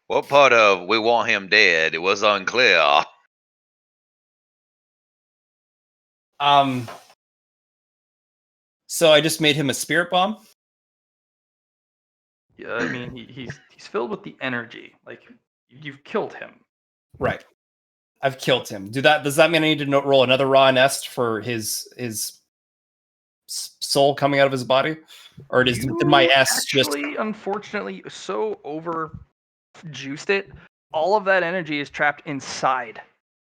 What part of we want him dead? It was unclear. So I just made him a spirit bomb. Yeah, I mean he's filled with the energy. Like you've killed him. Right. I've killed him. Does that mean I need to roll another raw nest for his soul coming out of his body, or did my S just unfortunately so over juiced it? All of that energy is trapped inside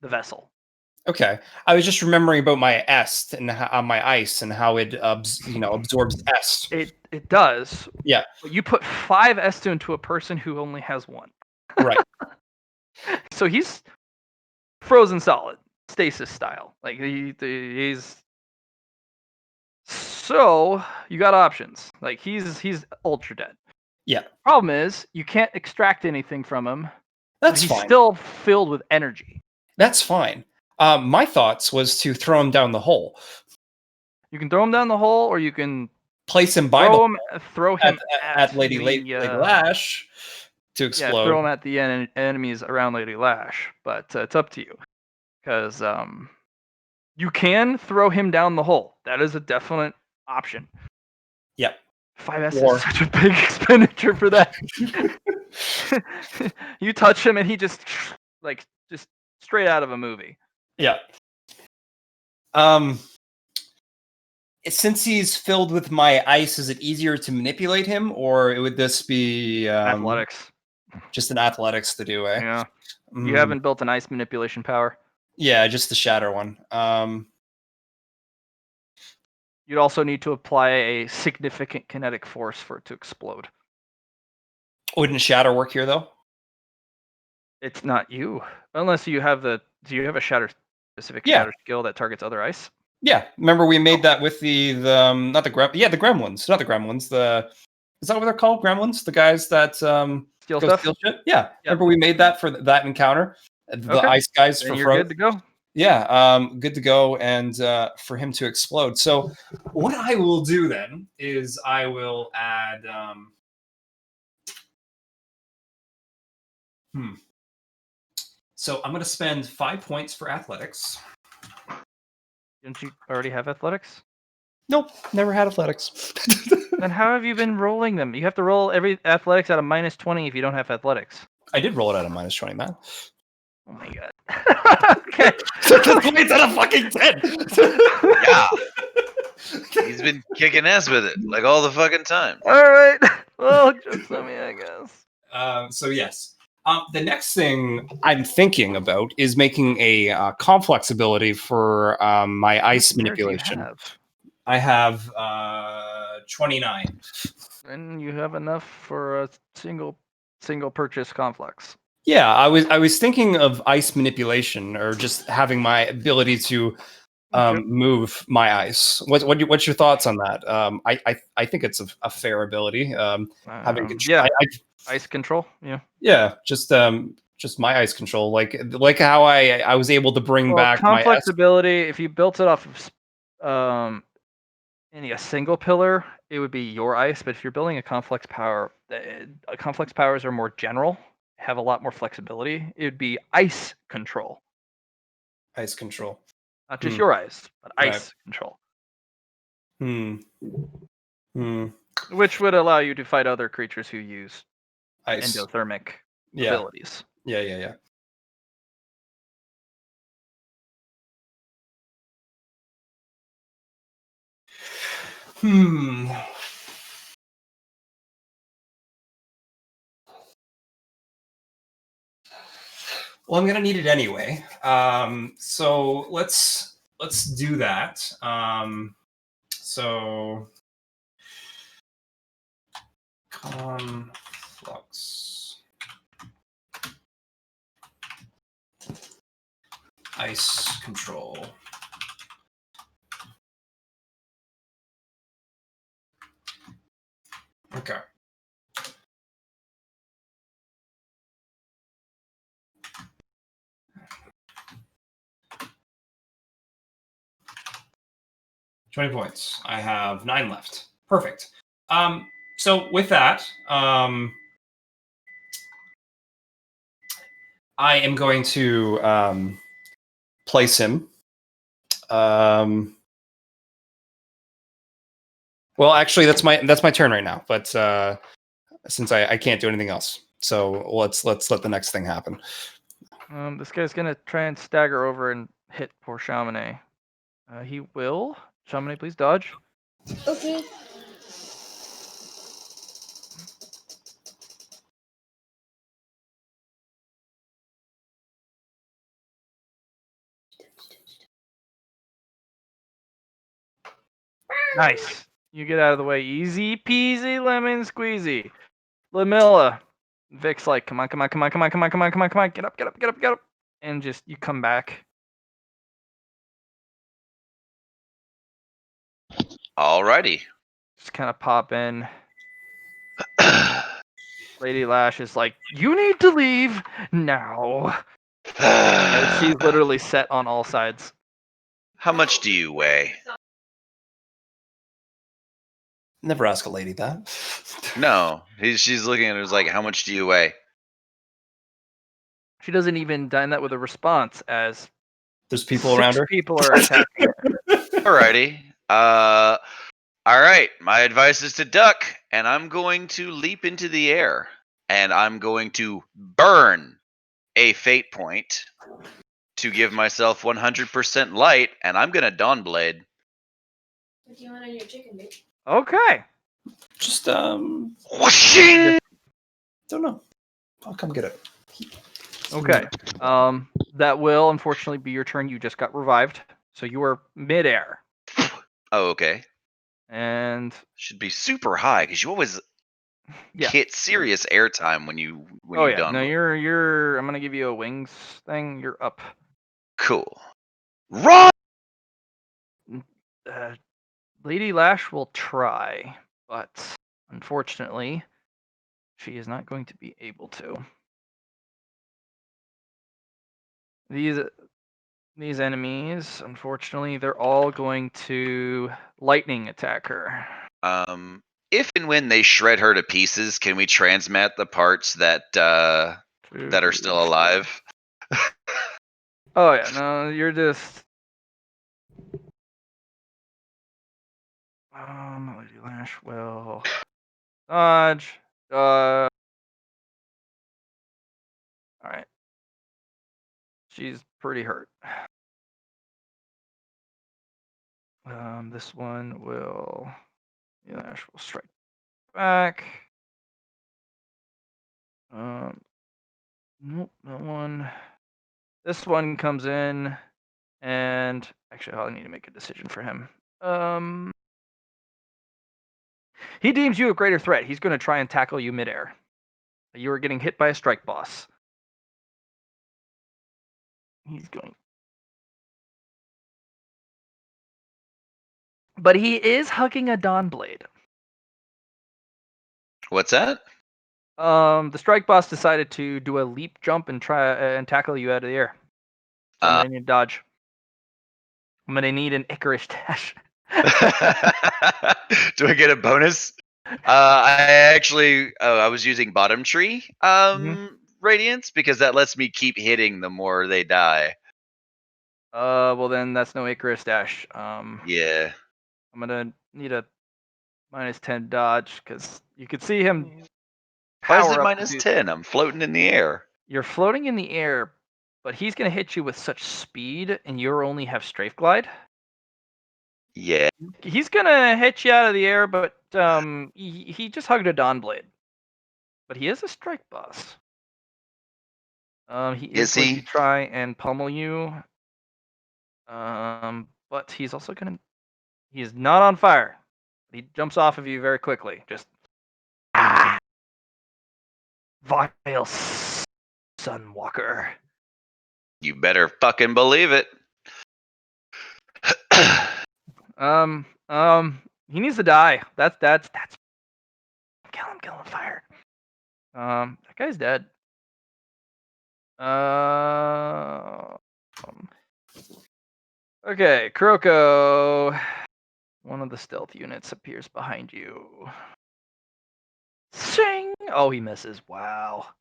the vessel. Okay, I was just remembering about my est and my ice and how it absorbs est. It does. Yeah. But you put 5 est into a person who only has 1. Right. So he's frozen solid, stasis style. Like he's. So you got options. Like he's ultra dead. Yeah. Problem is you can't extract anything from him. That's he's fine. Still filled with energy. That's fine. My thoughts was to throw him down the hole. You can throw him down the hole, or you can place him by throw him at Lady Lash to explode. Yeah, throw him at the enemies around Lady Lash, but it's up to you, because you can throw him down the hole. That is a definite option. Yep. 5S is such a big expenditure for that. You touch him and he just straight out of a movie. Yeah. Since he's filled with my ice, is it easier to manipulate him, or would this be Athletics. just an athletics to do? Yeah. You Mm, haven't built an ice manipulation power. Yeah, just the shatter one. You'd also need to apply a significant kinetic force for it to explode. Wouldn't shatter work here though? It's not you, unless you have the. Do you have a specific Yeah. shatter skill that targets other ice? Yeah, remember we made that with the not the the gremlins, not the gremlins. Is that what they're called? Gremlins, the guys that Steal go stuff. steal shit. Yeah, Yep. remember we made that for that encounter. The Okay. ice guys Then for you're good to go. Yeah, good to go, and for him to explode. So what I will do then is I will add. So I'm going to spend 5 points for athletics. Didn't you already have athletics? Nope, never had athletics. Then how have you been rolling them? You have to roll every athletics out of -20 if you don't have athletics. I did roll it out of -20, man. Oh my god. Okay. The points out of fucking 10. Yeah. He's been kicking ass with it like all the fucking time. All right. Well, jokes on me, I guess. So yes. The next thing I'm thinking about is making a complex ability for my ice How many pairs do you manipulation. have? I have 29. And you have enough for a single purchase complex. Yeah, I was thinking of ice manipulation, or just having my ability to Okay. move my ice. What's your thoughts on that? I think it's a fair ability. Having control. Yeah. Ice control. Yeah. Yeah, just my ice control, like how I was able to bring back my complex ability. If you built it off of a single pillar, it would be your ice. But if you're building a complex power, complex powers are more general, have a lot more flexibility. It would be ice control, ice control. not just your ice, but Right. ice control, Hmm. which would allow you to fight other creatures who use Ice. endothermic Yeah. abilities. Yeah. Well, I'm gonna need it anyway. So let's do that. So conflux ice control. Okay. $20 points. I have 9 left. Perfect. So with that, I am going to place him. Well, actually, that's my turn right now. But since I can't do anything else, so let's let the next thing happen. This guy's gonna try and stagger over and hit poor Chamonix. He will. Chamonix, please dodge. Okay. Nice. You get out of the way. Easy peasy lemon squeezy. Lamilla. Vic's like, come on. Get up. And just, you come back. Alrighty. Just kind of pop in. Lady Lash is like, you need to leave now. And she's literally set on all sides. How much do you weigh? Never ask a lady that. No, she's looking at her like, how much do you weigh? She doesn't even dine that with a response, as There's people around her. people are attacking her. Alrighty. All right. My advice is to duck, and I'm going to leap into the air, and I'm going to burn a fate point to give myself 100% light, and I'm gonna Dawnblade. What do you want on your chicken, babe? Okay. Just Whooshing! don't know. I'll come get it. Okay. That will unfortunately be your turn. You just got revived, so you are midair, Oh, okay. and Should be super high because you always yeah. hit serious airtime when you Oh yeah. Dawnblade. No, you're. I'm gonna give you a wings thing. You're up. Cool. Run! Lady Lash will try, but unfortunately, she is not going to be able to. These enemies, unfortunately, they're all going to lightning attack her. If and when they shred her to pieces, can we transmat the parts that are still alive? Oh yeah, no, you're just. Lady Lash will dodge. All right. She's pretty hurt. This one will. Lady Lash will strike back. Nope, that one. This one comes in, and actually, I need to make a decision for him. He deems you a greater threat. He's going to try and tackle you midair. You are getting hit by a strike boss. He's going. But he is hugging a Dawnblade. What's that? The strike boss decided to do a leap jump and try and tackle you out of the air. So I'm gonna need dodge. I'm gonna need an Icarus dash. Do I get a bonus? I was using bottom tree radiance because that lets me keep hitting the more they die. Well then that's no Icarus dash. Yeah. I'm gonna need a -10 dodge because you could see him. Why is it power up to -10? I'm floating in the air. You're floating in the air, but he's gonna hit you with such speed, and you only have strafe glide. Yeah. He's gonna hit you out of the air, but he just hugged a Dawnblade. But he is a strike boss. He is Is going he? to try and pummel you. But he's also gonna. He is not on fire. He jumps off of you very quickly. Just vile Sunwalker. You better fucking believe it. He needs to die. That's. Kill him, fire. That guy's dead. Okay, Kuroko. One of the stealth units appears behind you. Sing! Oh, he misses. Wow.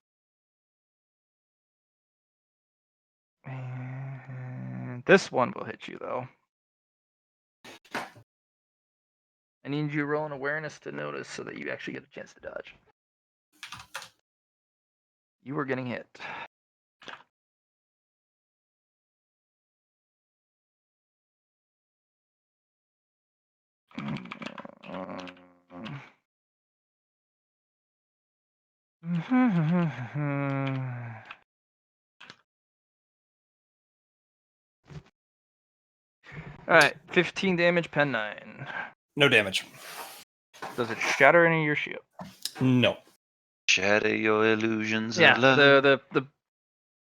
And this one will hit you, though. I need you to roll an awareness to notice so that you actually get a chance to dodge. You are getting hit. Alright, 15 damage, pen 9. No damage. Does it shatter any of your shield? No. Shatter your illusions Yeah, of love. the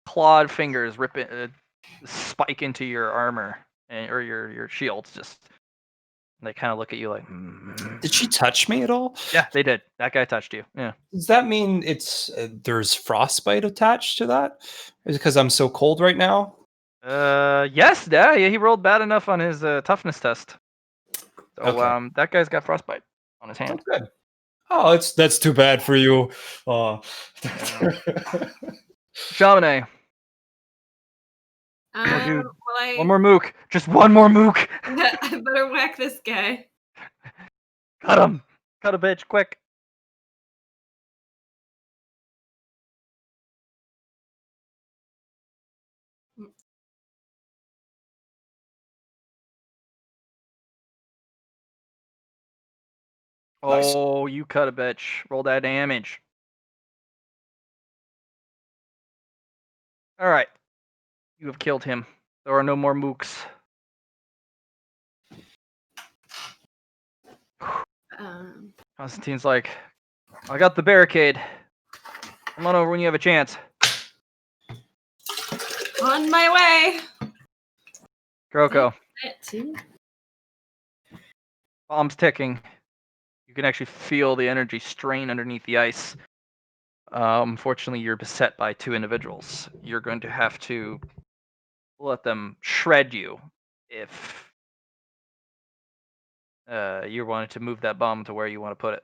clawed fingers rip it, spike into your armor or your shields. Just they kind of look at you like. Did she touch me at all? Yeah, they did. That guy touched you. Yeah. Does that mean it's there's frostbite attached to that? Is it because I'm so cold right now? Yes, yeah. He rolled bad enough on his toughness test. So Okay. that guy's got frostbite on his Oh, hand. good. Oh, that's too bad for you. Chaminade. Well, One more mook. Just one more mook. I better whack this guy. Cut him. Cut a bitch quick. Nice. Oh, you cut a bitch. Roll that damage. All right. You have killed him. There are no more mooks. Constantine's like, I got the barricade. Come on over when you have a chance. On my way. Kroko, That too. bomb's ticking. You can actually feel the energy strain underneath the ice. Unfortunately, you're beset by 2 individuals. You're going to have to let them shred you if you wanted to move that bomb to where you want to put it.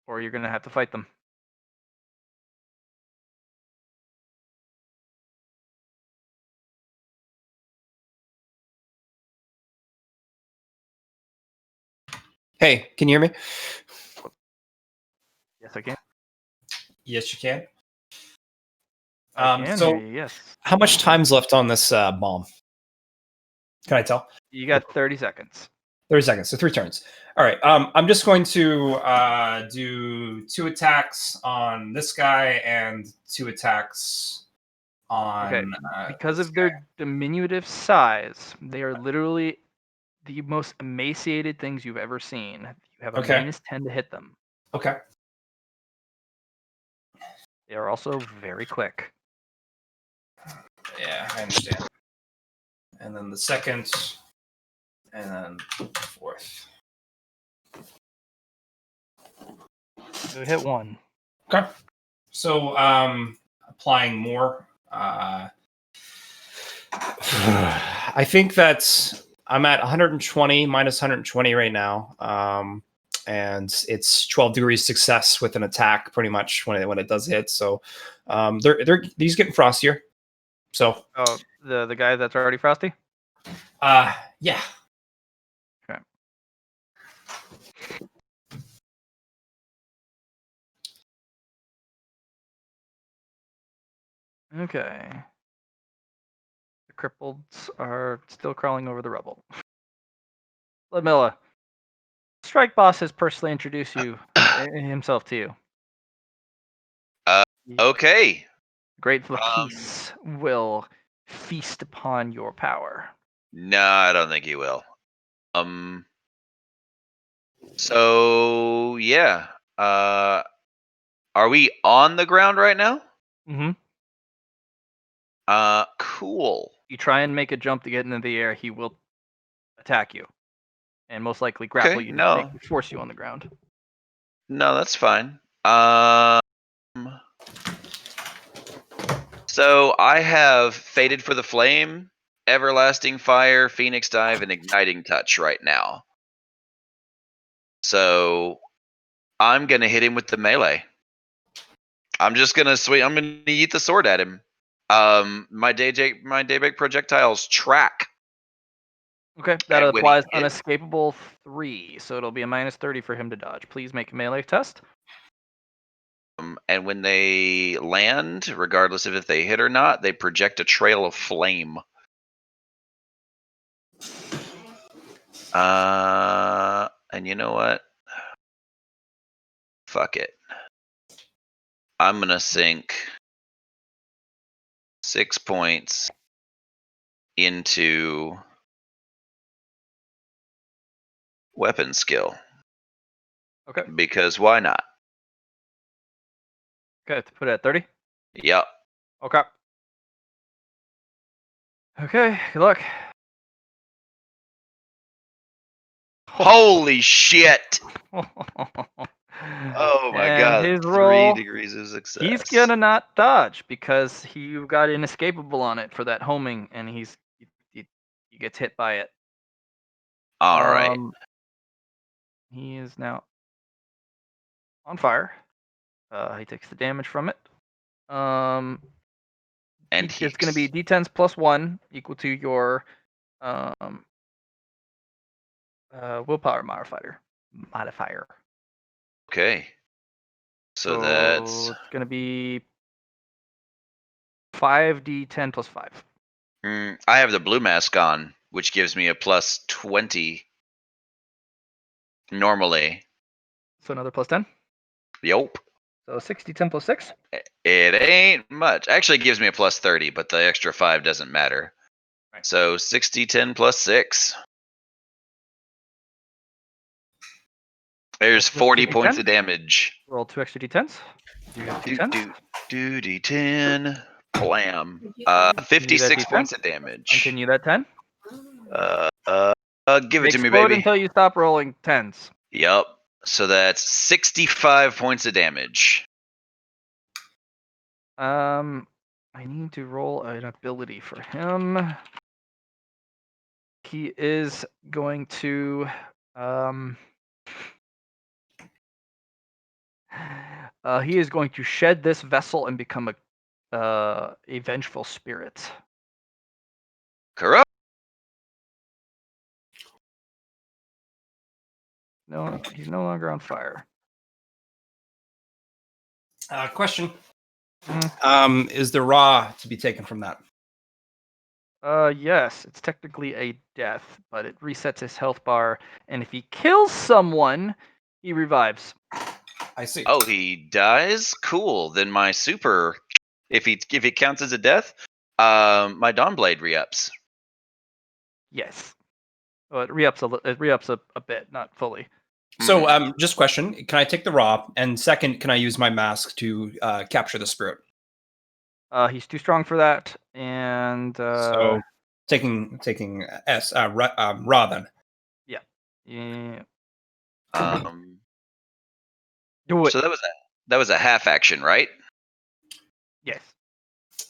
Or you're going to have to fight them. Hey, can you hear me? Yes, I can. Yes, you can. I can so hear you, yes. how much time's left on this bomb? Can I tell? You got 30 seconds. 30 seconds, so 3 turns. All right. I'm just going to do 2 attacks on this guy and 2 attacks on. Okay, because this of guy. their diminutive size, they are literally the most emaciated things you've ever seen. You have a Okay. -10 to hit them. Okay. They are also very quick. Yeah, I understand. And then the second, and then fourth. So hit 1. Okay. So applying more. I think that's I'm at 120 minus 120 right now. And it's 12 degrees success with an attack pretty much when it does hit. So these getting frostier. So Oh, the guy that's already frosty? yeah. Okay. Okay. The crippleds are still crawling over the rubble. Ludmilla, Strike Boss has personally introduced you himself to you. Okay. Great Lakis will feast upon your power. No, I don't think he will. So yeah. Are we on the ground right now? Mm-hmm. Cool. You try and make a jump to get into the air, he will attack you, and most likely grapple Okay, you no. to force you on the ground. No, that's fine. So I have Fated for the Flame, Everlasting Fire, Phoenix Dive, and Igniting Touch right now. So I'm gonna hit him with the melee. I'm just gonna swing. I'm gonna eat the sword at him. My daybreak projectiles track. Okay, that And when he applies hits- unescapable 3, so it'll be a -30 for him to dodge. Please make a melee test. And when they land, regardless of if they hit or not, they project a trail of flame. And you know what? Fuck it. I'm gonna sink 6 points into weapon skill. Okay. Because why not? Okay, to put it at 30. Yep. Okay. Okay, good luck. Holy shit! Oh my And god. his 3 roll, degrees of success. he's gonna not dodge because he got inescapable on it for that homing, and he gets hit by it. Alright. He is now on fire. He takes the damage from it. And It's going to be d10s plus 1 equal to your willpower modifier. Okay. So it's going to be 5d10 plus 5. I have the blue mask on. which gives me a plus 20 normally. So another plus 10. Yup. So 60, 10 plus 6. It ain't much. Actually, it gives me a plus 30, but the extra 5 doesn't matter. Right. So 60, 10 plus 6. There's 40 points of damage. Roll 2 extra d10s. Do you have d10s? Do d10. Blam. Uh, 56 D10? points of damage. Continue that 10. Give it to me, Explode baby. until you stop rolling 10s. Yep. So that's 65 points of damage. I need to roll an ability for him. He is going to he is going to shed this vessel and become a vengeful spirit. Corrupt. No, he's no longer on fire. Question. Mm. Is the raw to be taken from that? Yes, it's technically a death, but it resets his health bar, and if he kills someone, he revives. I see. Oh, he dies? Cool. Then my super, if it counts as a death, my Dawnblade re-ups. Yes. Well, it re-ups a bit, not fully. So, just question: can I take the raw? And second, can I use my mask to capture the spirit? He's too strong for that, and So, taking raw then. yeah. Do it. So that was a half action, right? Yes.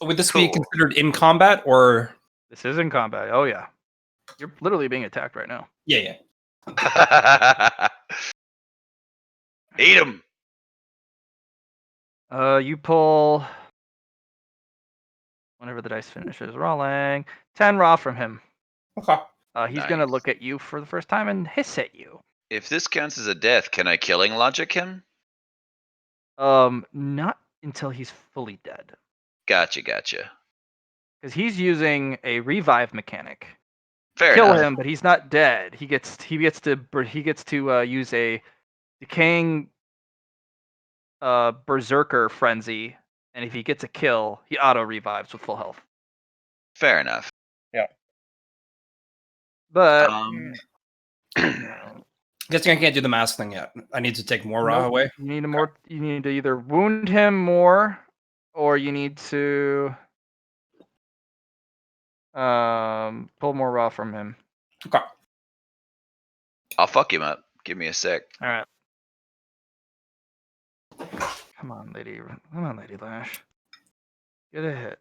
Would this be Cool. considered in combat or? This is in combat. Oh yeah. You're literally being attacked right now. Yeah. Eat him. You pull whenever the dice finishes rolling 10 raw from him. Okay. He's gonna Nice. look at you for the first time and hiss at you. If this counts as a death, can I killing logic him? Not until he's fully dead, Gotcha. because he's using a revive mechanic. Fair Kill enough. him, but he's not dead. He gets to use a decaying berserker frenzy, and if he gets a kill, he auto revives with full health. Fair enough. But Guessing I can't do the mask thing yet. I need to take more raw Nope. away. You need to either wound him more, or you need to pull more raw from him. Okay. I'll fuck him up. Give me a sec. All right. Come on, Lady Lash. Get a hit.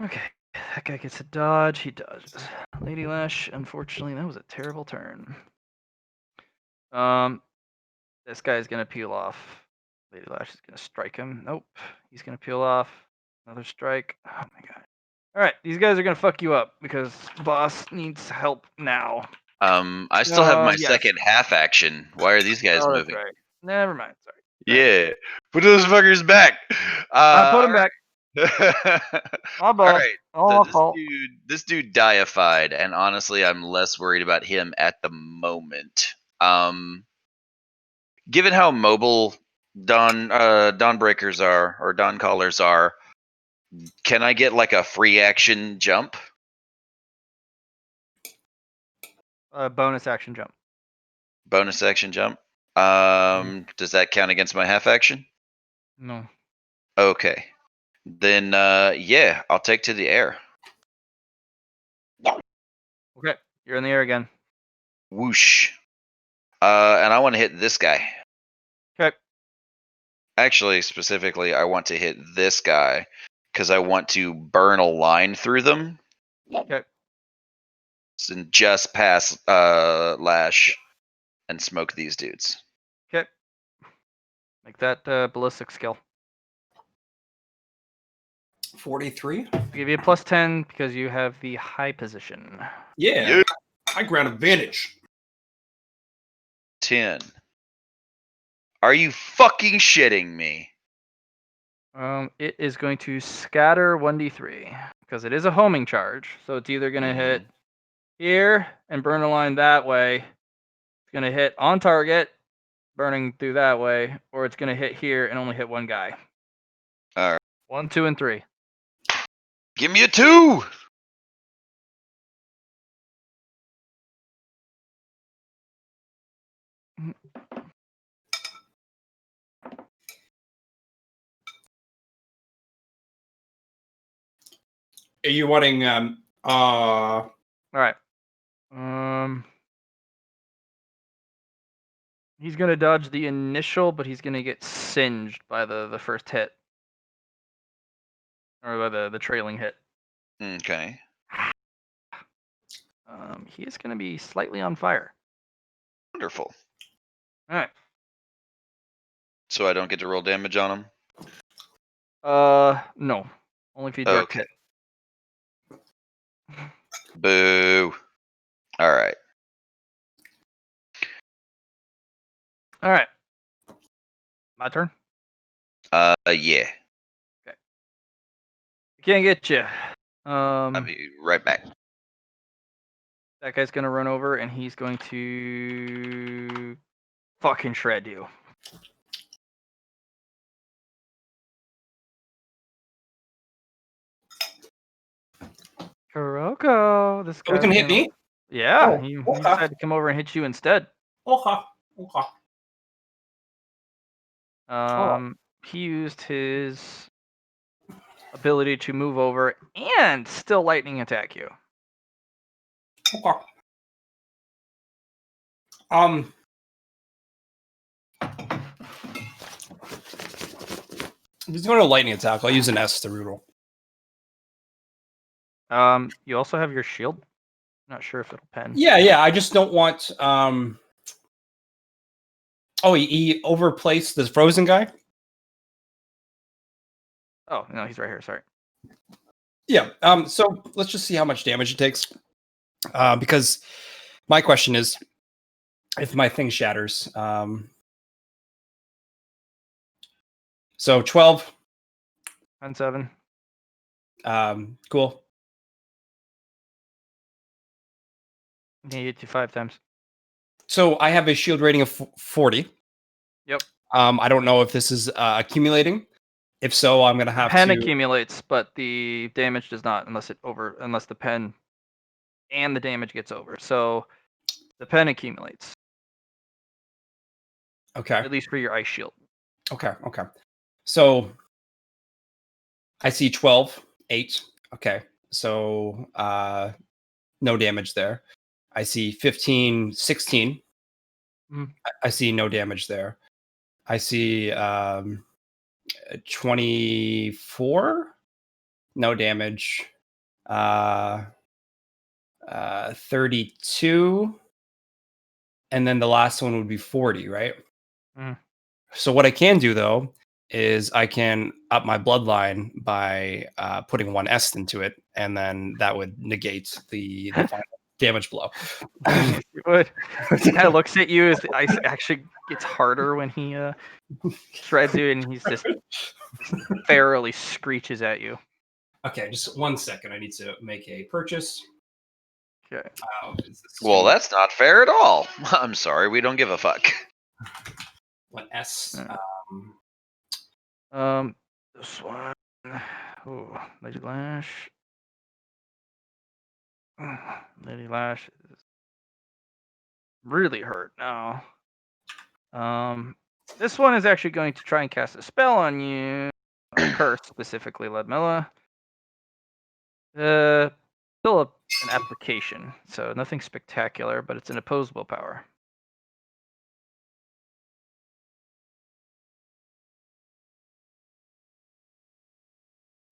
Okay, that guy gets a dodge. He dodges. Lady Lash, unfortunately, that was a terrible turn. This guy's gonna peel off. Lady Lash is gonna strike him. Nope. He's gonna peel off. Another strike. Oh my god. Alright, these guys are gonna fuck you up because boss needs help now. I still have my yes. second half action. Why are these guys Oh, that's moving? right. Never mind. Sorry. Yeah. Put those fuckers back. Put him back. My All ball. right. All So fault. this dude deified, and honestly, I'm less worried about him at the moment. Given how mobile Dawnbreakers are, or Dawn Callers are, can I get like a free action jump? Bonus action jump. Bonus action jump. Does that count against my half action? No. Okay. Then yeah, I'll take to the air. Okay, you're in the air again. Whoosh. And I want to hit this guy. Okay. Actually, specifically, I want to hit this guy because I want to burn a line through them. Okay. And just pass Lash and smoke these dudes. Okay. Make that ballistic skill. 43. I'll give you a plus 10 because you have the high position. Yeah. High ground advantage. 10. Are you fucking shitting me? It is going to scatter 1d3 because it is a homing charge. So it's either going to hit here and burn a line that way. It's going to hit on target, burning through that way, or it's going to hit here and only hit one guy. All right. 1, 2, and 3. Give me a 2. Are you wanting All right. He's gonna dodge the initial, but he's gonna get singed by the first hit, or by the trailing hit. Okay. He is gonna be slightly on fire. Wonderful. All right. So I don't get to roll damage on him? No. Only if you direct Okay. hit. Boo. All right. All right. My turn. Yeah. Can't get you. I'll be right back. That guy's gonna run over and he's going to fucking shred you. Kuroko, this you guy's can hit gonna- me? Yeah, Oh, he okay. decided to come over and hit you instead. Okay. He used his ability to move over and still lightning attack you. Okay. If he's going to lightning attack, I'll use an S to reroll. You also have your shield. Not sure if it'll pen. Yeah. I just don't want. Oh, he overplaced the frozen guy. Oh no, he's right here. Sorry. Yeah. So let's just see how much damage it takes. Because my question is, if my thing shatters. So 12. 10-7. Cool. He hit you 5 times. So I have a shield rating of 40. Yep. I don't know if this is accumulating. If so, I'm gonna have Pen to. accumulates, but the damage does not unless the pen and the damage gets over. So the pen accumulates. Okay. At least for your ice shield. Okay. So I see 12, 8. Okay. So no damage there. I see 15, 16. I see no damage there. I see 24. No damage. 32. And then the last one would be 40, right? So what I can do though is I can up my bloodline by putting one S into it, and then that would negate the final damage blow. He kind of looks at you as the ice actually gets harder when he shreds you, and he's just fairly screeches at you. Okay, just 1 second. I need to make a purchase. Okay. Well, that's not fair at all. I'm sorry, we don't give a fuck. One S. This one. Oh, Lady Lash. Lady Lash is really hurt now. This one is actually going to try and cast a spell on you. A curse, specifically, Ludmilla. Still an application, so nothing spectacular, but it's an opposable power.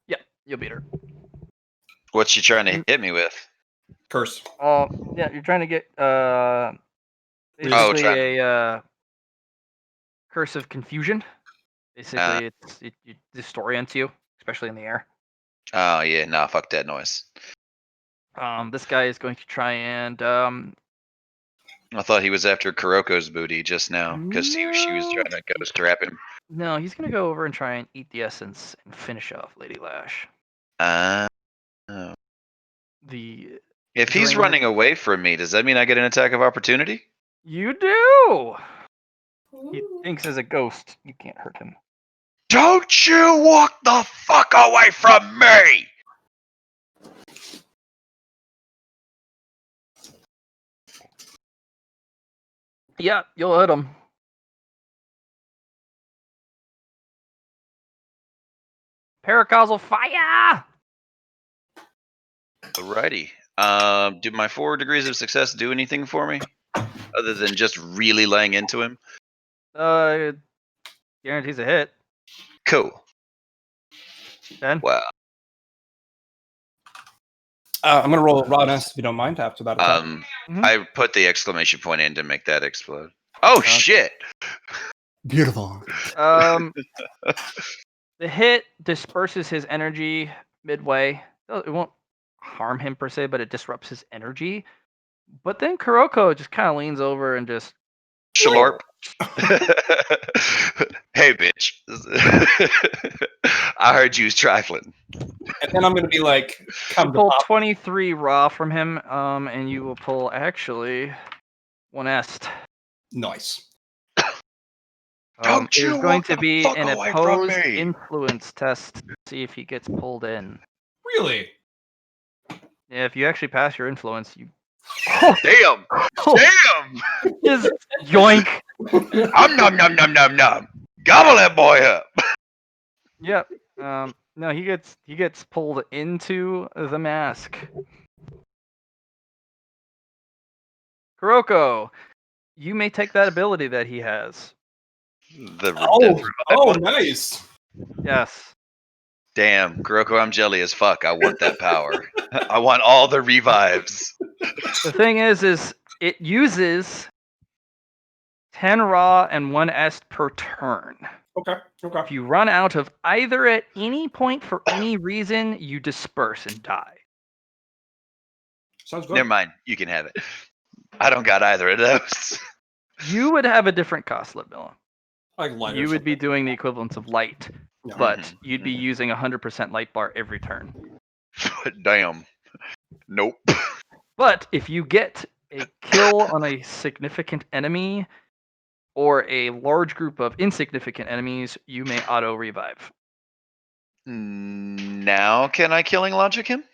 Yeah, you'll beat her. What's she trying to hit me with? Curse. Oh, yeah, you're trying to get basically trying- a curse of confusion. Basically, it disorients you, especially in the air. Oh yeah, nah, fuck that noise. This guy is going to try and I thought he was after Kuroko's booty just now because she was No. trying to ghost trap him. No, he's gonna go over and try and eat the essence and finish off Lady Lash. Oh. The If he's Drain- running away from me, does that mean I get an attack of opportunity? You do. He Ooh. thinks as a ghost, you can't hurt him. Don't you walk the fuck away from me! Yeah, you'll hit him. Paracausal fire! Alrighty. Do my 4 degrees of success do anything for me? Other than just really laying into him? Guarantees a hit. Cool. Ben? Wow. I'm gonna roll rawness if you don't mind after that attack. Mhm. I put the exclamation point in to make that explode. Oh shit! Beautiful. The hit disperses his energy midway. It won't harm him per se, but it disrupts his energy. But then Kuroko just kind of leans over and just Shalorp. Hey, bitch. I heard you was trifling. And then I'm gonna be like, come to pull pop. 23 raw from him, and you will pull actually one est. Nice. Don't It you is going walk to the be fuck an away from opposed me. influence test to see if he gets pulled in. Really? Yeah, if you actually pass your influence, you Damn! Damn! just yoink. Nom nom nom nom nom. Gobble that boy up. Yep. No, he gets pulled into the mask. Kuroko, you may take that ability that he has. The Oh, nice. Yes. Damn, Kuroko, I'm jelly as fuck. I want that power. I want all the revives. The thing is it uses 10 raw and 1 est per turn. Okay. If you run out of either at any point for any reason, you disperse and die. Sounds good. Never mind. You can have it. I don't got either of those. You would have a different cost, Libilla. Like light or You would be something. doing the equivalence of light, Yeah. but Mhm, you'd be using 100% light bar every turn. Damn. Nope. But if you get a kill on a significant enemy or a large group of insignificant enemies, you may auto revive. Now can I killing logic him?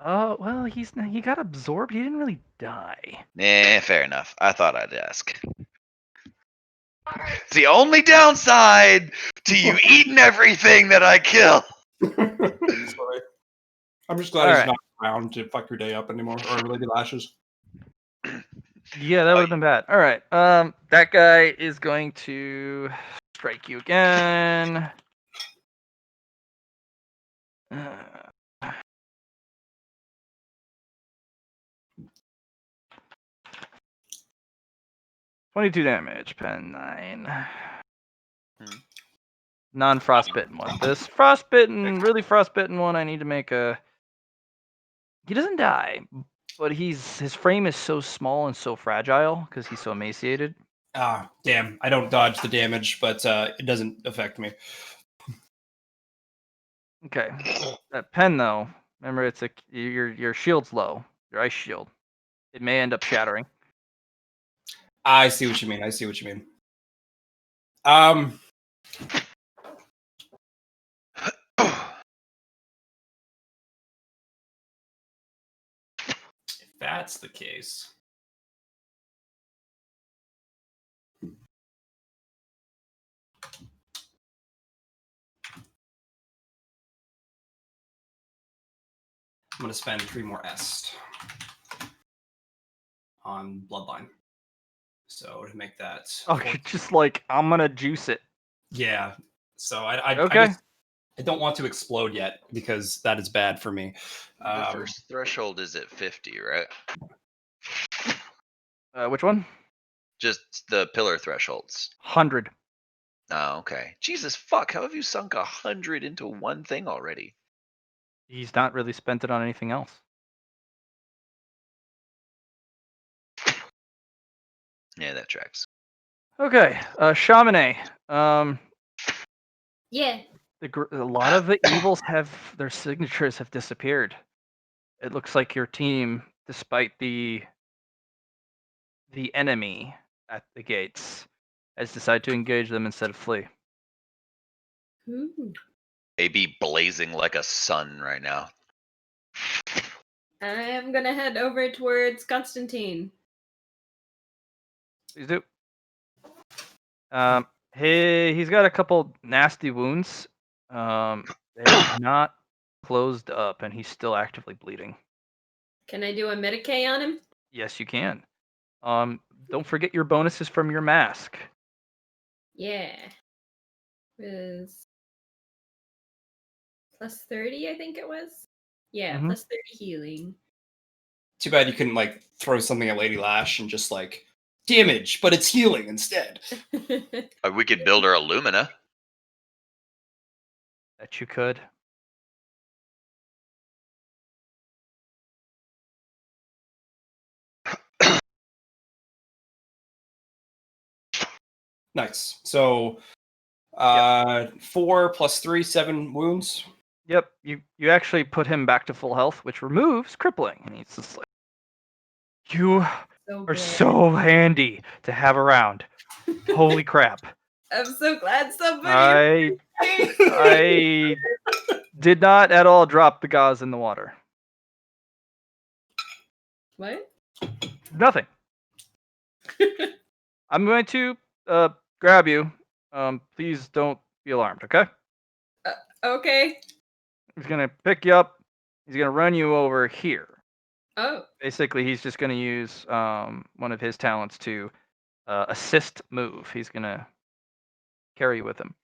Well, he got absorbed. He didn't really die. Fair enough. I thought I'd ask. It's the only downside to you eating everything that I kill. Sorry. I'm just glad All he's right. not around to fuck your day up anymore, or Lady Lashes. Yeah, that would have been bad. All right. That guy is going to strike you again. 22 damage, pen 9. Non-frostbitten one. This frostbitten, really frostbitten one, I need to make a. He doesn't die, but his frame is so small and so fragile because he's so emaciated. Ah, damn. I don't dodge the damage, but it doesn't affect me. Okay. That pen though, remember it's your shield's low, your ice shield. It may end up shattering. I see what you mean. If that's the case. I'm going to spend 3 more est on Bloodline. So to make that. Oh, you're just like, I'm gonna juice it. Yeah. So I Okay. I don't want to explode yet because that is bad for me. The first threshold is at 50, right? Which one? Just the pillar thresholds. 100. Oh, okay. Jesus fuck, how have you sunk 100 into one thing already? He's not really spent it on anything else. Yeah, that tracks. Okay, Chamonix. Yeah. A lot of the evils have their signatures have disappeared. It looks like your team, despite the enemy at the gates, has decided to engage them instead of flee. Ooh. They be blazing like a sun right now. I am gonna head over towards Constantine. Please do. He's got a couple nasty wounds. They're not closed up, and he's still actively bleeding. Can I do a Medicae on him? Yes, you can. Don't forget your bonuses from your mask. Yeah. Was plus 30, I think it was. Yeah, Mhm. plus 30 healing. Too bad you couldn't like throw something at Lady Lash and just like damage, but it's healing instead. We could build her Illumina. That you could. Nice. So 4 plus 3, 7 wounds. Yep, you actually put him back to full health, which removes crippling, and he's just like, you So are good. so handy to have around. Holy crap! I'm so glad somebody. I did not at all drop the gauze in the water. What? Nothing. I'm going to grab you. Please don't be alarmed, okay? Okay. He's gonna pick you up. He's gonna run you over here. Oh. Basically, he's just gonna use one of his talents to assist move. He's gonna carry you with him.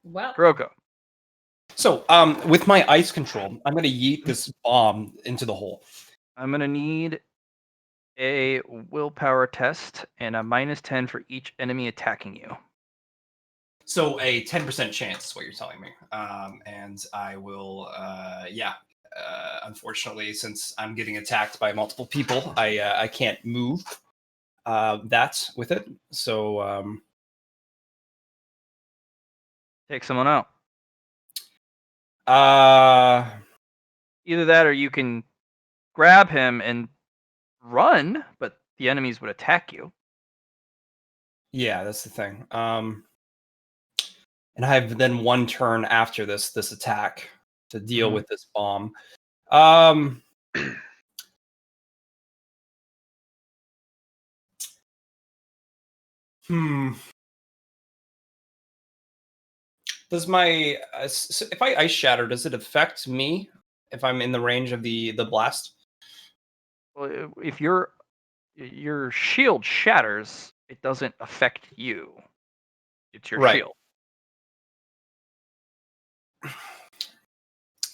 Well. Kuroko. So with my ice control, I'm gonna yeet this bomb into the hole. I'm gonna need a willpower test and a -10 for each enemy attacking you. So a 10% chance is what you're telling me. And I will, unfortunately, since I'm getting attacked by multiple people, I can't move that with it. So Take someone out. uh, Either that or you can grab him and run, but the enemies would attack you. yeah, that's the thing. And I have then one turn after this attack to deal Mhm. with this bomb. Does my so if I ice shatter, does it affect me if I'm in the range of the blast? Well, if your shield shatters, it doesn't affect you. It's your Right. shield.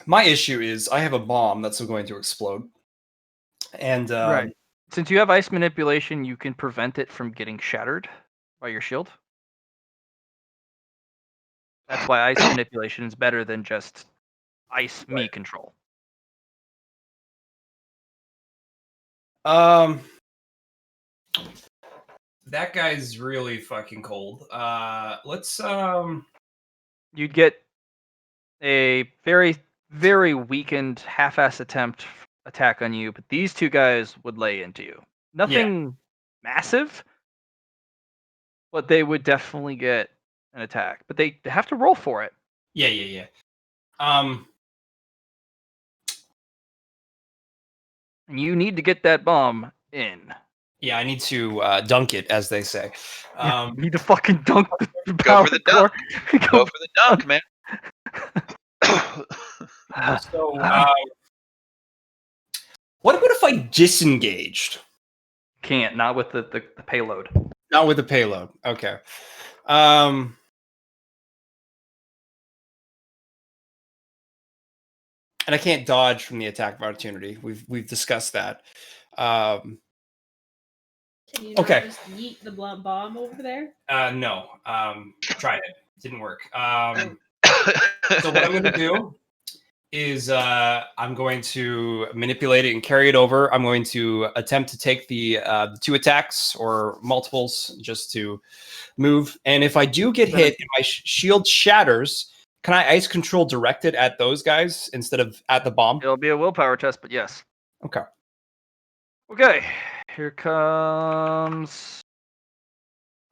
My issue is I have a bomb that's going to explode, and Right. Since you have ice manipulation, you can prevent it from getting shattered by your shield. That's why ice manipulation is better than just ice me Right. control. That guy's really fucking cold. Let's You'd get a very, very weakened half-ass attack on you, but these two guys would lay into you. Nothing massive, but they would definitely get an attack. But they have to roll for it. yeah. And you need to get that bomb in. Yeah, I need to dunk it, as they say. You need to fucking dunk the Go power for the core. Go for the dunk, man. So, what if I disengaged? Can't, not with the payload. Not with the payload. Okay. And I can't dodge from the attack of opportunity. We've discussed that. Can you not Okay. just yeet the blunt bomb over there? No. Tried it. Didn't work. So what I'm going to do is I'm going to manipulate it and carry it over. I'm going to attempt to take the 2 attacks or multiples just to move. And if I do get hit and my shield shatters, can I ice control direct it at those guys instead of at the bomb? It'll be a willpower test, but yes. Okay. Okay, here comes.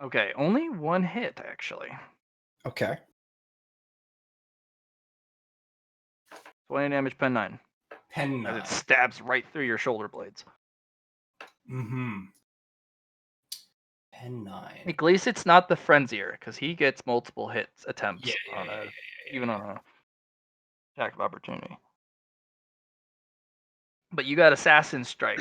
Okay, only 1 hit actually. Okay. 20 damage, pen 9. Pen As it stabs right through your shoulder blades. Mm-hmm. Pen 9. At least it's not the Frenzier, because he gets multiple hits attempts Yeah, even on a attack of opportunity. But you got Assassin Strike.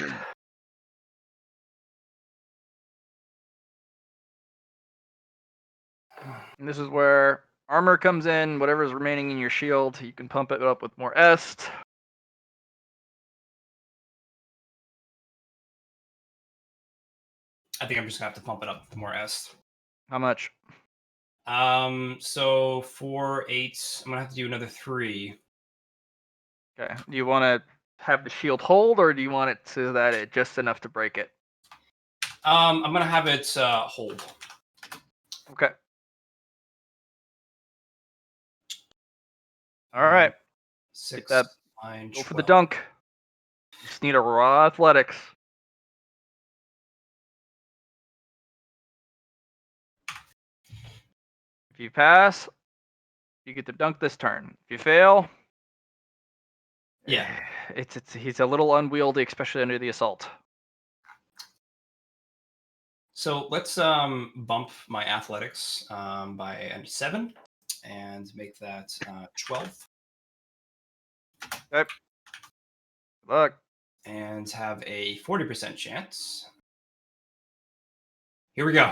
And this is where armor comes in, whatever's remaining in your shield, you can pump it up with more est. I think I'm just gonna have to pump it up with more est. How much? So 4, 8. I'm gonna have to do another 3. Okay. Do you want to have the shield hold, or do you want it so that it just enough to break it? I'm gonna have it hold. Okay. All right. 6, that. 9, Go 12. for the dunk. You just need a raw athletics. If you pass, you get to dunk this turn. If you fail, Yeah. he's a little unwieldy, especially under the assault. So let's bump my athletics by 7 and make that 12. Okay. Good luck. And have a 40% chance. Here we go.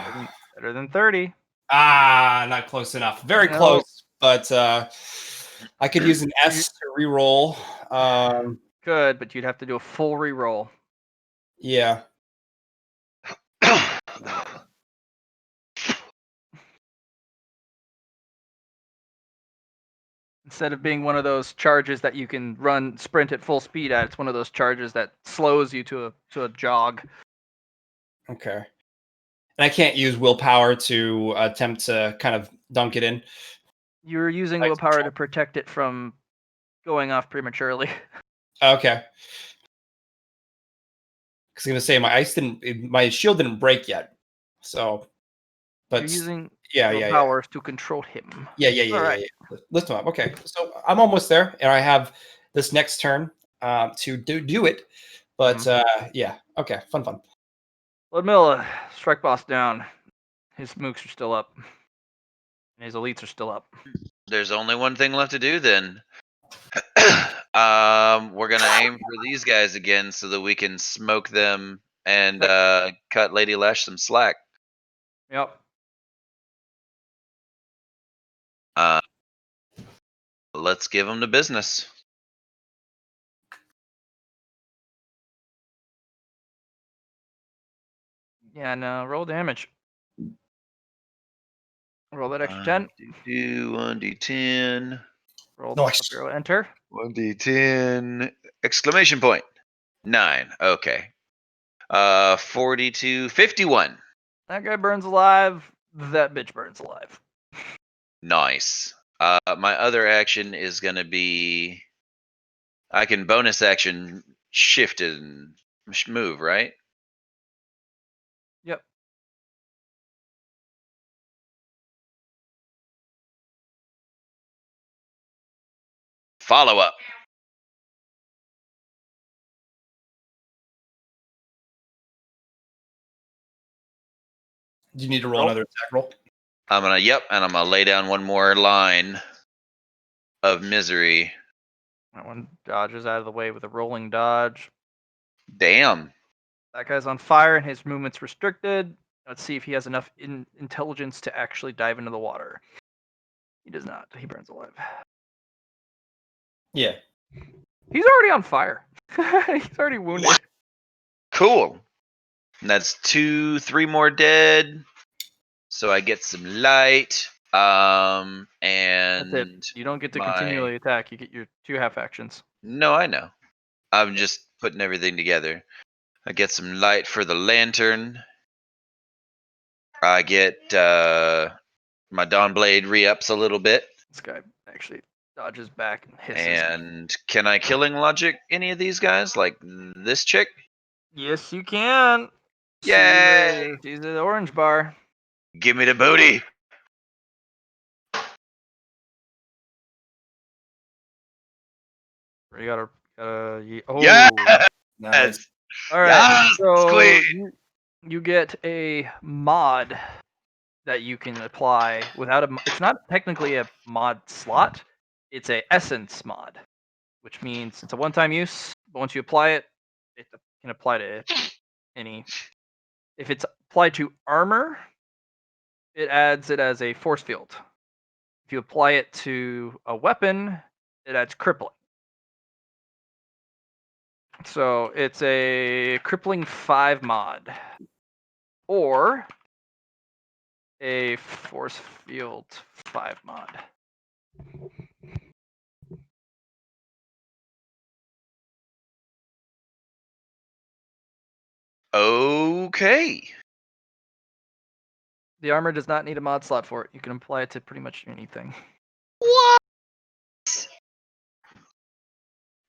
Better than 30. Ah, not close enough. Very No. close, but I could use an S to reroll. Good, but you'd have to do a full reroll. Yeah. Instead of being one of those charges that you can sprint at full speed at, it's one of those charges that slows you to a jog. Okay. And I can't use willpower to attempt to kind of dunk it in. You're using Ice willpower control. to protect it from going off prematurely. Okay. Because I'm gonna say my shield didn't break yet. So, but You're using yeah. powers to control him. Yeah. All right. Lift him up. Okay, so I'm almost there, and I have this next turn to do it. But yeah, okay, fun. Ludmilla, strike boss down. His mooks are still up. And his elites are still up. There's only one thing left to do then. We're gonna aim for these guys again so that we can smoke them and cut Lady Lash some slack. Yep. Let's give them the business. Yeah, no, roll damage. Roll that extra 10. 1d10. Roll Nice. the enter. 1d10. Exclamation point. 9. Okay. 42. 51. That guy burns alive. That bitch burns alive. Nice. My other action is going to be I can bonus action shift and move, right? Yep. Follow up. Do you need to roll Roll. another attack roll? I'm going to lay down one more line of misery. That one dodges out of the way with a rolling dodge. Damn. That guy's on fire and his movement's restricted. Let's see if he has enough intelligence to actually dive into the water. He does not. He burns alive. Yeah. He's already on fire. He's already wounded. What? Cool. And that's 3 more dead. So I get some light. That's And it. You don't get to my- continually attack. You get your 2 half actions. No, I know. I'm just putting everything together. I get some light for the lantern. I get my Dawn Blade re-ups a little bit. This guy actually dodges back and hisses. And can I killing logic any of these guys? Like this chick? Yes, you can. Yay! She's the orange bar. Give me the booty. You gotta. Oh. Yes! Nice. All right. Yes, So queen! you get a mod that you can apply without a. It's not technically a mod slot. It's a essence mod, which means it's a one-time use. But once you apply it, it can apply to any. If it's applied to armor, it adds it as a force field. If you apply it to a weapon, it adds crippling. So it's a crippling 5 mod. Or a force field 5 mod. Okay. The armor does not need a mod slot for it. You can apply it to pretty much anything. What?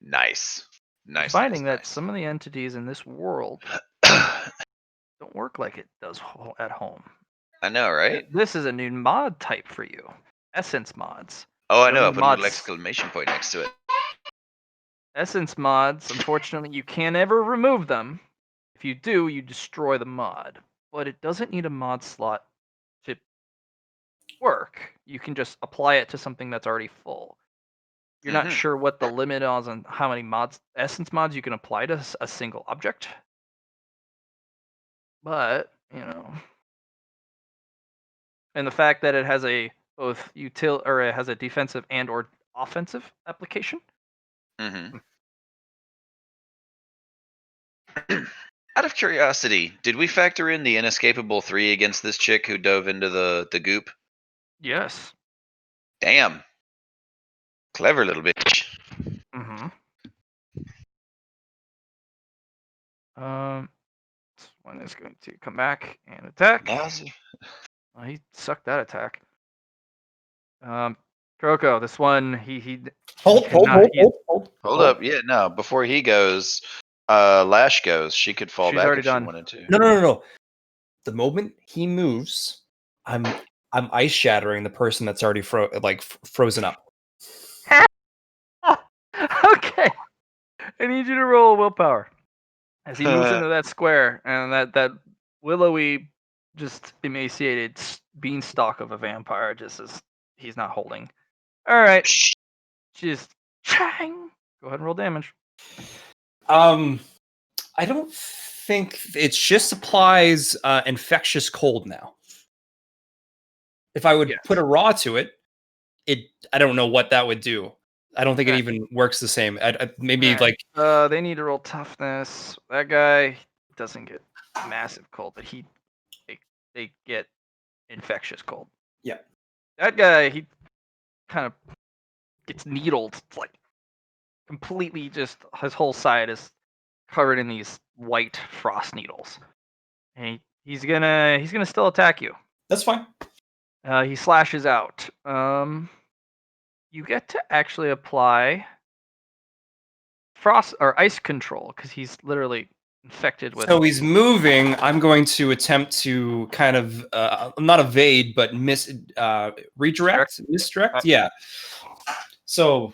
Nice. Nice. Finding that nice. some of the entities in this world don't work like it does at home. I know, right? This is a new mod type for you. Essence mods. Oh, I You know. I don't put need a little mods. exclamation point next to it. Essence mods, unfortunately, you can never remove them. If you do, you destroy the mod. But it doesn't need a mod slot to work. You can just apply it to something that's already full. You're not Mhm. sure what the limit is on how many essence mods you can apply to a single object. But, and the fact that it has a both it has a defensive and or offensive application. Mm-hmm. Out of curiosity, did we factor in the inescapable 3 against this chick who dove into the goop? Yes. Damn. Clever little bitch. Mm-hmm. This one is going to come back and attack. Lousy. Oh, he sucked that attack. Troko, this one he Hold. Hold up. Yeah, no. Before he goes, Lash goes. She could fall She's back already if she done. wanted to. No. The moment he moves, I'm ice shattering the person that's already frozen up. Okay. I need you to roll willpower. As he moves into that square, and that willowy, just emaciated beanstalk of a vampire he's not holding. All right. Just chang. Go ahead and roll damage. I don't think it just applies infectious cold now. If I would Yes. put a raw to it, I don't know what that would do. I don't think it Okay. even works the same. Maybe Alright. They need to roll toughness. That guy doesn't get massive cold, but they get infectious cold. Yeah. That guy, he kind of gets needled. It's like completely just his whole side is covered in these white frost needles. And he's gonna still attack you. that's fine. He slashes out. You get to actually apply frost or ice control because he's literally infected with. So he's moving. I'm going to attempt to kind of not evade, but redirect, misdirect. Yeah. So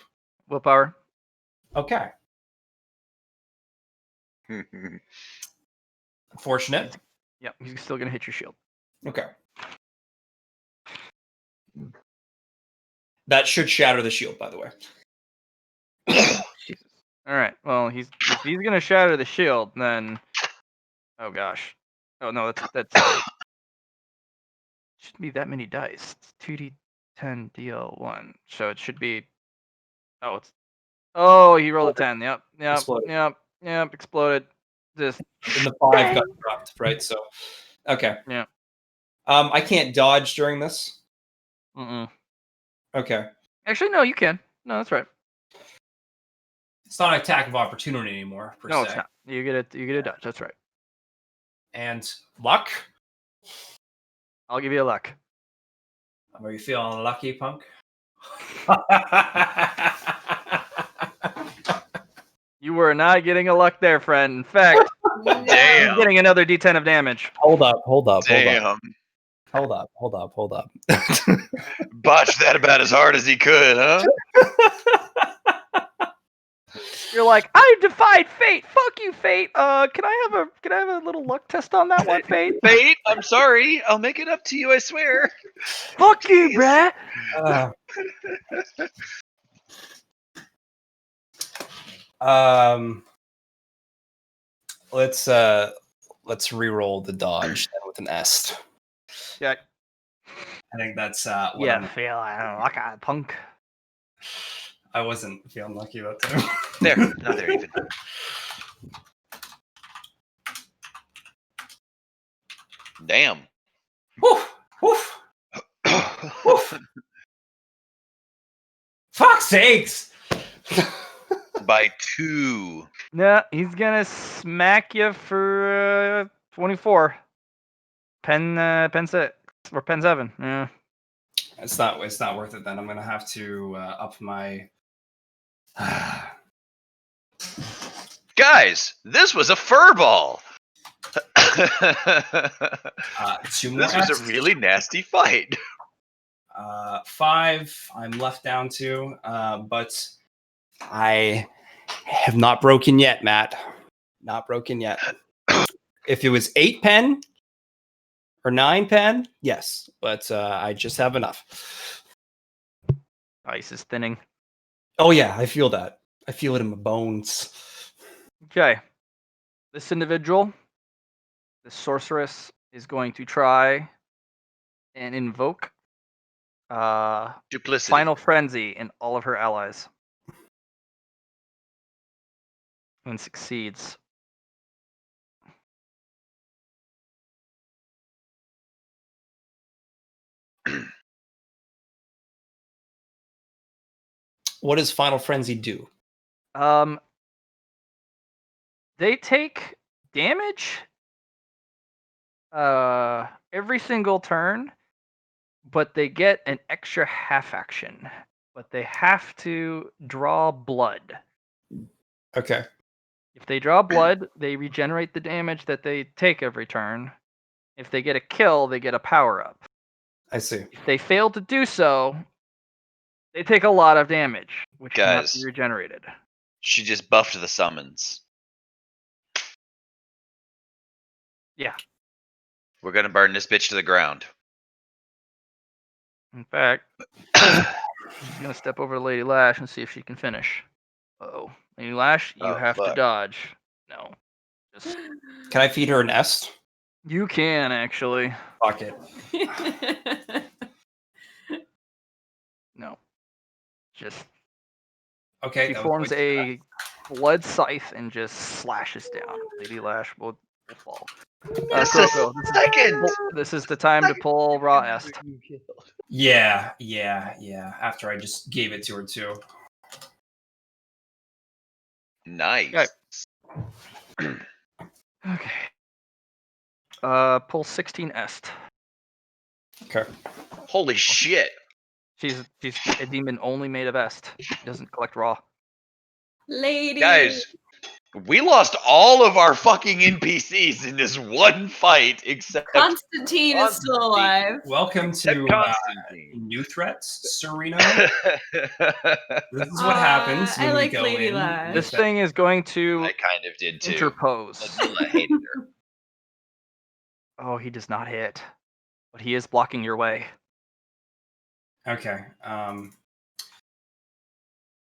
Willpower. okay. Unfortunate. Yep, he's still gonna hit your shield. Okay. That should shatter the shield, by the way. Jesus. All right. Well, if he's gonna shatter the shield, then oh gosh. Oh no, that's shouldn't be that many dice. It's 2d10 DL1, so it should be. Oh, he rolled a 10. Yep. Exploded. Exploded. Just And the 5 got dropped, right? So, okay. Yeah. I can't dodge during this. Mm-mm. Okay. Actually, no, you can. No, that's right. It's not an attack of opportunity anymore, per No, se. it's not. You get it. You get a dodge. That's right. And luck? I'll give you a luck. Are you feeling lucky, punk? You were not getting a luck there, friend. In fact, Damn. you're getting another D10 of damage. Hold up. Damn. Hold up. Botched that about as hard as he could, huh? You're like, I defied fate. Fuck you, fate. Can I have a little luck test on that one, fate? Fate, I'm sorry. I'll make it up to you, I swear. Fuck you, Jeez. bruh. Let's re-roll the dodge then with an est. Yeah. I think that's what Yeah, I'm- feel like a punk. I wasn't feeling lucky about that. There. Not there even. Damn. Woof, woof, woof. Fuck's sakes! By 2. Nah, he's gonna smack you for 24. Pen 6 or pen 7. Yeah. It's not worth it then. I'm gonna have to up my Guys, this was a furball. 2 more. This was Ests. a really nasty fight. 5 I'm left down to, but I have not broken yet, Matt. Not broken yet. If it was 8 pen or 9 pen, yes, but I just have enough. Ice is thinning. Oh yeah, I feel that. I feel it in my bones. Okay. This individual, the sorceress, is going to try and invoke Duplicity. Final Frenzy in all of her allies. And succeeds. What does Final Frenzy do? They take damage every single turn, but they get an extra half action. But they have to draw blood. Okay. If they draw blood, they regenerate the damage that they take every turn. If they get a kill, they get a power up. I see. If they fail to do so, they take a lot of damage, which cannot Guys. be regenerated. She just buffed the summons. Yeah. We're gonna burn this bitch to the ground. In fact, I'm gonna step over to Lady Lash and see if she can finish. Uh-oh. Lady Lash, you Oh, have to fuck. dodge. No. Just Can I feed her an est? you can actually. Fuck it. No. Just Okay. she that was forms like- a blood scythe and just slashes down. Lady Lash will fall. Just a Coco, second. this is the time to pull Raw Est. Yeah. After I just gave it to her too. Nice. Okay. Pull 16 Est. Okay. Holy shit. She's a demon only made of Est. She doesn't collect raw. Lady. Guys, we lost all of our fucking NPCs in this one fight except Constantine is still alive. Welcome except to Constantine. New Threats, Sereno. This is what happens when I like we go Lady in. Lash. This thing is going to I kind of did too. interpose. Azula hated her. Oh, he does not hit. But he is blocking your way. Okay.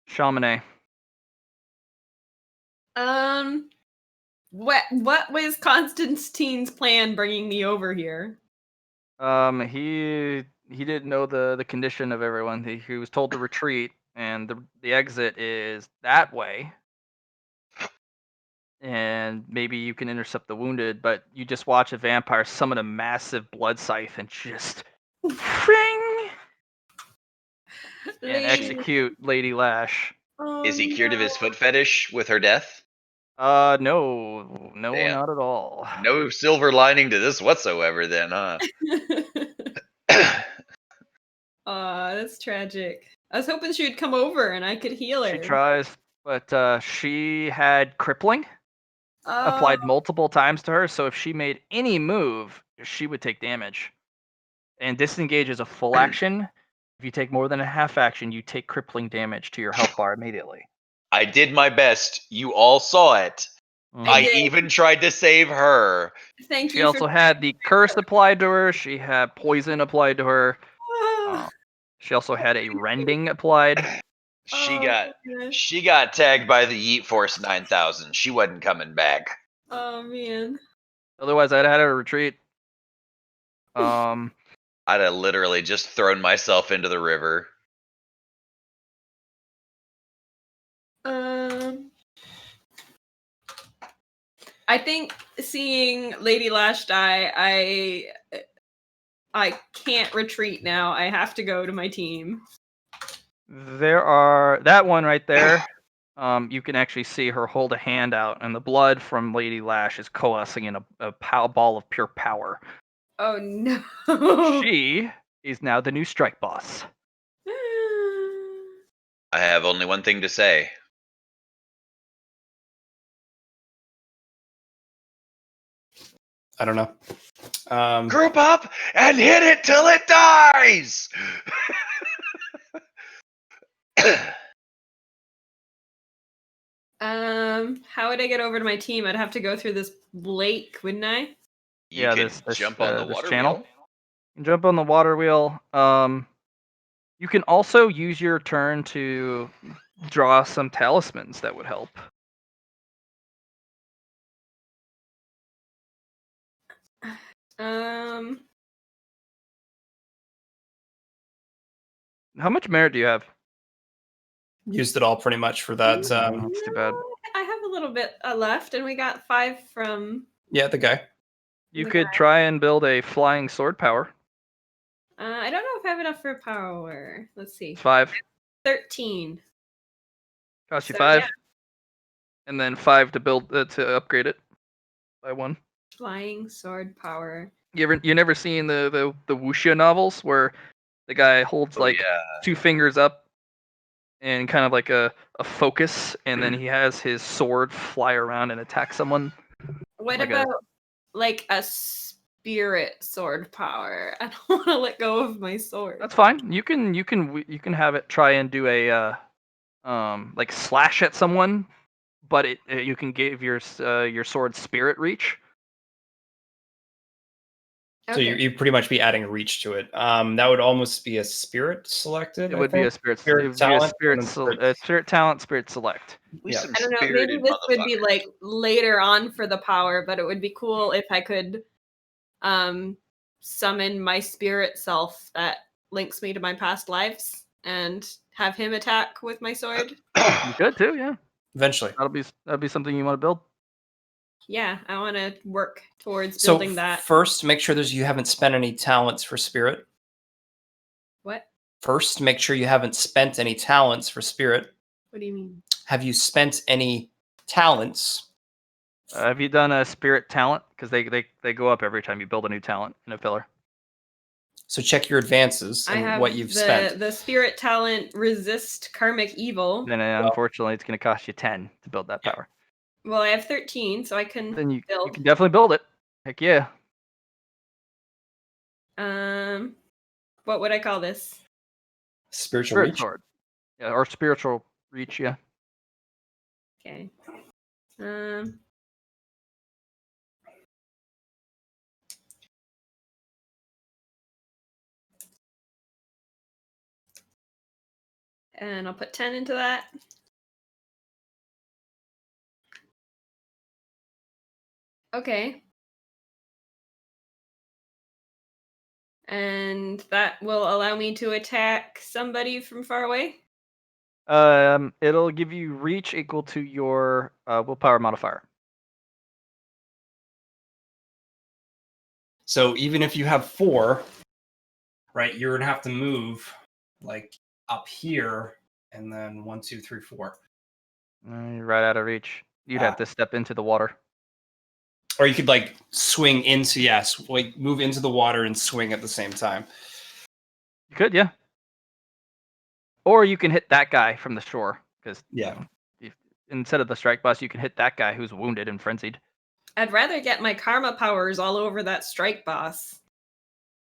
Chamonix. What was Constantine's plan bringing me over here? He didn't know the condition of everyone. He was told to retreat, and the exit is that way. And maybe you can intercept the wounded, but you just watch a vampire summon a massive blood scythe and just ring. and Lady- execute Lady Lash. Oh, Is he cured of his no. foot fetish with her death? No, Damn. not at all. No silver lining to this whatsoever, then, huh? Aw, that's tragic. I was hoping she would come over and I could heal her. She tries, but she had crippling Oh, applied multiple times to her. So if she made any move, she would take damage. And disengage is a full action. If you take more than a half action, you take crippling damage to your health bar immediately. I did my best. You all saw it. I did. even tried to save her. Thank She you. also had the curse applied to her. She had poison applied to her. Oh, She also had a rending applied. She oh, got goodness. she got tagged by the Yeet Force 9000. She wasn't coming back. Oh man. Otherwise, I'd had her retreat. Um, I'd have literally just thrown myself into the river. I think seeing Lady Lash die, I can't retreat now. I have to go to my team. there are that one right there. You can actually see her hold a hand out, and the blood from Lady Lash is coalescing in a ball of pure power. Oh no. She is now the new strike boss. I have only one thing to say. I don't know. Group up and hit it till it dies! How would I get over to my team? I'd have to go through this lake, wouldn't I? You Yeah, can this jump on the this water channel. wheel. You can jump on the water wheel. You can also use your turn to draw some talismans that would help. Um, How much merit do you have? Used it all pretty much for that. That's too bad. no, I have a little bit left, and we got 5 from. Yeah, the guy. You the could guy. try and build a flying sword power. I don't know if I have enough for power. Let's see. It's 5. 13. Cost you So, 5. yeah. And then 5 to build to upgrade it by 1. Flying sword power. You never seen the wuxia novels where the guy holds Oh, like yeah. 2 fingers up and kind of like a focus, and then he has his sword fly around and attack someone. What Like about like a spirit sword power? I don't want to let go of my sword. That's fine. You can have it try and do a like slash at someone, but you can give your sword spirit reach. So you pretty much be adding reach to it. That would almost be a spirit selected. It would be a spirit Spirit talent, and then spirit talent, spirit select. We Yeah. some I don't know. Maybe spirited this would be motherfuckers. like later on for the power, but it would be cool if I could summon my spirit self that links me to my past lives and have him attack with my sword. You could too, yeah. Eventually. That'd be something you want to build. Yeah, I want to work towards So building that. first, make sure you haven't spent any talents for spirit. What? First, make sure you haven't spent any talents for spirit. What do you mean? Have you spent any talents? Have you done a spirit talent? Because they go up every time you build a new talent in a pillar. So check your advances I and have what you've spent. the spirit talent resist karmic evil. Then unfortunately, it's going to cost you 10 to build that Yeah. power. Well, I have 13, so I can Then you build. can definitely build it. Heck yeah. What would I call this? Spiritual Spirit reach. sword. Yeah, or spiritual reach, yeah. Okay. And I'll put 10 into that. Okay. And that will allow me to attack somebody from far away. It'll give you reach equal to your willpower modifier. So even if you have 4, right, you're gonna have to move like up here, and then 1, 2, 3, 4. You're right out of reach. You'd have to step into the water. Or you could like swing into like move into the water and swing at the same time. You could, yeah. Or you can hit that guy from the shore because Yeah. instead of the strike boss, you can hit that guy who's wounded and frenzied. I'd rather get my karma powers all over that strike boss.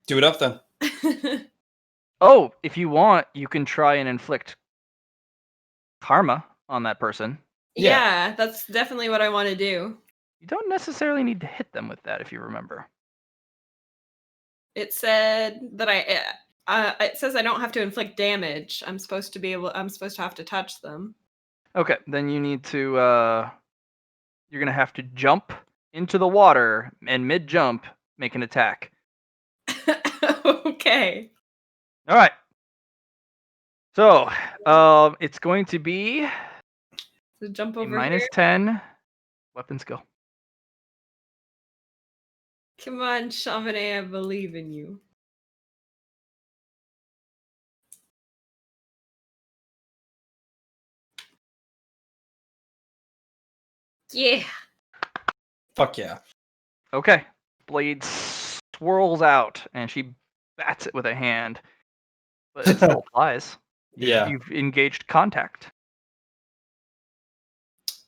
Do it up then. Oh, if you want, you can try and inflict karma on that person. Yeah, that's definitely what I want to do. You don't necessarily need to hit them with that if you remember. It said that it says I don't have to inflict damage. I'm supposed to have to touch them. Okay, then you need to you're going to have to jump into the water and mid-jump make an attack. Okay. All right. So, it's going to be So jump over minus here. 10 weapon skill. Come on, Chamonix, I believe in you. Yeah. Fuck yeah. Okay. Blade swirls out and she bats it with a hand. But it still applies. Yeah. You've engaged contact.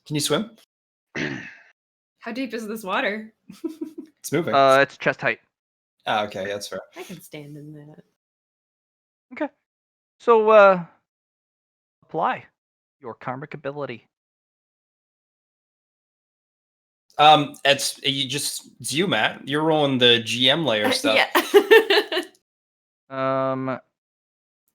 Can you swim? How deep is this water? It's moving. It's chest height. Okay, that's fair. I can stand in that. Okay. So, apply your karmic ability. It's you, Matt. You're rolling the GM layer stuff. Yeah.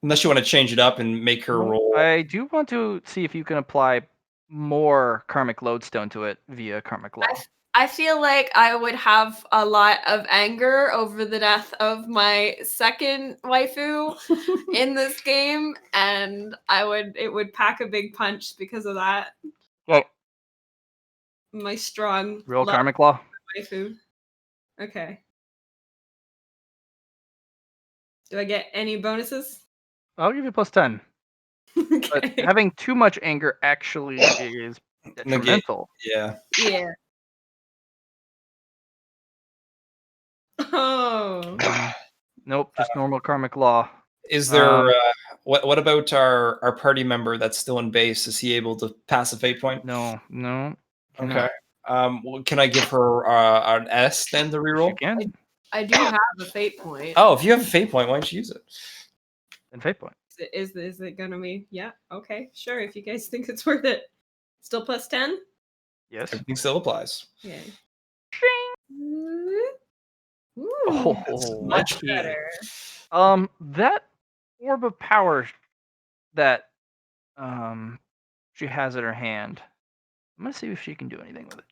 Unless you want to change it up and make her roll. I do want to see if you can apply more karmic lodestone to it via karmic law. I feel like I would have a lot of anger over the death of my second waifu in this game, and it would pack a big punch because of that. Well, My strong real love karmic law. for waifu. Okay. Do I get any bonuses? I'll give you plus 10. But Okay. having too much anger actually is detrimental. Yeah. Yeah. Oh. Nope, just normal karmic law. Is there what about our party member that's still in base? Is he able to pass a fate point? No. Okay. Well, can I give her an S then to You reroll? can. I do have a fate point. Oh, if you have a fate point, why don't you use it? And fate point. Is it gonna be? Yeah. Okay. Sure. If you guys think it's worth it. Still plus 10. Yes. Everything still applies. Yeah. Oh, Much lucky. better. That orb of power that she has in her hand. I'm gonna see if she can do anything with it.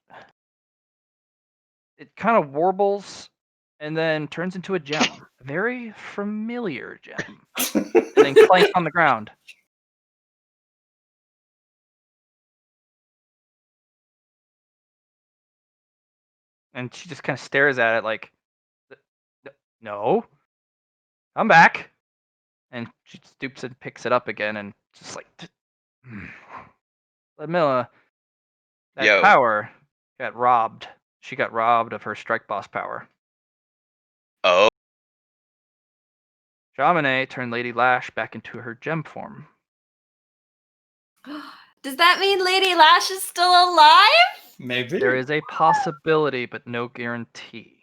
It kind of warbles and then turns into a gem. A very familiar gem. And then clanks on the ground. And she just kind of stares at it like, no, come back. And she stoops and picks it up again and just like, Lamilla, that Yo. power got robbed. She got robbed of her strike boss power. Oh, Chamonix turned Lady Lash back into her gem form. Does that mean Lady Lash is still alive? Maybe. There is a possibility, but no guarantee.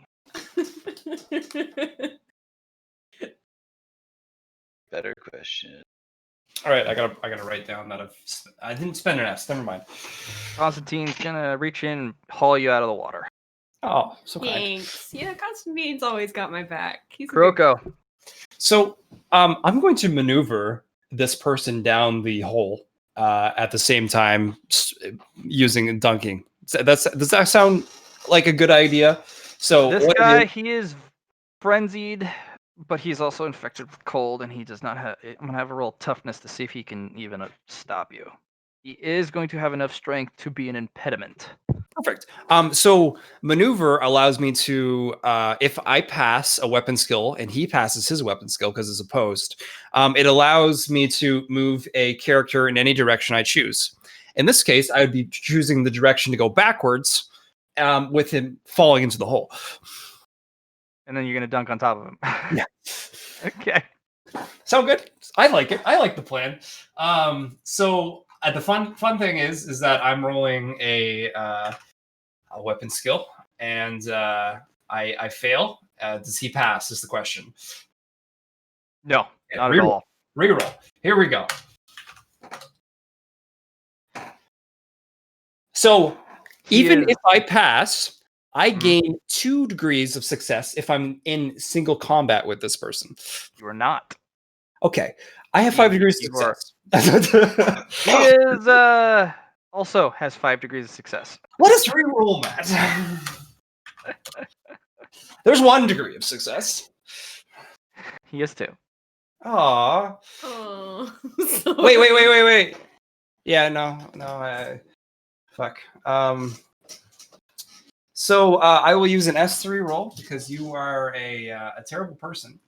better question. All right, I gotta write down that I didn't spend an S. Never mind. Constantine's gonna reach in and haul you out of the water. Oh, so kind. Thanks. Yeah, Constantine's always got my back. He's a good- Kuroko. So, I'm going to maneuver this person down the hole at the same time using dunking. Does that sound like a good idea? So This what guy, it is- he is frenzied, but he's also infected with cold, and he does not have. I'm gonna have a roll toughness to see if he can even stop you. He is going to have enough strength to be an impediment. Perfect. So maneuver allows me to, if I pass a weapon skill and he passes his weapon skill because it's opposed, it allows me to move a character in any direction I choose. In this case, I would be choosing the direction to go backwards, with him falling into the hole. And then you're gonna dunk on top of him. Yeah. Okay. Sound good? I like it. I like the plan. So the fun thing is that I'm rolling a weapon skill, and I fail. Does he pass? Is the question. No, Yeah, not at all. Reroll. Here we go. So He even is- if I pass, I Mhm. gain 2 degrees of success if I'm in single combat with this person. You are not. Okay, I have 5 degrees of You are- success. He is also has 5 degrees of success. What is reroll, Matt? There's 1 degree of success. He is 2. Aw. Oh, Wait. Yeah, no. Fuck. So I will use an S3 roll because you are a terrible person.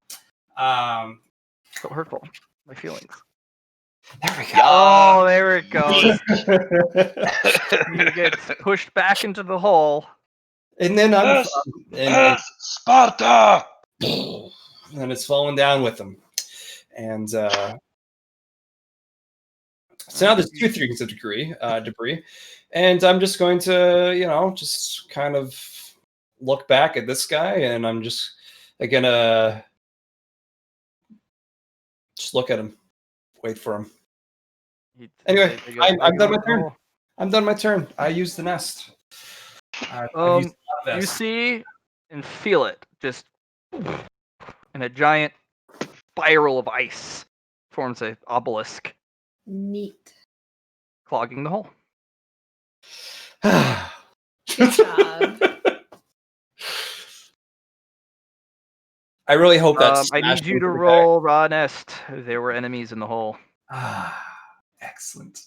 So hurtful. My feelings. There we go. Oh, there it goes. He gets pushed back into the hole. And then I'm Yes! and Yes, Sparta! it's falling down with them. And so now there's 2 degrees of debris. And I'm just going to, just kind of look back at this guy, and I'm just gonna just look at him, wait for him. Anyway, I'm done my turn. I'm done my turn. I used the nest. I've used the You nest. see and feel it just in a giant spiral of ice forms a obelisk Neat. clogging the hole. Good job. I really hope that's. I need you to roll raw nest. There were enemies in the hole. Excellent.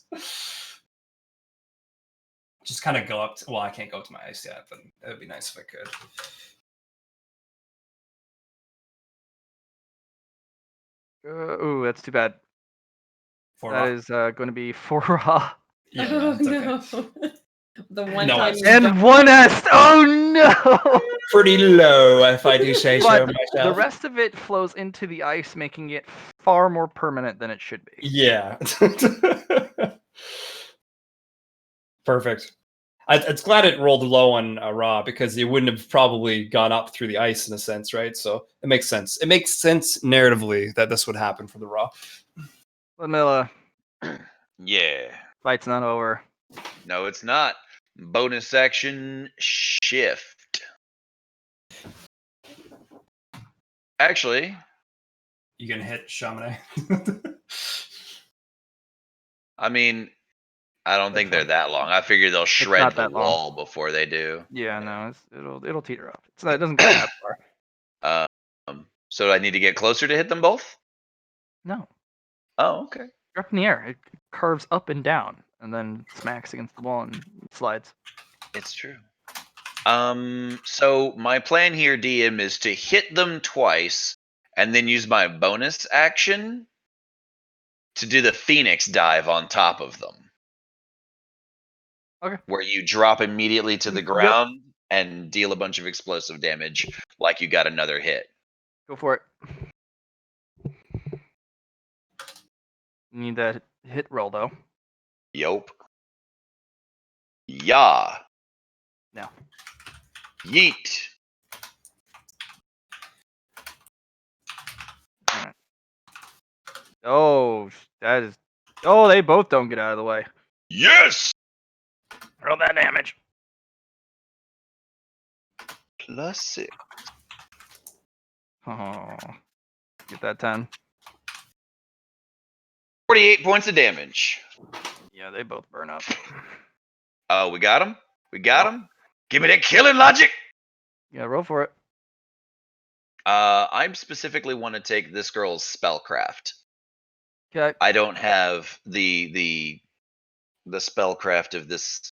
Just kind of go up. Well, I can't go up to my ice yet, but it would be nice if I could. Ooh, that's too bad. That is going to be 4 raw. Yeah, Oh it's okay. no. The one No, time it's- you And jumped- 1 nest. Oh no! Pretty low, if I do say so But myself. the rest of it flows into the ice, making it far more permanent than it should be. Yeah. Perfect. It's glad it rolled low on raw because it wouldn't have probably gone up through the ice in a sense, right? So it makes sense. It makes sense narratively that this would happen for the raw. Lamilla, Yeah. fight's not over. No, it's not. Bonus action shift. Actually, You gonna hit Chamonix? I mean, I don't think they're that long. I figure they'll shred not the that long. wall before they do. Yeah, no, it'll teeter up. It doesn't go that far. So I need to get closer to hit them both? No, Oh, okay. you're up in the air. It curves up and down, and then smacks against the wall and slides. It's true. So my plan here, DM, is to hit them twice and then use my bonus action to do the Phoenix dive on top of them. Okay. Where you drop immediately to the Yep. ground and deal a bunch of explosive damage like you got another hit. Go for it. You need that hit roll though. Yope. Yeah. No. Yeet. Oh, that is. Oh, they both don't get out of the way. Yes! Roll that damage. +6. Oh, get that 10. 48 points of damage. Yeah, they both burn up. Oh, we got him? We got him? Give me that killing logic! Yeah, roll for it. I specifically want to take this girl's spellcraft. Okay. I don't have the spellcraft of this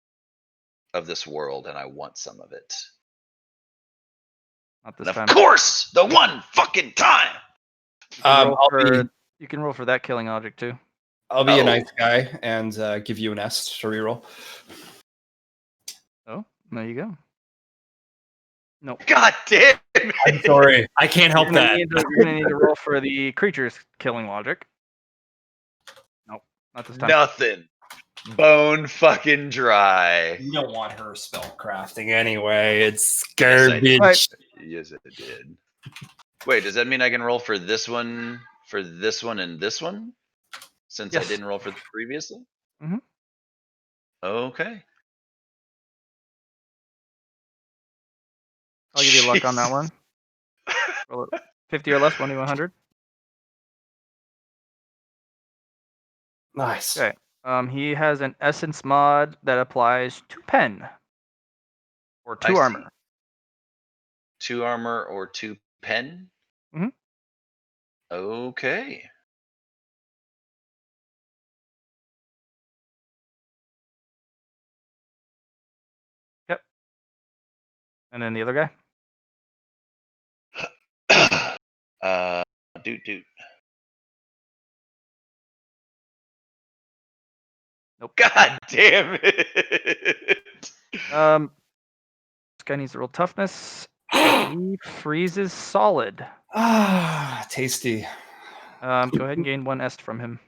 of this world, and I want some of it. Not this And time. of course, the one fucking time. You can roll I'll be for, you can roll for that killing object too. I'll be a Oh. nice guy and give you an S to reroll. Oh, there you go. Nope. God damn I'm it. sorry, I can't help You're gonna that. you're gonna need to roll for the creature's killing logic. Nope, not this time. Nothing. Bone fucking dry. You don't want her spell crafting anyway. It's Yes, I garbage. did. Right. Yes, it did. Wait, does that mean I can roll for this one, and this one? Since I Yes. didn't roll for the previously? Mhm. Okay. I'll give you luck on that Jesus. one. Roll it 50 or less, 1 to 100. Nice. Okay. He has an essence mod that applies to pen or I 2 see. armor. 2 armor or 2 pen? Mhm. Okay. Yep. And then the other guy. Doot. Nope. God damn it. This guy needs to roll toughness. He freezes solid. Ah, tasty. Go ahead and gain 1 est from him.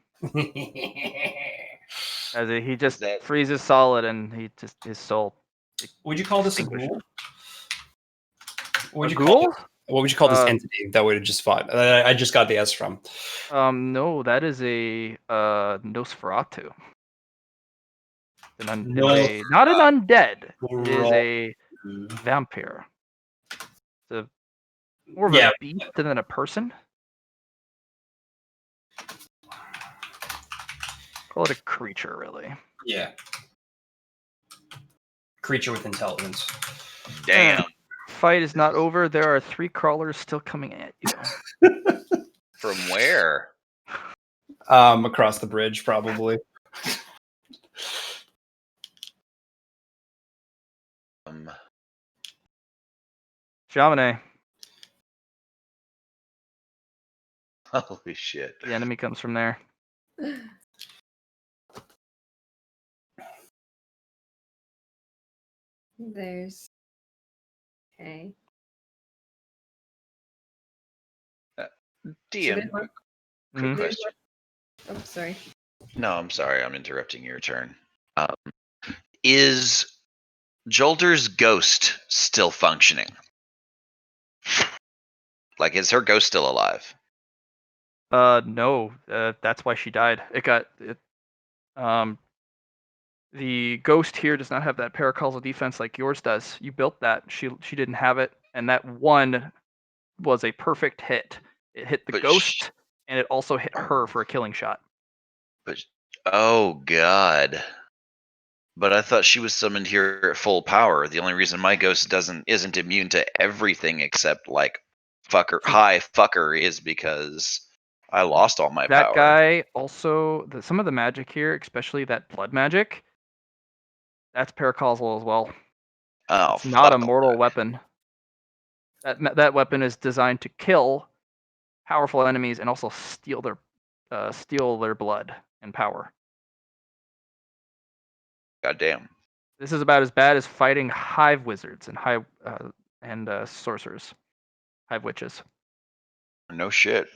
As he just that- freezes solid, and he just his soul. Would you call this a Extinguishes. ghoul? What would A you call ghoul? this? What would you call this Uh, entity that would have just fought? I just got the S from. No, that is a Nosferatu. Not an undead. It is a vampire. It's more of Yeah. a beast than a person. Call it a creature, really. Yeah. Creature with intelligence. Damn. Fight is not over. There are 3 crawlers still coming at you. From where? Across the bridge, probably. Shamane, Holy shit. the enemy comes from there. There's. Okay. DM, one- quick Mhm. question. Oh, sorry. No, I'm sorry. I'm interrupting your turn. Is Jolter's ghost still functioning? Like, is her ghost still alive? No, that's why she died. The ghost here does not have that paracausal defense like yours does. You built that. She didn't have it, and that one was a perfect hit. It hit the But ghost, and it also hit her for a killing shot. But oh god. But I thought she was summoned here at full power. The only reason my ghost isn't immune to everything except like high fucker is because I lost all my That power. guy also, some of the magic here, especially that blood magic, that's paracausal as well. Oh, It's not a fuck all mortal that. weapon. That weapon is designed to kill powerful enemies and also steal their blood and power. God damn. This is about as bad as fighting hive wizards and sorcerers, hive witches. No shit.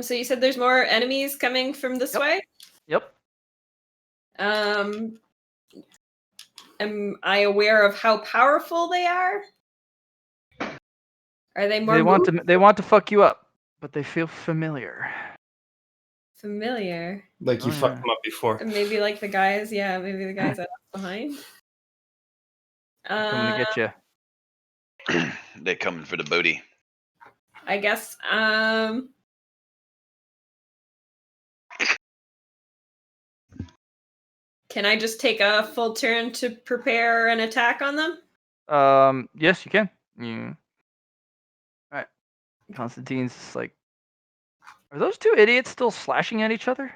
So you said there's more enemies coming from this Yep. way? Yep. Am I aware of how powerful they are? Are they more They want to fuck you up, but they feel familiar. familiar? Like you Oh, fucked yeah. them up before. Maybe like the guys, maybe the guys I left behind. They're coming to get you. They coming for the booty. I guess can I just take a full turn to prepare an attack on them? Yes, you can. All right. Constantine's just like, are those 2 idiots still slashing at each other?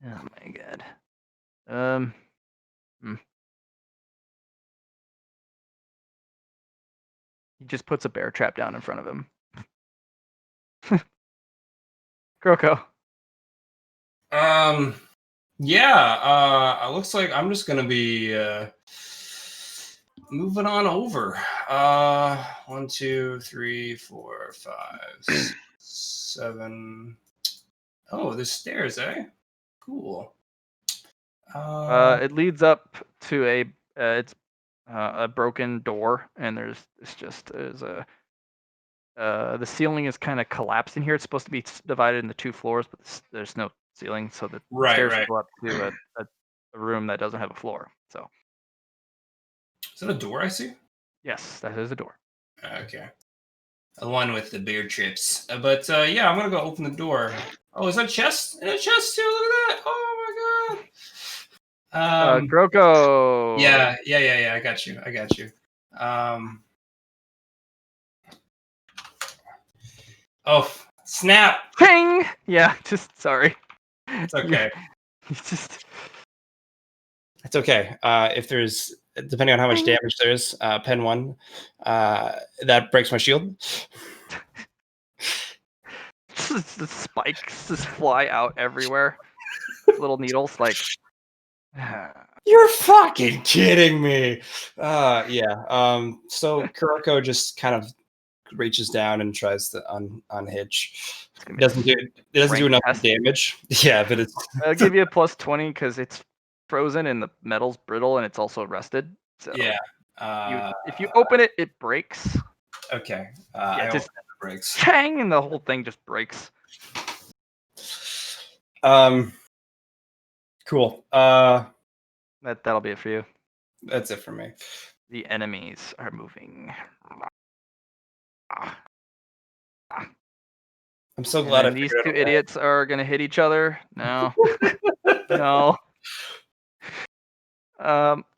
Oh my god. Hmm. He just puts a bear trap down in front of him. Kroko. Yeah, looks like I'm just gonna be moving on over. 1, 2, 3, 4, 5, 6, 7. Oh, there's stairs, eh? Cool. It leads up to a broken door, and there's a the ceiling is kind of collapsed in here. It's supposed to be divided into 2 floors, but there's no ceiling, so the Right, stairs right. go up to a room that doesn't have a floor. So Is that a door I see? yes, that is a door. Okay. The one with the beard trips. But yeah, I'm gonna go open the door. Oh, is that a chest? And a chest too. Look at that. Oh my god. Kroko. Yeah. I got you. Oh, snap. Ping. Yeah, just sorry. It's okay. Just It's okay. If there's, depending on how much damage there is, pen 1, that breaks my shield. the spikes just fly out everywhere. Little needles, like. You're fucking kidding me. Yeah. So Kuroko just kind of reaches down and tries to unhitch. It doesn't do enough test. damage. Yeah, but it's. I'll give you a plus 20 because it's frozen and the metal's brittle and it's also rusted. So Yeah. if you open it, it breaks. Okay. Yeah, I just open it, breaks. Chang, and the whole thing just breaks. Cool. That'll be it for you. That's it for me. The enemies are moving. I'm so glad these 2 idiots are gonna hit each other. No. No.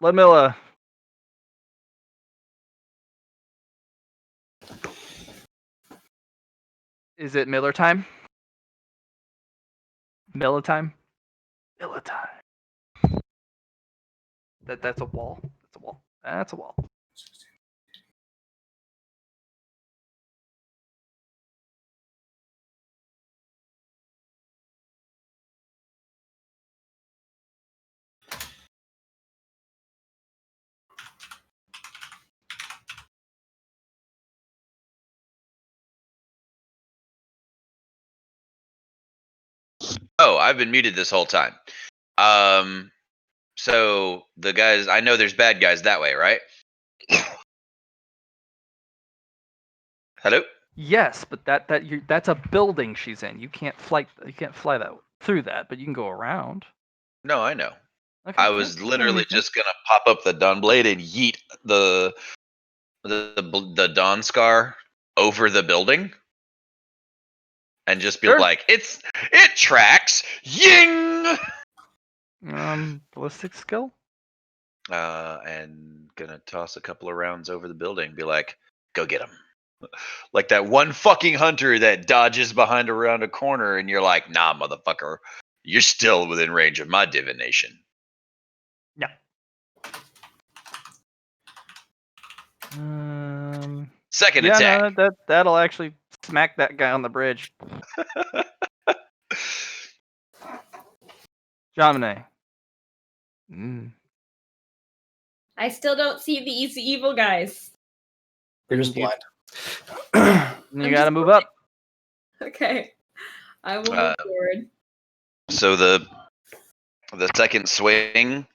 Ludmilla. Is it Miller time? Miller time? Miller time. That's a wall. That's a wall. That's a wall. Oh, I've been muted this whole time. So the guys, I know there's bad guys that way, right? Hello? Yes, but that's a building she's in. You can't fly that through that, but you can go around. No, I know. Okay, I was literally just gonna pop up the Dawn Blade and yeet the Dawn Scar over the building, and just be Sure. like, it tracks, ying. Ballistic skill. And gonna toss a couple of rounds over the building. Be like, go get him. Like that one fucking hunter that dodges behind around a corner, and you're like, nah, motherfucker, you're still within range of my divination. Yeah. Second yeah, attack. No, that'll actually smack that guy on the bridge. Jamine. I still don't see these evil guys. You're just blind. You gotta move up. Okay. I will move forward. So the second swing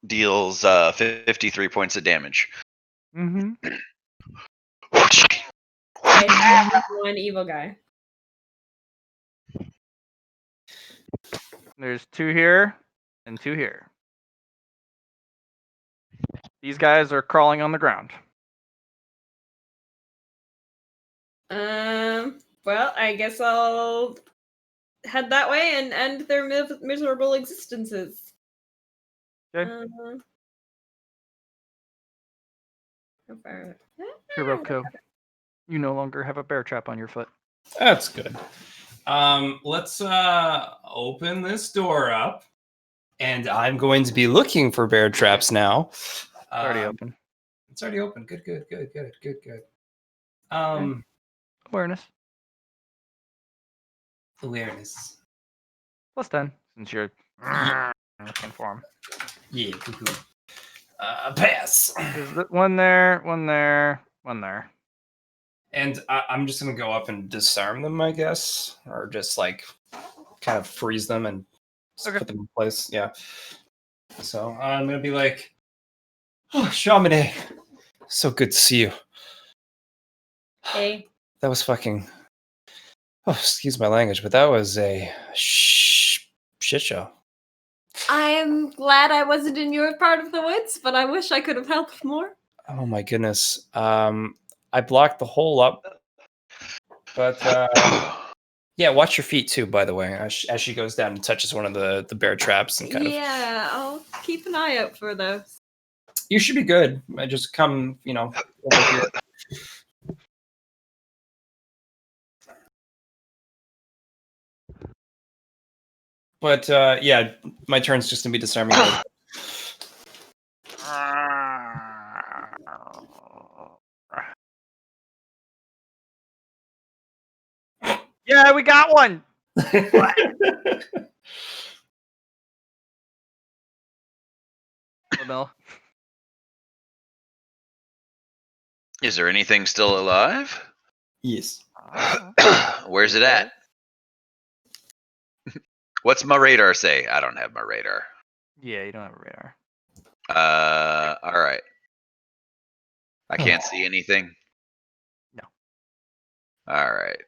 deals 53 points of damage. Mm-hmm. I have 1 evil guy. There's 2 here and 2 here. These guys are crawling on the ground. Well, I guess I'll head that way and end their miserable existences. Okay. How far? Hiroko, you no longer have a bear trap on your foot. That's good. Let's open this door up, and I'm going to be looking for bear traps now. It's already open. It's already open. Good. Awareness. Awareness. Plus 10, since you're looking for him. Yeah. Pass. There's one there, one there, one there. And I'm just gonna go up and disarm them, I guess, or just like kind of freeze them and Okay. put them in place. Yeah. So I'm gonna be like, "Oh, Chamonix, so good to see you. Hey. That was fucking. Oh, excuse my language, but that was a shit show." I'm glad I wasn't in your part of the woods, but I wish I could have helped more. Oh my goodness. I blocked the hole up, but yeah, watch your feet too. By the way, as she goes down and touches one of the bear traps and kind of. Yeah, I'll keep an eye out for those. You should be good. I just come, over here. But yeah, my turn's just gonna be disarming. Yeah, we got one. Bill. Is there anything still alive? Yes. Where's it at? What's my radar say? I don't have my radar. Yeah, you don't have a radar. All right. I can't see anything. No. All right.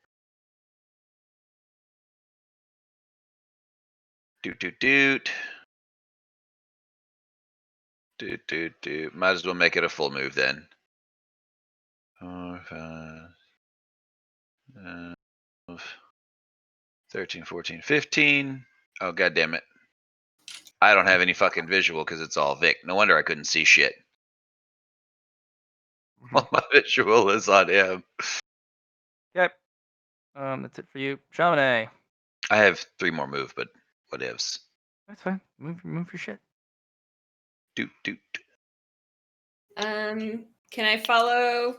Doot. Might as well make it a full move then. 4, 5, 13, 14, 15. Oh, god damn it. I don't have any fucking visual because it's all Vic. No wonder I couldn't see shit. All my visual is on him. Yep. That's it for you. Chamonix. I have 3 more move, but whatevs. That's fine. Move your shit. Doot. Can I follow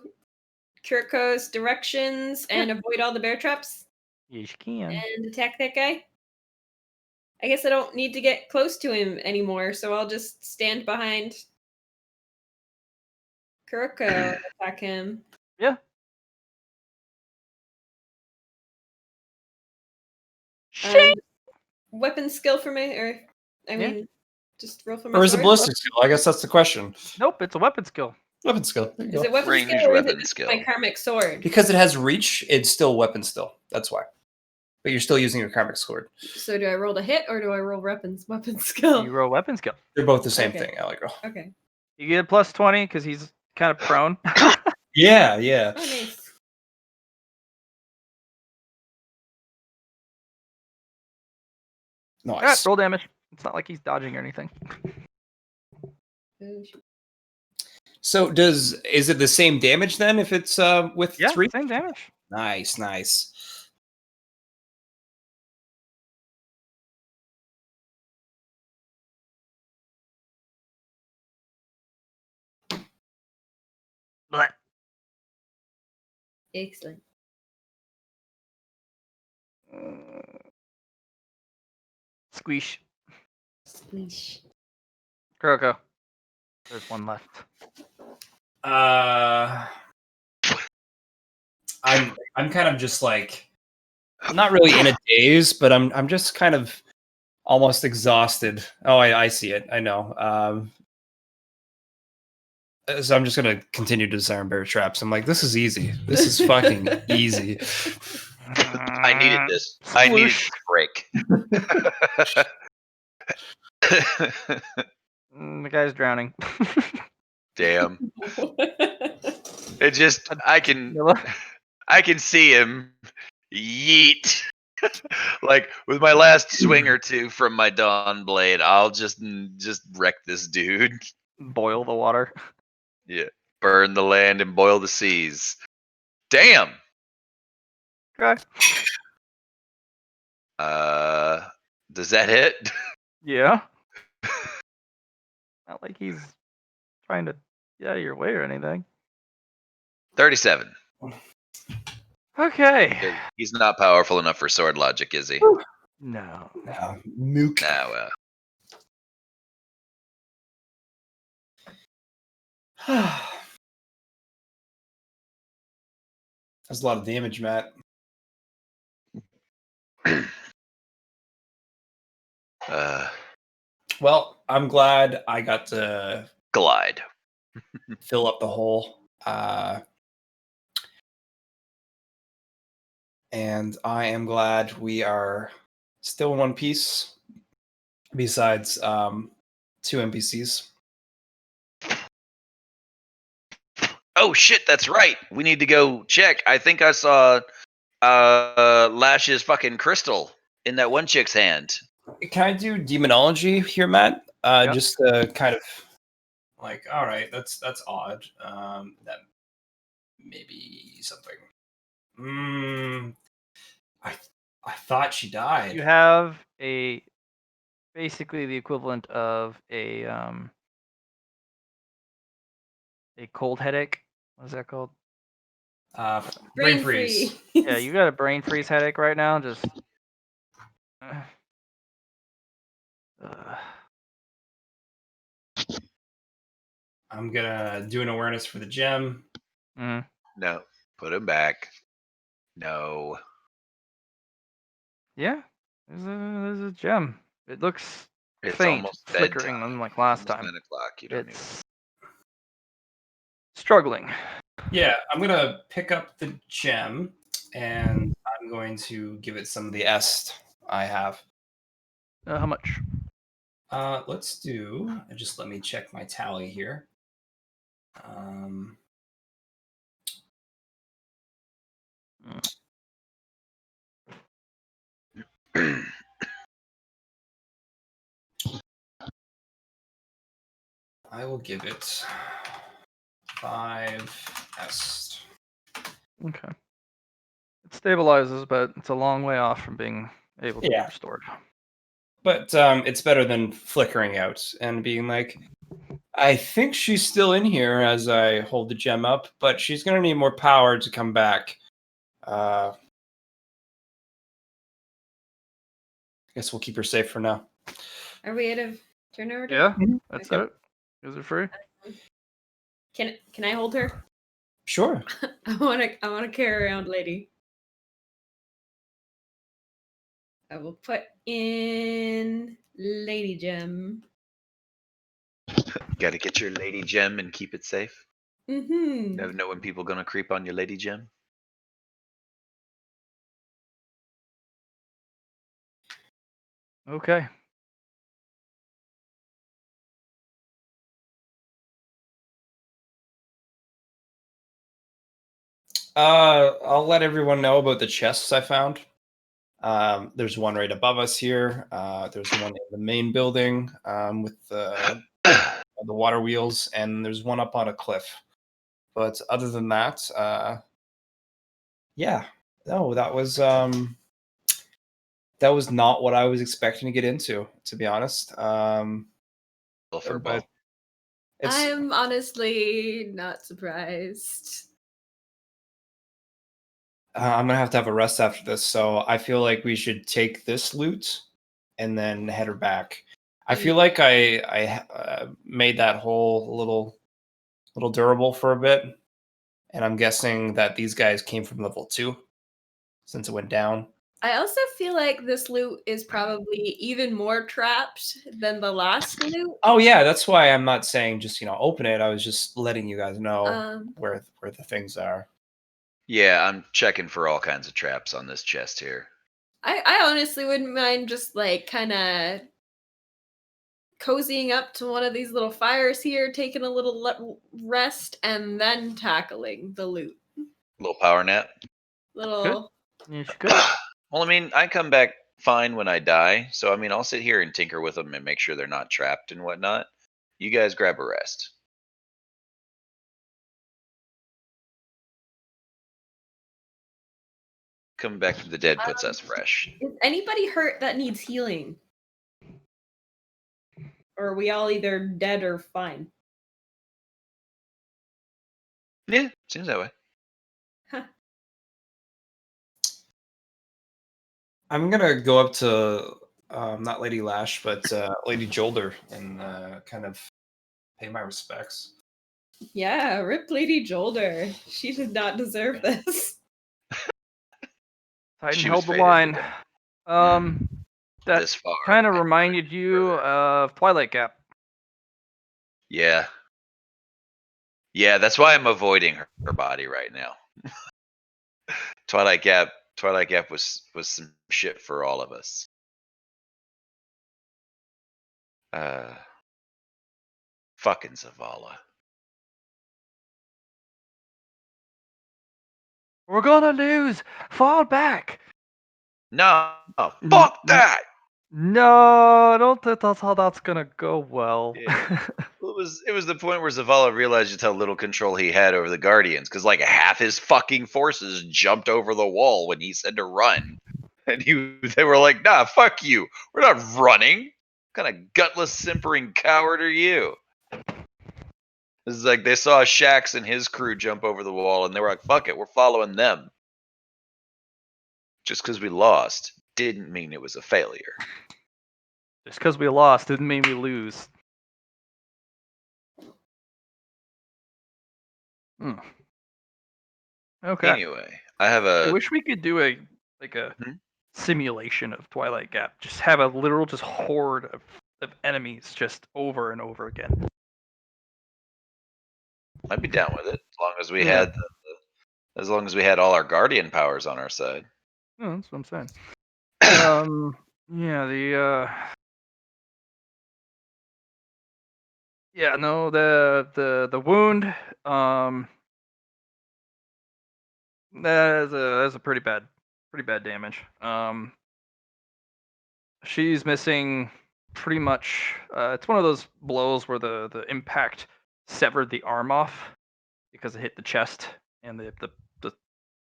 Kiriko's directions and avoid all the bear traps Yes, you can. and attack that guy? I guess I don't need to get close to him anymore, so I'll just stand behind Kiriko and attack him. Yeah. Shit. Weapon skill for me, or I Yeah. mean, just roll for my Or is it sword? ballistic skill? I guess that's the question. Nope, it's a weapon skill. Weapon skill. There you Is go. it weapon Range skill or is weapon it just skill. my karmic sword? Because it has reach, it's still weapon still. That's why. But you're still using your karmic sword. So do I roll to hit or do I roll weapon skill? You roll weapon skill. They're both the same Okay. thing, Allegro. Okay. You get a plus 20 because he's kind of prone. Yeah. Oh, nice. Nice. Alright, roll damage. It's not like he's dodging or anything. Oh, shoot. So is it the same damage then if it's with Yeah, 3? same damage. Nice. Blech. Excellent. Squeesh. Spleesh. Kuroko. There's one left. I'm kind of just like, I'm not really in a daze, but I'm just kind of almost exhausted. Oh, I see it. I know. So I'm just gonna continue to disarm bear traps. I'm like, this is easy. This is fucking easy. I needed this. I needed this break. The guy's drowning. Damn. It just I can Yellow. see him yeet. Like with my last swing or two from my Dawn Blade, I'll just wreck this dude. Boil the water. Yeah. Burn the land and boil the seas. Damn. Okay. Does that hit? Yeah. Not like he's trying to get out of your way or anything. 37. Okay. He's not powerful enough for sword logic, is he? No. Mook. No. That's a lot of damage, Matt. Well, I'm glad I got to Glide. fill up the hole. And I am glad we are still in one piece, besides 2 NPCs. Oh shit, that's right. We need to go check. I think I saw Lash's fucking crystal in that one chick's hand. Can I do demonology here, Matt? Yeah. Just to kind of like, all right, that's odd. That maybe something. I thought she died. You have basically the equivalent of a cold headache. What is that called? Brain freeze. Yeah, you got a brain freeze headache right now. Just. I'm gonna do an awareness for the gem. No. Put him back. No. Yeah, there's a gem. It looks It's faint, almost flickering, bedtime. unlike last Almost time. 9 o'clock. You don't need It's struggling. Yeah, I'm gonna pick up the gem and I'm going to give it some of the est I have. How much? Let's do. Just let me check my tally here. I will give it 5 est. Okay. It stabilizes, but it's a long way off from being able to be Yeah. restored. But it's better than flickering out and being like, I think she's still in here as I hold the gem up, but she's gonna need more power to come back. I guess we'll keep her safe for now. Are we out of turn order? Yeah, that's Okay. it. Is it free? Can I hold her? Sure. I wanna carry around lady. I will put in Lady Gem. Got to get your lady gem and keep it safe. Mm-hmm. Never know when people gonna creep on your lady gem. Okay. I'll let everyone know about the chests I found. There's one right above us here. There's one in the main building with the water wheels, and there's one up on a cliff. But other than that, yeah, no, that was not what I was expecting to get into, to be honest. But it's I'm honestly not surprised. I'm gonna have to have a rest after this, so I feel like we should take this loot and then head her back. I feel like I made that hole a little durable for a bit, and I'm guessing that these guys came from level 2 since it went down. I also feel like this loot is probably even more trapped than the last loot. Oh yeah, that's why I'm not saying just open it. I was just letting you guys know where the things are. Yeah, I'm checking for all kinds of traps on this chest here. I honestly wouldn't mind just like kind of cozying up to one of these little fires here, taking a little rest, and then tackling the loot. Little power nap. Little. Yes, you could. Well, I mean, I come back fine when I die, so I mean, I'll sit here and tinker with them and make sure they're not trapped and whatnot. You guys grab a rest. Coming back from the dead puts us fresh. Is anybody hurt that needs healing? Or are we all either dead or fine? Yeah, seems that way. I'm gonna go up to not Lady Lash, but Lady Jolder and kind of pay my respects. Yeah, rip Lady Jolder. She did not deserve this. Titan She held was the fated to line. die. That This far. kind of and reminded you of Twilight Gap. Yeah. Yeah, that's why I'm avoiding her body right now. Twilight Gap was some shit for all of us. Fucking Zavala. We're gonna lose. Fall back. No, fuck that. No, I don't think that's how that's gonna go well. Yeah. It was the point where Zavala realized just how little control he had over the Guardians, because like half his fucking forces jumped over the wall when he said to run, and they were like, "Nah, fuck you, we're not running. What kind of gutless, simpering coward are you?" It's like they saw Shax and his crew jump over the wall, and they were like, "Fuck it, we're following them." Just because we lost didn't mean it was a failure. Just because we lost didn't mean we lose. Okay. Anyway, I have I a. wish we could do a simulation of Twilight Gap. Just have a literal just horde of enemies just over and over again. I'd be down with it as long as we Yeah. had all our Guardian powers on our side. No, that's what I'm saying. Yeah, the wound, that's a pretty bad damage. She's missing pretty much. It's one of those blows where the impact severed the arm off because it hit the chest, and the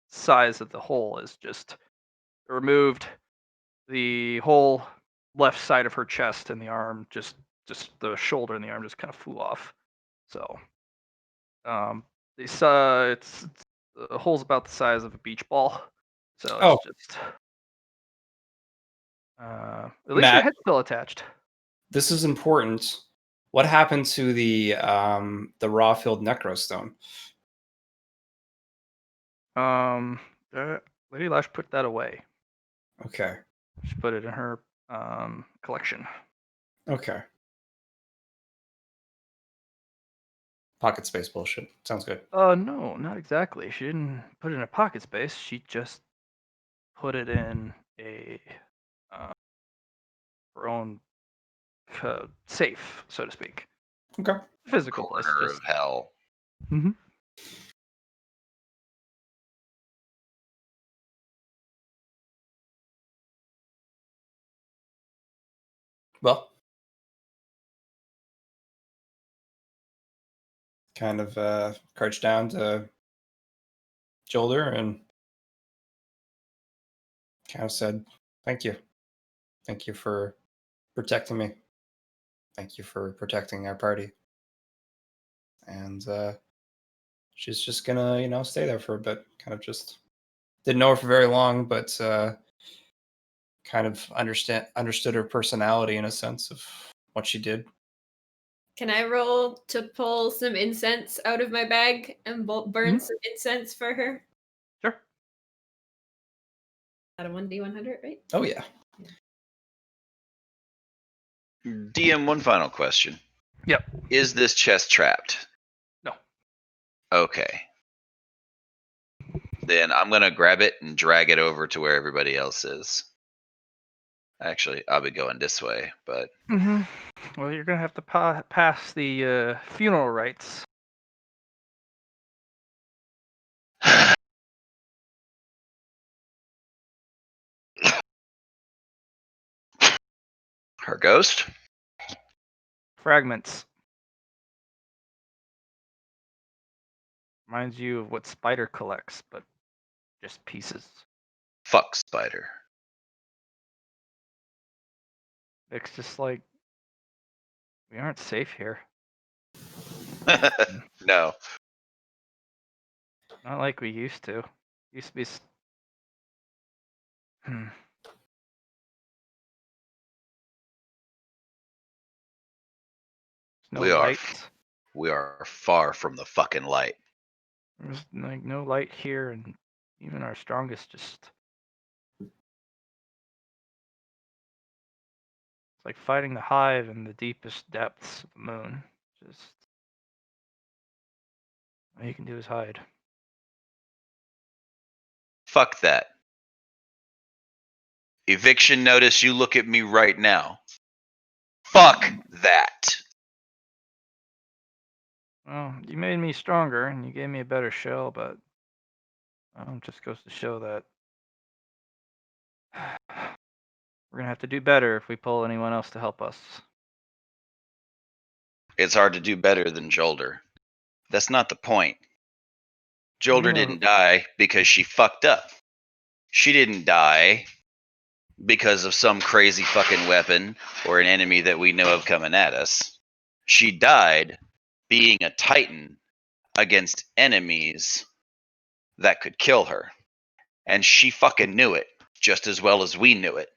size of the hole is just removed. The whole left side of her chest and the arm, just the shoulder and the arm, just kind of flew off. So, it's the hole's about the size of a beach ball. So Oh. it's just. At least your Matt. head's still attached. This is important. What happened to the raw-filled necrostone? Lady Lash put that away. Okay. She put it in her collection. Okay. Pocket space bullshit. Sounds good. No, not exactly. She didn't put it in a pocket space. She just put it in a her own safe, so to speak. Okay. Physical place. Corner Just of hell. Mhm. Well, kind of crouch down to Jolder and kind of said, "Thank you. Thank you for protecting me. Thank you for protecting our party." And she's just gonna, stay there for a bit. Kind of just didn't know her for very long, but kind of understood her personality in a sense of what she did. Can I roll to pull some incense out of my bag and burn some incense for her? Sure. Out of 1d100, right? Oh yeah. DM, one final question. Yep. Is this chest trapped? No. Okay. Then I'm gonna grab it and drag it over to where everybody else is. Actually, I'll be going this way, but Well, you're gonna have to pass the funeral rites. her ghost. Fragments. Reminds you of what Spider collects, but just pieces. Fuck Spider. It's just like we aren't safe here. No. Not like we used to. Used to be. Hmm. No We are light. We are far from the fucking light. There's like no light here, and even our strongest just. It's like fighting the hive in the deepest depths of the moon. Just all you can do is hide. Fuck that. Eviction notice, you look at me right now. Fuck that. Well, you made me stronger, and you gave me a better shell, but just goes to show that we're gonna have to do better if we pull anyone else to help us. It's hard to do better than Jolder. That's not the point. Jolder No. didn't die because she fucked up. She didn't die because of some crazy fucking weapon or an enemy that we know of coming at us. She died being a Titan against enemies that could kill her. And she fucking knew it just as well as we knew it.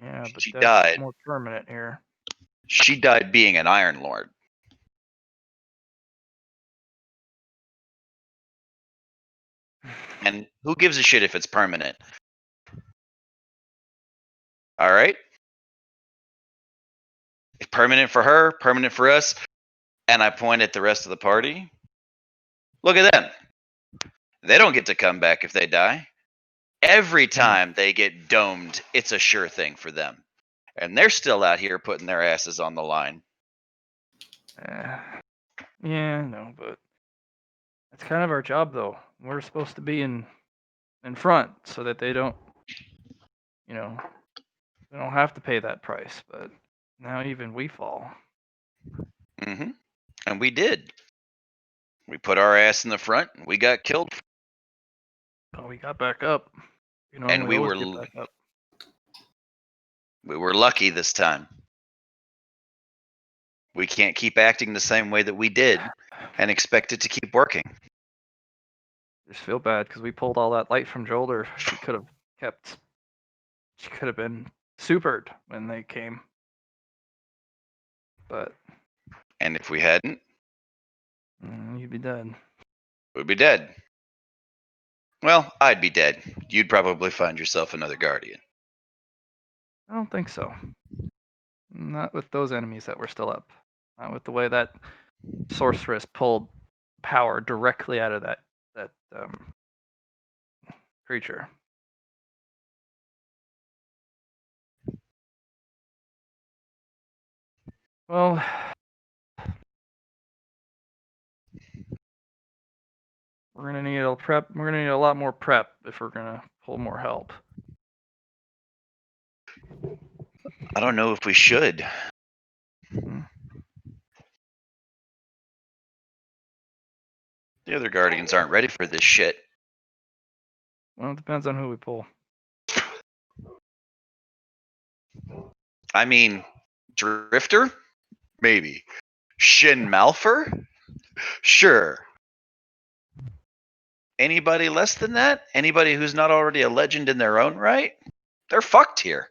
Yeah, but She that's died. more permanent here. She died being an Iron Lord. And who gives a shit if it's permanent? All right? It's permanent for her, permanent for us. And I point at the rest of the party. Look at them. They don't get to come back if they die. Every time they get domed, it's a sure thing for them. And they're still out here putting their asses on the line. Yeah, no, but that's kind of our job, though. We're supposed to be in front so that they don't, they don't have to pay that price. But now even we fall. Mm-hmm. And we did. We put our ass in the front and we got killed. Oh, we got back up. And we always were get back up. We were lucky this time. We can't keep acting the same way that we did and expect it to keep working. Just feel bad because we pulled all that light from Jolder. She could have been supered when they came. But And if we hadn't, you'd be dead. we'd be dead. Well, I'd be dead. You'd probably find yourself another guardian. I don't think so. Not with those enemies that were still up. Not with the way that sorceress pulled power directly out of that creature. Well, we're gonna need a prep. We're gonna need a lot more prep if we're gonna pull more help. I don't know if we should. The other guardians aren't ready for this shit. Well, it depends on who we pull. I mean, Drifter? Maybe. Shin Malphur? Sure. Anybody less than that? Anybody who's not already a legend in their own right? They're fucked here.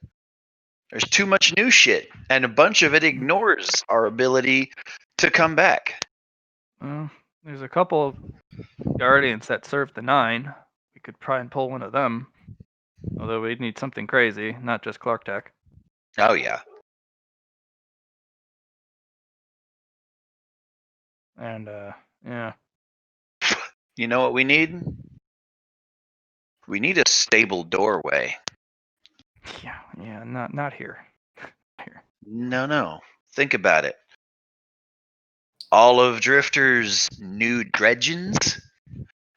There's too much new shit, and a bunch of it ignores our ability to come back. Well, there's a couple of guardians that serve the 9. We could try and pull one of them. Although we'd need something crazy, not just Clark Tech. Oh, yeah. And, yeah. You know what we need? We need a stable doorway. Yeah, not here. Here. No. Think about it. All of Drifter's new dredgens,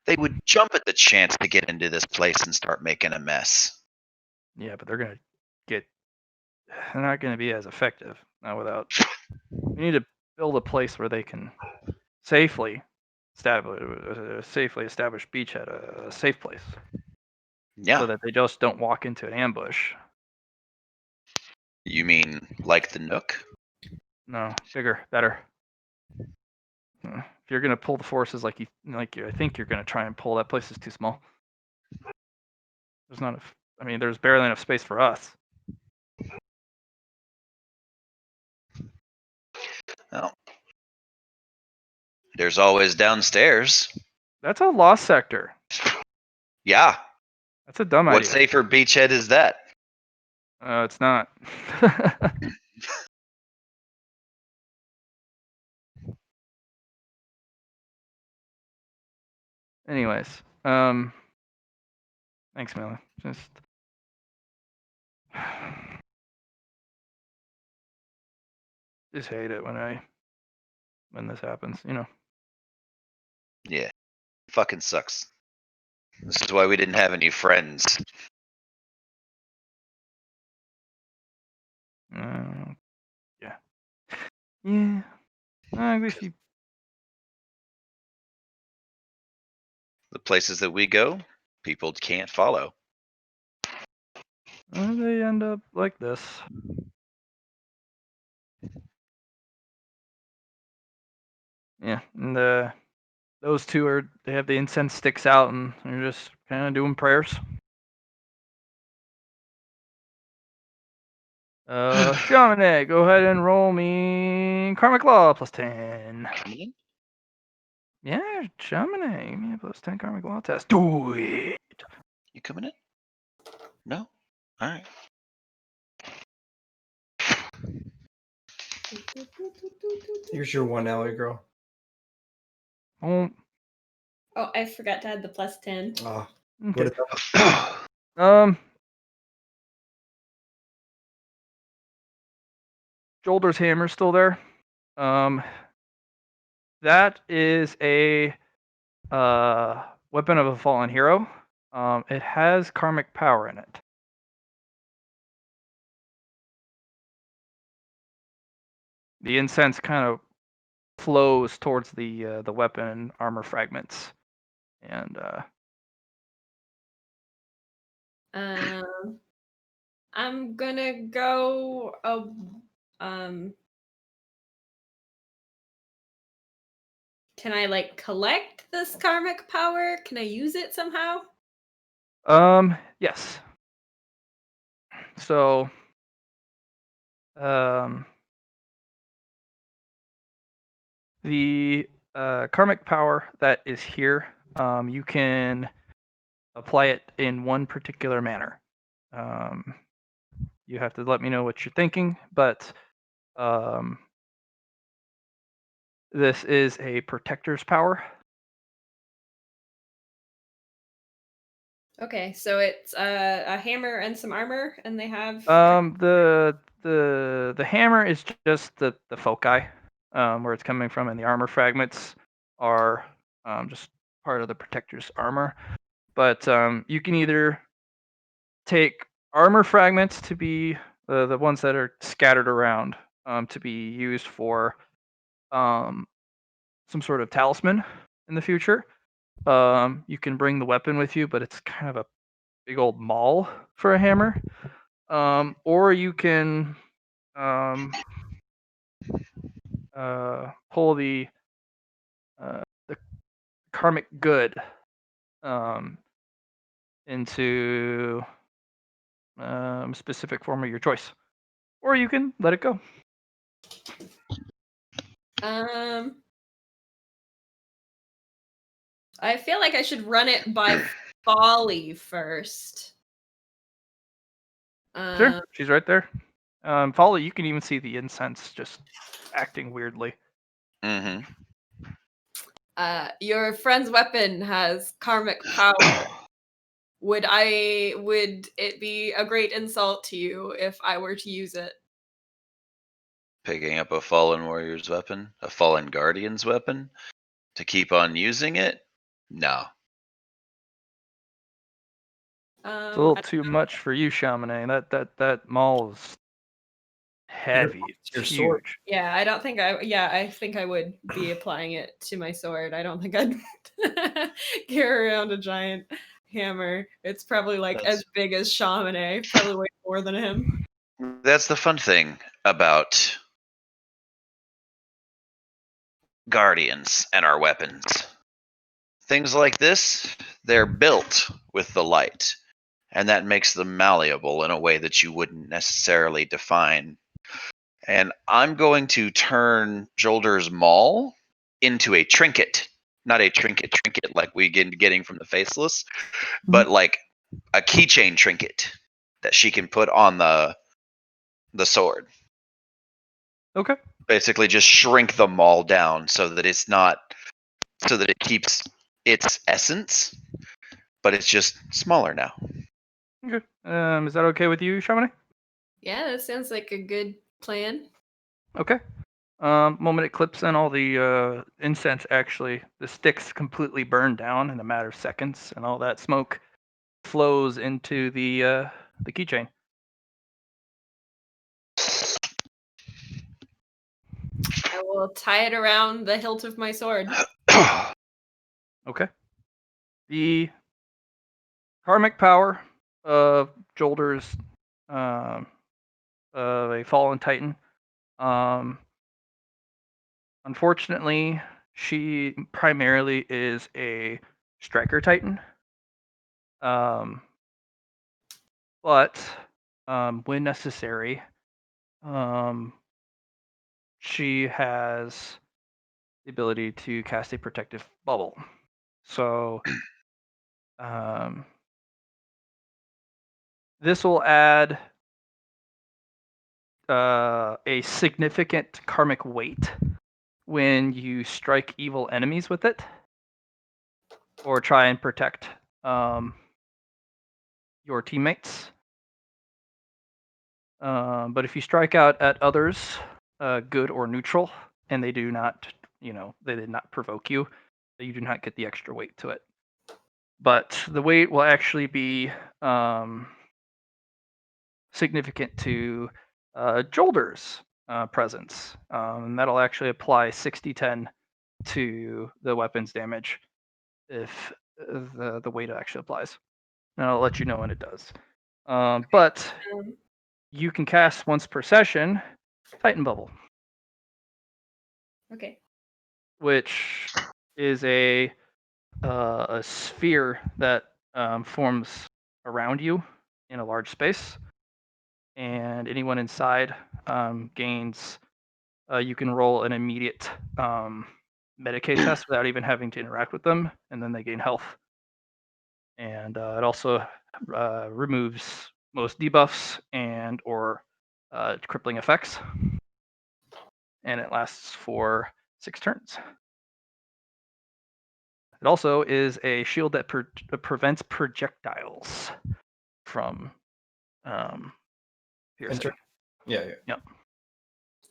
they would jump at the chance to get into this place and start making a mess. Yeah, but they're not gonna be as effective. Not without. We need to build a place where they can safely safely established beachhead, a safe place, Yeah. so that they just don't walk into an ambush. You mean like the Nook? No, bigger, better. If you're gonna pull the forces I think you're gonna try and pull, that place is too small. There's not enough. I mean, there's barely enough space for us. Oh. There's always downstairs. That's a lost sector. Yeah. That's a dumb What idea. safer beachhead is that? It's not. Anyways, thanks, Miller. Just hate it when this happens. Yeah. Fucking sucks. This is why we didn't have any friends. Yeah. Yeah. I guess you. The places that we go, people can't follow. They end up like this. Yeah, and those two they have the incense sticks out, and they're just kind of doing prayers. Shamane, go ahead and roll me Karmic Law plus 10. Coming in? Yeah, Shamane, give me a plus 10 Karmic Law test. Do it. You coming in? No? Alright. Here's your one alley girl. Oh, Oh, I forgot to add the plus 10. Oh, okay. what Jolder's hammer's still there. That is a weapon of a fallen hero. It has karmic power in it. The incense kind of flows towards the weapon and armor fragments, and I'm gonna go. Can I collect this karmic power? Can I use it somehow? yes. So, the karmic power that is here, you can apply it in one particular manner. You have to let me know what you're thinking, but this is a protector's power. Okay, so it's a hammer and some armor, and they have. The hammer is just the foci, where it's coming from, and the armor fragments are just part of the protector's armor. But you can either take armor fragments to be the ones that are scattered around, to be used for some sort of talisman in the future. You can bring the weapon with you, but it's kind of a big old maul for a hammer. Or you can pull the karmic good into a specific form of your choice, or you can let it go. I feel like I should run it by Folly first. Sure, she's right there. Follow, you can even see the incense just acting weirdly. Mm-hmm. Your friend's weapon has karmic power. Would it be a great insult to you if I were to use it? Picking up a fallen warrior's weapon, a fallen guardian's weapon, to keep on using it? No. It's a little too much for you, Shamane. That maul is heavy. It's your sword. huge. Yeah, I don't think I. Yeah, I think I would be applying it to my sword. I don't think I'd carry around a giant hammer. It's probably like That's- as big as Chamonix, probably way more than him. That's the fun thing about Guardians and our weapons. Things like this, they're built with the light, and that makes them malleable in a way that you wouldn't necessarily define. And I'm going to turn Jolder's Maul into a trinket. Not a trinket like we getting from the Faceless, but like a keychain trinket that she can put on the sword. Okay. Basically just shrink the Maul down so that it keeps its essence, but it's just smaller now. Okay. Is that okay with you, Chamonix? Yeah, that sounds like a good plan. Okay. Moment it clips in, all the incense the sticks completely burn down in a matter of seconds, and all that smoke flows into the keychain. I will tie it around the hilt of my sword. Okay. The karmic power of Jolder's a fallen titan. Unfortunately, she primarily is a striker titan. But when necessary, she has the ability to cast a protective bubble. So this will add a significant karmic weight when you strike evil enemies with it, or try and protect your teammates. But if you strike out at others, good or neutral, and they do not, they did not provoke you, you do not get the extra weight to it. But the weight will actually be significant to Jolder's presence. And that'll actually apply 60-10 to the weapon's damage if the weight actually applies. And I'll let you know when it does. But you can cast once per session Titan Bubble, Okay. which is a sphere that forms around you in a large space, and anyone inside gains. You can roll an immediate Medicaid test without even having to interact with them, and then they gain health. And it also removes most debuffs and or crippling effects, and it lasts for 6 turns. It also is a shield that prevents projectiles from piercing. Yeah. Yep.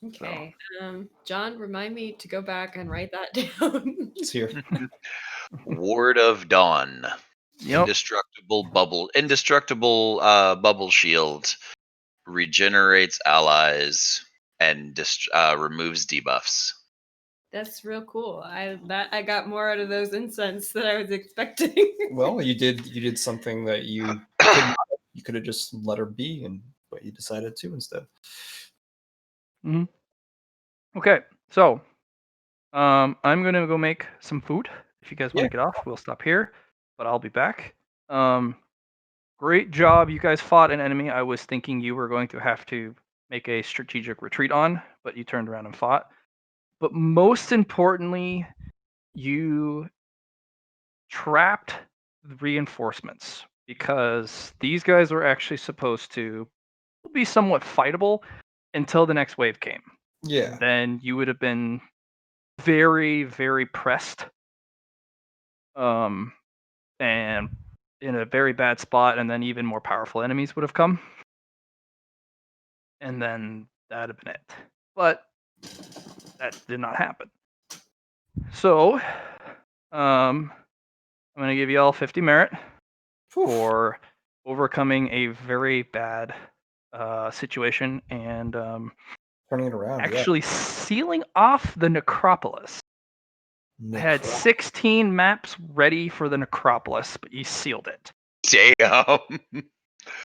Okay. John, remind me to go back and write that down. It's here. Ward of Dawn. Yep. Indestructible bubble shield. Regenerates allies and removes debuffs. That's real cool. I got more out of those incense than I was expecting. Well, you did something that you could have just let her be, but you decided to instead. Okay, so I'm gonna go make some food. If you guys want Yeah. to get off, we'll stop here, but I'll be back. Great job, you guys fought an enemy I was thinking you were going to have to make a strategic retreat on, but you turned around and fought. But most importantly, you trapped the reinforcements, because these guys were actually supposed to be somewhat fightable until the next wave came. Yeah. Then you would have been very, very pressed, and in a very bad spot, and then even more powerful enemies would have come, and then that'd have been it. But that did not happen. So, I'm gonna give you all 50 merit for overcoming a very bad situation and Turning it around. actually sealing off the necropolis. I had 16 maps ready for the necropolis, but you sealed it. Damn.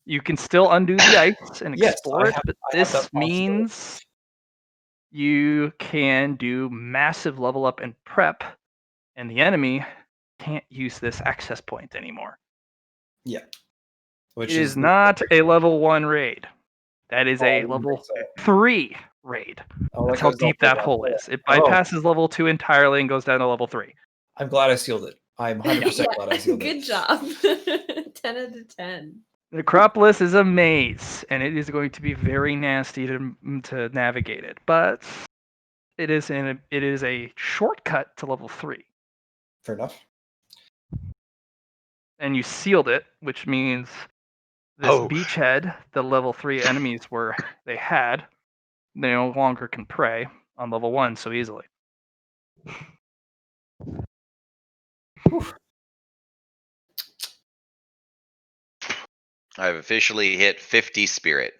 You can still undo the ice and Yes, explore I it, have- but I have that this means you can do massive level up and prep, and the enemy can't use this access point anymore. Which It is not a level 1 raid. That is a Oh, level so. 3 raid. Oh, That's that how goes down deep to that level hole four. is. It Oh. bypasses level 2 entirely and goes down to level 3. I'm glad I sealed it. I'm 100% glad I sealed it. Good job. 10 out of 10. Necropolis is a maze, and it is going to be very nasty to navigate it. But it is a shortcut to level 3. Fair enough. And you sealed it, which means this beachhead, the level 3 enemies they no longer can prey on level 1 so easily. I've officially hit 50 spirit.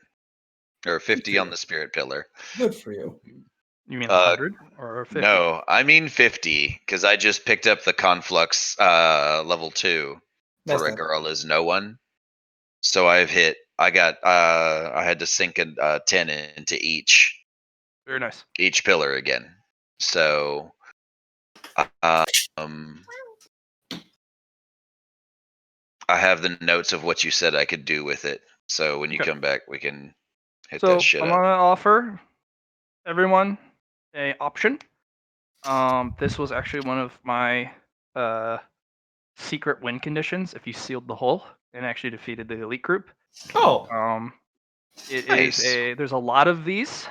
Or 50 on the spirit pillar. Good for you. You mean 100 or 50? No, I mean 50, because I just picked up the Conflux level 2 Nice, for a man. girl is no one. So I had to sink a 10 into each Very nice. pillar again. So I have the notes of what you said I could do with it. So when you come back, we can hit that shit I'm up. gonna offer everyone a option. This was actually one of my secret win conditions if you sealed the hole and actually defeated the elite group. Oh, It Nice. is there's a lot of these.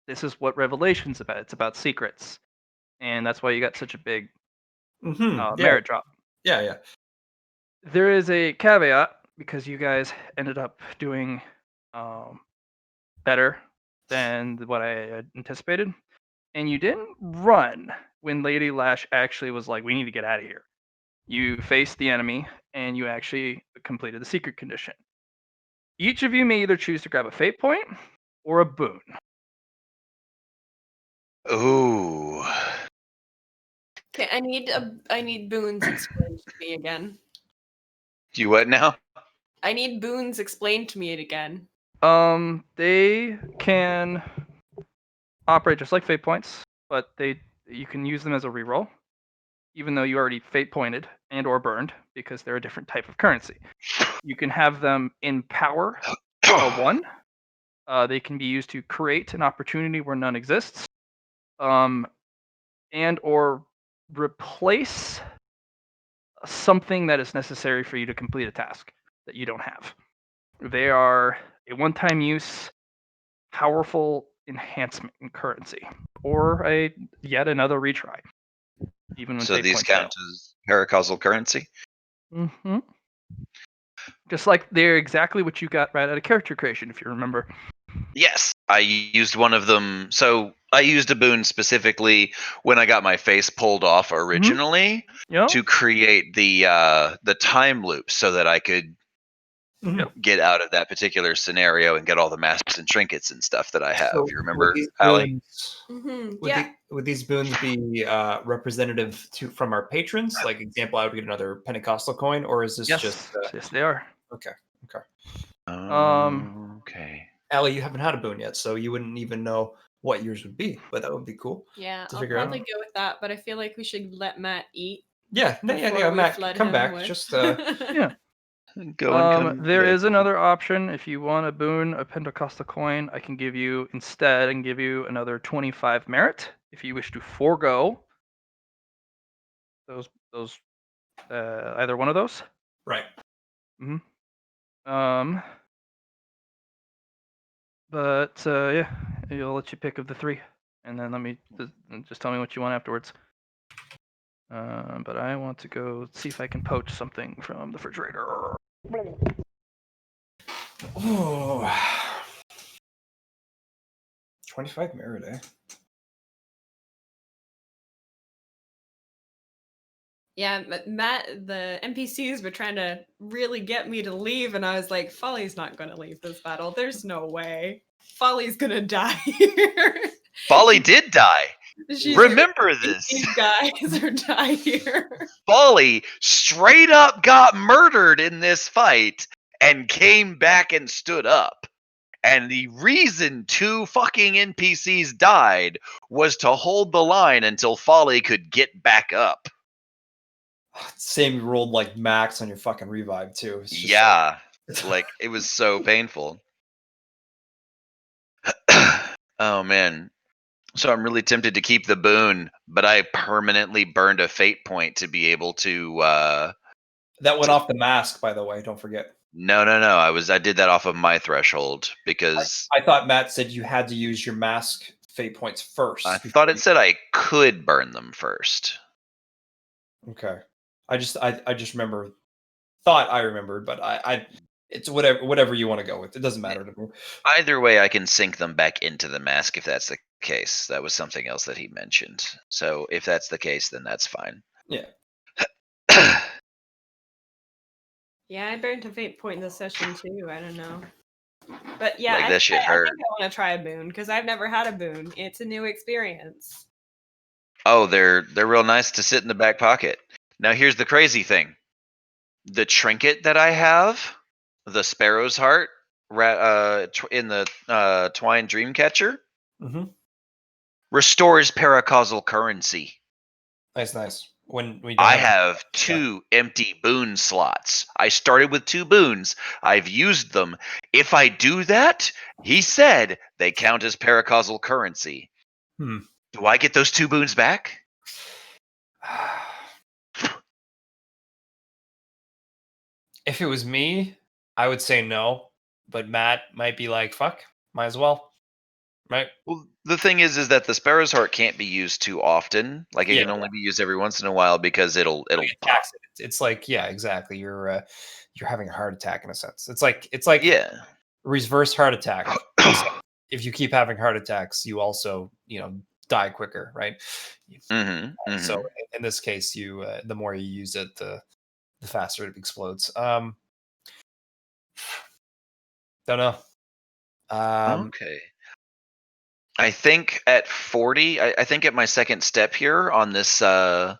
This is what Revelation's about. It's about secrets. And that's why you got such a big merit drop. Yeah. There is a caveat because you guys ended up doing better than what I had anticipated. And you didn't run when Lady Lash actually was like, we need to get out of here. You faced the enemy and you actually completed the secret condition. Each of you may either choose to grab a fate point or a boon. Ooh. Okay, I need boons explained to me again. You what now? I need boons explained to me again. They can operate just like fate points, but you can use them as a reroll, even though you already fate pointed and or burned because they're a different type of currency. You can have them in power 1. They can be used to create an opportunity where none exists, and or replace something that is necessary for you to complete a task that you don't have. They are a one-time use, powerful enhancement in currency, or yet another retry. Even when So fate these points count as paracausal currency? fail. Just like they're exactly what you got right out of character creation, if you remember. Yes, I used one of them. So I used a boon specifically when I got my face pulled off originally to create the time loop so that I could get out of that particular scenario and get all the masks and trinkets and stuff that I have. So you remember, would these Allie? boons, Yeah. would these boons be representative from our patrons? Like, example, I would get another Pentecostal coin, or is this just? Yes, they are. Okay. Okay. Allie, you haven't had a boon yet, so you wouldn't even know what yours would be, but that would be cool. Yeah, to I'll figure out. probably go with that, but I feel like we should let Matt eat. Yeah, before we Matt, flood come him back. with- Just Yeah. There is another option. If you want a boon, a Pentecostal coin, I can give you instead and give you another 25 merit if you wish to forego those either one of those. right. But yeah, I'll let you pick of the 3, and then just tell me what you want afterwards. But I want to go see if I can poach something from the refrigerator. Oh. 25 merit, eh? Yeah, but Matt, the NPCs were trying to really get me to leave, and I was like, Folly's not going to leave this battle. There's no way. Folly's going to die here. Folly did die. She's Remember this. These guys are die here. Folly straight up got murdered in this fight and came back and stood up. And the reason 2 fucking NPCs died was to hold the line until Folly could get back up. Same, you rolled like max on your fucking revive too. It's just Yeah. Like, it was so painful. Oh, man. So I'm really tempted to keep the boon, but I permanently burned a fate point to be able to... that went off the mask, by the way. Don't forget. No. I did that off of my threshold because I thought Matt said you had to use your mask fate points first. I thought it said I could burn them first. Okay. I just remember. Thought I remembered, but I it's whatever you want to go with. It doesn't matter to me. Either way, I can sink them back into the mask if that's the case. That was something else that he mentioned. So if that's the case, then that's fine. Yeah. Yeah, I burned a fate point in this session too. I don't know. But yeah, Like, that shit I hurt. think I want to try a boon because I've never had a boon. It's a new experience. Oh, they're real nice to sit in the back pocket. Now here's the crazy thing. The trinket that I have, the Sparrow's Heart, in the Twine Dreamcatcher, Mm-hmm. restores paracausal currency. Nice. When we don't I have 2 empty boon slots. I started with 2 boons. I've used them. If I do that, he said they count as paracausal currency. Hmm. Do I get those 2 boons back? If it was me, I would say no, but Matt might be like, "Fuck, might as well." Right? Well, the thing is that the Sparrow's Heart can't be used too often. Like, it can only be used every once in a while because it'll pop. Attacks it. It's like, yeah, exactly. You're having a heart attack in a sense. It's like Yeah. reverse heart attack. If you keep having heart attacks, you also, die quicker, right? So in this case, you the more you use it, the faster it explodes. Don't know. Okay. I think at 40, I think at my second step here on this on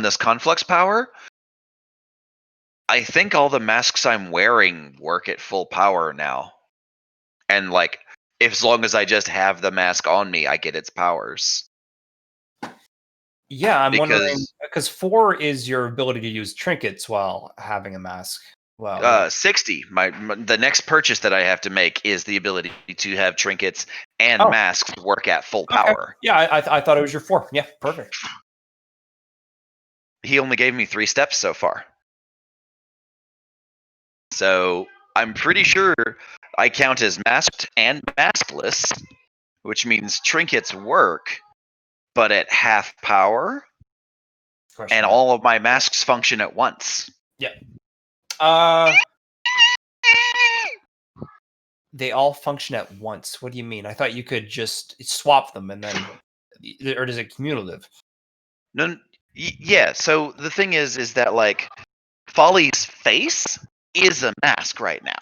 this conflux power, I think all the masks I'm wearing work at full power now. And like, as long as I just have the mask on me, I get its powers. Yeah, I'm wondering because 4 is your ability to use trinkets while having a mask. Well, 60. The next purchase that I have to make is the ability to have trinkets and masks work at full power. Yeah, I thought it was your 4. Yeah, perfect. He only gave me 3 steps so far. So I'm pretty sure I count as masked and maskless, which means trinkets work, but at half power, and all of my masks function at once. Yeah. They all function at once. What do you mean? I thought you could just swap them and then, or is it cumulative? No, yeah. So the thing is that like Folly's face is a mask right now.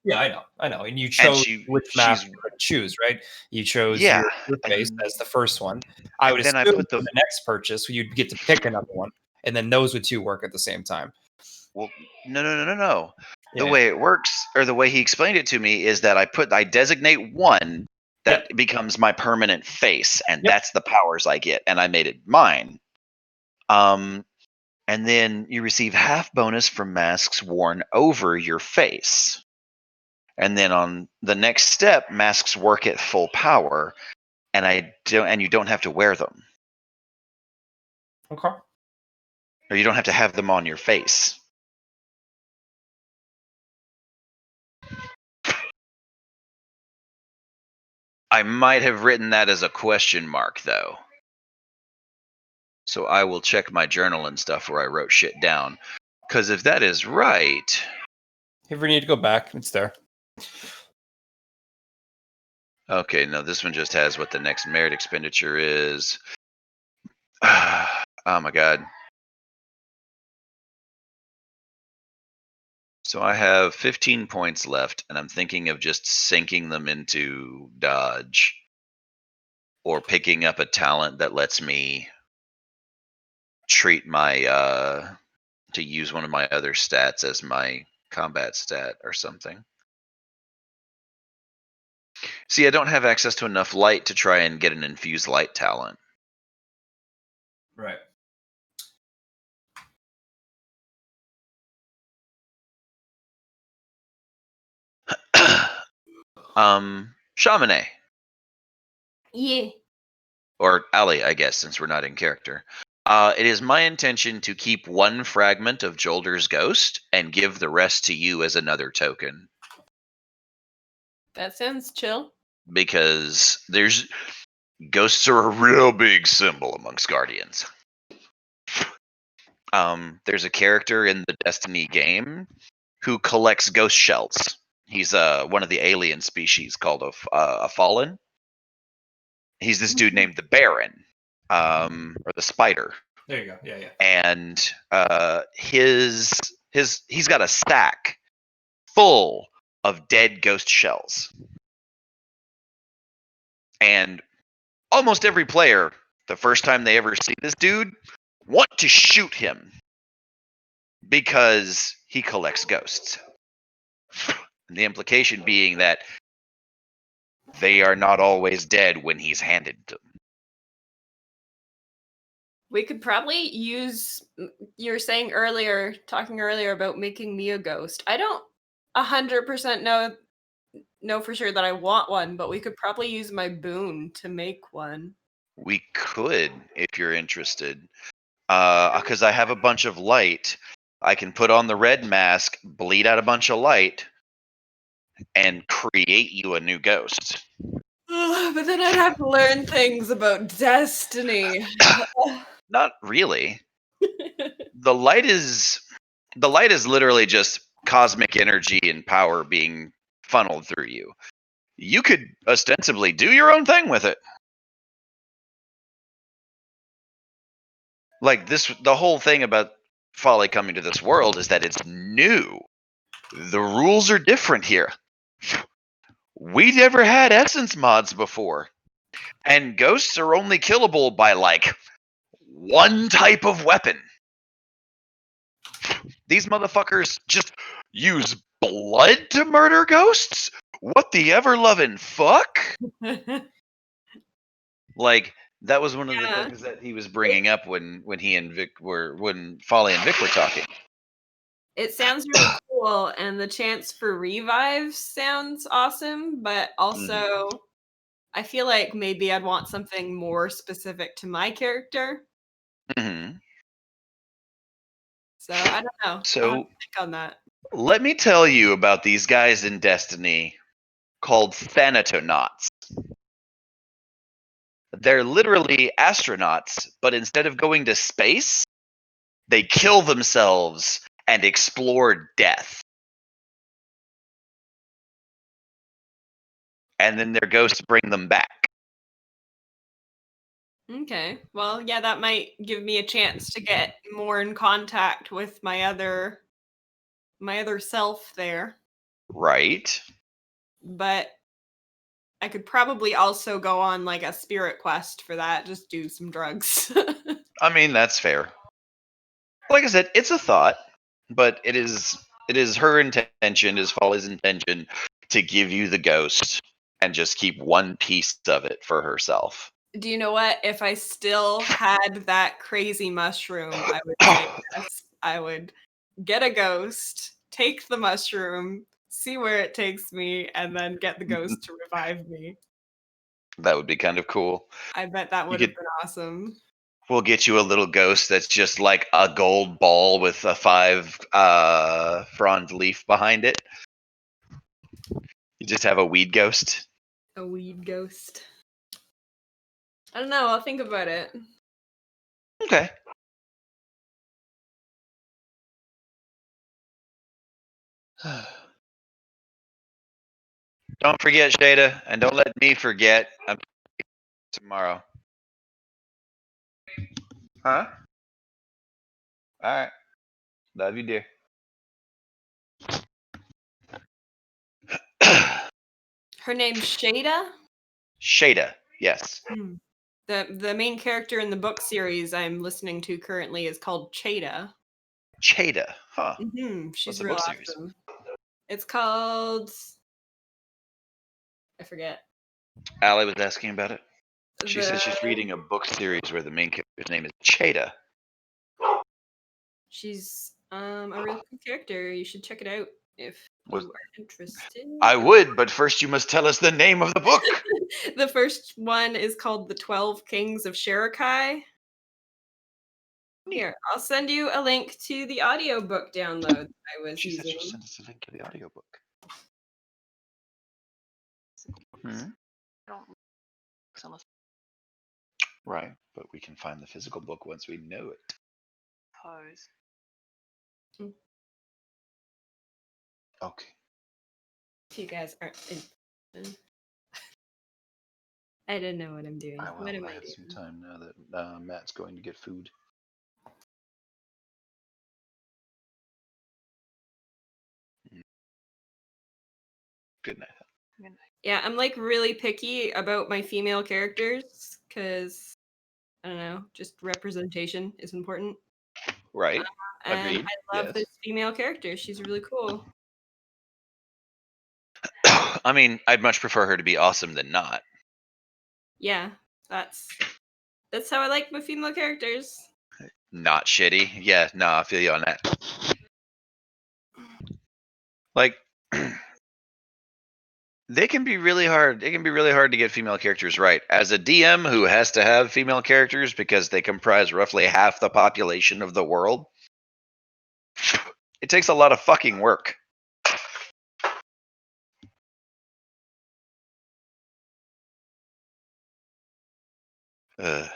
Yeah, I know. And you chose which mask you could choose, right? You chose your face as the first one. I would assume I put the next purchase, you'd get to pick another one, and then those would 2 work at the same time. Well, no. The way it works, or the way he explained it to me, is that I designate one that becomes my permanent face, and that's the powers I get, and I made it mine. And then you receive half bonus from masks worn over your face. And then on the next step, masks work at full power, and you don't have to wear them. Okay. Or you don't have to have them on your face. I might have written that as a question mark, though. So I will check my journal and stuff where I wrote shit down. Because if that is right... If you ever need to go back, it's there. Okay, no, this one just has what the next merit expenditure is. Oh my god. So I have 15 points left, and I'm thinking of just sinking them into dodge or picking up a talent that lets me treat my to use one of my other stats as my combat stat or something. See, I don't have access to enough light to try and get an infused light talent. Right. Shamane, Yeah. or Ali, I guess, since we're not in character. It is my intention to keep one fragment of Jolder's ghost and give the rest to you as another token. That sounds chill. Because ghosts are a real big symbol amongst Guardians. There's a character in the Destiny game who collects ghost shells. He's one of the alien species called a Fallen. He's this dude named the Baron, or the Spider. There you go. Yeah, yeah. And he's got a stack full of dead ghost shells. And almost every player, the first time they ever see this dude, want to shoot him because he collects ghosts. And the implication being that they are not always dead when he's handed them. We could probably use. You were talking earlier about making me a ghost. I don't 100% know for sure that I want one, but we could probably use my boon to make one. We could, if you're interested. Because I have a bunch of light. I can put on the red mask, bleed out a bunch of light, and create you a new ghost. But then I'd have to learn things about Destiny. Not really. The light is literally just cosmic energy and power being funneled through you. You could ostensibly do your own thing with it. Like the whole thing about Folly coming to this world is that it's new. The rules are different here. We never had essence mods before. And ghosts are only killable by like one type of weapon. These motherfuckers just use blood to murder ghosts? What the ever-loving fuck? Like, that was one of the things that he was bringing up when he and Vic when Folly and Vic were talking. It sounds really cool, and the chance for revives sounds awesome, but also I feel like maybe I'd want something more specific to my character. Mm-hmm. So I don't know. So I'll have to think on that. let me tell you about these guys in Destiny called Thanatonauts. They're literally astronauts, but instead of going to space, they kill themselves and explore death. And then their ghosts bring them back. Okay. Well, yeah, that might give me a chance to get more in contact with my other self there. Right. But I could probably also go on like a spirit quest for that, just do some drugs. I mean, that's fair. Like I said, it's a thought, but it is her intention, is Folly's intention, to give you the ghost and just keep one piece of it for herself. Do you know what? If I still had that crazy mushroom, I would say yes. I would get a ghost, take the mushroom, see where it takes me, and then get the ghost to revive me. That would be kind of cool. I bet that would have been awesome. We'll get you a little ghost that's just like a gold ball with a 5 frond leaf behind it. You just have a weed ghost. A weed ghost. I don't know. I'll think about it. Okay. Don't forget, Shada, and don't let me forget. I'm tomorrow. Huh? All right. Love you, dear. Her name's Shada. Shada. Yes. The main character in the book series I'm listening to currently is called Chada. Chada. Huh. She's the real book series? awesome. It's called, I forget. Allie was asking about it. She said she's The- reading a book series where the main character's name is Chada. She's a really cool character. You should check it out if Was- you are interested. I would, but first you must tell us the name of the book. The first one is called The 12 Kings of Sherakai. Here, I'll send you a link to the audiobook download I was She said using. she'll send us a link to the audiobook. Hmm? Right, but we can find the physical book once we know it. Pose. Okay. If you guys aren't I don't know what I'm doing. I What am will. I I have some doing? time now that Matt's going to get food. Good night. Yeah, I'm like really picky about my female characters because I don't know, just representation is important. Right. And Agreed. I love Yes. this female character. She's really cool. I mean, I'd much prefer her to be awesome than not. Yeah, that's how I like my female characters. Not shitty. Yeah, no, I feel you on that. Like, they can be really hard. It can be really hard to get female characters right. As a DM who has to have female characters because they comprise roughly half the population of the world, it takes a lot of fucking work. Ugh.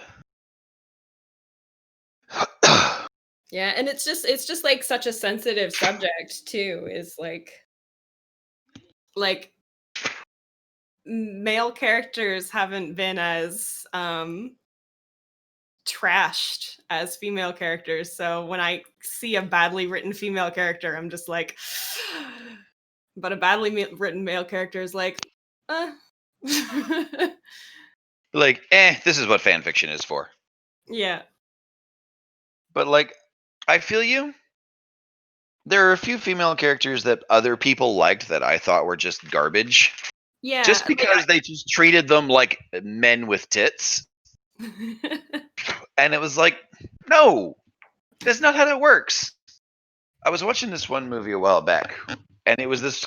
Yeah, and it's just like such a sensitive subject too. Is like male characters haven't been as trashed as female characters. So when I see a badly written female character, I'm just like, but a badly written male character is like, Like, this is what fan fiction is for. yeah. But like, I feel you. There are a few female characters that other people liked that I thought were just garbage. Yeah. Just because they just treated them like men with tits. And it was like, no, that's not how that works. I was watching this one movie a while back, and it was this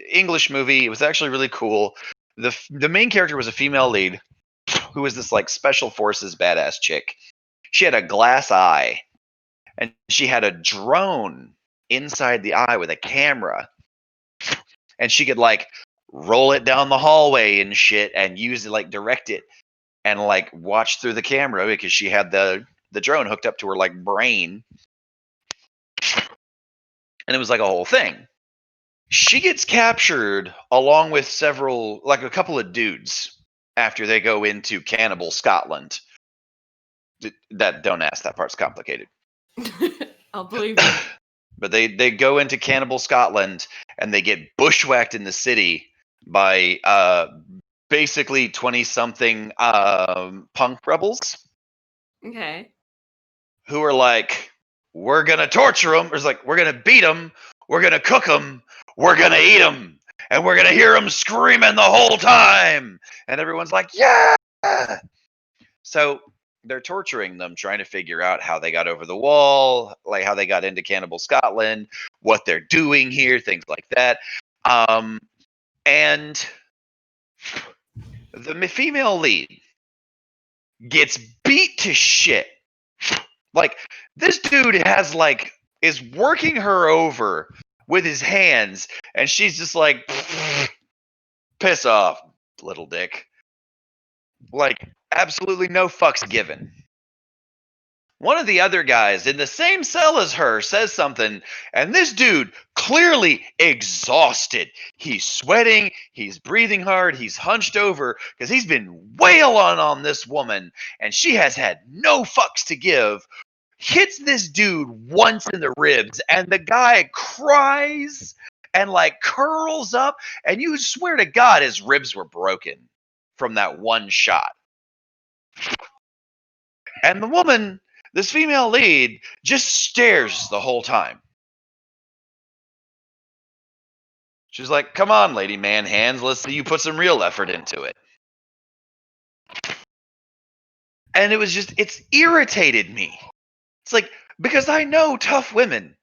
English movie. It was actually really cool. The main character was a female lead who was this like special forces badass chick. She had a glass eye, and she had a drone inside the eye with a camera, and she could like roll it down the hallway and shit and use it, like direct it and like watch through the camera because she had the drone hooked up to her like brain, and it was like a whole thing. She gets captured along with several, like a couple of dudes, after they go into Cannibal Scotland. That, don't ask, that part's complicated. I'll believe you. But they go into Cannibal Scotland and they get bushwhacked in the city by basically 20-something punk rebels Okay. who are like, we're gonna torture them, or it's like, we're gonna beat them, we're gonna cook them, we're gonna eat them, and we're gonna hear them screaming the whole time, and everyone's like, yeah. So they're torturing them, trying to figure out how they got over the wall, like how they got into Cannibal Scotland, what they're doing here, things like that. And the female lead gets beat to shit. Like, this dude has like is working her over with his hands, and she's just like, piss off, little dick. Like, absolutely no fucks given. one of the other guys in the same cell as her says something, and this dude, clearly exhausted. He's sweating, he's breathing hard, he's hunched over because he's been wailing on this woman, and she has had no fucks to give. Hits this dude once in the ribs, and the guy cries and like curls up, and you swear to God his ribs were broken from that one shot. And the woman, this female lead, just stares the whole time. She's like, come on, lady man hands, let's see you put some real effort into it. And it was just, it's irritated me. It's like, because I know tough women.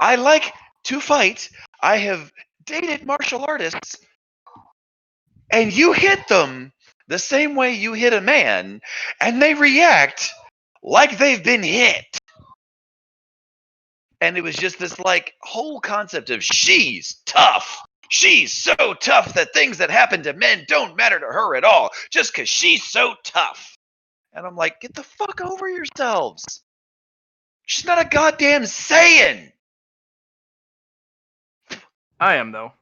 I like to fight. I have dated martial artists. And you hit them the same way you hit a man, and they react like they've been hit. And it was just this like whole concept of she's tough. She's so tough that things that happen to men don't matter to her at all just because she's so tough. And I'm like, get the fuck over yourselves. She's not a goddamn Saiyan. I am though.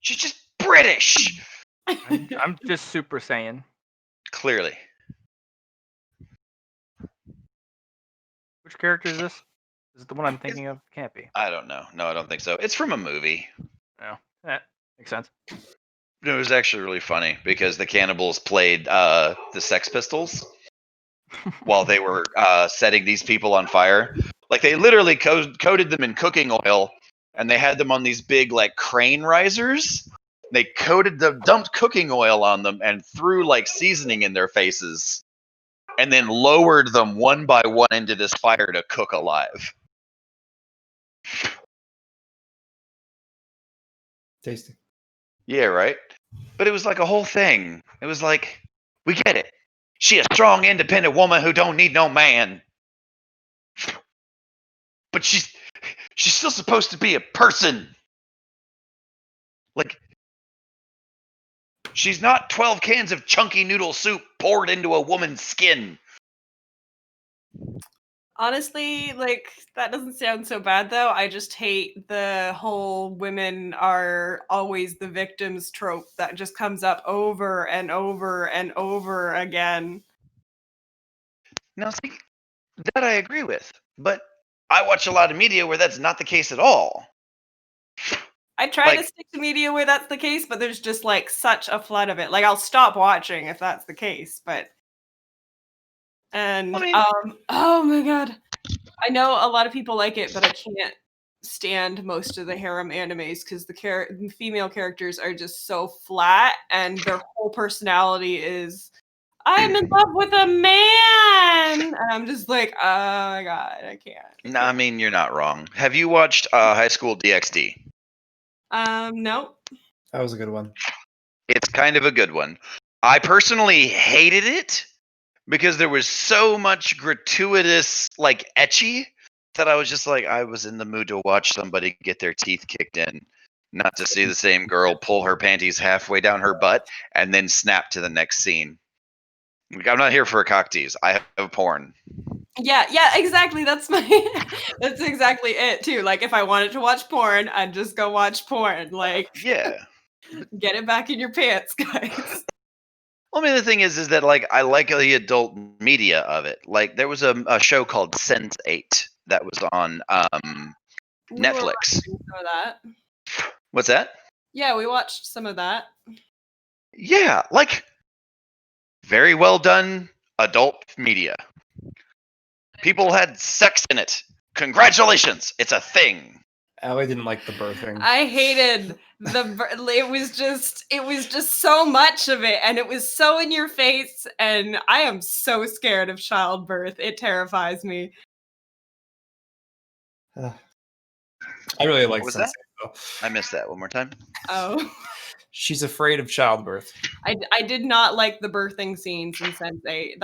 She's just British. I'm just Super Saiyan. Clearly. Which character is this? Is it the one I'm thinking of? Can't be. I don't know. No, I don't think so. It's from a movie. No, that makes sense. It was actually really funny because the cannibals played the Sex Pistols while they were setting these people on fire. Like they literally coated them in cooking oil, and they had them on these big like crane risers. They dumped cooking oil on them and threw like seasoning in their faces, and then lowered them one by one into this fire to cook alive. Tasty. Yeah, right? But it was like a whole thing. It was like, we get it. She a strong, independent woman who don't need no man. But she's still supposed to be a person. Like, she's not 12 cans of chunky noodle soup poured into a woman's skin. Honestly, like, that doesn't sound so bad, though. I just hate the whole women are always the victims trope that just comes up over and over and over again. Now, see, that I agree with. But I watch a lot of media where that's not the case at all. I try to stick to media where that's the case, but there's just, like, such a flood of it. Like, I'll stop watching if that's the case, but... And, I mean, oh my god. I know a lot of people like it, but I can't stand most of the harem animes because the female characters are just so flat, and their whole personality is, I'm in love with a man! And I'm just like, oh my god, I can't. No, I mean, you're not wrong. Have you watched High School DxD? No. That was a good one. It's kind of a good one. I personally hated it because there was so much gratuitous, like, ecchi that I was just like, I was in the mood to watch somebody get their teeth kicked in, not to see the same girl pull her panties halfway down her butt and then snap to the next scene. Like, I'm not here for a cock tease. I have porn. Yeah, exactly. That's exactly it too. Like, if I wanted to watch porn, I'd just go watch porn. Like, Yeah. get it back in your pants, guys. Well, I mean, the thing is that, like, I like the adult media of it. Like, there was a show called Sense8 that was on Netflix. We were watching some of that. What's that? Yeah, we watched some of that. Yeah, like, very well done adult media. People had sex in it. Congratulations, it's a thing. Allie didn't like the birthing. I hated it was just so much of it, and it was so in your face, and I am so scared of childbirth. It terrifies me. I really like What was Sensei, that? though. I missed that one more time. Oh. She's afraid of childbirth. I did not like the birthing scenes in Sense8.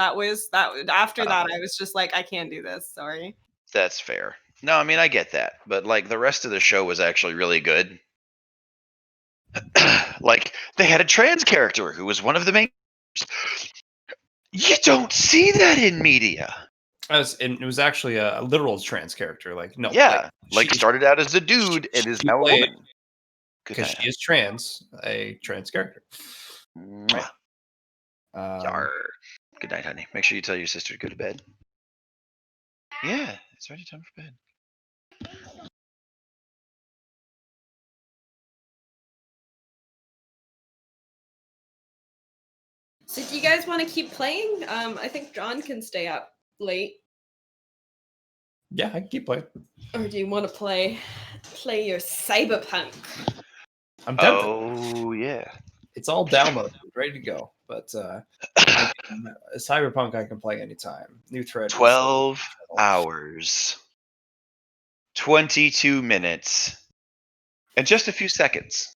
After that I was just like, I can't do this. Sorry. That's fair. No, I mean, I get that. But, like, the rest of the show was actually really good. Like, they had a trans character who was one of the main. You don't see that in media. It was actually a literal trans character. Like no, Yeah, like she- started out as a dude and is she now a played- woman. Good because night. she is trans, a trans character. Mwah. Um, Yar. Good night, honey. Make sure you tell your sister to go to bed. Yeah, it's already time for bed. So do you guys want to keep playing? I think John can stay up late. yeah, I can keep playing. Or do you want to play your cyberpunk? I'm tempted. Oh yeah. It's all downloaded, ready to go. But Cyberpunk, I can play anytime. New thread. is- 12 hours, 22 minutes, and just a few seconds.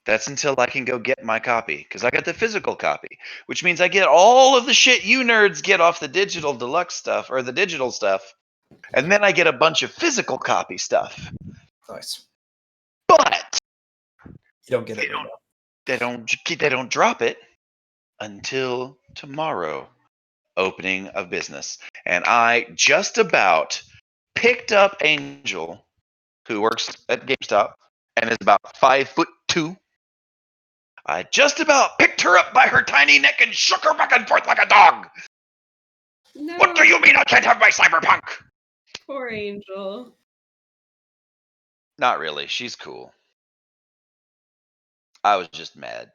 That's until I can go get my copy, because I got the physical copy, which means I get all of the shit you nerds get off the digital deluxe stuff, or the digital stuff, and then I get a bunch of physical copy stuff. Nice. But You don't get it. They Right now. they don't drop it until tomorrow, opening of business. And I just about picked up Angel, who works at GameStop and is about 5'2". I just about picked her up by her tiny neck and shook her back and forth like a dog. No, What do you mean I can't have my cyberpunk? poor Angel. Not really. She's cool. I was just mad.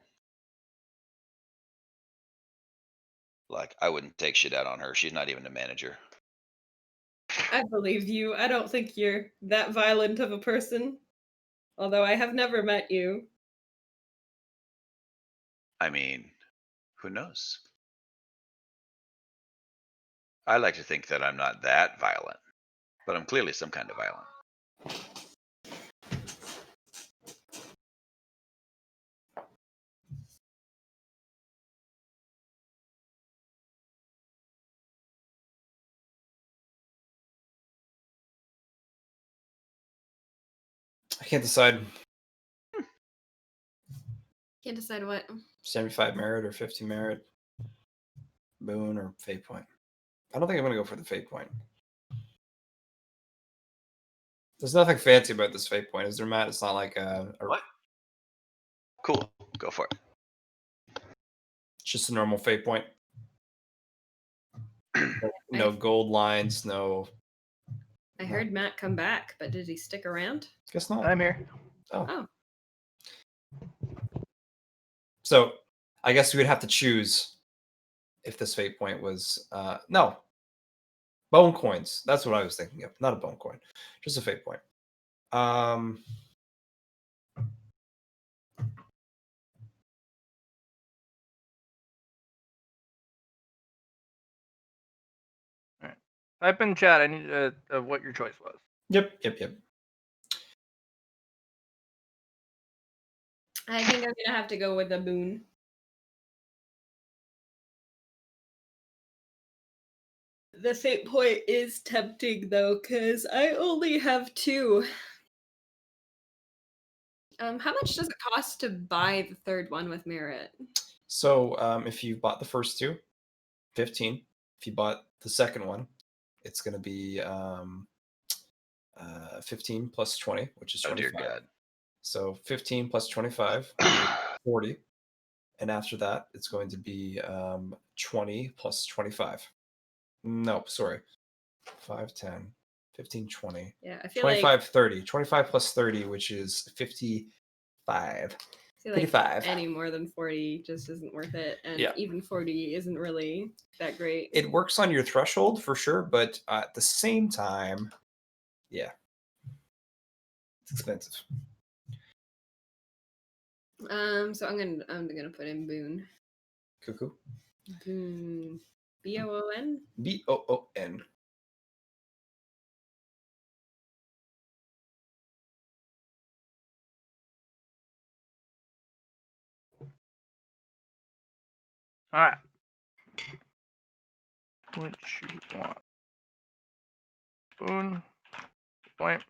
Like, I wouldn't take shit out on her. She's not even a manager. I believe you. I don't think you're that violent of a person. Although I have never met you. I mean, who knows? I like to think that I'm not that violent, but I'm clearly some kind of violent. I can't decide. Can't decide what. 75 merit or 50 merit. Boon or fate point. I don't think I'm gonna go for the fate point. There's nothing fancy about this fate point, is there, Matt? It's not like What? Cool. Go for it. It's just a normal fate point. No gold lines, no. I heard Matt come back, but did he stick around? Guess not. I'm here. Oh. So I guess we would have to choose if this fate point was no. Bone coins. That's what I was thinking of. Not a bone coin. Just a fate point. Type in chat. I need what your choice was. Yep. I think I'm gonna have to go with a boon. The fate point is tempting though, because I only have 2. How much does it cost to buy the third one with merit? So if you bought the first 2, 15. If you bought the second one, it's going to be 15 plus 20, which is Oh, 25. dear God. So 15 plus 25, 40. And after that, it's going to be 20 plus 25. No, sorry. 5, 10, 15, 20. Yeah, I feel 25, like 30. 25 plus 30, which is 55. I feel like 55. any more than 40 just isn't worth it, and Yeah. even 40 isn't really that great. It works on your threshold for sure, but at the same time, yeah, it's expensive. So I'm gonna put in boon. Cuckoo. Boon. BOON? BOON. All right. What you want? Spoon. Point.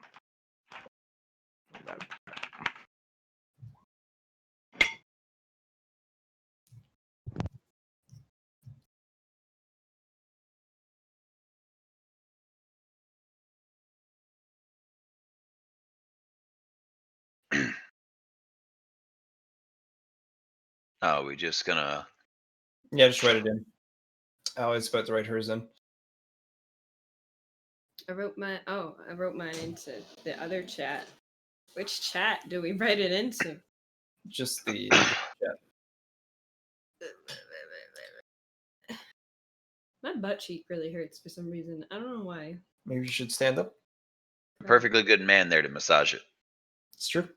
Oh, we just gonna. Yeah, just write it in. I was about to write hers in. I wrote mine into the other chat. Which chat do we write it into? Just the My butt cheek really hurts for some reason. I don't know why. maybe you should stand up. Perfectly good man there to massage it. It's true.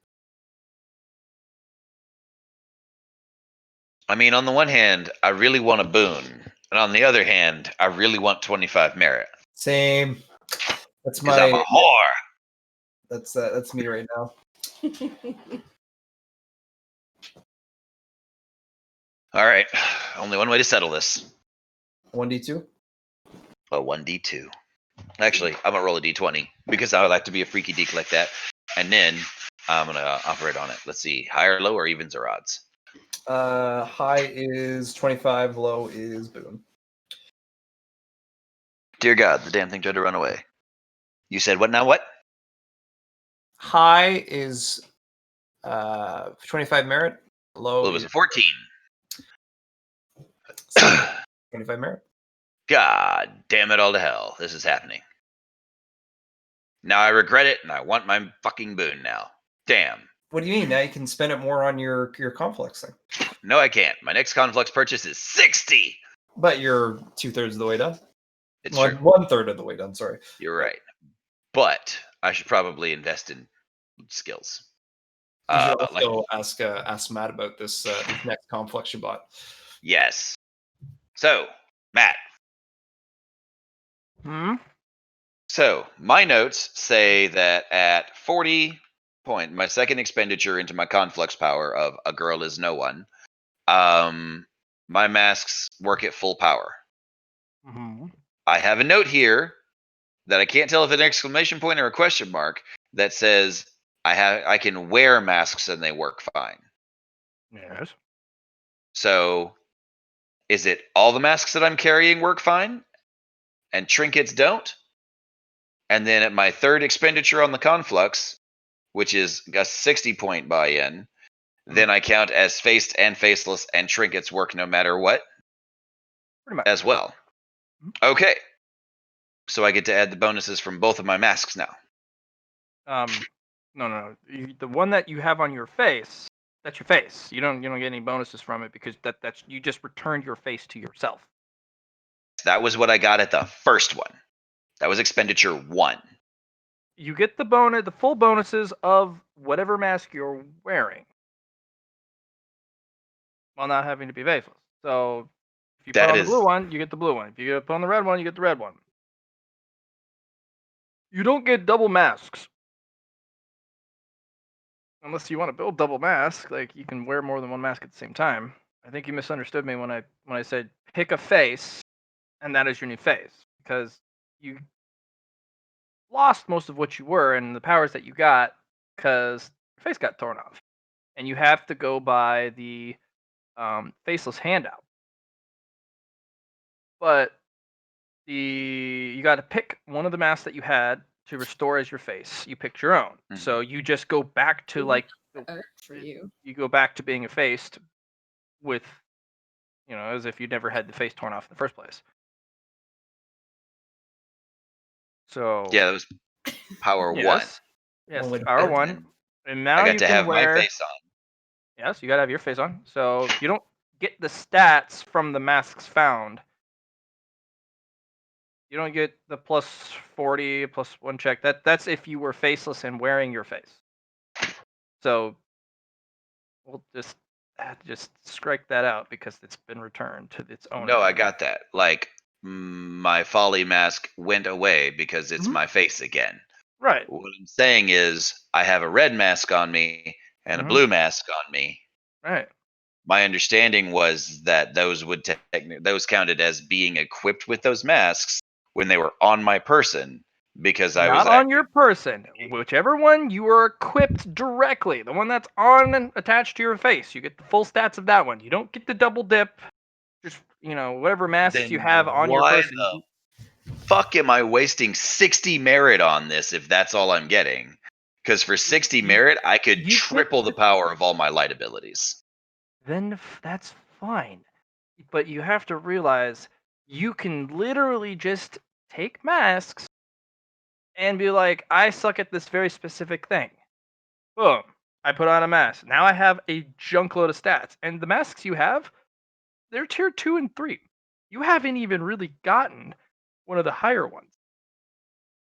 I mean, on the one hand, I really want a boon, and on the other hand, I really want 25 merit Same. That's because I'm a my. whore. That's me right now. All right, only one way to settle this. 1d2. A 1d2. Actually, I'm gonna roll a d20 because I would like to be a freaky deek like that, and then I'm gonna operate on it. Let's see, higher, low, or evens or odds. High is 25. Low is boon. Dear God, the damn thing tried to run away. You said what now? What? High is 25 merit. Low Well, it was is a 14. 25 merit. God damn it all to hell. This is happening. Now I regret it and I want my fucking boon now. Damn. What do you mean? Now you can spend it more on your conflicts thing. No, I can't. My next conflux purchase is 60. But you're 2/3 of the way done. It's true. 1/3 of the way done. Sorry. You're right. But I should probably invest in skills. You should also ask Matt about this next complex you bought. Yes. So, Matt. So, my notes say that at 40 point, my second expenditure into my conflux power of a girl is no one, my masks work at full power. I have a note here that I can't tell if it's an exclamation point or a question mark that says I can wear masks and they work fine. Yes. So, is it all the masks that I'm carrying work fine, and trinkets don't? And then at my third expenditure on the conflux, which is a 60 point buy-in, then I count as faced and faceless, and trinkets work no matter what. Pretty much. As well. Okay. So I get to add the bonuses from both of my masks now. No. The one that you have on your face, that's your face. You don't get any bonuses from it because that's you just returned your face to yourself. That was what I got at the first one. That was expenditure 1. You get the full bonuses of whatever mask you're wearing, while not having to be faceless. So if you put on the blue one, you get the blue one. If you put on the red one, you get the red one. You don't get double masks. Unless you want to build double mask, like you can wear more than one mask at the same time. I think you misunderstood me when I said pick a face, and that is your new face, because you lost most of what you were and the powers that you got because your face got torn off, and you have to go by the faceless handout. But you got to pick one of the masks that you had to restore as your face. You picked your own, so you just go back to like for you. You go back to being effaced with, as if you never had the face torn off in the first place. So yeah, that was power 1. Yes, power 1, and now I got you to can have wear, my face on. Yes, you gotta have your face on. So you don't get the stats from the masks found. You don't get the plus 40, plus 1 check. That's if you were faceless and wearing your face. So we'll just strike that out because it's been returned to its owner. No, I got that. Like, my folly mask went away because it's my face again. Right. What I'm saying is I have a red mask on me and a blue mask on me. Right. My understanding was that those would those counted as being equipped with those masks when they were on my person, because I was not on your person. Whichever one you are equipped directly, the one that's on and attached to your face, you get the full stats of that one. You don't get the double dip. Just whatever masks you have on your person. Why the fuck am I wasting 60 merit on this if that's all I'm getting? Because for 60 merit, I could triple the power of all my light abilities. then that's fine. But you have to realize you can literally just take masks and be like, I suck at this very specific thing. Boom. I put on a mask. Now I have a junk load of stats. And the masks you have, they're tier 2 and 3. You haven't even really gotten one of the higher ones.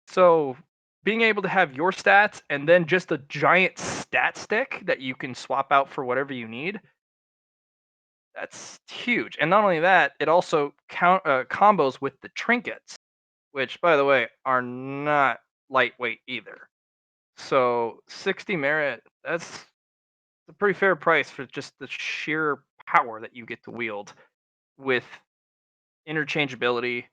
So being able to have your stats and then just a giant stat stick that you can swap out for whatever you need, that's huge. And not only that, it also combos with the trinkets, which, by the way, are not lightweight either. So 60 merit, that's a pretty fair price for just the sheer power that you get to wield with interchangeability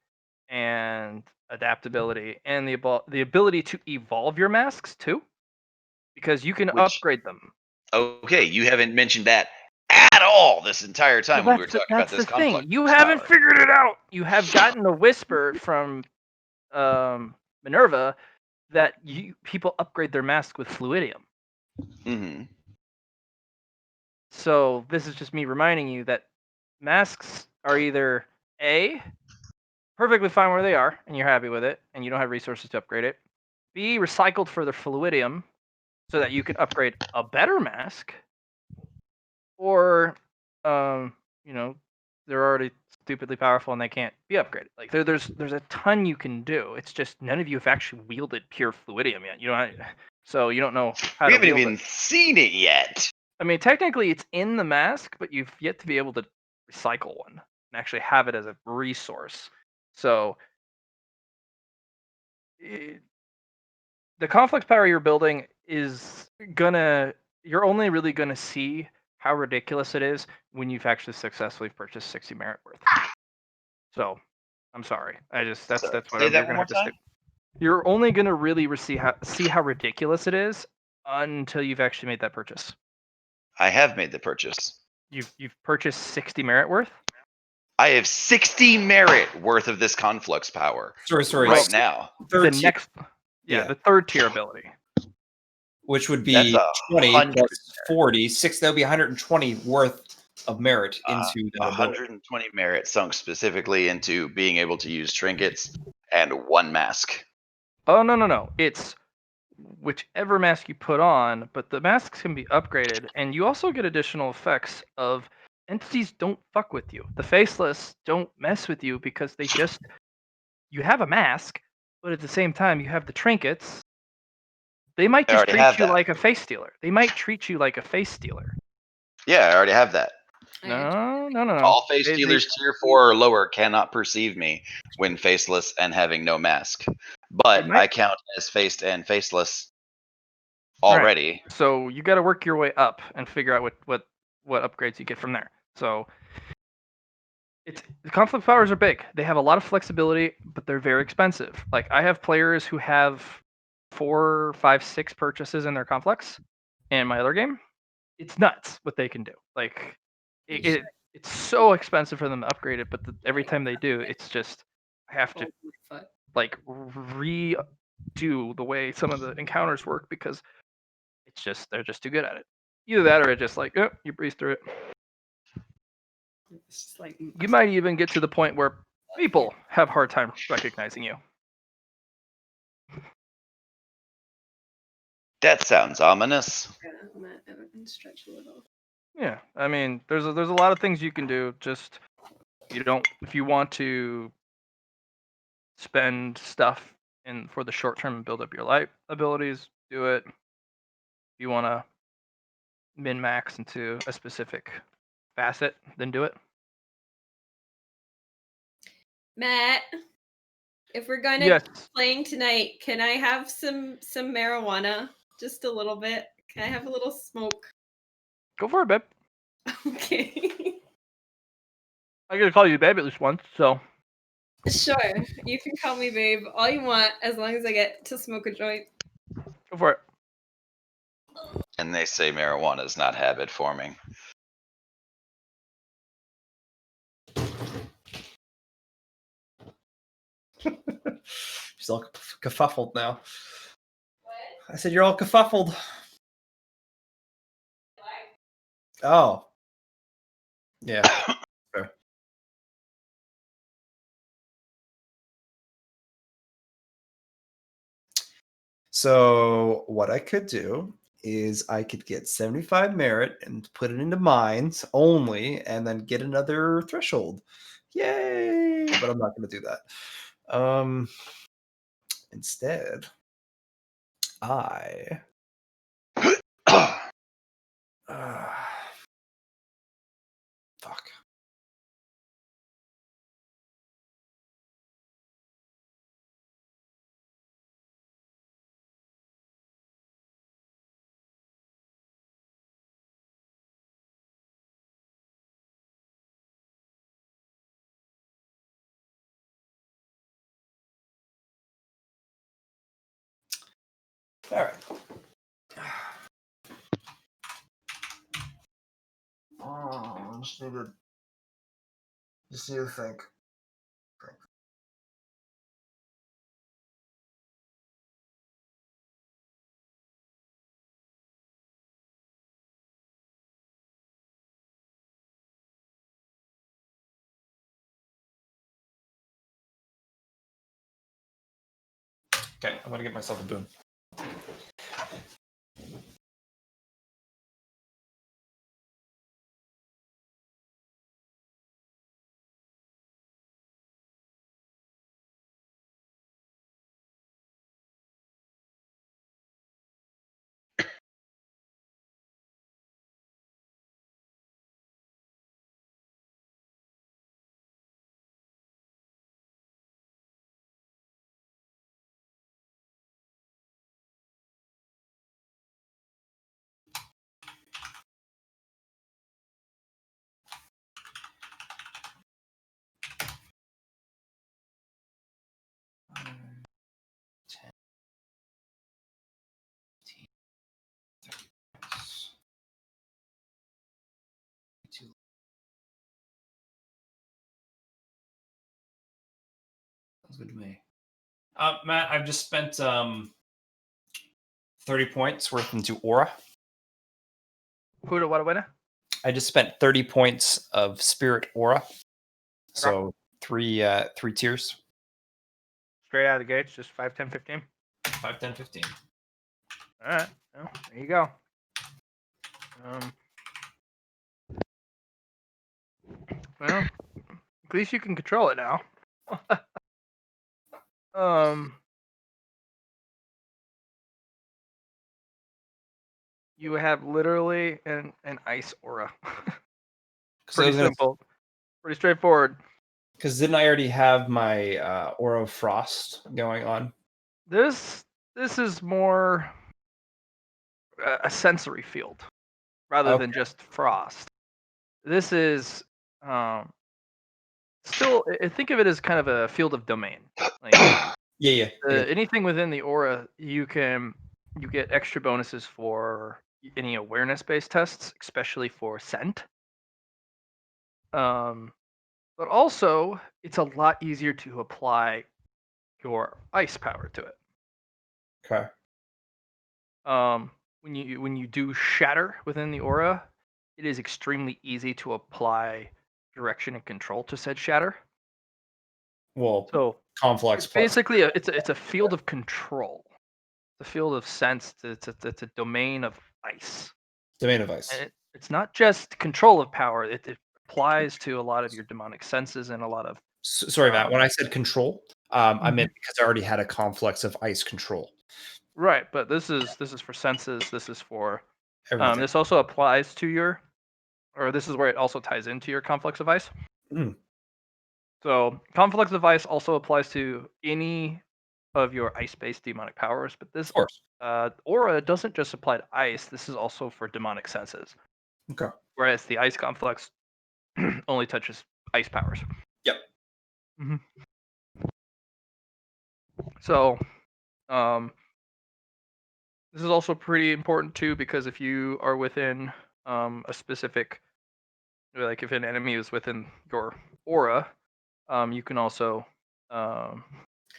and adaptability and the ability to evolve your masks too, because you can Which- upgrade them. Okay, you haven't mentioned that at all this entire time when we were Well, talking about this that's the thing. conflict. You haven't figured it out. You have gotten a whisper from Minerva that people upgrade their mask with fluidium. Mm-hmm. So this is just me reminding you that masks are either A, perfectly fine where they are and you're happy with it and you don't have resources to upgrade it. B, recycled for the fluidium so that you can upgrade a better mask. Or they're already stupidly powerful and they can't be upgraded. Like there's a ton you can do. It's just none of you have actually wielded pure fluidium yet. So you don't know how We to haven't wield even it. seen it yet. I mean, technically it's in the mask, but you've yet to be able to recycle one and actually have it as a resource. So the conflict power you're building is you're only really gonna see how ridiculous it is when you've actually successfully purchased 60 merit worth. So I'm sorry. That's Say what that you're one gonna more have to time? stick. You're only gonna really see how ridiculous it is until you've actually made that purchase. I have made the purchase. You've purchased 60 merit worth? I have 60 merit worth of this conflux power Sorry. right now. Third The tier, next Yeah. the third tier ability. which would That's be 20 100 plus 40, 6. That would be 120 worth of merit into that ability. 120 merit sunk specifically into being able to use trinkets and one mask. Oh no. It's whichever mask you put on, but the masks can be upgraded, and you also get additional effects of entities don't fuck with you. The faceless don't mess with you because you have a mask, but at the same time you have the trinkets. They might I just already treat have you that. like a face stealer. They might treat you like a face stealer. Yeah, I already have that. No. All face They- dealers tier 4 or lower cannot perceive me when faceless and having no mask. But might- I count as faced and faceless Right. already. So you got to work your way up and figure out what upgrades you get from there. So the conflict powers are big. They have a lot of flexibility, but they're very expensive. Like I have players who have 4, 5, 6 purchases in their conflicts. In my other game, it's nuts what they can do. Like it's so expensive for them to upgrade it, but every time they do, it's just I have to like redo the way some of the encounters work because they're just too good at it. Either that or it just like, you breeze through it. It's just like You might even get to the point where people have hard time recognizing you. That sounds ominous. stretch a little. Yeah, I mean, there's a lot of things you can do. Just if you want to spend stuff for the short term and build up your light abilities, do it. If you want to min max into a specific facet, then do it. Matt, if we're gonna Yes. be playing tonight, can I have some marijuana? Just a little bit. Can I have a little smoke? Go for it, babe. Okay. I gotta call you babe at least once, so. Sure. You can call me babe all you want as long as I get to smoke a joint. Go for it. And they say marijuana is not habit forming. She's all kerfuffled now. I said you're all kerfuffled. Oh. Yeah. Fair. So what I could do is I could get 75 merit and put it into mines only, and then get another threshold. Yay! But I'm not going to do that. Instead, I uh, fuck. All right. Oh, just need to think. Okay, I'm gonna get myself a boon. Sounds good to me. Matt, I've just spent 30 points worth into aura. Who to what winner? I just spent 30 points of spirit aura. So three tiers. Straight out of the gates, just 5, 10, 15. 5, 10, 15. All right. Well, there you go. Well, at least you can control it now. You have literally an ice aura. Pretty simple. Pretty straightforward. Because didn't I already have my aura of frost going on? This is more a sensory field rather than just frost. This is still, think of it as kind of a field of domain. Like Yeah. anything within the aura, you get extra bonuses for any awareness based tests, especially for scent. But also it's a lot easier to apply your ice power to it. Okay. When you do shatter within the aura, it is extremely easy to apply direction and control to said shatter. Well, So complex. it's basically it's a field of control, the field of sense. It's a domain of ice. Domain of ice. And it's not just control of power. It applies to a lot of your demonic senses and a lot of. Sorry, Matt. When I said control, I meant because I already had a complex of ice control. Right, but this is for senses. This is for Everything. this also applies to your, or this is where it also ties into your complex of ice. So complex of ice also applies to any of your ice-based demonic powers, but this aura doesn't just apply to ice. This is also for demonic senses. Okay. Whereas the ice complex only touches ice powers. Yep. So, this is also pretty important too, because if you are within a specific, like if an enemy is within your aura, you can also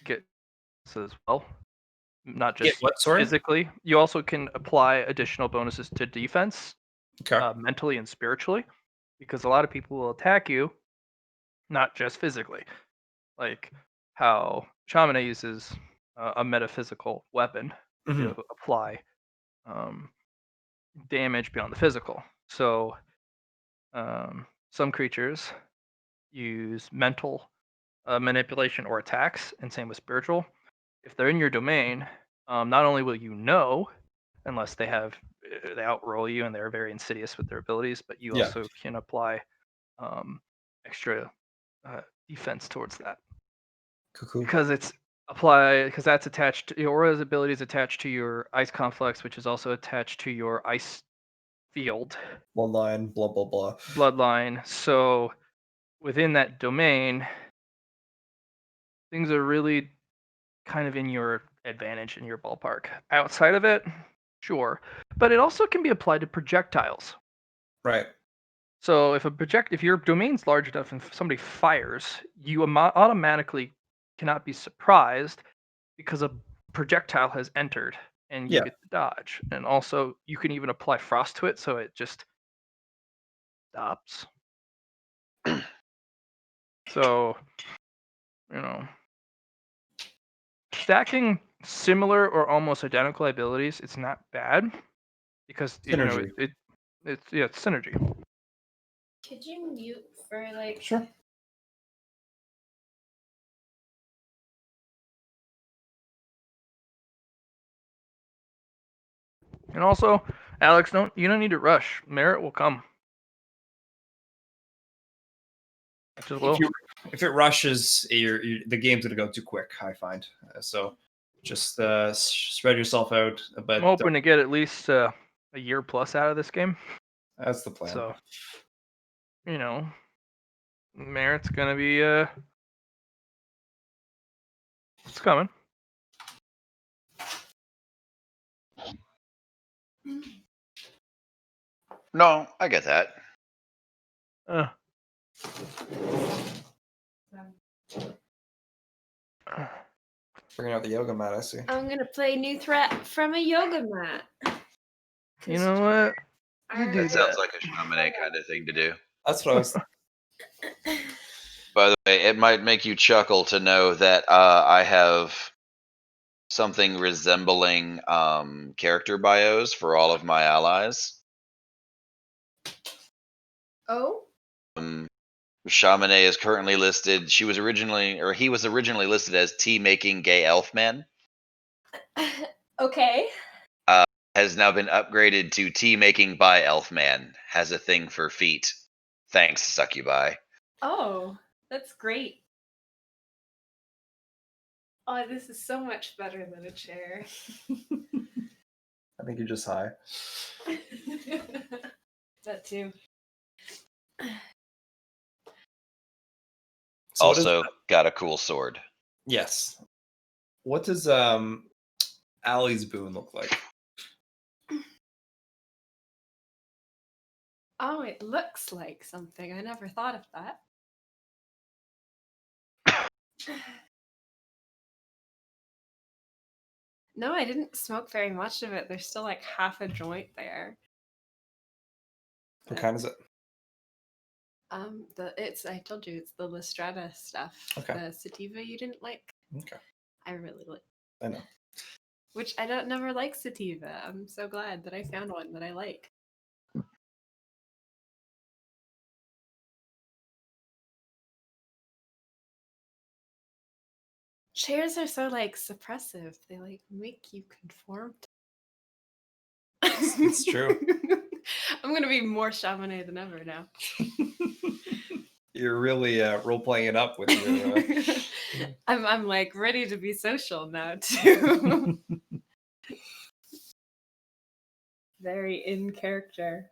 get this as well. Not just physically. You also can apply additional bonuses to defense, mentally and spiritually. because a lot of people will attack you, not just physically, like how Shamane uses a metaphysical weapon Mhm. to apply damage beyond the physical. So some creatures use mental manipulation or attacks, and same with spiritual. If they're in your domain, not only will you know, unless they outroll you and they're very insidious with their abilities, but you Yeah. also can apply extra defense towards that Cuckoo. because that's attached to your aura's ability is attached to your ice complex, which is also attached to your ice field One line, blah blah blah. bloodline. So within that domain, things are really kind of in your advantage in your ballpark. Outside of it, sure, but it also can be applied to projectiles. Right. So if your domain's large enough and somebody fires, you automatically cannot be surprised because a projectile has entered and you Yeah. get to dodge. And also, you can even apply frost to it, so it just stops. So, stacking similar or almost identical abilities, it's not bad because Synergy. it's synergy. Could you mute for like? Sure. And also, Alex, you don't need to rush. Merit will come. It just will. If it rushes, the game's gonna go too quick. I find so. Just spread yourself out. But I'm hoping to get at least a year plus out of this game. that's the plan. So, Merit's gonna be it's coming. No, I get that. Bringing out the yoga mat. I see. I'm gonna play new threat from a yoga mat. You know what? Our- do That sounds like a Shamane kind of thing to do. That's what I was. By the way, it might make you chuckle to know that I have something resembling character bios for all of my allies. Oh, Shamane is currently listed. He was originally listed as tea making gay elf man. okay. Has now been upgraded to tea making by elf man. Has a thing for feet. Thanks, succubi. Oh, that's great. Oh, this is so much better than a chair. I think you're just high. That too. So what is- Also, got a cool sword. yes. What does Allie's boon look like? Oh, it looks like something. I never thought of that. No, I didn't smoke very much of it. There's still like half a joint there. What kind is it? I told you it's the Listrata stuff. Okay. The sativa you didn't like. Okay. I really like. I know. Which I don't never like sativa. I'm so glad that I found one that I like. Chairs are so like suppressive. They like make you conform. It's true. I'm gonna be more Shamane than ever now. You're really role playing it up with your. I'm like ready to be social now too. Very in character.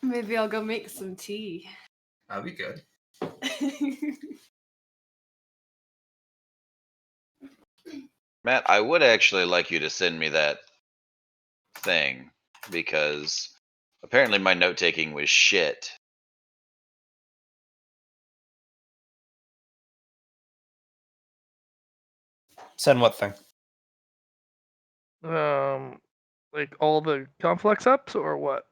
Maybe I'll go make some tea. That'd be good. Matt, I would actually like you to send me that thing because apparently my note taking was shit. Send what thing? Like all the complex ups or what?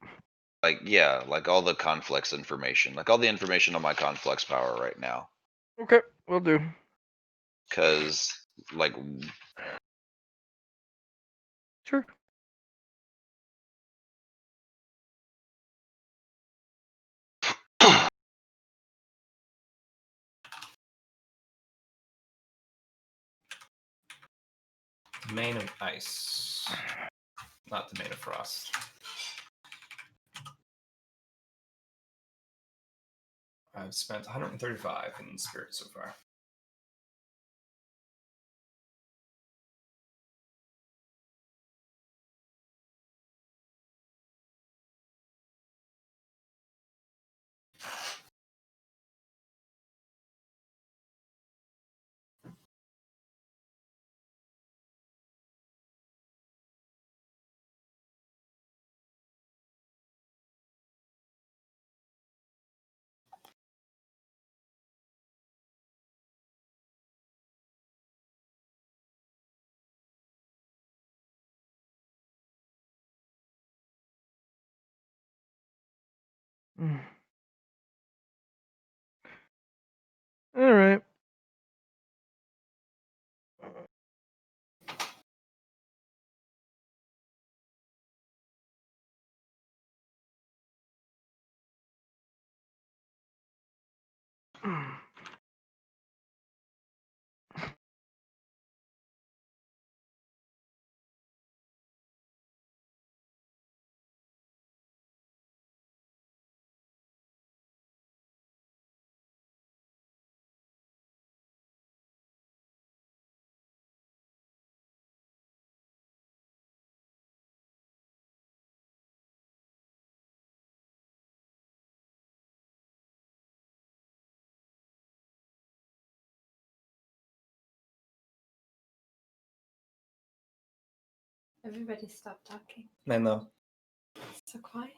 Like, yeah, like all the conflicts information, like all the information on my conflicts power right now. Okay, we'll do. Because, like, Sure. Domain of Ice. Not Domain of Frost. I've spent 135 in Spirit so far. Mm. All right. Everybody stop talking. I know. It's so quiet.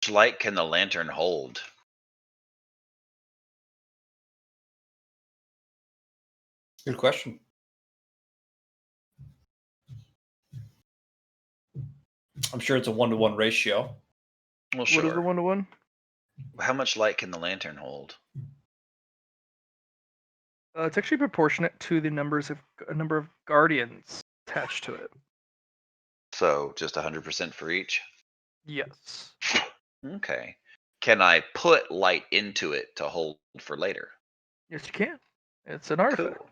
much light can the lantern hold? Good question. I'm sure it's a 1-to-1 ratio. Well, What is the sure. 1-to-1? How much light can the lantern hold? It's actually proportionate to the number of guardians attached to it. So just 100% for each? Yes. Okay. Can I put light into it to hold for later? Yes, you can. It's an artifact.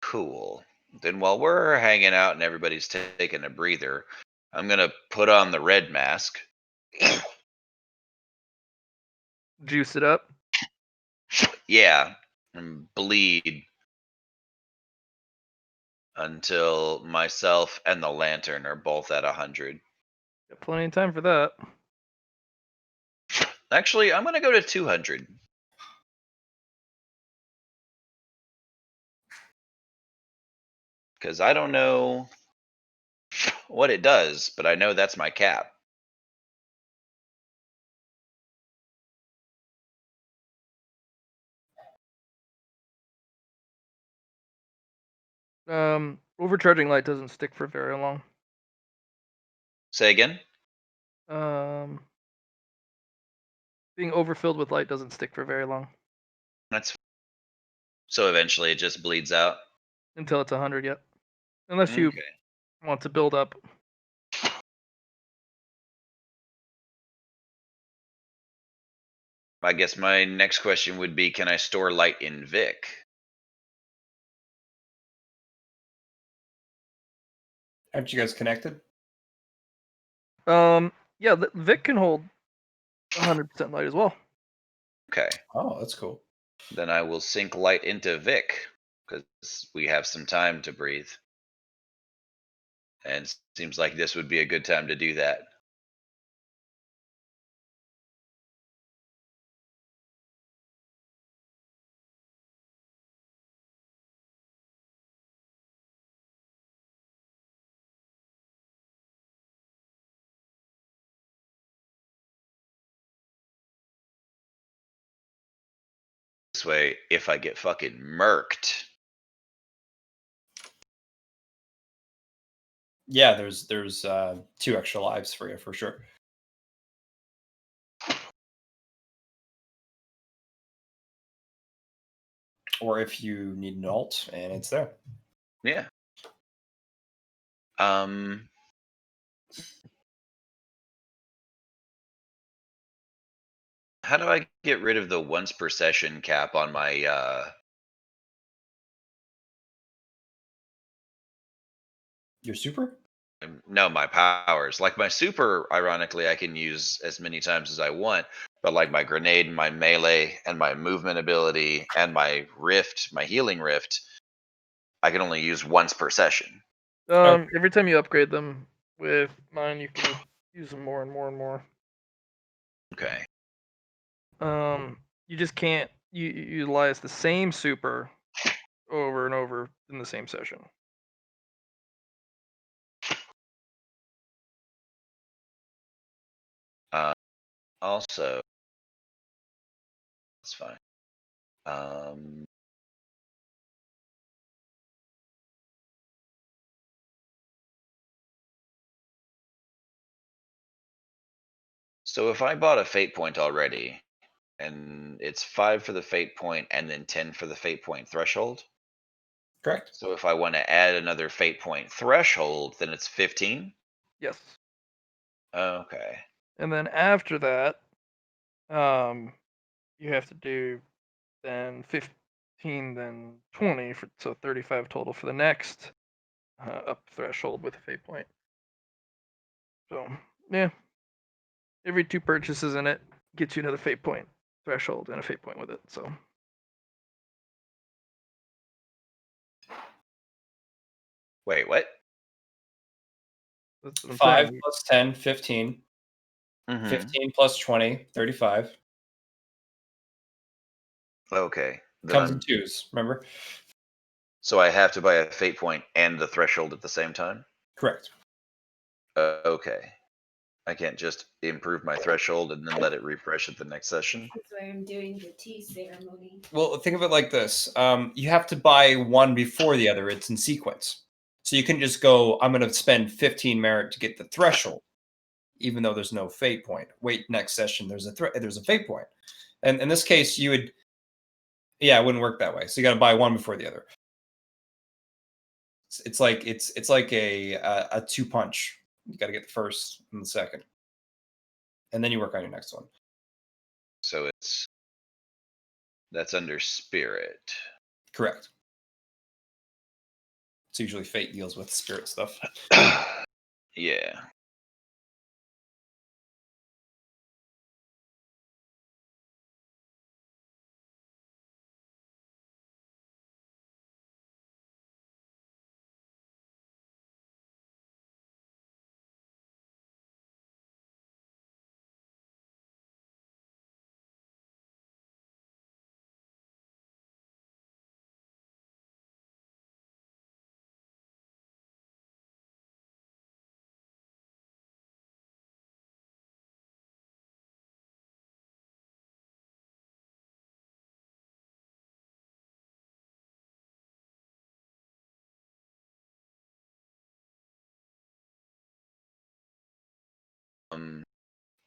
Cool. Then while we're hanging out and everybody's taking a breather, I'm going to put on the red mask. Juice it up. Yeah. And bleed until myself and the lantern are both at 100. Got plenty of time for that. Actually, I'm going to go to 200. Because I don't know what it does, but I know that's my cap. Overcharging light doesn't stick for very long. Say again? Being overfilled with light doesn't stick for very long That's so eventually it just bleeds out. until it's 100. Yet, unless you Okay. want to build up. I guess my next question would be, can I store light in Vic? Aren't you guys connected? Yeah, Vic can hold 100% light as well. Okay. Oh, that's cool. Then I will sink light into Vic because we have some time to breathe. And seems like this would be a good time to do that. This way, if I get fucking murked, Yeah, there's 2 extra lives for you for sure. Or if you need an alt and it's there. yeah. How do I get rid of the once per session cap on my Your super? no, my powers. Like my super, ironically, I can use as many times as I want. But like my grenade, my melee, and my movement ability, and my rift, my healing rift, I can only use once per session. Every time you upgrade them with mine, you can use them more and more and more. Okay. You just can't utilize the same super over and over in the same session. Also, that's fine. So if I bought a fate point already, and it's 5 for the fate point and then 10 for the fate point threshold. Correct. So if I want to add another fate point threshold, then it's 15. Yes. Okay. And then after that, you have to do then 15, then 20, so 35 total for the next up threshold with a fate point. So yeah, every 2 purchases in it gets you another fate point threshold and a fate point with it. So Wait, what? that's what I'm 5 saying. plus 10, 15. Mhm. 15 plus 20, 35. Okay. Then Comes in I'm, 2s, remember? so I have to buy a fate point and the threshold at the same time? Correct. Okay. I can't just improve my threshold and then let it refresh at the next session. That's why I'm doing the tea ceremony. Well, think of it like this. You have to buy one before the other. It's in sequence. So you can just go, I'm going to spend 15 merit to get the threshold, even though there's no fate point. Wait, next session, there's a fate point. And in this case, you would, it wouldn't work that way. So you got to buy one before the other. It's like a 2-punch. You got to get the first and the second, and then you work on your next one. So that's under spirit. Correct. It's usually fate deals with spirit stuff. Yeah.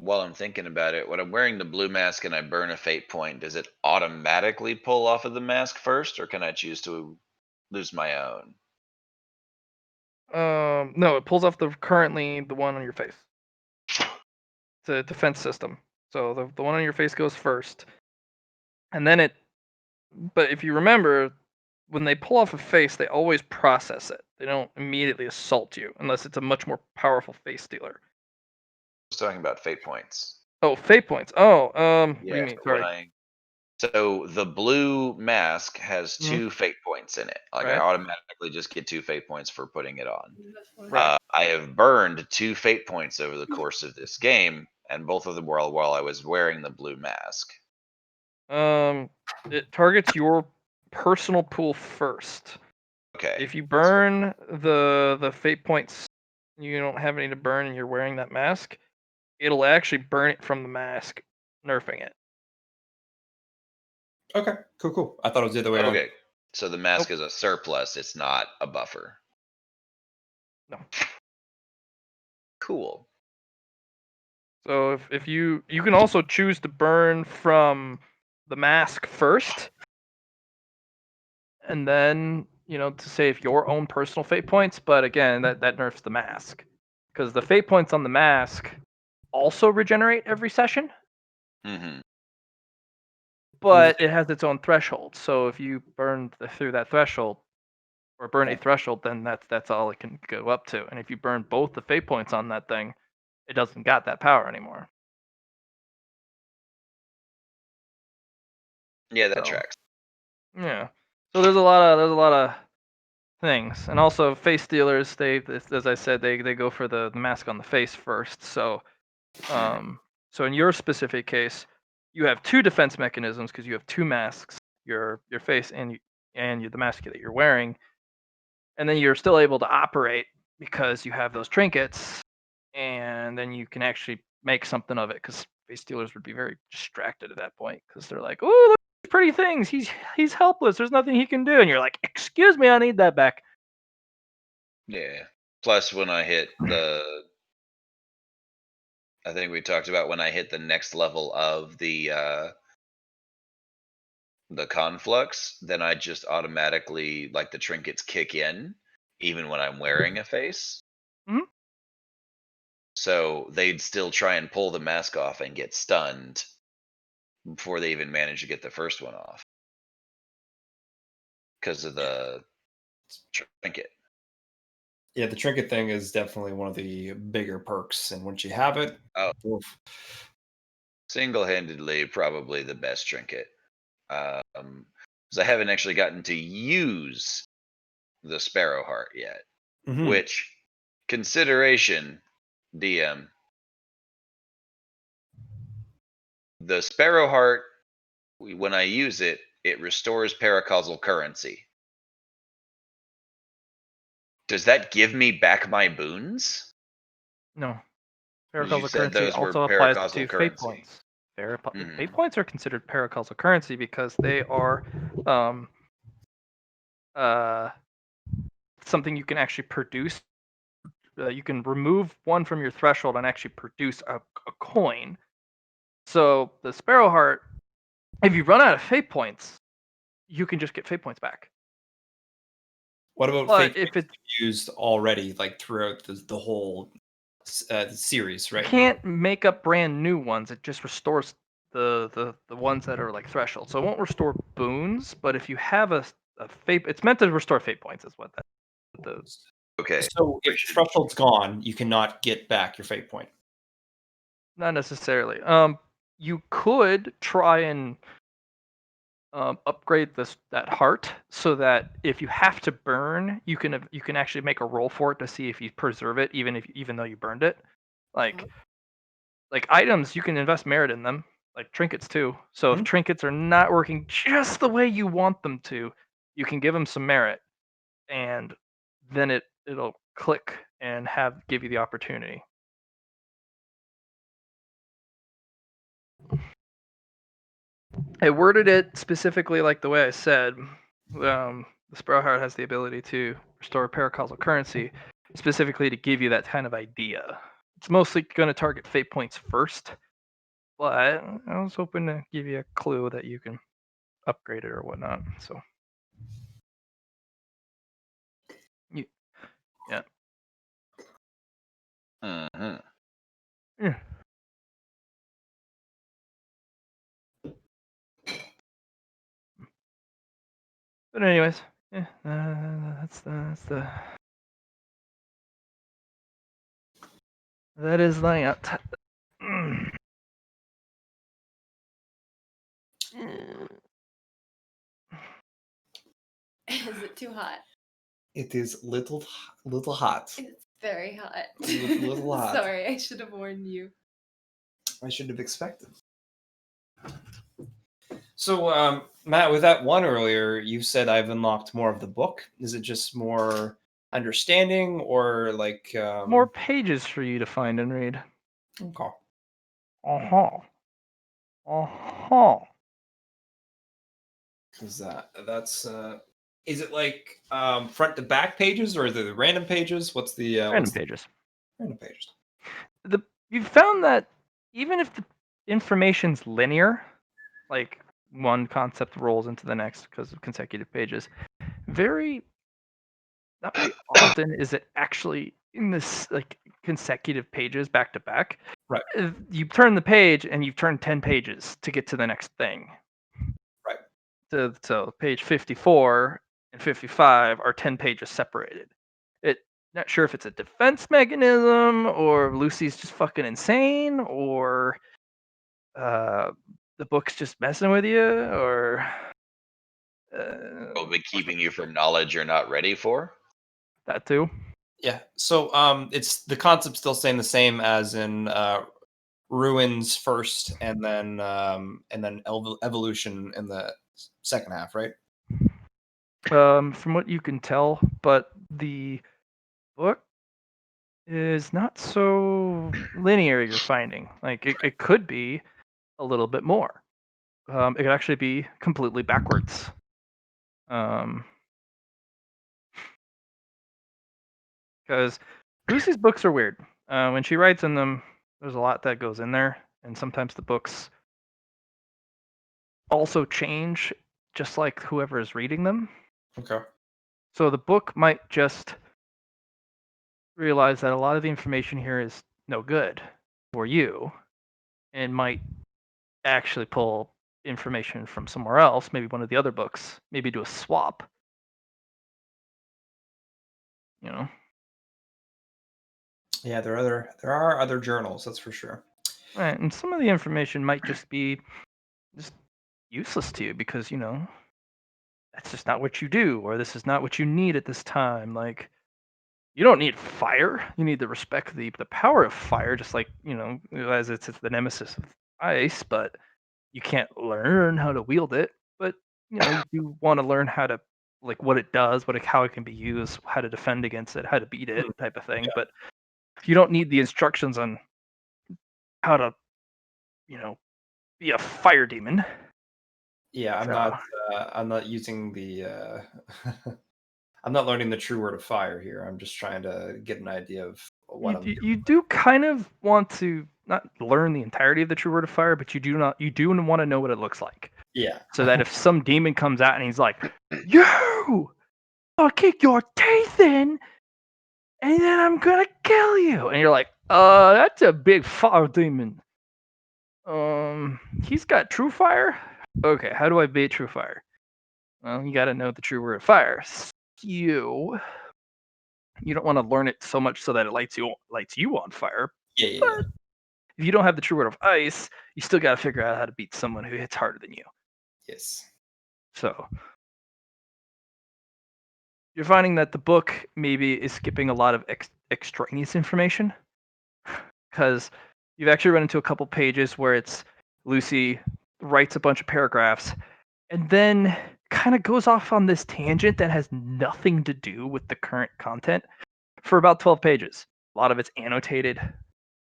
While I'm thinking about it, when I'm wearing the blue mask and I burn a fate point, does it automatically pull off of the mask first, or can I choose to lose my own? No, it pulls off currently the one on your face. It's a defense system. So the one on your face goes first. And then but if you remember, when they pull off a face, they always process it. They don't immediately assault you unless it's a much more powerful face stealer. I was talking about fate points. Oh, fate points. Oh, what do you mean? So Sorry. so the blue mask has Mhm. 2 fate points in it. Like I Right. automatically just get 2 fate points for putting it on. Right. I have burned 2 fate points over the course of this game, and both of them were while I was wearing the blue mask. It targets your personal pool first. Okay. If you burn the fate points, you don't have any to burn, and you're wearing that mask, it'll actually burn it from the mask, nerfing it. Okay, cool. I thought it was the other way around. Okay. So the mask is a surplus, it's not a buffer. No. Cool. So if you can also choose to burn from the mask first, and then to save your own personal fate points. But again, that nerfs the mask, because the fate points on the mask also regenerate every session. Mm-hmm. But it has its own threshold. So if you burn through that threshold, or burn a threshold, then that's all it can go up to. And if you burn both the fate points on that thing, it doesn't got that power anymore. Yeah, that So, tracks. yeah. So there's a lot of things, and also face stealers. As I said, they go for the mask on the face first. So, so in your specific case, you have 2 defense mechanisms because you have 2 masks: your face and the mask that you're wearing, and then you're still able to operate because you have those trinkets, and then you can actually make something of it. Because face stealers would be very distracted at that point because they're like, "Oh, look at these pretty things. He's helpless. There's nothing he can do," and you're like, "Excuse me, I need that back." Yeah. Plus, when I hit I think we talked about when I hit the next level of the conflux, then I just automatically, like, the trinkets kick in, even when I'm wearing a face. Mhm. So they'd still try and pull the mask off and get stunned before they even manage to get the first one off because of the trinket. Yeah, the trinket thing is definitely one of the bigger perks, and once you have it, oof. Single-handedly, probably the best trinket. Because I haven't actually gotten to use the Sparrow Heart yet. Mhm. Which, consideration, DM, the Sparrow Heart, when I use it, it restores paracausal currency. Does that give me back my boons? No. 'Cause you Paracausal said currency those were also applies paracausal to fate currency. points. Fate Mhm. points are considered paracausal currency because they are something you can actually produce. You can remove one from your threshold and actually produce a coin. So the Sparrow Heart, if you run out of fate points, you can just get fate points back. What about But fate if points it used already, like throughout the whole series, you right? can't make up brand new ones, it just restores the ones that are like threshold. So it won't restore boons, but if you have a fate, it's meant to restore fate points, is what that the Okay. So if threshold's gone, you cannot get back your fate point. not necessarily. You could try and upgrade that heart so that if you have to burn, you can actually make a roll for it to see if you preserve it, even though you burned it. Like items, you can invest merit in them, like trinkets too. So if Mhm. trinkets are not working just the way you want them to, you can give them some merit, and then it'll click and give you the opportunity. I worded it specifically like the way I said. The Sparrowheart has the ability to restore paracausal currency, specifically to give you that kind of idea. It's mostly going to target fate points first, but I was hoping to give you a clue that you can upgrade it or whatnot. So, yeah. Mhm. Yeah. But anyways, yeah, that's the that is that. Is it too hot? It is little hot. It's very hot. Little hot. Sorry, I should have warned you. I should have expected. So, Matt, with that one earlier, you said I've unlocked more of the book. Is it just more understanding, or like More pages for you to find and read. Okay. Is that's is it like front to back pages, or is it the random pages? What's the Random pages. random pages? You found that even if the information's linear, like one concept rolls into the next because of consecutive pages, not very often is it actually in this like consecutive pages back to back. Right. You turn the page and you've turned 10 pages to get to the next thing. Right. So page 54 and 55 are 10 pages separated. Not sure if it's a defense mechanism or Lucy's just fucking insane or the book's just messing with you or Probably keeping you from knowledge you're not ready for. that too. Yeah. So it's the concept still staying the same as in ruins first, and then evolution in the second half, right? From what you can tell, but the book is not so linear. You're finding like it could be a little bit more. It could actually be completely backwards. Because Lucy's books are weird. When she writes in them, there's a lot that goes in there, and sometimes the books also change, just like whoever is reading them. Okay. So the book might just realize that a lot of the information here is no good for you, and might actually pull information from somewhere else, maybe one of the other books, maybe do a swap. You know. Yeah, there are other journals, that's for sure. Right, and some of the information might just be just useless to you because that's just not what you do, or this is not what you need at this time. Like, you don't need fire. You need to respect the power of fire, just like as it's the nemesis of ice. But you can't learn how to wield it. But you do want to learn how to like what it does, how it can be used, how to defend against it, how to beat it, type of thing. Yeah. But you don't need the instructions on how to, be a fire demon. Yeah, So- I'm not using the I'm not learning the true word of fire here. I'm just trying to get an idea of what I'm. You do kind of want to not learn the entirety of the true word of fire, but you do want to know what it looks like. Yeah. So that if some demon comes out and he's like, "You, I'll kick your teeth in, and then I'm gonna kill you," and you're like, that's a big fire demon. He's got true fire. Okay, how do I beat true fire? Well, you got to know the true word of fire. You don't want to learn it so much so that it lights you on fire. Yeah. But if you don't have the true word of ice, you still got to figure out how to beat someone who hits harder than you. Yes. So you're finding that the book maybe is skipping a lot of extraneous information because you've actually run into a couple pages where it's Lucy writes a bunch of paragraphs and then kind of goes off on this tangent that has nothing to do with the current content for about 12 pages. A lot of it's annotated, a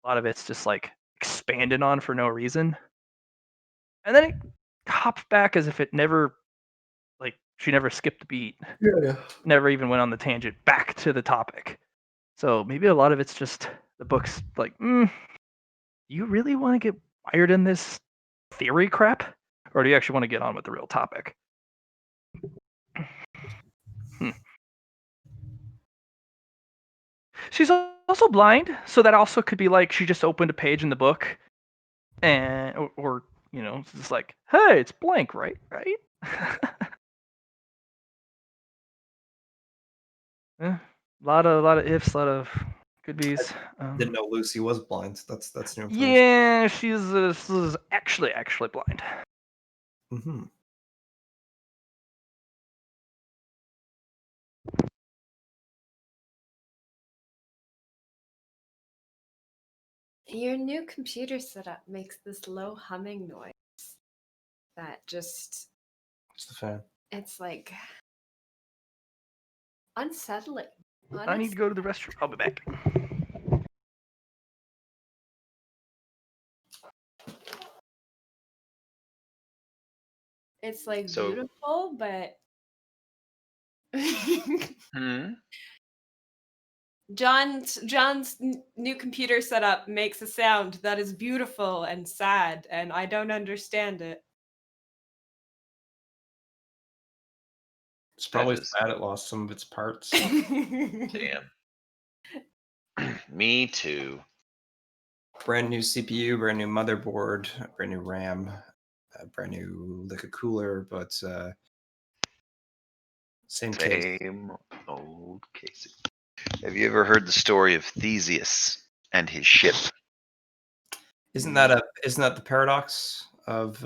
lot of it's just like expanded on for no reason. And then it hops back as if it never, like, she never skipped a beat, Yeah. never even went on the tangent back to the topic. So maybe a lot of it's just the book's like, you really want to get wired in this theory crap? Or do you actually want to get on with the real topic? She's also blind, so that also could be like she just opened a page in the book, and or it's just like, hey, it's blank, right? Yeah, a lot of ifs, a lot of could be's. Didn't know Lucy was blind. That's new information. Yeah, she's actually blind. Mm-hmm. Your new computer setup makes this low humming noise that just, What's the fan? it's like unsettling. I need to go to the restroom. I'll be back. It's like So- beautiful, but John's new computer setup makes a sound that is beautiful and sad, and I don't understand it. It's probably is- sad it lost some of its parts. Damn. Me too. Brand new CPU, brand new motherboard, brand new RAM, brand new liquid cooler, but same case. Same old case. Have you ever heard the story of Theseus and his ship? Isn't that the paradox of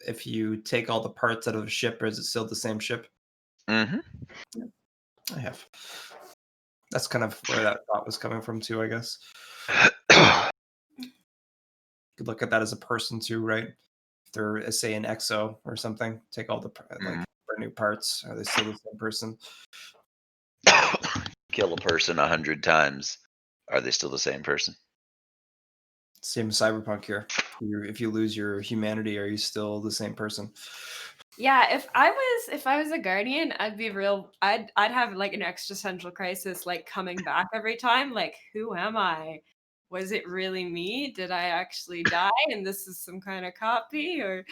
if you take all the parts out of a ship, is it still the same ship? Mm-hmm. I have. That's kind of where that thought was coming from too, I guess. You could look at that as a person too, right? If they're, say, an exo or something, take all the brand new parts. Are they still the same person? Kill a person 100 times. Are they still the same person? Same Cyberpunk here. If you lose your humanity, are you still the same person? Yeah, if I was a guardian, I'd have like an existential crisis, like coming back every time, like, who am I? Was it really me? Did I actually die and this is some kind of copy? Or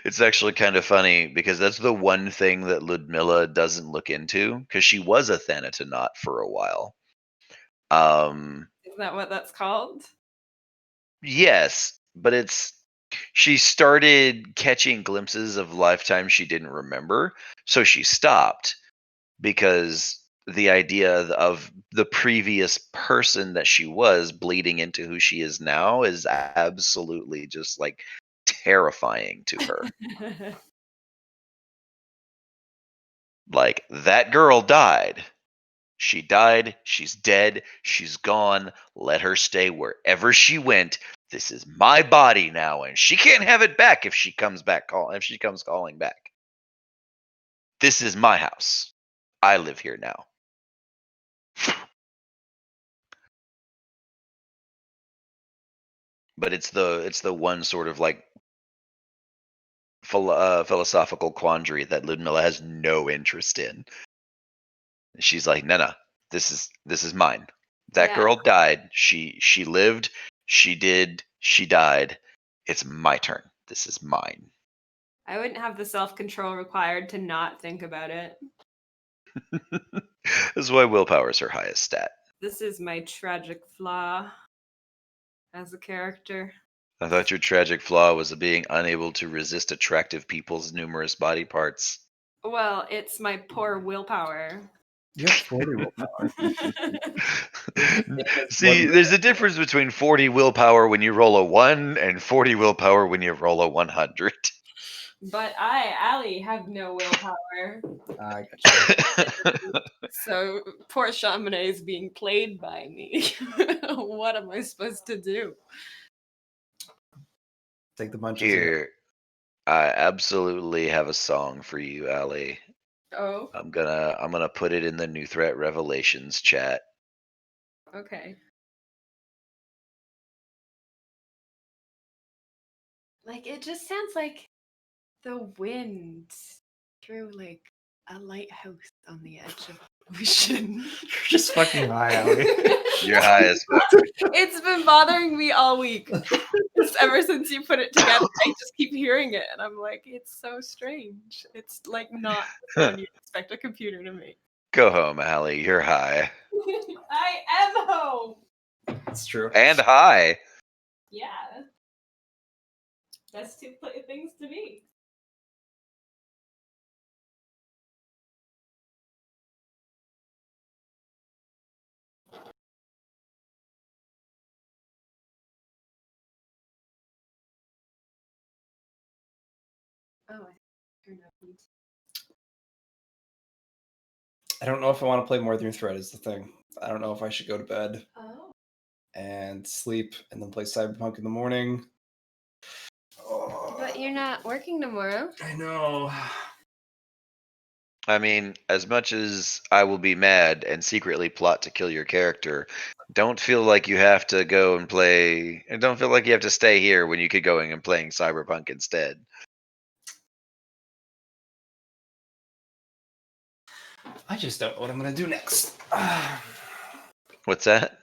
It's actually kind of funny because that's the one thing that Ludmilla doesn't look into, because she was a Thanatonaut for a while. Is that what that's called? Yes, but she started catching glimpses of lifetimes she didn't remember, so she stopped because the idea of the previous person that she was bleeding into who she is now is absolutely just like terrifying to her. Like, that girl died. She died. She's dead. She's gone. Let her stay wherever she went. This is my body now, and she can't have it back if she comes calling back. This is my house. I live here now. But it's the one sort of like philosophical quandary that Ludmilla has no interest in. She's like, no, this is mine. That Yeah. girl died. She lived. She did. She died. It's my turn. This is mine. I wouldn't have the self-control required to not think about it. This is why willpower is her highest stat. This is my tragic flaw as a character. I thought your tragic flaw was being unable to resist attractive people's numerous body parts. Well, it's my poor willpower. You have 40 willpower. See, there's a difference between 40 willpower when you roll a 1 and 40 willpower when you roll a 100. But I, Allie, have no willpower. I got you. So poor Chamonix is being played by me. What am I supposed to do? Take the bunches. Here, I absolutely have a song for you, Allie. Oh, I'm gonna put it in the New Threat Revelations chat. okay. Like, it just sounds like the wind through like a lighthouse on the edge of the ocean. You're just fucking high, Allie. You're high as fuck. It's been bothering me all week. Just ever since you put it together, I just keep hearing it, and I'm like, it's so strange. It's like not the sound you'd expect a computer to make. Go home, Allie. You're high. I am home. It's true. And high. Yeah. Best two things to me. Oh, I turned up these. I don't know if I want to play more New Threat is the thing. I don't know if I should go to bed Oh. and sleep and then play Cyberpunk in the morning. But you're not working tomorrow. I know. I mean, as much as I will be mad and secretly plot to kill your character, don't feel like you have to go and play, and don't feel like you have to stay here when you could go in and playing Cyberpunk instead. I just don't know what I'm gonna do next. What's that?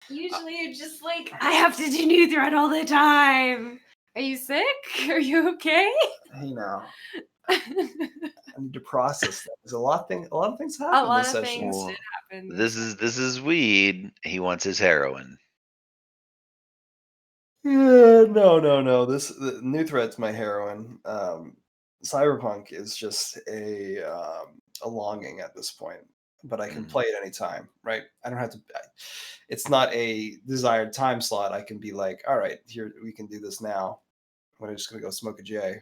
Usually you're just like, I have to do New Threat all the time. Are you sick? Are you okay? Hey now, I need to process things. A lot of things happen. A lot this of session. things Well, did happen. This is weed. He wants his heroin. Yeah, no. The New Threat's my heroine. Cyberpunk is just a longing at this point, but I can play it anytime, right? I don't have to. It's not a desired time slot. I can be like, all right, here we can do this now. I'm just gonna go smoke a J,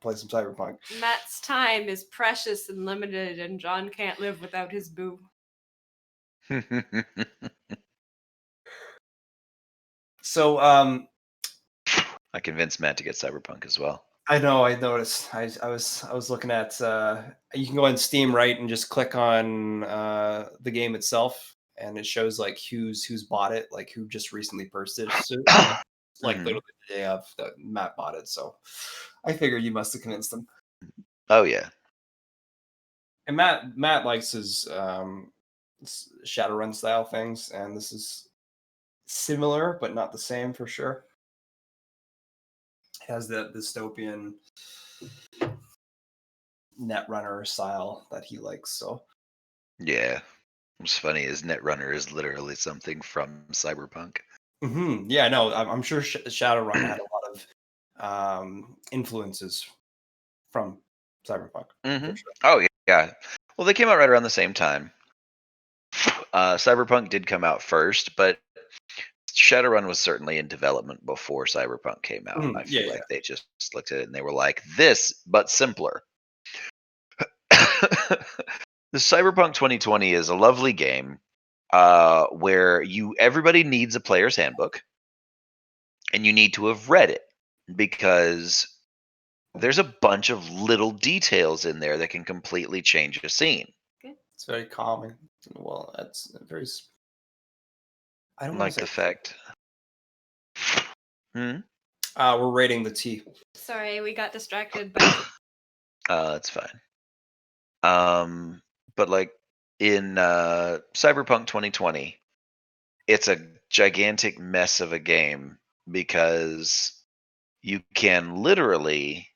play some Cyberpunk. Matt's time is precious and limited, and John can't live without his boo. So, I convinced Matt to get Cyberpunk as well. I know. I noticed. I was looking at. You can go on Steam, right, and just click on the game itself, and it shows like who's bought it, like who just recently purchased it. Like literally the day of that Matt bought it. So I figured you must have convinced him. Oh yeah. And Matt likes his Shadowrun style things, and this is similar but not the same for sure. It has that dystopian Netrunner style that he likes. So Yeah. What's funny is Netrunner is literally something from Cyberpunk. yeah, no, I'm sure Shadowrun had a lot of influences from Cyberpunk. For sure. Oh yeah. Well, they came out right around the same time. Cyberpunk did come out first, but Shadowrun was certainly in development before Cyberpunk came out. I feel like they just looked at it and they were like, this, but simpler. The Cyberpunk 2020 is a lovely game where everybody needs a player's handbook, and you need to have read it because there's a bunch of little details in there that can completely change a scene. It's very calming. Well, that's very. I don't Like want to the say fact. We're rating the tea. Sorry, we got distracted by. That's fine. But like in Cyberpunk 2020, it's a gigantic mess of a game because you can literally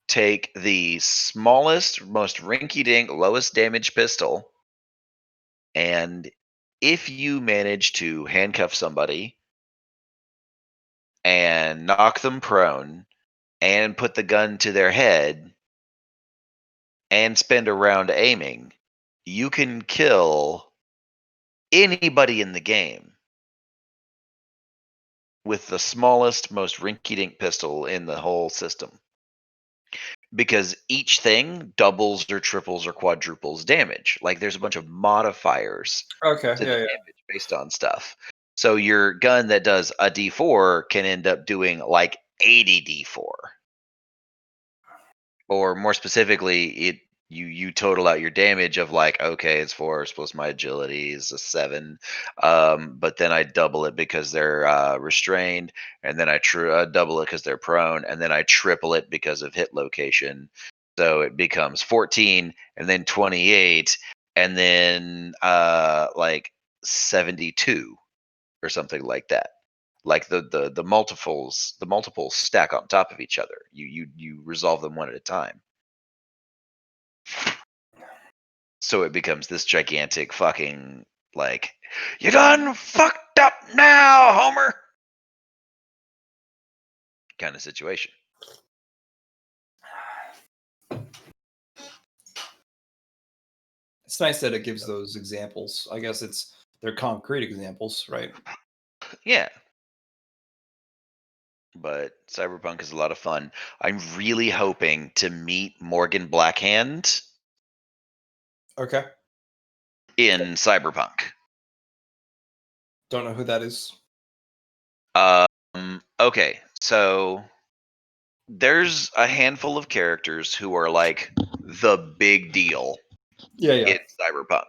take the smallest, most rinky-dink, lowest damage pistol, and if you manage to handcuff somebody and knock them prone and put the gun to their head and spend a round aiming, you can kill anybody in the game with the smallest, most rinky-dink pistol in the whole system. Because each thing doubles or triples or quadruples damage. Like there's a bunch of modifiers Okay. to the Yeah. damage based on stuff. So your gun that does a D4 can end up doing like 80 D4. Or more specifically, you total out your damage of like, okay, it's 4 plus my agility is a 7, but then I double it because they're restrained, and then I double it because they're prone, and then I triple it because of hit location, so it becomes 14, and then 28, and then like 72 or something like that. Like the multiples stack on top of each other. You resolve them one at a time. So it becomes this gigantic fucking, like, you done fucked up now, Homer, kind of situation. It's nice that it gives those examples. I guess they're concrete examples, right? Yeah. But Cyberpunk is a lot of fun. I'm really hoping to meet Morgan Blackhand Okay. in Cyberpunk. Don't know who that is. Okay, so there's a handful of characters who are like the big deal Yeah. in Cyberpunk.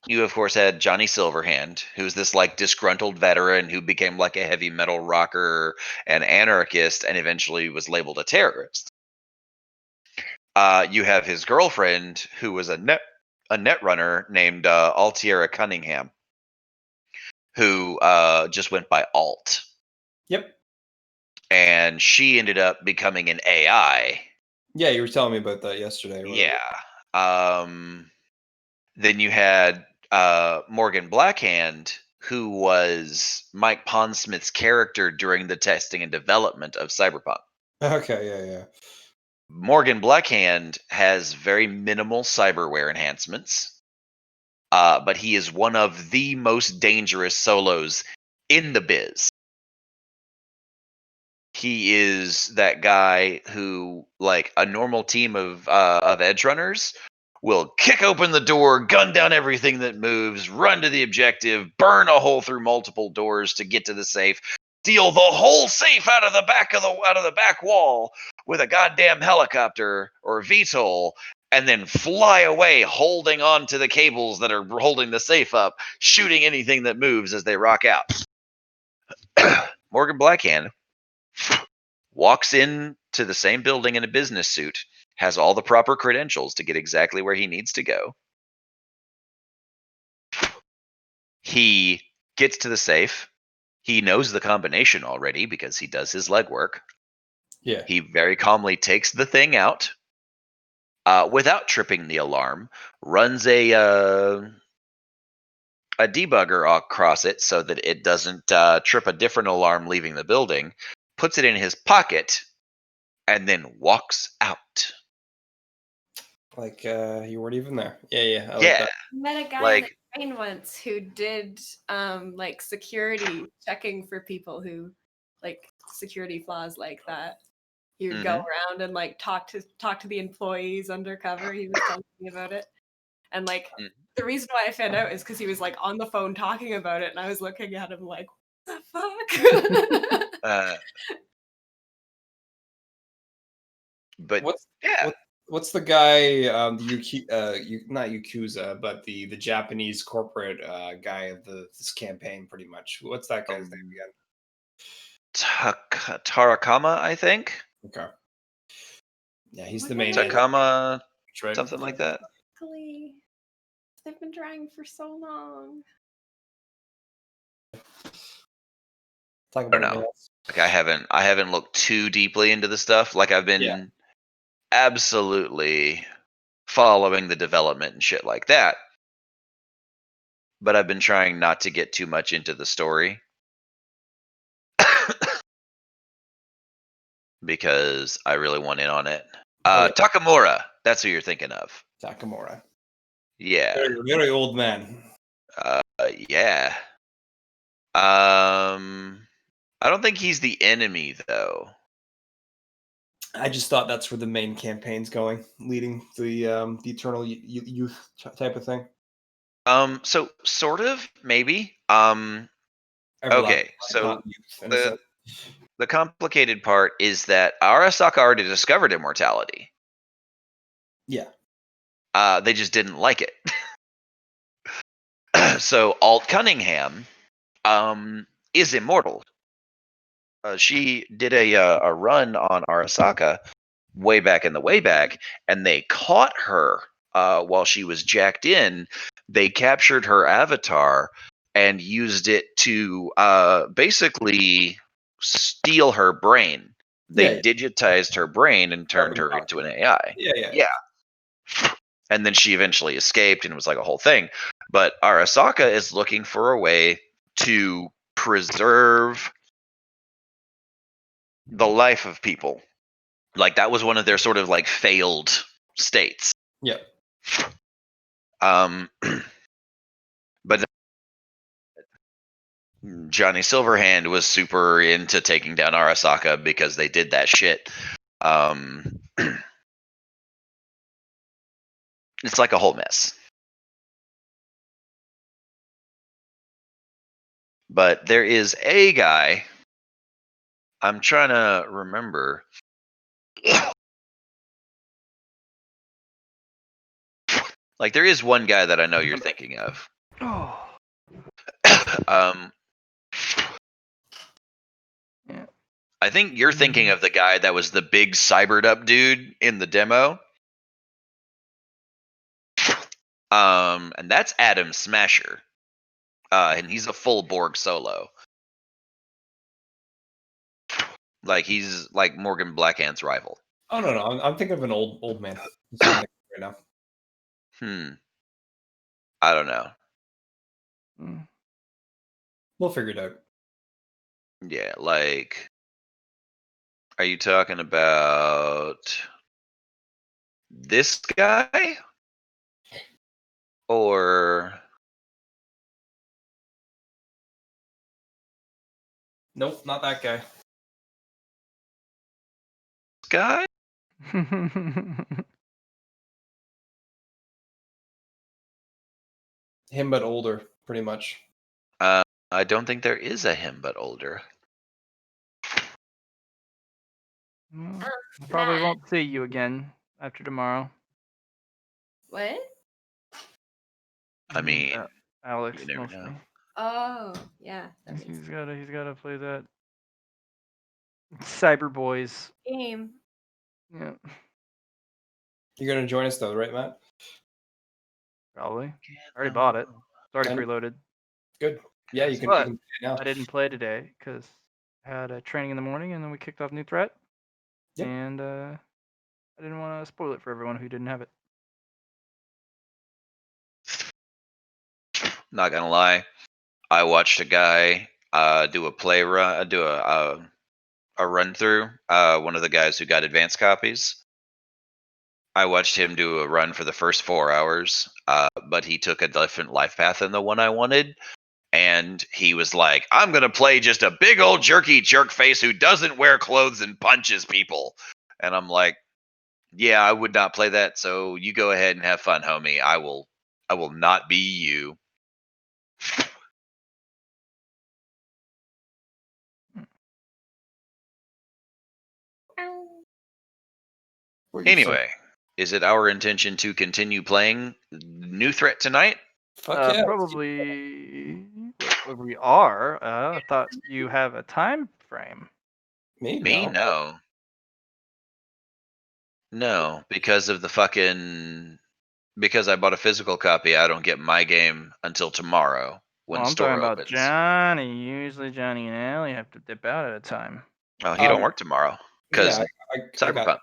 You of course had Johnny Silverhand, who's this like disgruntled veteran who became like a heavy metal rocker and anarchist and eventually was labeled a terrorist. You have his girlfriend, who was a net runner named Altiera Cunningham, who just went by Alt. Yep. And she ended up becoming an AI. Yeah, you were telling me about that yesterday. or whatever. Yeah. Then you had Morgan Blackhand, who was Mike Pondsmith's character during the testing and development of Cyberpunk. Okay. Yeah. Morgan Blackhand has very minimal cyberware enhancements, but he is one of the most dangerous solos in the biz. He is that guy who, like a normal team of edge runners, will kick open the door, gun down everything that moves, run to the objective, burn a hole through multiple doors to get to the safe, steal the whole safe out of the back wall with a goddamn helicopter or VTOL, and then fly away holding on to the cables that are holding the safe up, shooting anything that moves as they rock out. Morgan Blackhand walks in to the same building in a business suit, has all the proper credentials to get exactly where he needs to go. He gets to the safe. He knows the combination already because he does his legwork. Yeah. He very calmly takes the thing out without tripping the alarm, runs a debugger across it so that it doesn't trip a different alarm leaving the building, puts it in his pocket, and then walks out. Like you weren't even there. Yeah. I like Yeah. that. I met a guy Like- on the train once who did like security checking for people who like security flaws like that. He would go around and like talk to the employees undercover. He was telling me about it. And like the reason why I found out is because he was like on the phone talking about it, and I was looking at him like, what the fuck? But What's yeah, What's the guy? Not Yakuza, but the Japanese corporate guy of this campaign, pretty much. What's that guy's name again? Tarakama, I think. Okay. Yeah, he's What the main is it? Takama, right? something like that. Exactly. They've been trying for so long. Talk I don't about know. anything else. Like I haven't looked too deeply into the stuff. Like I've been Yeah. absolutely following the development and shit like that. But I've been trying not to get too much into the story. Because I really want in on it. Oh, yeah. Takamura, that's who you're thinking of. Takamura. Yeah. Very, very old man. Yeah. I don't think he's the enemy though. I just thought that's where the main campaign's going, leading the eternal youth type of thing. So sort of, maybe. Everlasting Okay, so youth, in a sense. the complicated part is that Arasaka already discovered immortality. Yeah. They just didn't like it. So Alt Cunningham is immortal. She did a run on Arasaka way back in the way back, and they caught her while she was jacked in. They captured her avatar and used it to basically steal her brain. They Yeah. digitized her brain and turned her Carbon into an AI. Yeah. Yeah. And then she eventually escaped and it was like a whole thing. But Arasaka is looking for a way to preserve the life of people. Like that was one of their sort of like failed states. Yeah. But Johnny Silverhand was super into taking down Arasaka because they did that shit. It's like a whole mess. But there is a guy. I'm trying to remember. Like there is one guy that I know you're thinking of. Oh. Yeah. I think you're thinking of the guy that was the big cybered up dude in the demo. And that's Adam Smasher. And he's a full Borg solo. Like he's like Morgan Blackhand's rival. Oh no, I'm thinking of an old man. Right now. I don't know. Mm. We'll figure it out. Yeah, like are you talking about this guy? Or Nope, not that guy. this guy? Him but older, pretty much. I don't think there is a him but older. I probably won't see you again after tomorrow. What? I mean, Alex you never mostly. know. Oh, yeah. That makes He's gotta play that Cyber Boys. game. Yeah, You're gonna join us though, right, Matt? probably. I already bought it. It's already And- preloaded. Good. Yeah, you can. But You can play it now. I didn't play today because I had a training in the morning and then we kicked off New Threat. Yep. And I didn't want to spoil it for everyone who didn't have it. Not gonna lie, I watched a guy do a play run, do a run through. One of the guys who got advanced copies. I watched him do a run for the first 4 hours, but he took a different life path than the one I wanted. And he was like, I'm going to play just a big old jerky jerk face who doesn't wear clothes and punches people. And I'm like, yeah, I would not play that. So you go ahead and have fun, homie. I will not be you. What you Anyway, is it our intention to continue playing New Threat tonight? Fuck yeah. Probably. We are. I thought you have a time frame. Me? Me? No. No, because of the fucking. Because I bought a physical copy, I don't get my game until tomorrow when Well, I'm store talking about opens. Johnny. Usually Johnny and Allie have to dip out at a time. Oh, he don't Um, work tomorrow because Yeah, I got Cyberpunk.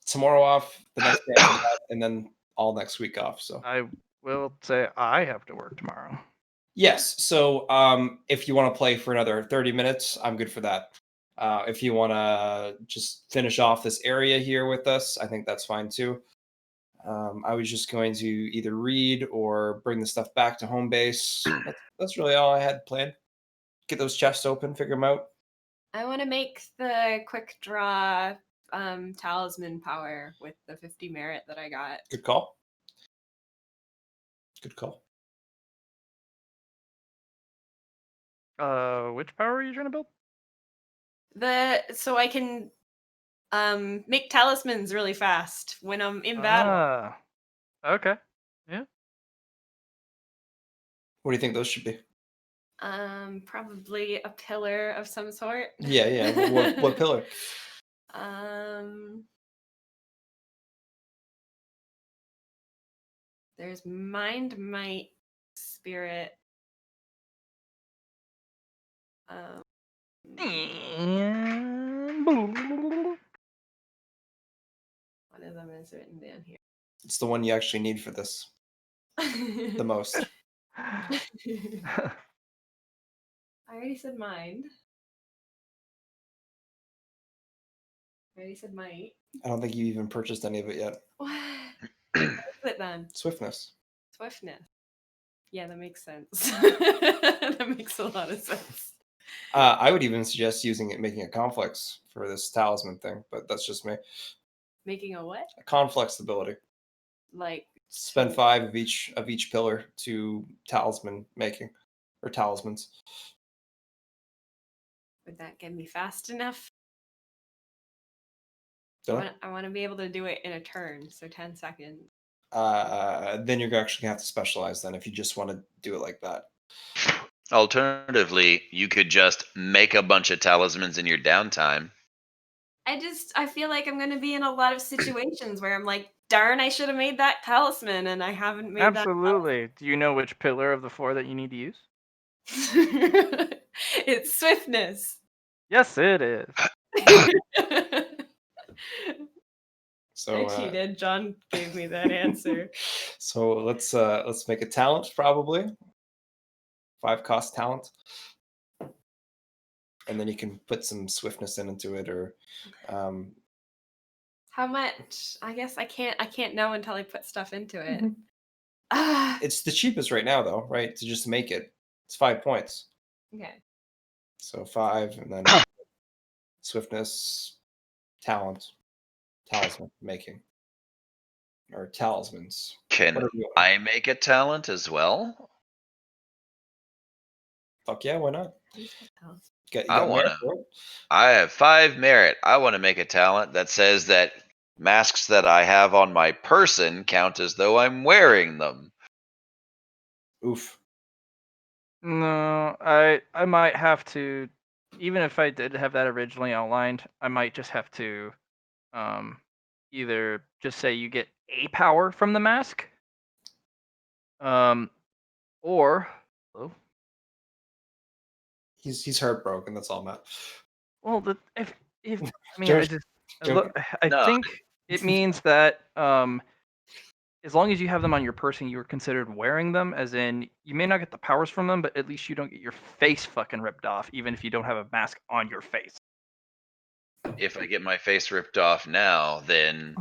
tomorrow off, the next day after that, and then all next week off. So I will say I have to work tomorrow. yes. So if you want to play for another 30 minutes, I'm good for that. If you want to just finish off this area here with us, I think that's fine too. I was just going to either read or bring the stuff back to home base. That's really all I had planned. Get those chests open, figure them out. I want to make the quick draw talisman power with the 50 merit that I got. Good call. Good call. Which power are you trying to build? So I can make talismans really fast when I'm in battle. Ah, okay. What do you think those should be? Probably a pillar of some sort. Yeah. What pillar? There's mind, might, spirit. One of them is written down here. It's the one you actually need for this the most. I already said mind. I already said might. I don't think you even purchased any of it yet. What? What is it then? Swiftness. Swiftness. Yeah, that makes sense. That makes a lot of sense. I would even suggest making a conflicts for this talisman thing, but that's just me. Making a what? A conflicts ability. Like Spend 5 of each pillar to talisman making or talismans. would that get me fast enough? Don't it? I want to be able to do it in a turn, so 10 seconds. Then you're actually gonna have to specialize then if you just want to do it like that. Alternatively, you could just make a bunch of talismans in your downtime. I feel like I'm gonna be in a lot of situations where I'm like, darn, I should have made that talisman and I haven't made Absolutely. Do you know which pillar of the 4 that you need to use? that. It's swiftness. Yes, it is. So I cheated. John gave me that answer. So let's make a talent probably. 5 cost talent. And then you can put some swiftness into it or How much? I guess I can't know until I put stuff into it. Mhm. Ah, It's the cheapest right now though, right? To just make it. It's 5 points. okay. So 5 and then swiftness, talent, talisman making. Or talismans. Can Whatever you want. I make a talent as well? Fuck yeah, why not? You got I merit wanna. for it? I have 5 merit. I want to make a talent that says that masks that I have on my person count as though I'm wearing them. Oof. No, I might have to, even if I did have that originally outlined, I might just have to either just say you get a power from the mask, or hello? He's heartbroken, that's all, Matt. Well, if I mean, Josh, I No. think it means that as long as you have them on your person, you are considered wearing them. As in, you may not get the powers from them, but at least you don't get your face fucking ripped off, even if you don't have a mask on your face. If I get my face ripped off now, then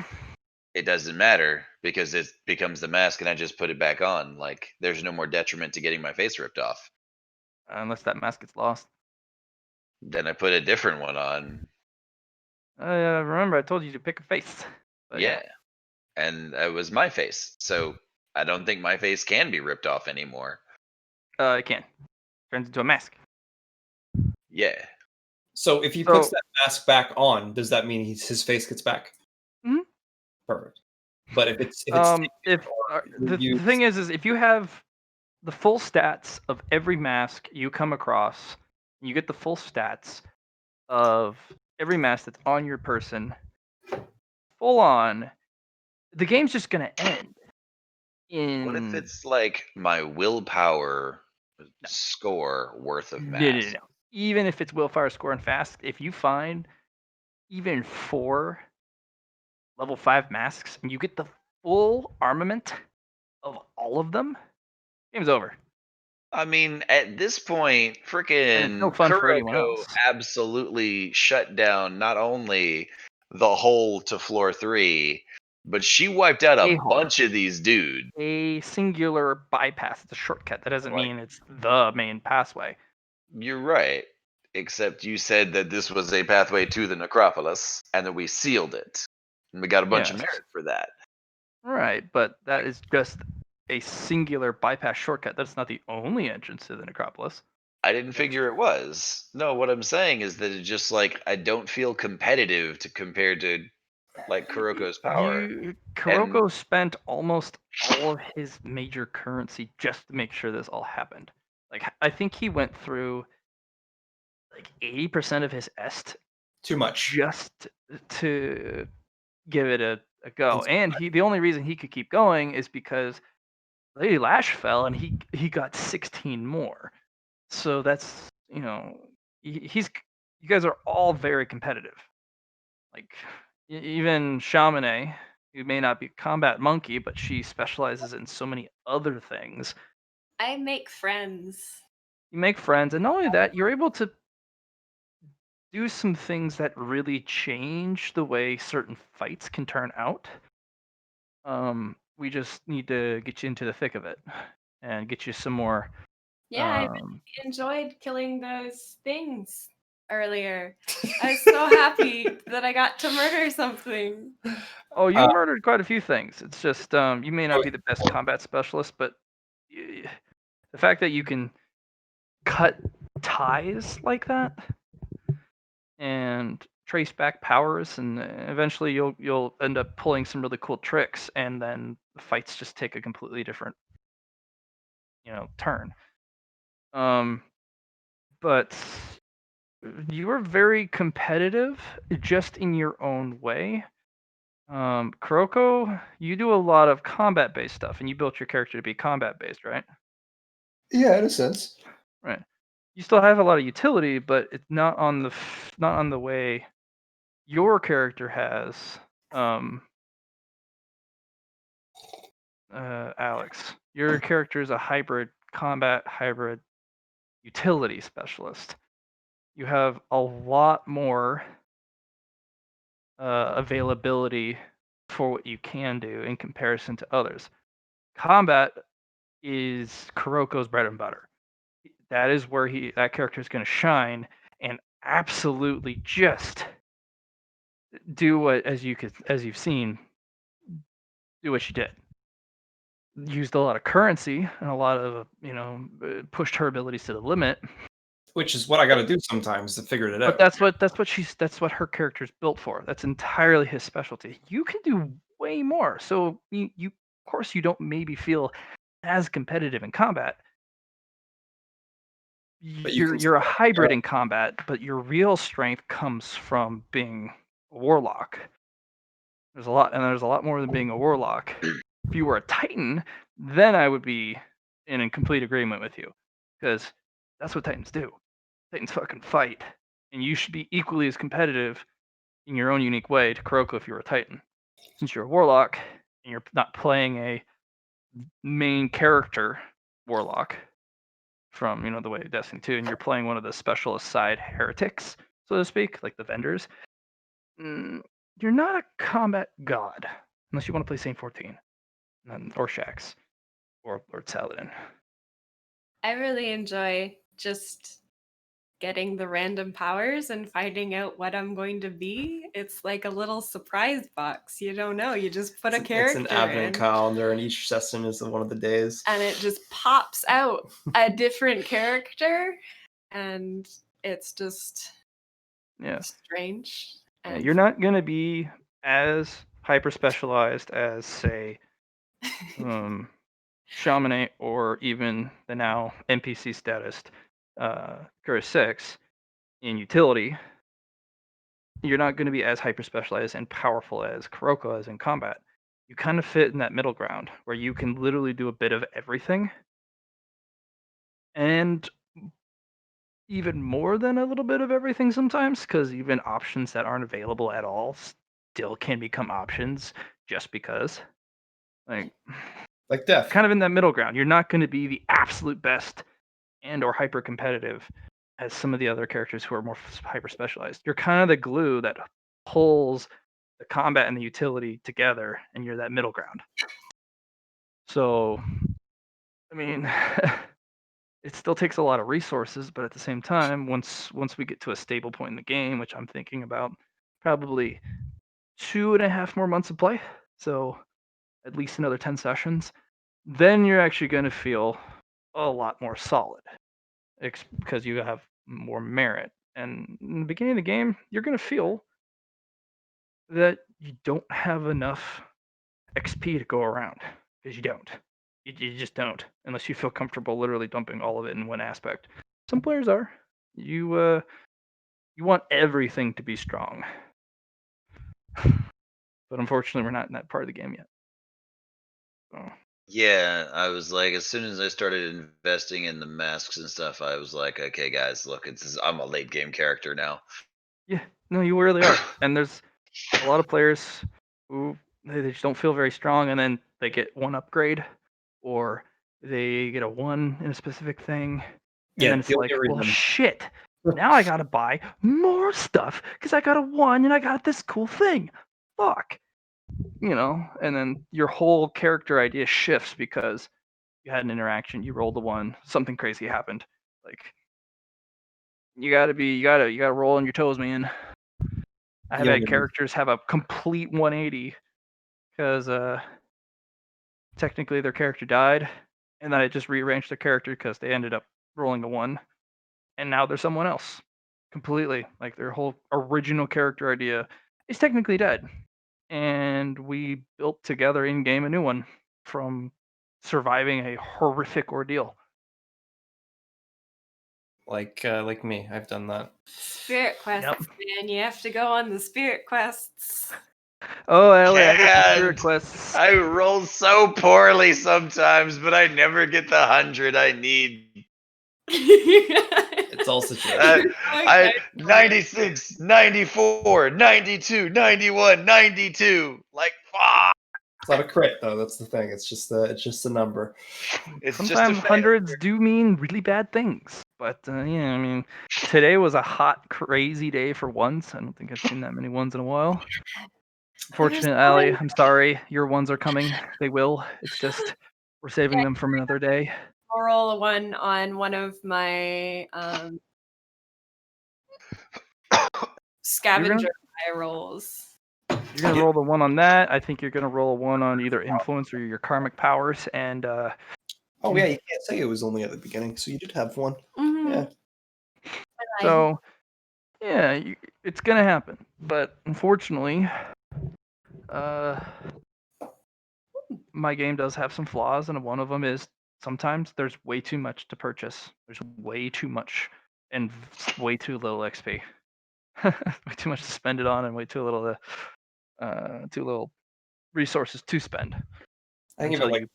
it doesn't matter because it becomes the mask and I just put it back on. Like, there's no more detriment to getting my face ripped off. Unless that mask gets lost. Then I put a different one on. Remember, I told you to pick a face. But Yeah. And it was my face. So I don't think my face can be ripped off anymore. It can. Turns into a mask. Yeah. So if he So- puts that mask back on, does that mean his face gets back? Mhm. Perfect. But if it's The thing is if you have the full stats of every mask you come across, you get the full stats of every mask that's on your person, full on, the game's just gonna end. What if it's like my willpower score worth of mass? No. Even if it's willpower score and fast, if you find even 4 level 5 masks and you get the full armament of all of them, game's over. I mean, at this point, And it's freaking no fun for anyone Kuroko else. absolutely shut down not only the hole to floor 3, but she wiped out a A-hole. bunch of these dudes. A singular bypass, it's a shortcut. That doesn't Like- mean it's the main passway. You're right. Except you said that this was a pathway to the necropolis and that we sealed it. And we got a bunch of Yes. merit for that. Right, but that is just a singular bypass shortcut. That's not the only entrance to the necropolis. I didn't figure it was. No, what I'm saying is that it just like I don't feel competitive to compare to like Kuroko's power. Kuroko spent almost all of his major currency just to make sure this all happened. Like I think he went through like 80% of his est too much. just to give it a go. It's- And the only reason he could keep going is because Lady Lash fell and he got 16 more. So that's, he's you guys are all very competitive. Like even Shamane, who may not be a combat monkey, but she specializes in so many other things. I make friends. You make friends, and not only that, you're able to do some things that really change the way certain fights can turn out. We just need to get you into the thick of it and get you some more. Yeah, I um, enjoyed killing those things earlier. I was so happy that I got to murder something. Oh, you Uh, murdered quite a few things. It's just you may not be the best combat specialist, but the fact that you can cut ties like that and trace back powers, and eventually you'll end up pulling some really cool tricks, and then the fights just take a completely different turn. But you were very competitive, just in your own way. Kuroko, you do a lot of combat-based stuff, and you built your character to be combat-based, right? Yeah, in a sense. Right. You still have a lot of utility, but it's not on the way your character has. Alex, your character is a hybrid utility specialist. You have a lot more availability for what you can do in comparison to others. Combat is Kuroko's bread and butter. That is where that character is going to shine and absolutely just do what, as you've seen, do what she did. Used a lot of currency and a lot of pushed her abilities to the limit. Which is what I got to do sometimes to figure it But out. that's what her character's built for. That's entirely his specialty. You can do way more. So you of course you don't maybe feel as competitive in combat. But you can You're a still- hybrid in combat, but your real strength comes from being a warlock. There's a lot more than being a warlock. If you were a Titan, then I would be in complete agreement with you, because that's what Titans do. Titans fucking fight, and you should be equally as competitive in your own unique way to Kuroko if you're a Titan. Since you're a warlock and you're not playing a main character warlock from the way of Destiny 2, and you're playing one of the specialist side heretics, so to speak, like the vendors, you're not a combat god unless you want to play Saint 14 or Shax or Lord Saladin. I really enjoy just getting the random powers and finding out what I'm going to be. It's like a little surprise box. You don't know. You just put a character It's an advent in, calendar, and each session is one of the days. and it just pops out a different character, and it's just Yeah. strange. Yeah, And you're not going to be as hyper specialized as, say, Chamonix, or even the now NPC status Curse 6 in utility, you're not going to be as hyper specialized and powerful as Kuroko is in combat. You kind of fit in that middle ground where you can literally do a bit of everything, and even more than a little bit of everything sometimes, because even options that aren't available at all still can become options just because. Like Death. kind of in that middle ground. You're not going to be the absolute best and or hyper competitive as some of the other characters who are more hyper specialized. You're kind of the glue that pulls the combat and the utility together, and you're that middle ground. So, I mean, it still takes a lot of resources, but at the same time, once we get to a stable point in the game, which I'm thinking about, probably 2.5 more months of play, so at least another 10 sessions, then you're actually going to feel a lot more solid because you have more merit. And in the beginning of the game, you're going to feel that you don't have enough XP to go around, because you don't. You just don't, unless you feel comfortable literally dumping all of it in one aspect. Some players are. You want everything to be strong, but unfortunately, we're not in that part of the game yet. So. Yeah, I was like, as soon as I started investing in the masks and stuff, I was like, okay, guys, look, I'm a late game character now. Yeah, no, you really are. And there's a lot of players who they just don't feel very strong, and then they get one upgrade, or they get a 1 in a specific thing, and then it's the like, only well, reason- shit, now I gotta buy more stuff because I got a 1 and I got this cool thing. Fuck. And then your whole character idea shifts because you had an interaction, you rolled a 1, something crazy happened. Like, you gotta roll on your toes, man. I have had characters have a complete 180 because technically their character died, and then I just rearranged their character because they ended up rolling a 1, and now they're someone else completely. Like, their whole original character idea is technically dead, and we built together in game a new one from surviving a horrific ordeal. Like me, I've done that. Spirit quests, Yep. man. You have to go on the spirit quests. Oh, Ellie, I got the Can't. spirit quests. I roll so poorly sometimes, but I never get the 100 I need. It's all situational. 96, 94, 92, 91, 92. Like, fuck. It's not a crit though. That's the thing. It's just a number. It's just a Sometimes fail. hundreds do mean really bad things. But yeah, I mean, today was a hot, crazy day for ones. I don't think I've seen that many ones in a while. Fortunately, Allie, I'm sorry. Your ones are coming. They will. It's just we're saving them from another day. I'll roll a 1 on one of my scavenger eye rolls. You're gonna roll the 1 on that. I think you're gonna roll a 1 on either influence or your karmic powers. And oh yeah, you can't say it was only at the beginning, so you did have 1. Mm-hmm. Yeah. So yeah, it's gonna happen. But unfortunately, my game does have some flaws, and one of them is sometimes there's way too much to purchase. There's way too much and way too little XP. Way too much to spend it on, and way too little resources to spend. I think about like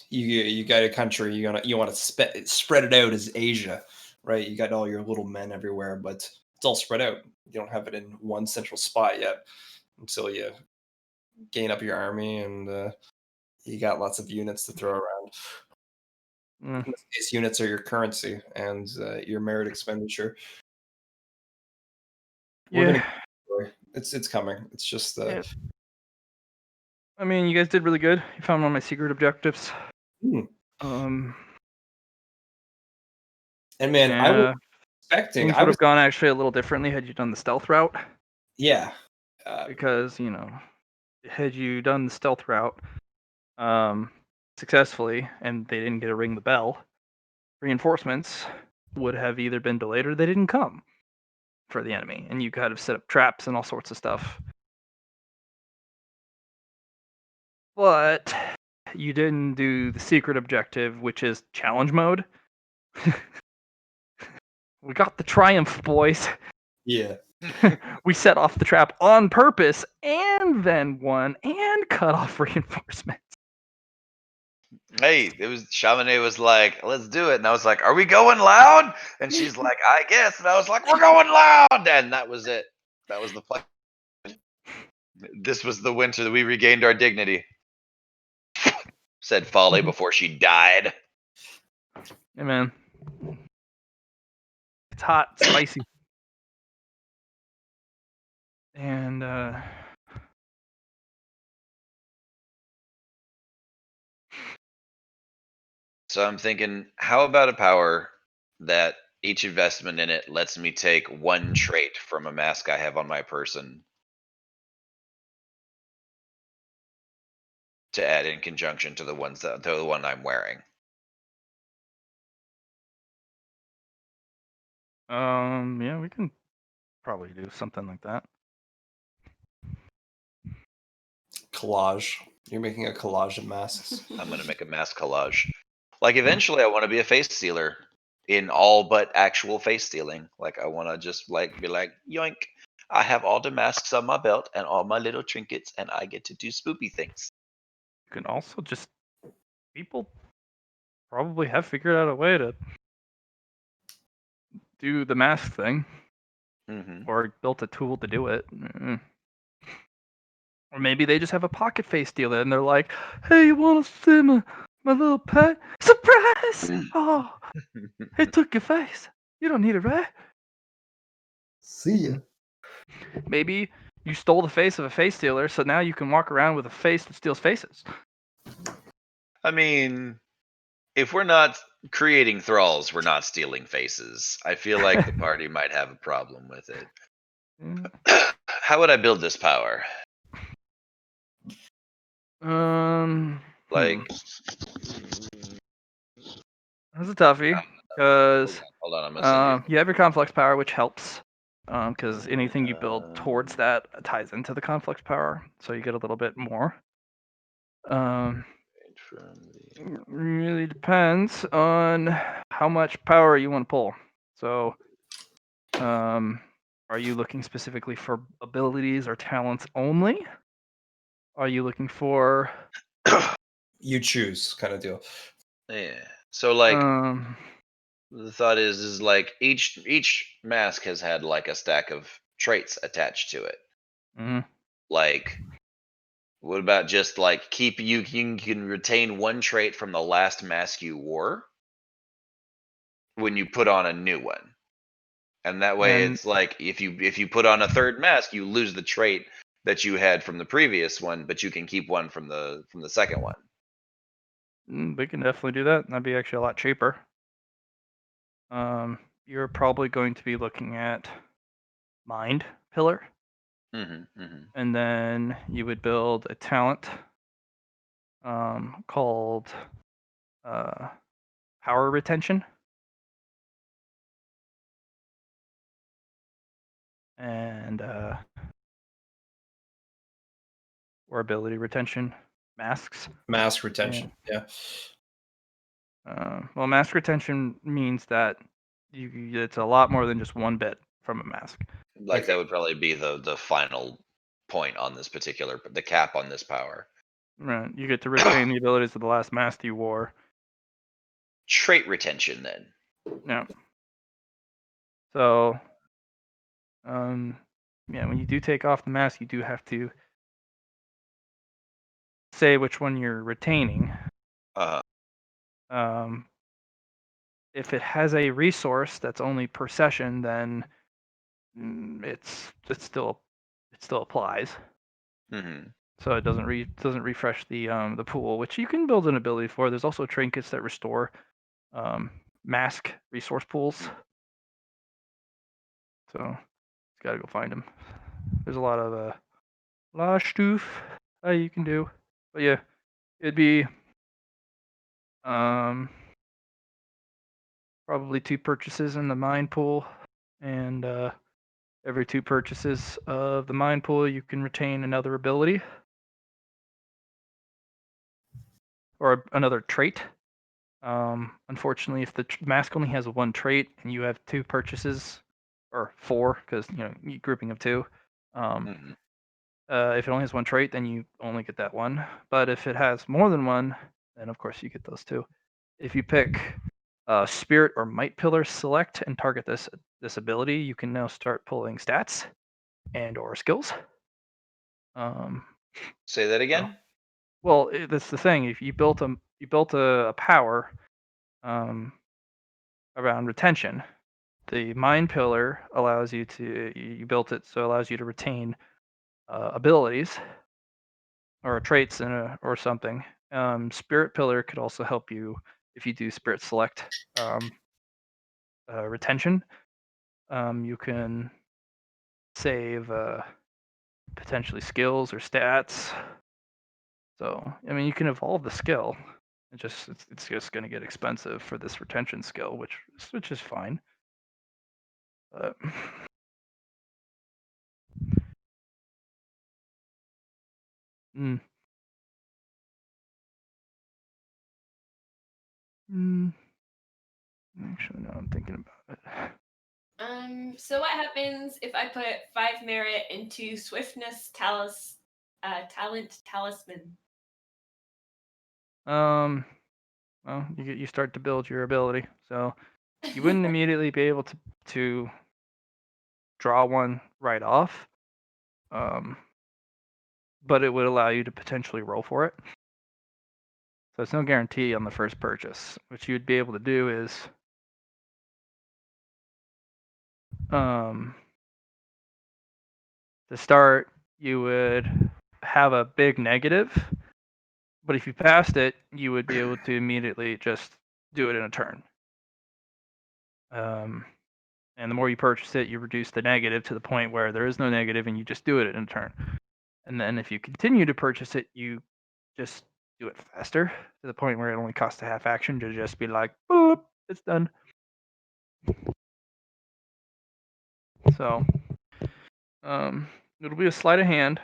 you got a country, you want to spread it out as Asia, right? You got all your little men everywhere, but it's all spread out. You don't have it in one central spot yet until you gain up your army and you got lots of units to throw around. In this case, units are your currency and your merit expenditure. Yeah, it's coming. It's just I mean, you guys did really good. You found one of my secret objectives. And man, Yeah, I was expecting things would have gone actually a little differently had you done the stealth route. Yeah, because had you done the stealth route successfully and they didn't get to ring the bell, reinforcements would have either been delayed or they didn't come for the enemy, and you could have set up traps and all sorts of stuff. But you didn't do the secret objective, which is challenge mode. We got the triumph, boys. Yeah. We set off the trap on purpose and then won and cut off reinforcements. Hey, it was Chamonix was like, let's do it. And I was like, are we going loud? And she's like, I guess. And I was like, we're going loud. And that was it. That was the plan. This was the winter that we regained our dignity. Said Folly before she died. Hey, man. It's hot, spicy. And So I'm thinking, how about a power that each investment in it lets me take one trait from a mask I have on my person to add in conjunction to the one I'm wearing. yeah, we can probably do something like that. Collage. You're making a collage of masks. I'm gonna make a mask collage. Like eventually, I want to be a face stealer in all but actual face stealing. Like I want to just like be like, yoink! I have all the masks on my belt and all my little trinkets, and I get to do spoopy things. You can also just people probably have figured out a way to do the mask thing, or built a tool to do it. Or maybe they just have a pocket face dealer and they're like, hey, you want to see my little pet? Surprise! Oh, it took your face. You don't need it, right? See ya. Maybe you stole the face of a face stealer, so now you can walk around with a face that steals faces. I mean, if we're not creating thralls, we're not stealing faces. I feel like the party might have a problem with it. How would I build this power? Like, That's a toughie, because hold on, I'm gonna send you. you have your conflux power, which helps, because anything you build towards that ties into the conflux power, so you get a little bit more. Really depends on how much power you want to pull. So, are you looking specifically for abilities or talents only? Are you looking for? You choose, kind of deal. Yeah. So like, the thought is like each mask has had like a stack of traits attached to it. Like, what about just like you can retain one trait from the last mask you wore when you put on a new one, and that way it's like if you put on a third mask, you lose the trait that you had from the previous one, but you can keep one from the second one. We can definitely do that. That'd be actually a lot cheaper. You're probably going to be looking at Mind Pillar. And then you would build a talent called Power Retention. And or Ability Retention. Masks. Mask retention, yeah. Well, mask retention means that it's a lot more than just one bit from a mask. Like that would probably be the final point on this particular, the cap on this power. Right. You get to retain the abilities of the last mask you wore. Trait retention, then. Yeah. So, yeah, when you do take off the mask, you do have to say which one you're retaining. If it has a resource that's only per session, then it still applies. So it doesn't refresh the pool, which you can build an ability for. There's also trinkets that restore mask resource pools. So gotta go find them. There's a lot of stuff you can do, but yeah, it'd be probably 2 purchases in the mine pool, and every 2 purchases of the mine pool, you can retain another ability. or another trait. Unfortunately, if the mask only has one trait and you have 2 purchases, or 4, because grouping of 2. Mhm. If it only has one trait, then you only get that one. But if it has more than one, then of course you get those 2. If you pick Spirit or Might Pillar select and target this ability, you can now start pulling stats and or skills. Say that again. Well, that's the thing. If you built a power around retention, the Mind Pillar allows you to. You built it so it allows you to retain abilities or traits or something. Spirit Pillar could also help you if you do Spirit Select retention. You can save potentially skills or stats. So I mean, you can evolve the skill. It's just going to get expensive for this retention skill, which is fine. But actually, no, I'm thinking about it. So what happens if I put 5 merit into Swiftness Talent Talisman? Well, you start to build your ability, so you wouldn't immediately be able to draw one right off, but it would allow you to potentially roll for it. So it's no guarantee on the first purchase. What you'd be able to do is to start, you would have a big negative, but if you passed it, you would be able to immediately just do it in a turn. And the more you purchase it, you reduce the negative to the point where there is no negative and you just do it in a turn. And then if you continue to purchase it, you just do it faster to the point where it only costs a half action to just be like, boop, it's done. So it'll be a sleight of hand.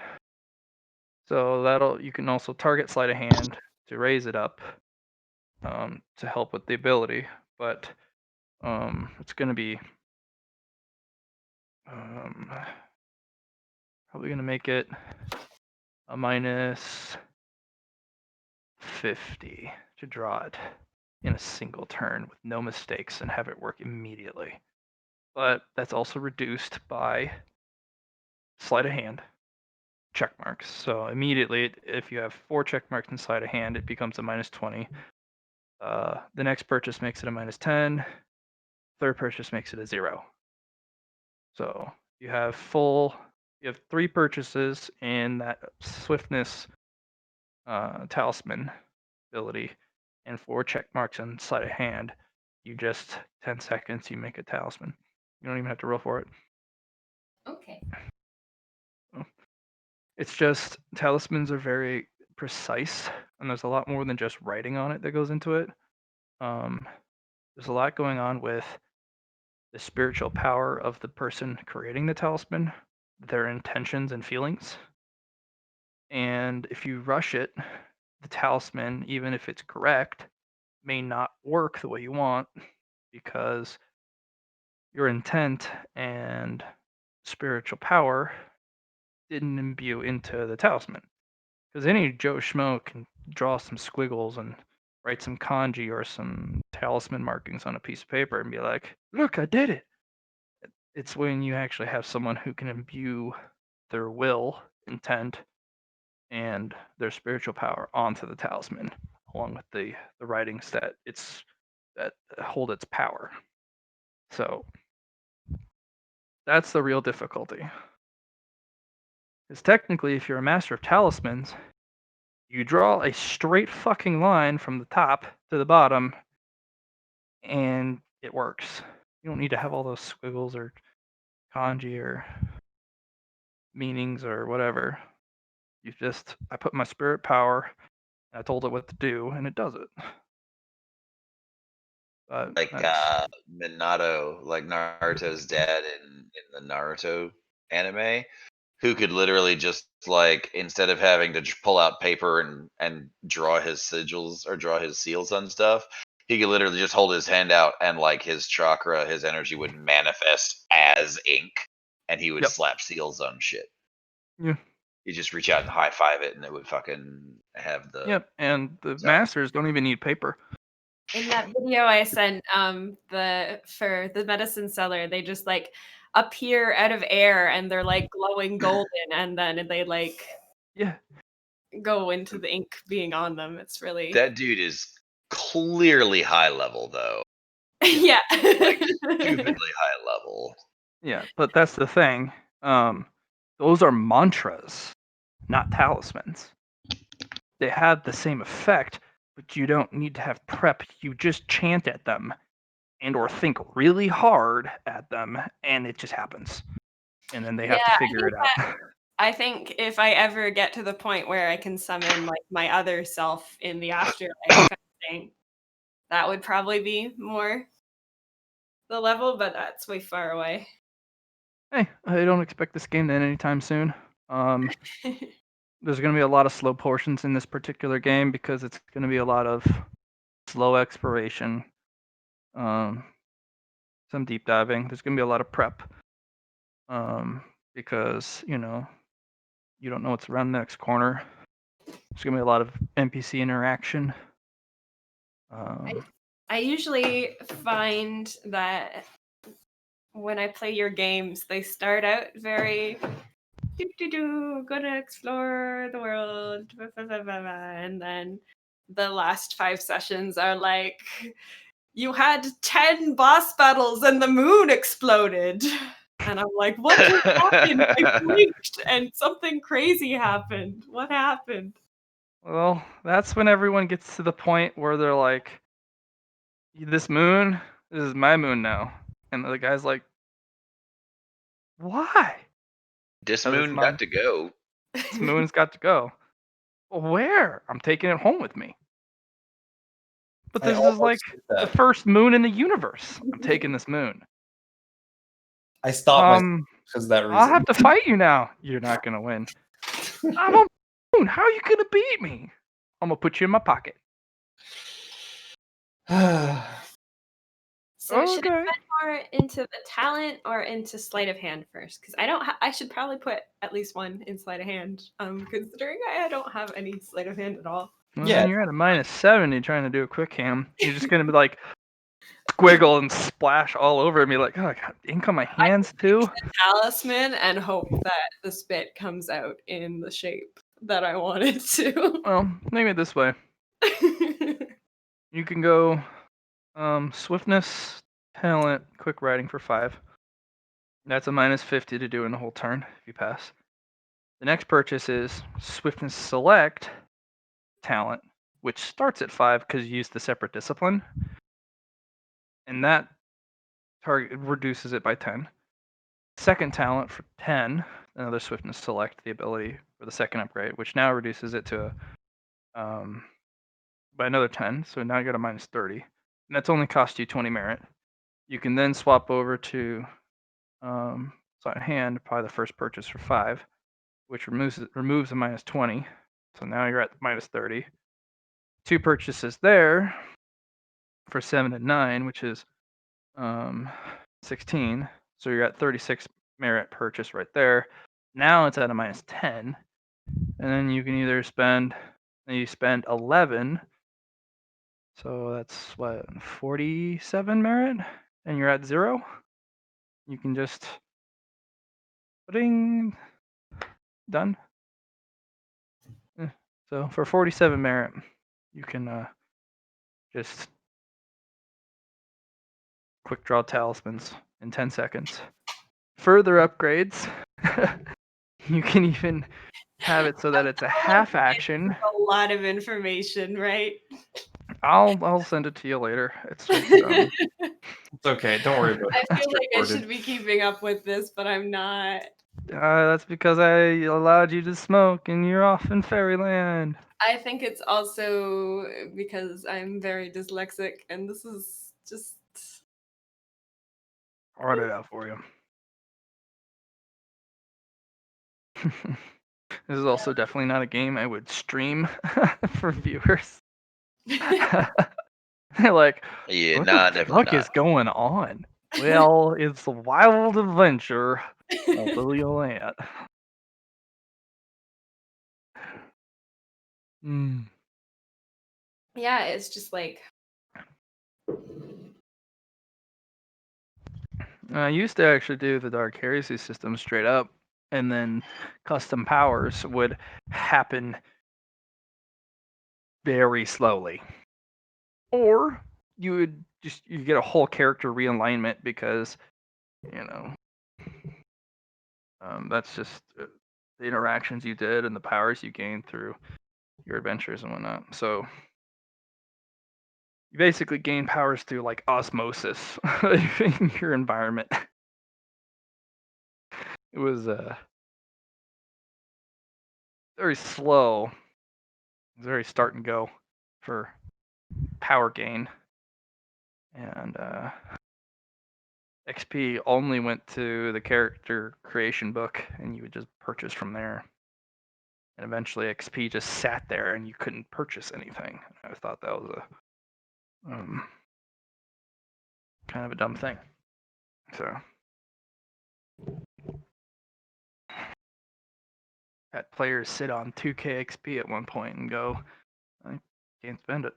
So you can also target sleight of hand to raise it up to help with the ability. But it's going to be probably going to make it a minus 50 to draw it in a single turn with no mistakes and have it work immediately. But that's also reduced by sleight of hand check marks. So immediately, if you have 4 check marks in sleight of hand, it becomes a minus 20. The next purchase makes it a minus 10. Third purchase makes it a 0. So you have 3 purchases in that Swiftness Talisman ability and 4 check marks on sleight of hand. You just 10 seconds, you make a talisman. You don't even have to roll for it. Okay. It's just talismans are very precise, and there's a lot more than just writing on it that goes into it. There's a lot going on with the spiritual power of the person creating the talisman, their intentions and feelings. And if you rush it, the talisman, even if it's correct, may not work the way you want because your intent and spiritual power didn't imbue into the talisman. Because any Joe Schmo can draw some squiggles and write some kanji or some talisman markings on a piece of paper and be like, look, I did it. It's when you actually have someone who can imbue their will, intent, and their spiritual power onto the talisman, along with the writings that hold its power. So that's the real difficulty. Because technically, if you're a master of talismans, you draw a straight fucking line from the top to the bottom, and it works. You don't need to have all those squiggles or kanji or meanings or whatever. I put my spirit power, and I told it what to do, and it does it. But Like Minato, like Naruto's dad in the Naruto anime, who could literally just like instead of having to pull out paper and draw his sigils or draw his seals on stuff, he could literally just hold his hand out and like his chakra, his energy would manifest as ink, and he would Yep. slap seals on shit. Yeah. You just reach out and high five it, and it would fucking have the. Yep. And the So- masters don't even need paper. In that video I sent, for the medicine seller, they just like appear out of air and they're like glowing golden, and then they like Yeah. go into the ink being on them. It's really That dude is clearly high level, though. yeah. Stupidly high level. Yeah. But that's the thing. Those are mantras, not talismans. They have the same effect, but you don't need to have prep. You just chant at them and or think really hard at them, and it just happens. And then they have Yeah, to I figure it think out. I think if I ever get to the point where I can summon like my other self in the afterlife kind of thing, that would probably be more the level, but that's way far away. Hey, I don't expect this game to end anytime soon. There's going to be a lot of slow portions in this particular game because it's going to be a lot of slow exploration, some deep diving. There's going to be a lot of prep because, you don't know what's around the next corner. There's going to be a lot of NPC interaction. I usually find that when I play your games, they start out very gonna explore the world, and then the last 5 sessions are like, you had 10 boss battles and the moon exploded. And I'm like, what just happened? I blinked and something crazy happened. What happened? Well, that's when everyone gets to the point where they're like, this is my moon now. And the guy's like, why? This That is moon mine. got to go. This moon's got to go. Well, where? I'm taking it home with me. But I this is almost like did the that. first moon in the universe. I'm taking this moon. I stopped myself because of that reason. I'll have to fight you now. You're not gonna win. I'm on moon. How are you gonna beat me? I'm gonna put you in my pocket. So should I Okay. spend more into the talent or into sleight of hand first? Because I don't. I should probably put at least one in sleight of hand. Considering I don't have any sleight of hand at all. Well, Yeah. then you're at a -70 trying to do a quick ham. You're just gonna be like squiggle and splash all over me like, oh, I got ink on my hands too. Talisman and hope that the spit comes out in the shape that I want it to. Well, think of it this way. You can go swiftness, talent, quick riding for 5. That's a -50 to do in the whole turn if you pass. The next purchase is swiftness select talent, which starts at 5 because you use the separate discipline. And that target reduces it by 10. Second talent for 10, another swiftness select, the ability for the second upgrade, which now reduces it to by another 10. So now you got a -30. And that's only cost you 20 merit. You can then swap over to sleight of hand, probably the first purchase for 5, which removes a -20. So now you're at -30. 2 purchases there for 7 and 9, which is 16. So you're at 36 merit purchase right there. Now it's at a -10. And then you can either spend 11. So that's what, 47 merit? And you're at 0. You can just done. So for 47 merit, you can just quick draw talismans in 10 seconds. Further upgrades, you can even have it so that it's a half action. A lot of information, right? I'll send it to you later. It's just It's okay. Don't worry about it. I feel like I Recorded. should be keeping up with this, but I'm not. that's because I allowed you to smoke and you're off in fairyland. I think it's also because I'm very dyslexic, and this is just. I'll write it out for you. This is also definitely not a game I would stream for viewers. They're like, Yeah, what nah, the definitely fuck is not. going on? Well, it's a wild adventure. I'll tell you that. Mm. Yeah, it's just like I used to actually do the Dark Heresy system straight up, and then custom powers would happen very slowly. Or you get a whole character realignment because, you know, that's just the interactions you did and the powers you gained through your adventures and whatnot. So you basically gain powers through like osmosis in your environment. It was very slow. It was very start and go for power gain. And XP only went to the character creation book, and you would just purchase from there. And eventually, XP just sat there, and you couldn't purchase anything. I thought that was a kind of a dumb thing. So had players sit on 2k XP at one point and go, I can't spend it.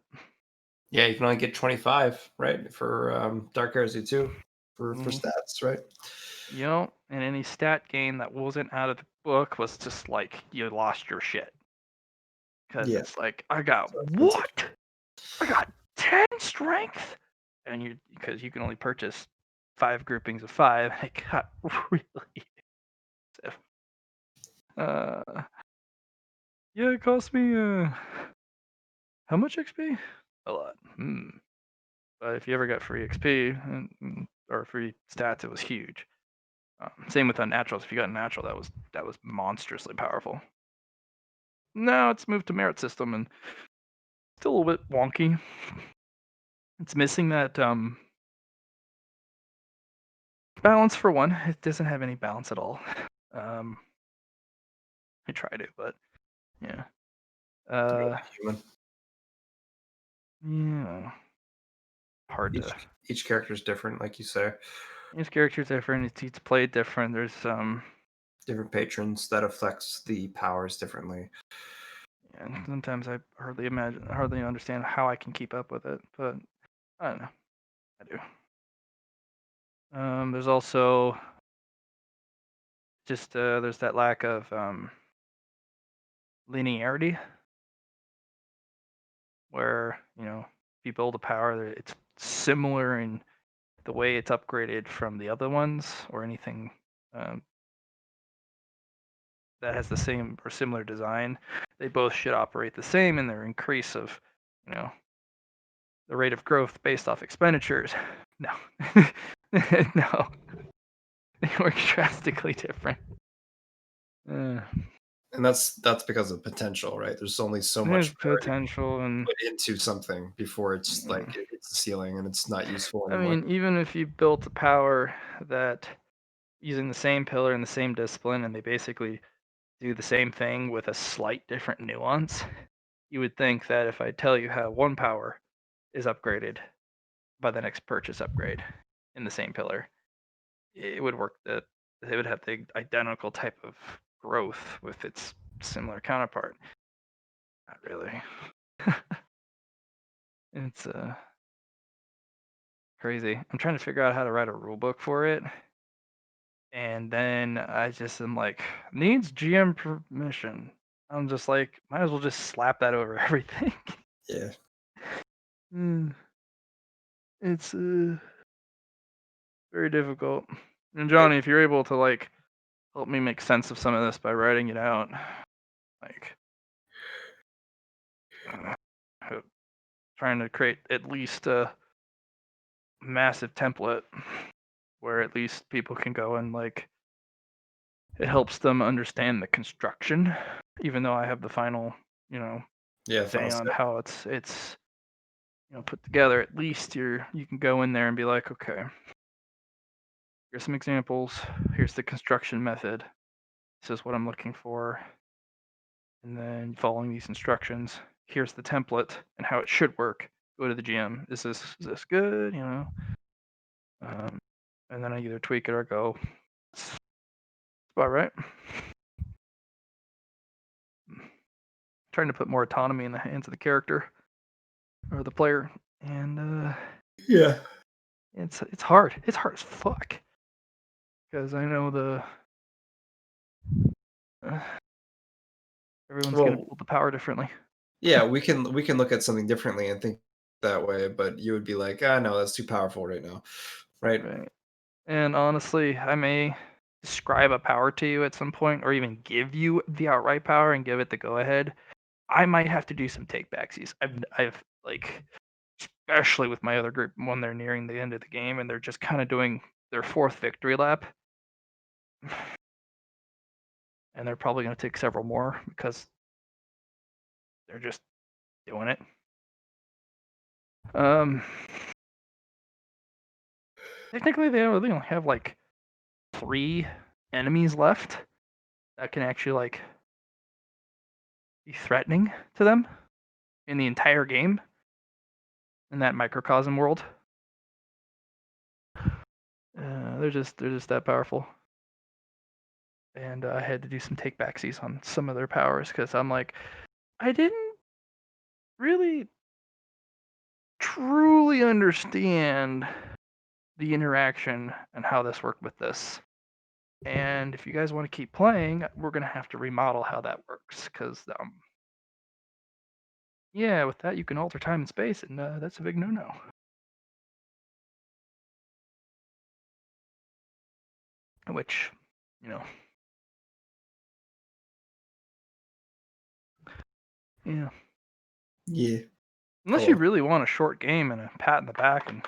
Yeah, you can only get 25, right? For Dark Heresy 2 for Mhm. stats, right? You know, and any stat gain that wasn't out of the book was just like you lost your shit. Because Yeah. it's like, I got So expensive. what? I got 10 strength? And because you can only purchase 5 groupings of 5, it got really expensive. Yeah, it cost me how much XP? A lot. But if you ever got free XP or free stats, it was huge. Same with unnaturals. If you got natural, that was monstrously powerful. Now it's moved to merit system and still a little bit wonky. It's missing that balance for one. It doesn't have any balance at all. I tried it, but yeah. Human. Yeah. Hard to. Each character is different, like you say. Each character's different. It's played different. There's Different patrons that affects the powers differently. and sometimes I hardly understand how I can keep up with it, but I don't know. I do. There's also just there's that lack of linearity where if you build a power, it's similar in the way it's upgraded from the other ones or anything that has the same or similar design. They both should operate the same in their increase of the rate of growth based off expenditures. No. No. They work drastically different. And that's because of potential, right? There's only so There's much power potential and put into something before it's like it hits the ceiling and it's not useful I anymore. mean, even if you built a power that using the same pillar and the same discipline and they basically do the same thing with a slight different nuance, you would think that if I tell you how one power is upgraded by the next purchase upgrade in the same pillar, it would work that they would have the identical type of growth with its similar counterpart. Not really. It's crazy. I'm trying to figure out how to write a rule book for it. And then I just am like, needs GM permission. I'm just like, might as well just slap that over everything. Yeah. It's very difficult. And Johnny, if you're able to like help me make sense of some of this by writing it out, like trying to create at least a massive template where at least people can go and like it helps them understand the construction, even though I have the final, Yeah. say on how it's put together. At least you can go in there and be like, okay, here's some examples. Here's the construction method. This is what I'm looking for. And then following these instructions, here's the template and how it should work. Go to the GM. Is this good? You know. And then I either tweak it or go. It's about right. Trying to put more autonomy in the hands of the character or the player, and Yeah. it's hard. It's hard as fuck because I know the everyone's gonna Well, build the power differently. yeah, we can look at something differently and think that way, but you would be like, ah, no, that's too powerful right now, right? Right. And honestly, I may describe a power to you at some point, or even give you the outright power and give it the go ahead. I might have to do some take backsies. I've like, especially with my other group when they're nearing the end of the game and they're just kind of doing their 4th victory lap, and they're probably going to take several more because they're just doing it. Technically, they only have like 3 enemies left that can actually like be threatening to them in the entire game in that microcosm world. They're just that powerful. And I had to do some take backsies on some of their powers because I'm like, I didn't really truly understand the interaction and how this worked with this. And if you guys want to keep playing, we're gonna have to remodel how that works because yeah, with that you can alter time and space, and that's a big no-no. Which, you know, yeah. Yeah. Unless you Cool. really want a short game and a pat in the back and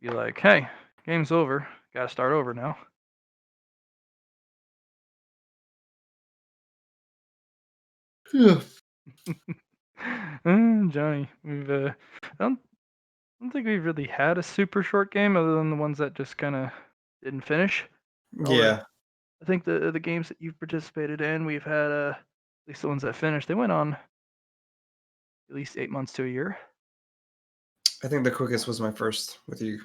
be like, hey, game's over, gotta start over now. Yeah. Johnny, I don't think we've really had a super short game other than the ones that just kind of didn't finish. Yeah. I think the games that you've participated in, we've had at least the ones that finished. They went on at least 8 months to a year. I think the quickest was my first with you.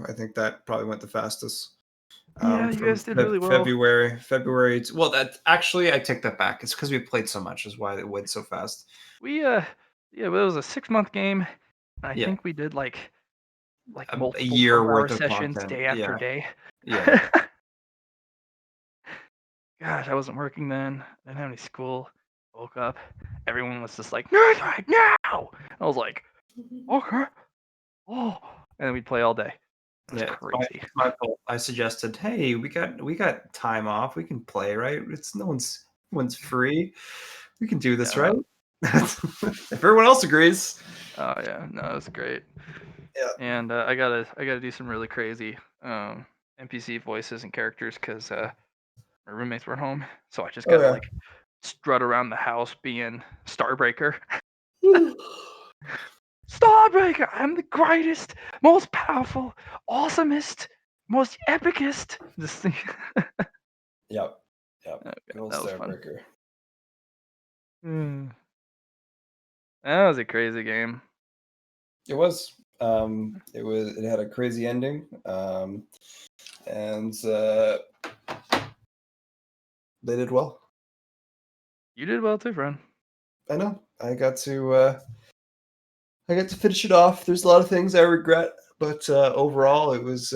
I think that probably went the fastest. Yeah, you From guys did really well. February. Well, that actually, I take that back. It's because we played so much, is why it went so fast. We yeah, but it was a 6-month game. And I Yeah. think we did like A multiple year 12-hour worth of sessions content. day after Yeah. day. Yeah. Gosh, I wasn't working then. I didn't have any school. Woke up. Everyone was just like, "Nerd right now!" I was like, okay. Oh. And then we'd play all day. That's Yeah, crazy. my fault. I suggested, hey, we got time off. We can play, right? It's no one's free. We can do this, Yeah. right? If everyone else agrees. Oh yeah, no, it was great. Yeah. And I gotta do some really crazy NPC voices and characters because my roommates weren't home, so I just gotta like strut around the house being Starbreaker. Starbreaker, I'm the greatest, most powerful, awesomest, most epicest. This thing. Yep. Okay, Good old that was fun. Starbreaker. That was a crazy game. It was. It had a crazy ending. And they did well. You did well too, friend. I know. I got to finish it off. There's a lot of things I regret, but overall, it was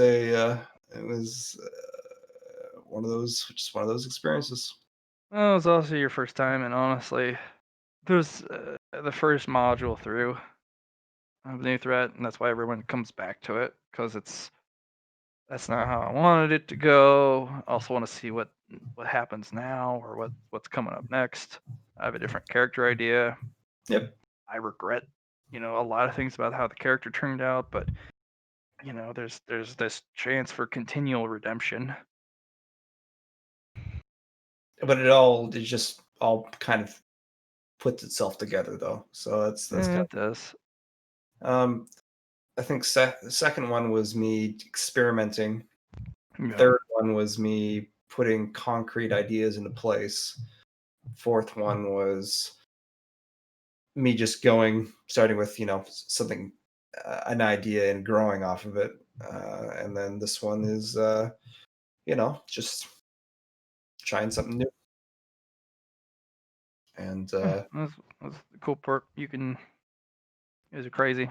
one of those experiences. Well, it was also your first time, and honestly, it was the first module through of New Threat, and that's why everyone comes back to it because that's not how I wanted it to go. I also want to see what happens now or what's coming up next. I have a different character idea. Yep. I regret, a lot of things about how the character turned out, but there's this chance for continual redemption. But it just all kind of puts itself together, though. So that's Yeah, kind it does. of, I think the second one was me experimenting. Yeah. Third one was me putting concrete ideas into place. Fourth one was me just starting with, something, an idea and growing off of it. And then this one is, just trying something new. And That's the cool part. You guys are crazy.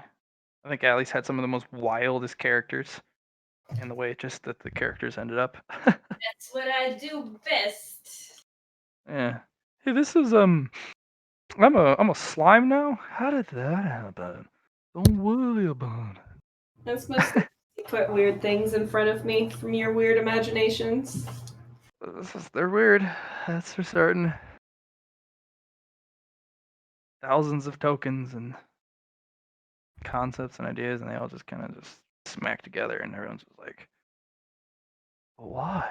I think Allie's had some of the most wildest characters, and the way just that the characters ended up. That's what I do best. Yeah. Hey, this is I'm a slime now. How did that happen? Don't worry about it. That's mostly you put weird things in front of me from your weird imaginations. They're weird. That's for certain. Thousands of tokens and concepts and ideas, and they all just kind of just smack together, and everyone's just like, "But why?"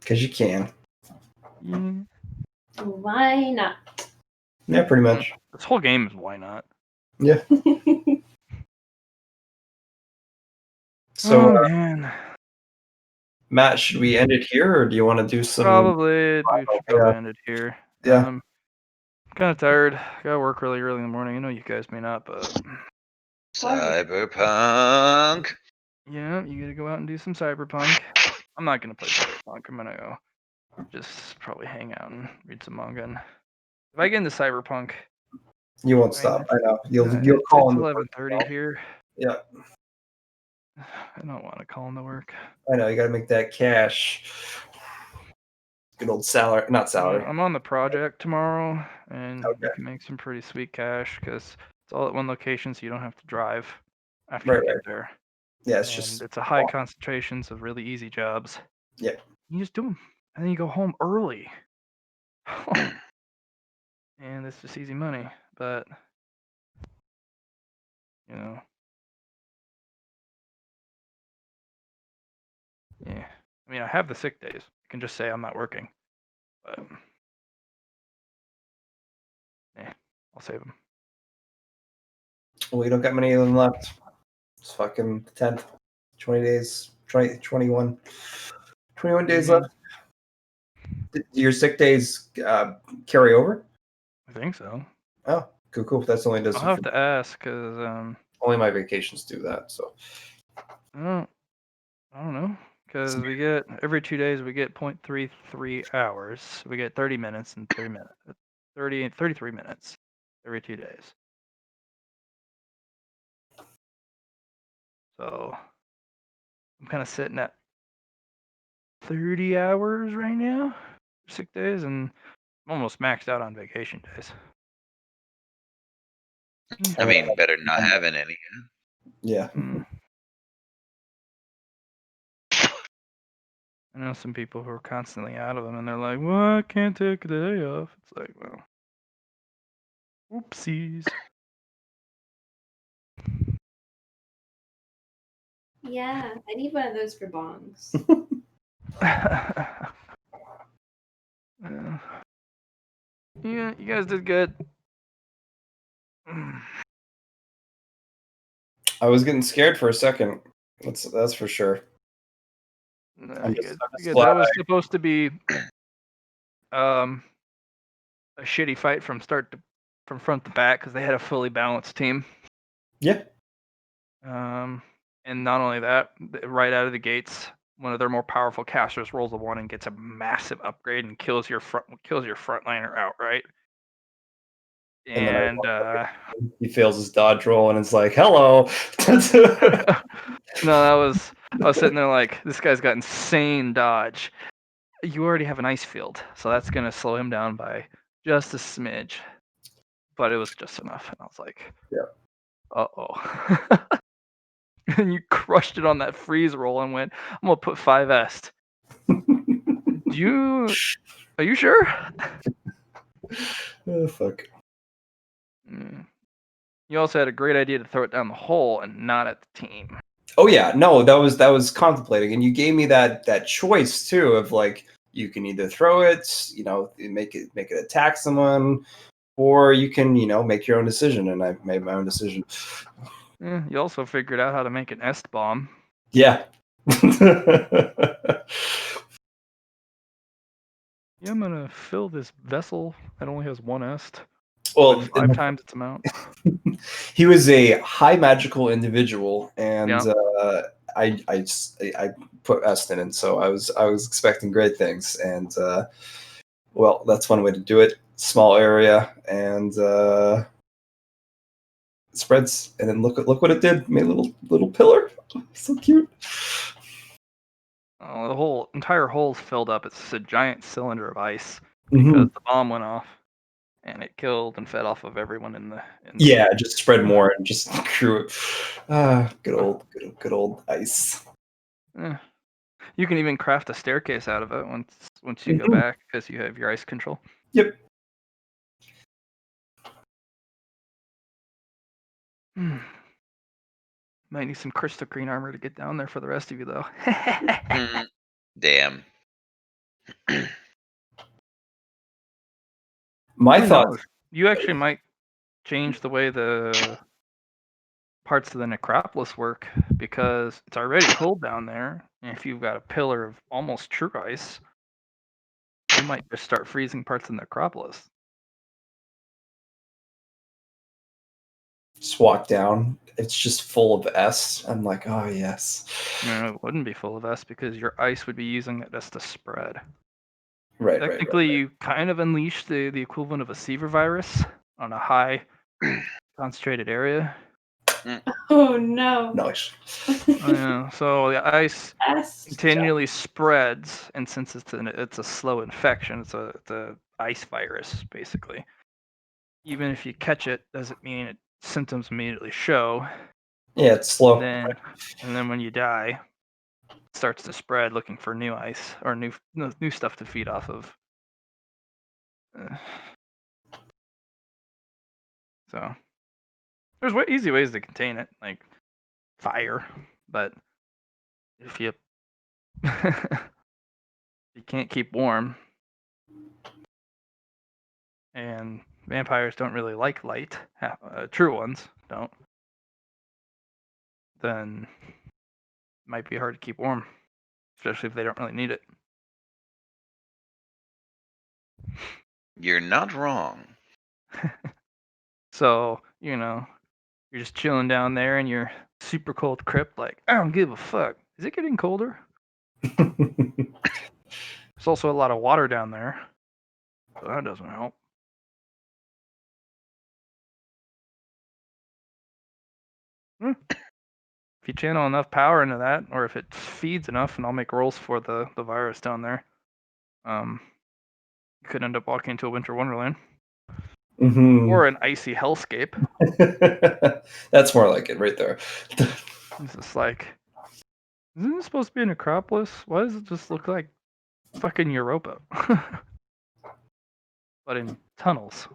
because you can. Yeah. Why not? Yeah, pretty much. This whole game is why not. Yeah. So, man, Matt, should we end it here, or do you want to do some? probably we should probably end it here. Yeah. I'm kind of tired. Gotta work really early in the morning. I know you guys may not, but Cyberpunk. yeah, you gotta go out and do some Cyberpunk. I'm not gonna play Cyberpunk. I'm gonna go just probably hang out and read some manga. And if I get into Cyberpunk, You won't stop. I know. You'll it's call him. 11:30 here. Yeah, I don't want to call him to work. I know. You got to make that cash. Good old salary, not salary. I'm on the project tomorrow, and Okay. you can make some pretty sweet cash because it's all at one location, so you don't have to drive after Right, you get right. there. Yeah, it's And just it's a high concentrations of really easy jobs. Yeah. You just do them, and then you go home early. And it's just easy money, but you know, yeah. I mean, I have the sick days. I can just say I'm not working, but yeah, I'll save them. we don't got many of them left. It's fucking 10th, 20 days, 21 days Mhm. left. Did your sick days carry over? I think so. Oh, cool. That's only does I'll have to ask because only my vacations do that. So I don't know. Because we get every 2 days we get 0.33 hours. We get 30 minutes and 3 minutes. 33 minutes every 2 days. So I'm kind of sitting at 30 hours right now for sick days, and I'm almost maxed out on vacation days. I mean, better not having any. yeah. Mm. I know some people who are constantly out of them, and they're like, "Well, I can't take a day off." It's like, well, oopsies. Yeah, I need one of those for bongs. Yeah, you guys did good. I was getting scared for a second. That's for sure. No, I'm you just guys, glad that was supposed to be a shitty fight from front to back because they had a fully balanced team. Yeah. And not only that, right out of the gates, one of their more powerful casters rolls a 1 and gets a massive upgrade and kills your frontliner outright. And then And he fails his dodge roll, and it's like, hello. no, I was sitting there like, this guy's got insane dodge. You already have an ice field, so that's gonna slow him down by just a smidge. But it was just enough, and I was like, Yeah. Uh-oh. And you crushed it on that freeze roll and went, I'm gonna put 5S. Are you sure? Oh, fuck. You also had a great idea to throw it down the hole and not at the team. Oh yeah, no, that was contemplating, and you gave me that choice too of like you can either throw it, make it attack someone, or you can make your own decision, and I made my own decision. You also figured out how to make an est bomb. Yeah, Yeah, I'm gonna fill this vessel that only has one est. Well, with 5 times its amount. he was a high magical individual, and Yeah. I put est in it, so I was expecting great things, and well, that's one way to do it. Small area, and spreads, and then look what it did. Made a little pillar. So cute. Oh, the whole entire hole's filled up. It's just a giant cylinder of ice Mhm. because the bomb went off, and it killed and fed off of everyone in the. Yeah, it just spread more and just grew. Good old ice. Eh. You can even craft a staircase out of it once you go Mhm. back because you have your ice control. Yep. Might need some crystal green armor to get down there for the rest of you, though. Damn. My Who thought. knows? You actually might change the way the parts of the necropolis work because it's already cold down there. And if you've got a pillar of almost true ice, you might just start freezing parts of the necropolis. Just walk down. It's just full of S. I'm like, oh yes. No, it wouldn't be full of S because your ice would be using that just to spread. Right. Technically, you kind of unleash the equivalent of a Seaver virus on a high concentrated area. Oh no. Nice. Yeah, so the ice S. continually spreads, and since it's a slow infection, it's a ice virus basically. Even if you catch it, doesn't mean symptoms immediately show. Yeah, it's slow. And then when you die, it starts to spread, looking for new ice or new stuff to feed off of. So there's easy ways to contain it, like fire, but if you you can't keep warm, and vampires don't really like light, true ones don't, then it might be hard to keep warm, especially if they don't really need it. You're not wrong. So, you're just chilling down there in your super cold crypt, like, I don't give a fuck. Is it getting colder? There's also a lot of water down there, so that doesn't help. If you channel enough power into that, or if it feeds enough, and I'll make rolls for the virus down there, you could end up walking into a winter wonderland. Mhm. Or an icy hellscape. That's more like it right there. It's just like, isn't this supposed to be a necropolis? Why does it just look like fucking Europa? But in tunnels.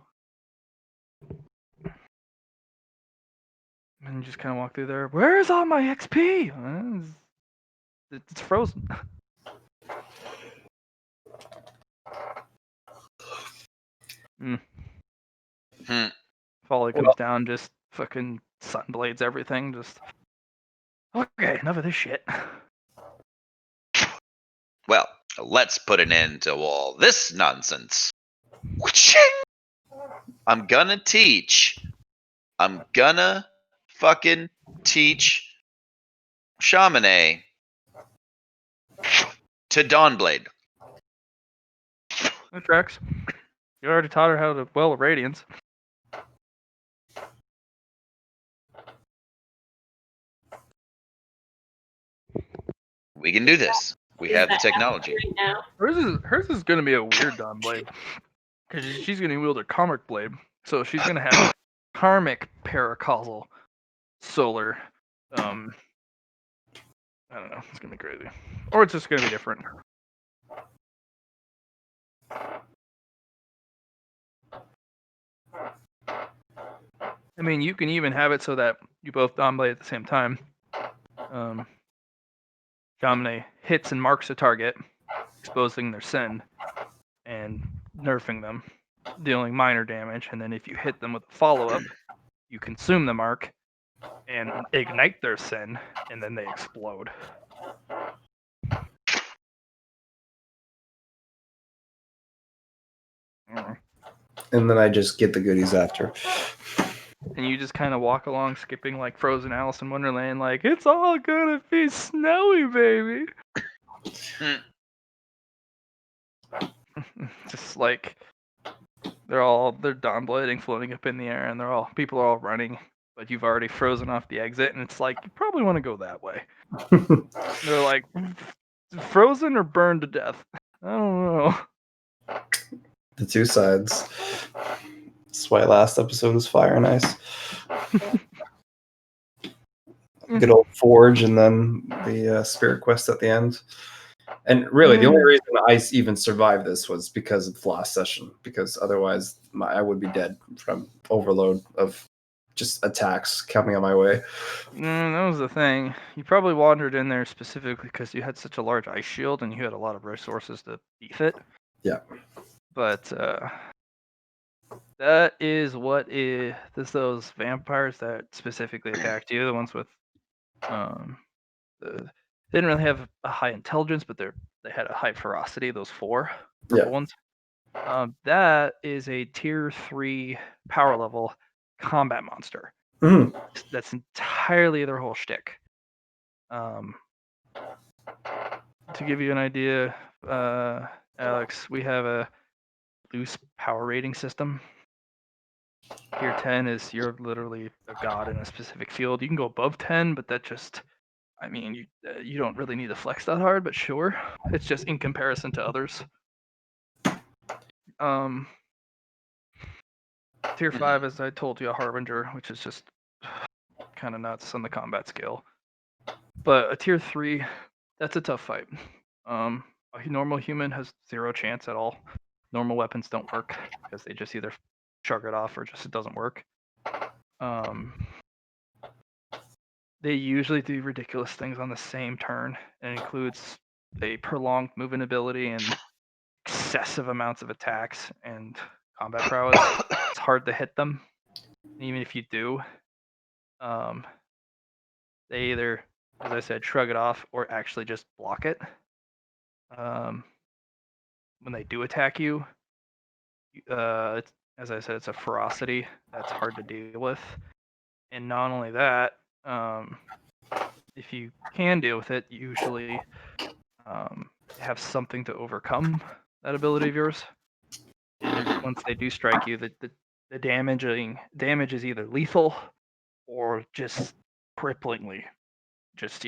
And you just kind of walk through there. Where's all my XP? It's frozen. Folly comes down, just fucking sunblades everything. Just okay, enough of this shit. Well, let's put an end to all this nonsense. I'm gonna fucking teach Shamane to Dawnblade. That tracks. You already taught her how to well radiance. We can do this. We have the technology. Right now. Hers is gonna be a weird Dawnblade. Because she's gonna wield a karmic blade. So she's gonna have karmic paracausal solar. I don't know. It's gonna be crazy. Or it's just gonna be different. I mean, you can even have it so that you both Dawnblade at the same time. Shamane hits and marks a target, exposing their sin, and nerfing them, dealing minor damage. And then if you hit them with a follow-up, you consume the mark and ignite their sin, and then they explode. And then I just get the goodies after. And you just kind of walk along, skipping like Frozen Alice in Wonderland, like it's all gonna be snowy, baby. Just like they're dawn blading floating up in the air, and people are all running, but you've already frozen off the exit, and it's like you probably want to go that way. They're like frozen or burned to death. I don't know. The two sides. That's why last episode was Fire and Ice. Good old Forge, and then the Spirit Quest at the end. And really, the only reason I even survived this was because of the last session. Because otherwise, I would be dead from overload of just attacks coming on my way. That was the thing. You probably wandered in there specifically because you had such a large ice shield and you had a lot of resources to beef it. Yeah. But that is what is those vampires that specifically attacked you, the ones with they didn't really have a high intelligence, but they had a high ferocity, those 4 purple ones. That is a tier 3 power level combat monster. That's entirely their whole shtick. To give you an idea, Alex, we have a loose power rating system. Tier 10 is you're literally a god in a specific field. You can go above 10, but that just, I mean, you don't really need to flex that hard, but sure. It's just in comparison to others. Tier 5, as I told you, a Harbinger, which is just kind of nuts on the combat scale. But a tier 3, that's a tough fight. A normal human has 0 chance at all. Normal weapons don't work because they just either shrug it off or just it doesn't work. They usually do ridiculous things on the same turn, and includes a prolonged movement ability and excessive amounts of attacks and combat prowess. It's hard to hit them. And even if you do, they either, as I said, shrug it off or actually just block it. When they do attack you, as I said, it's a ferocity that's hard to deal with. And not only that, if you can deal with it, usually have something to overcome that ability of yours. And once they do strike you, the damage is either lethal or just cripplingly. Just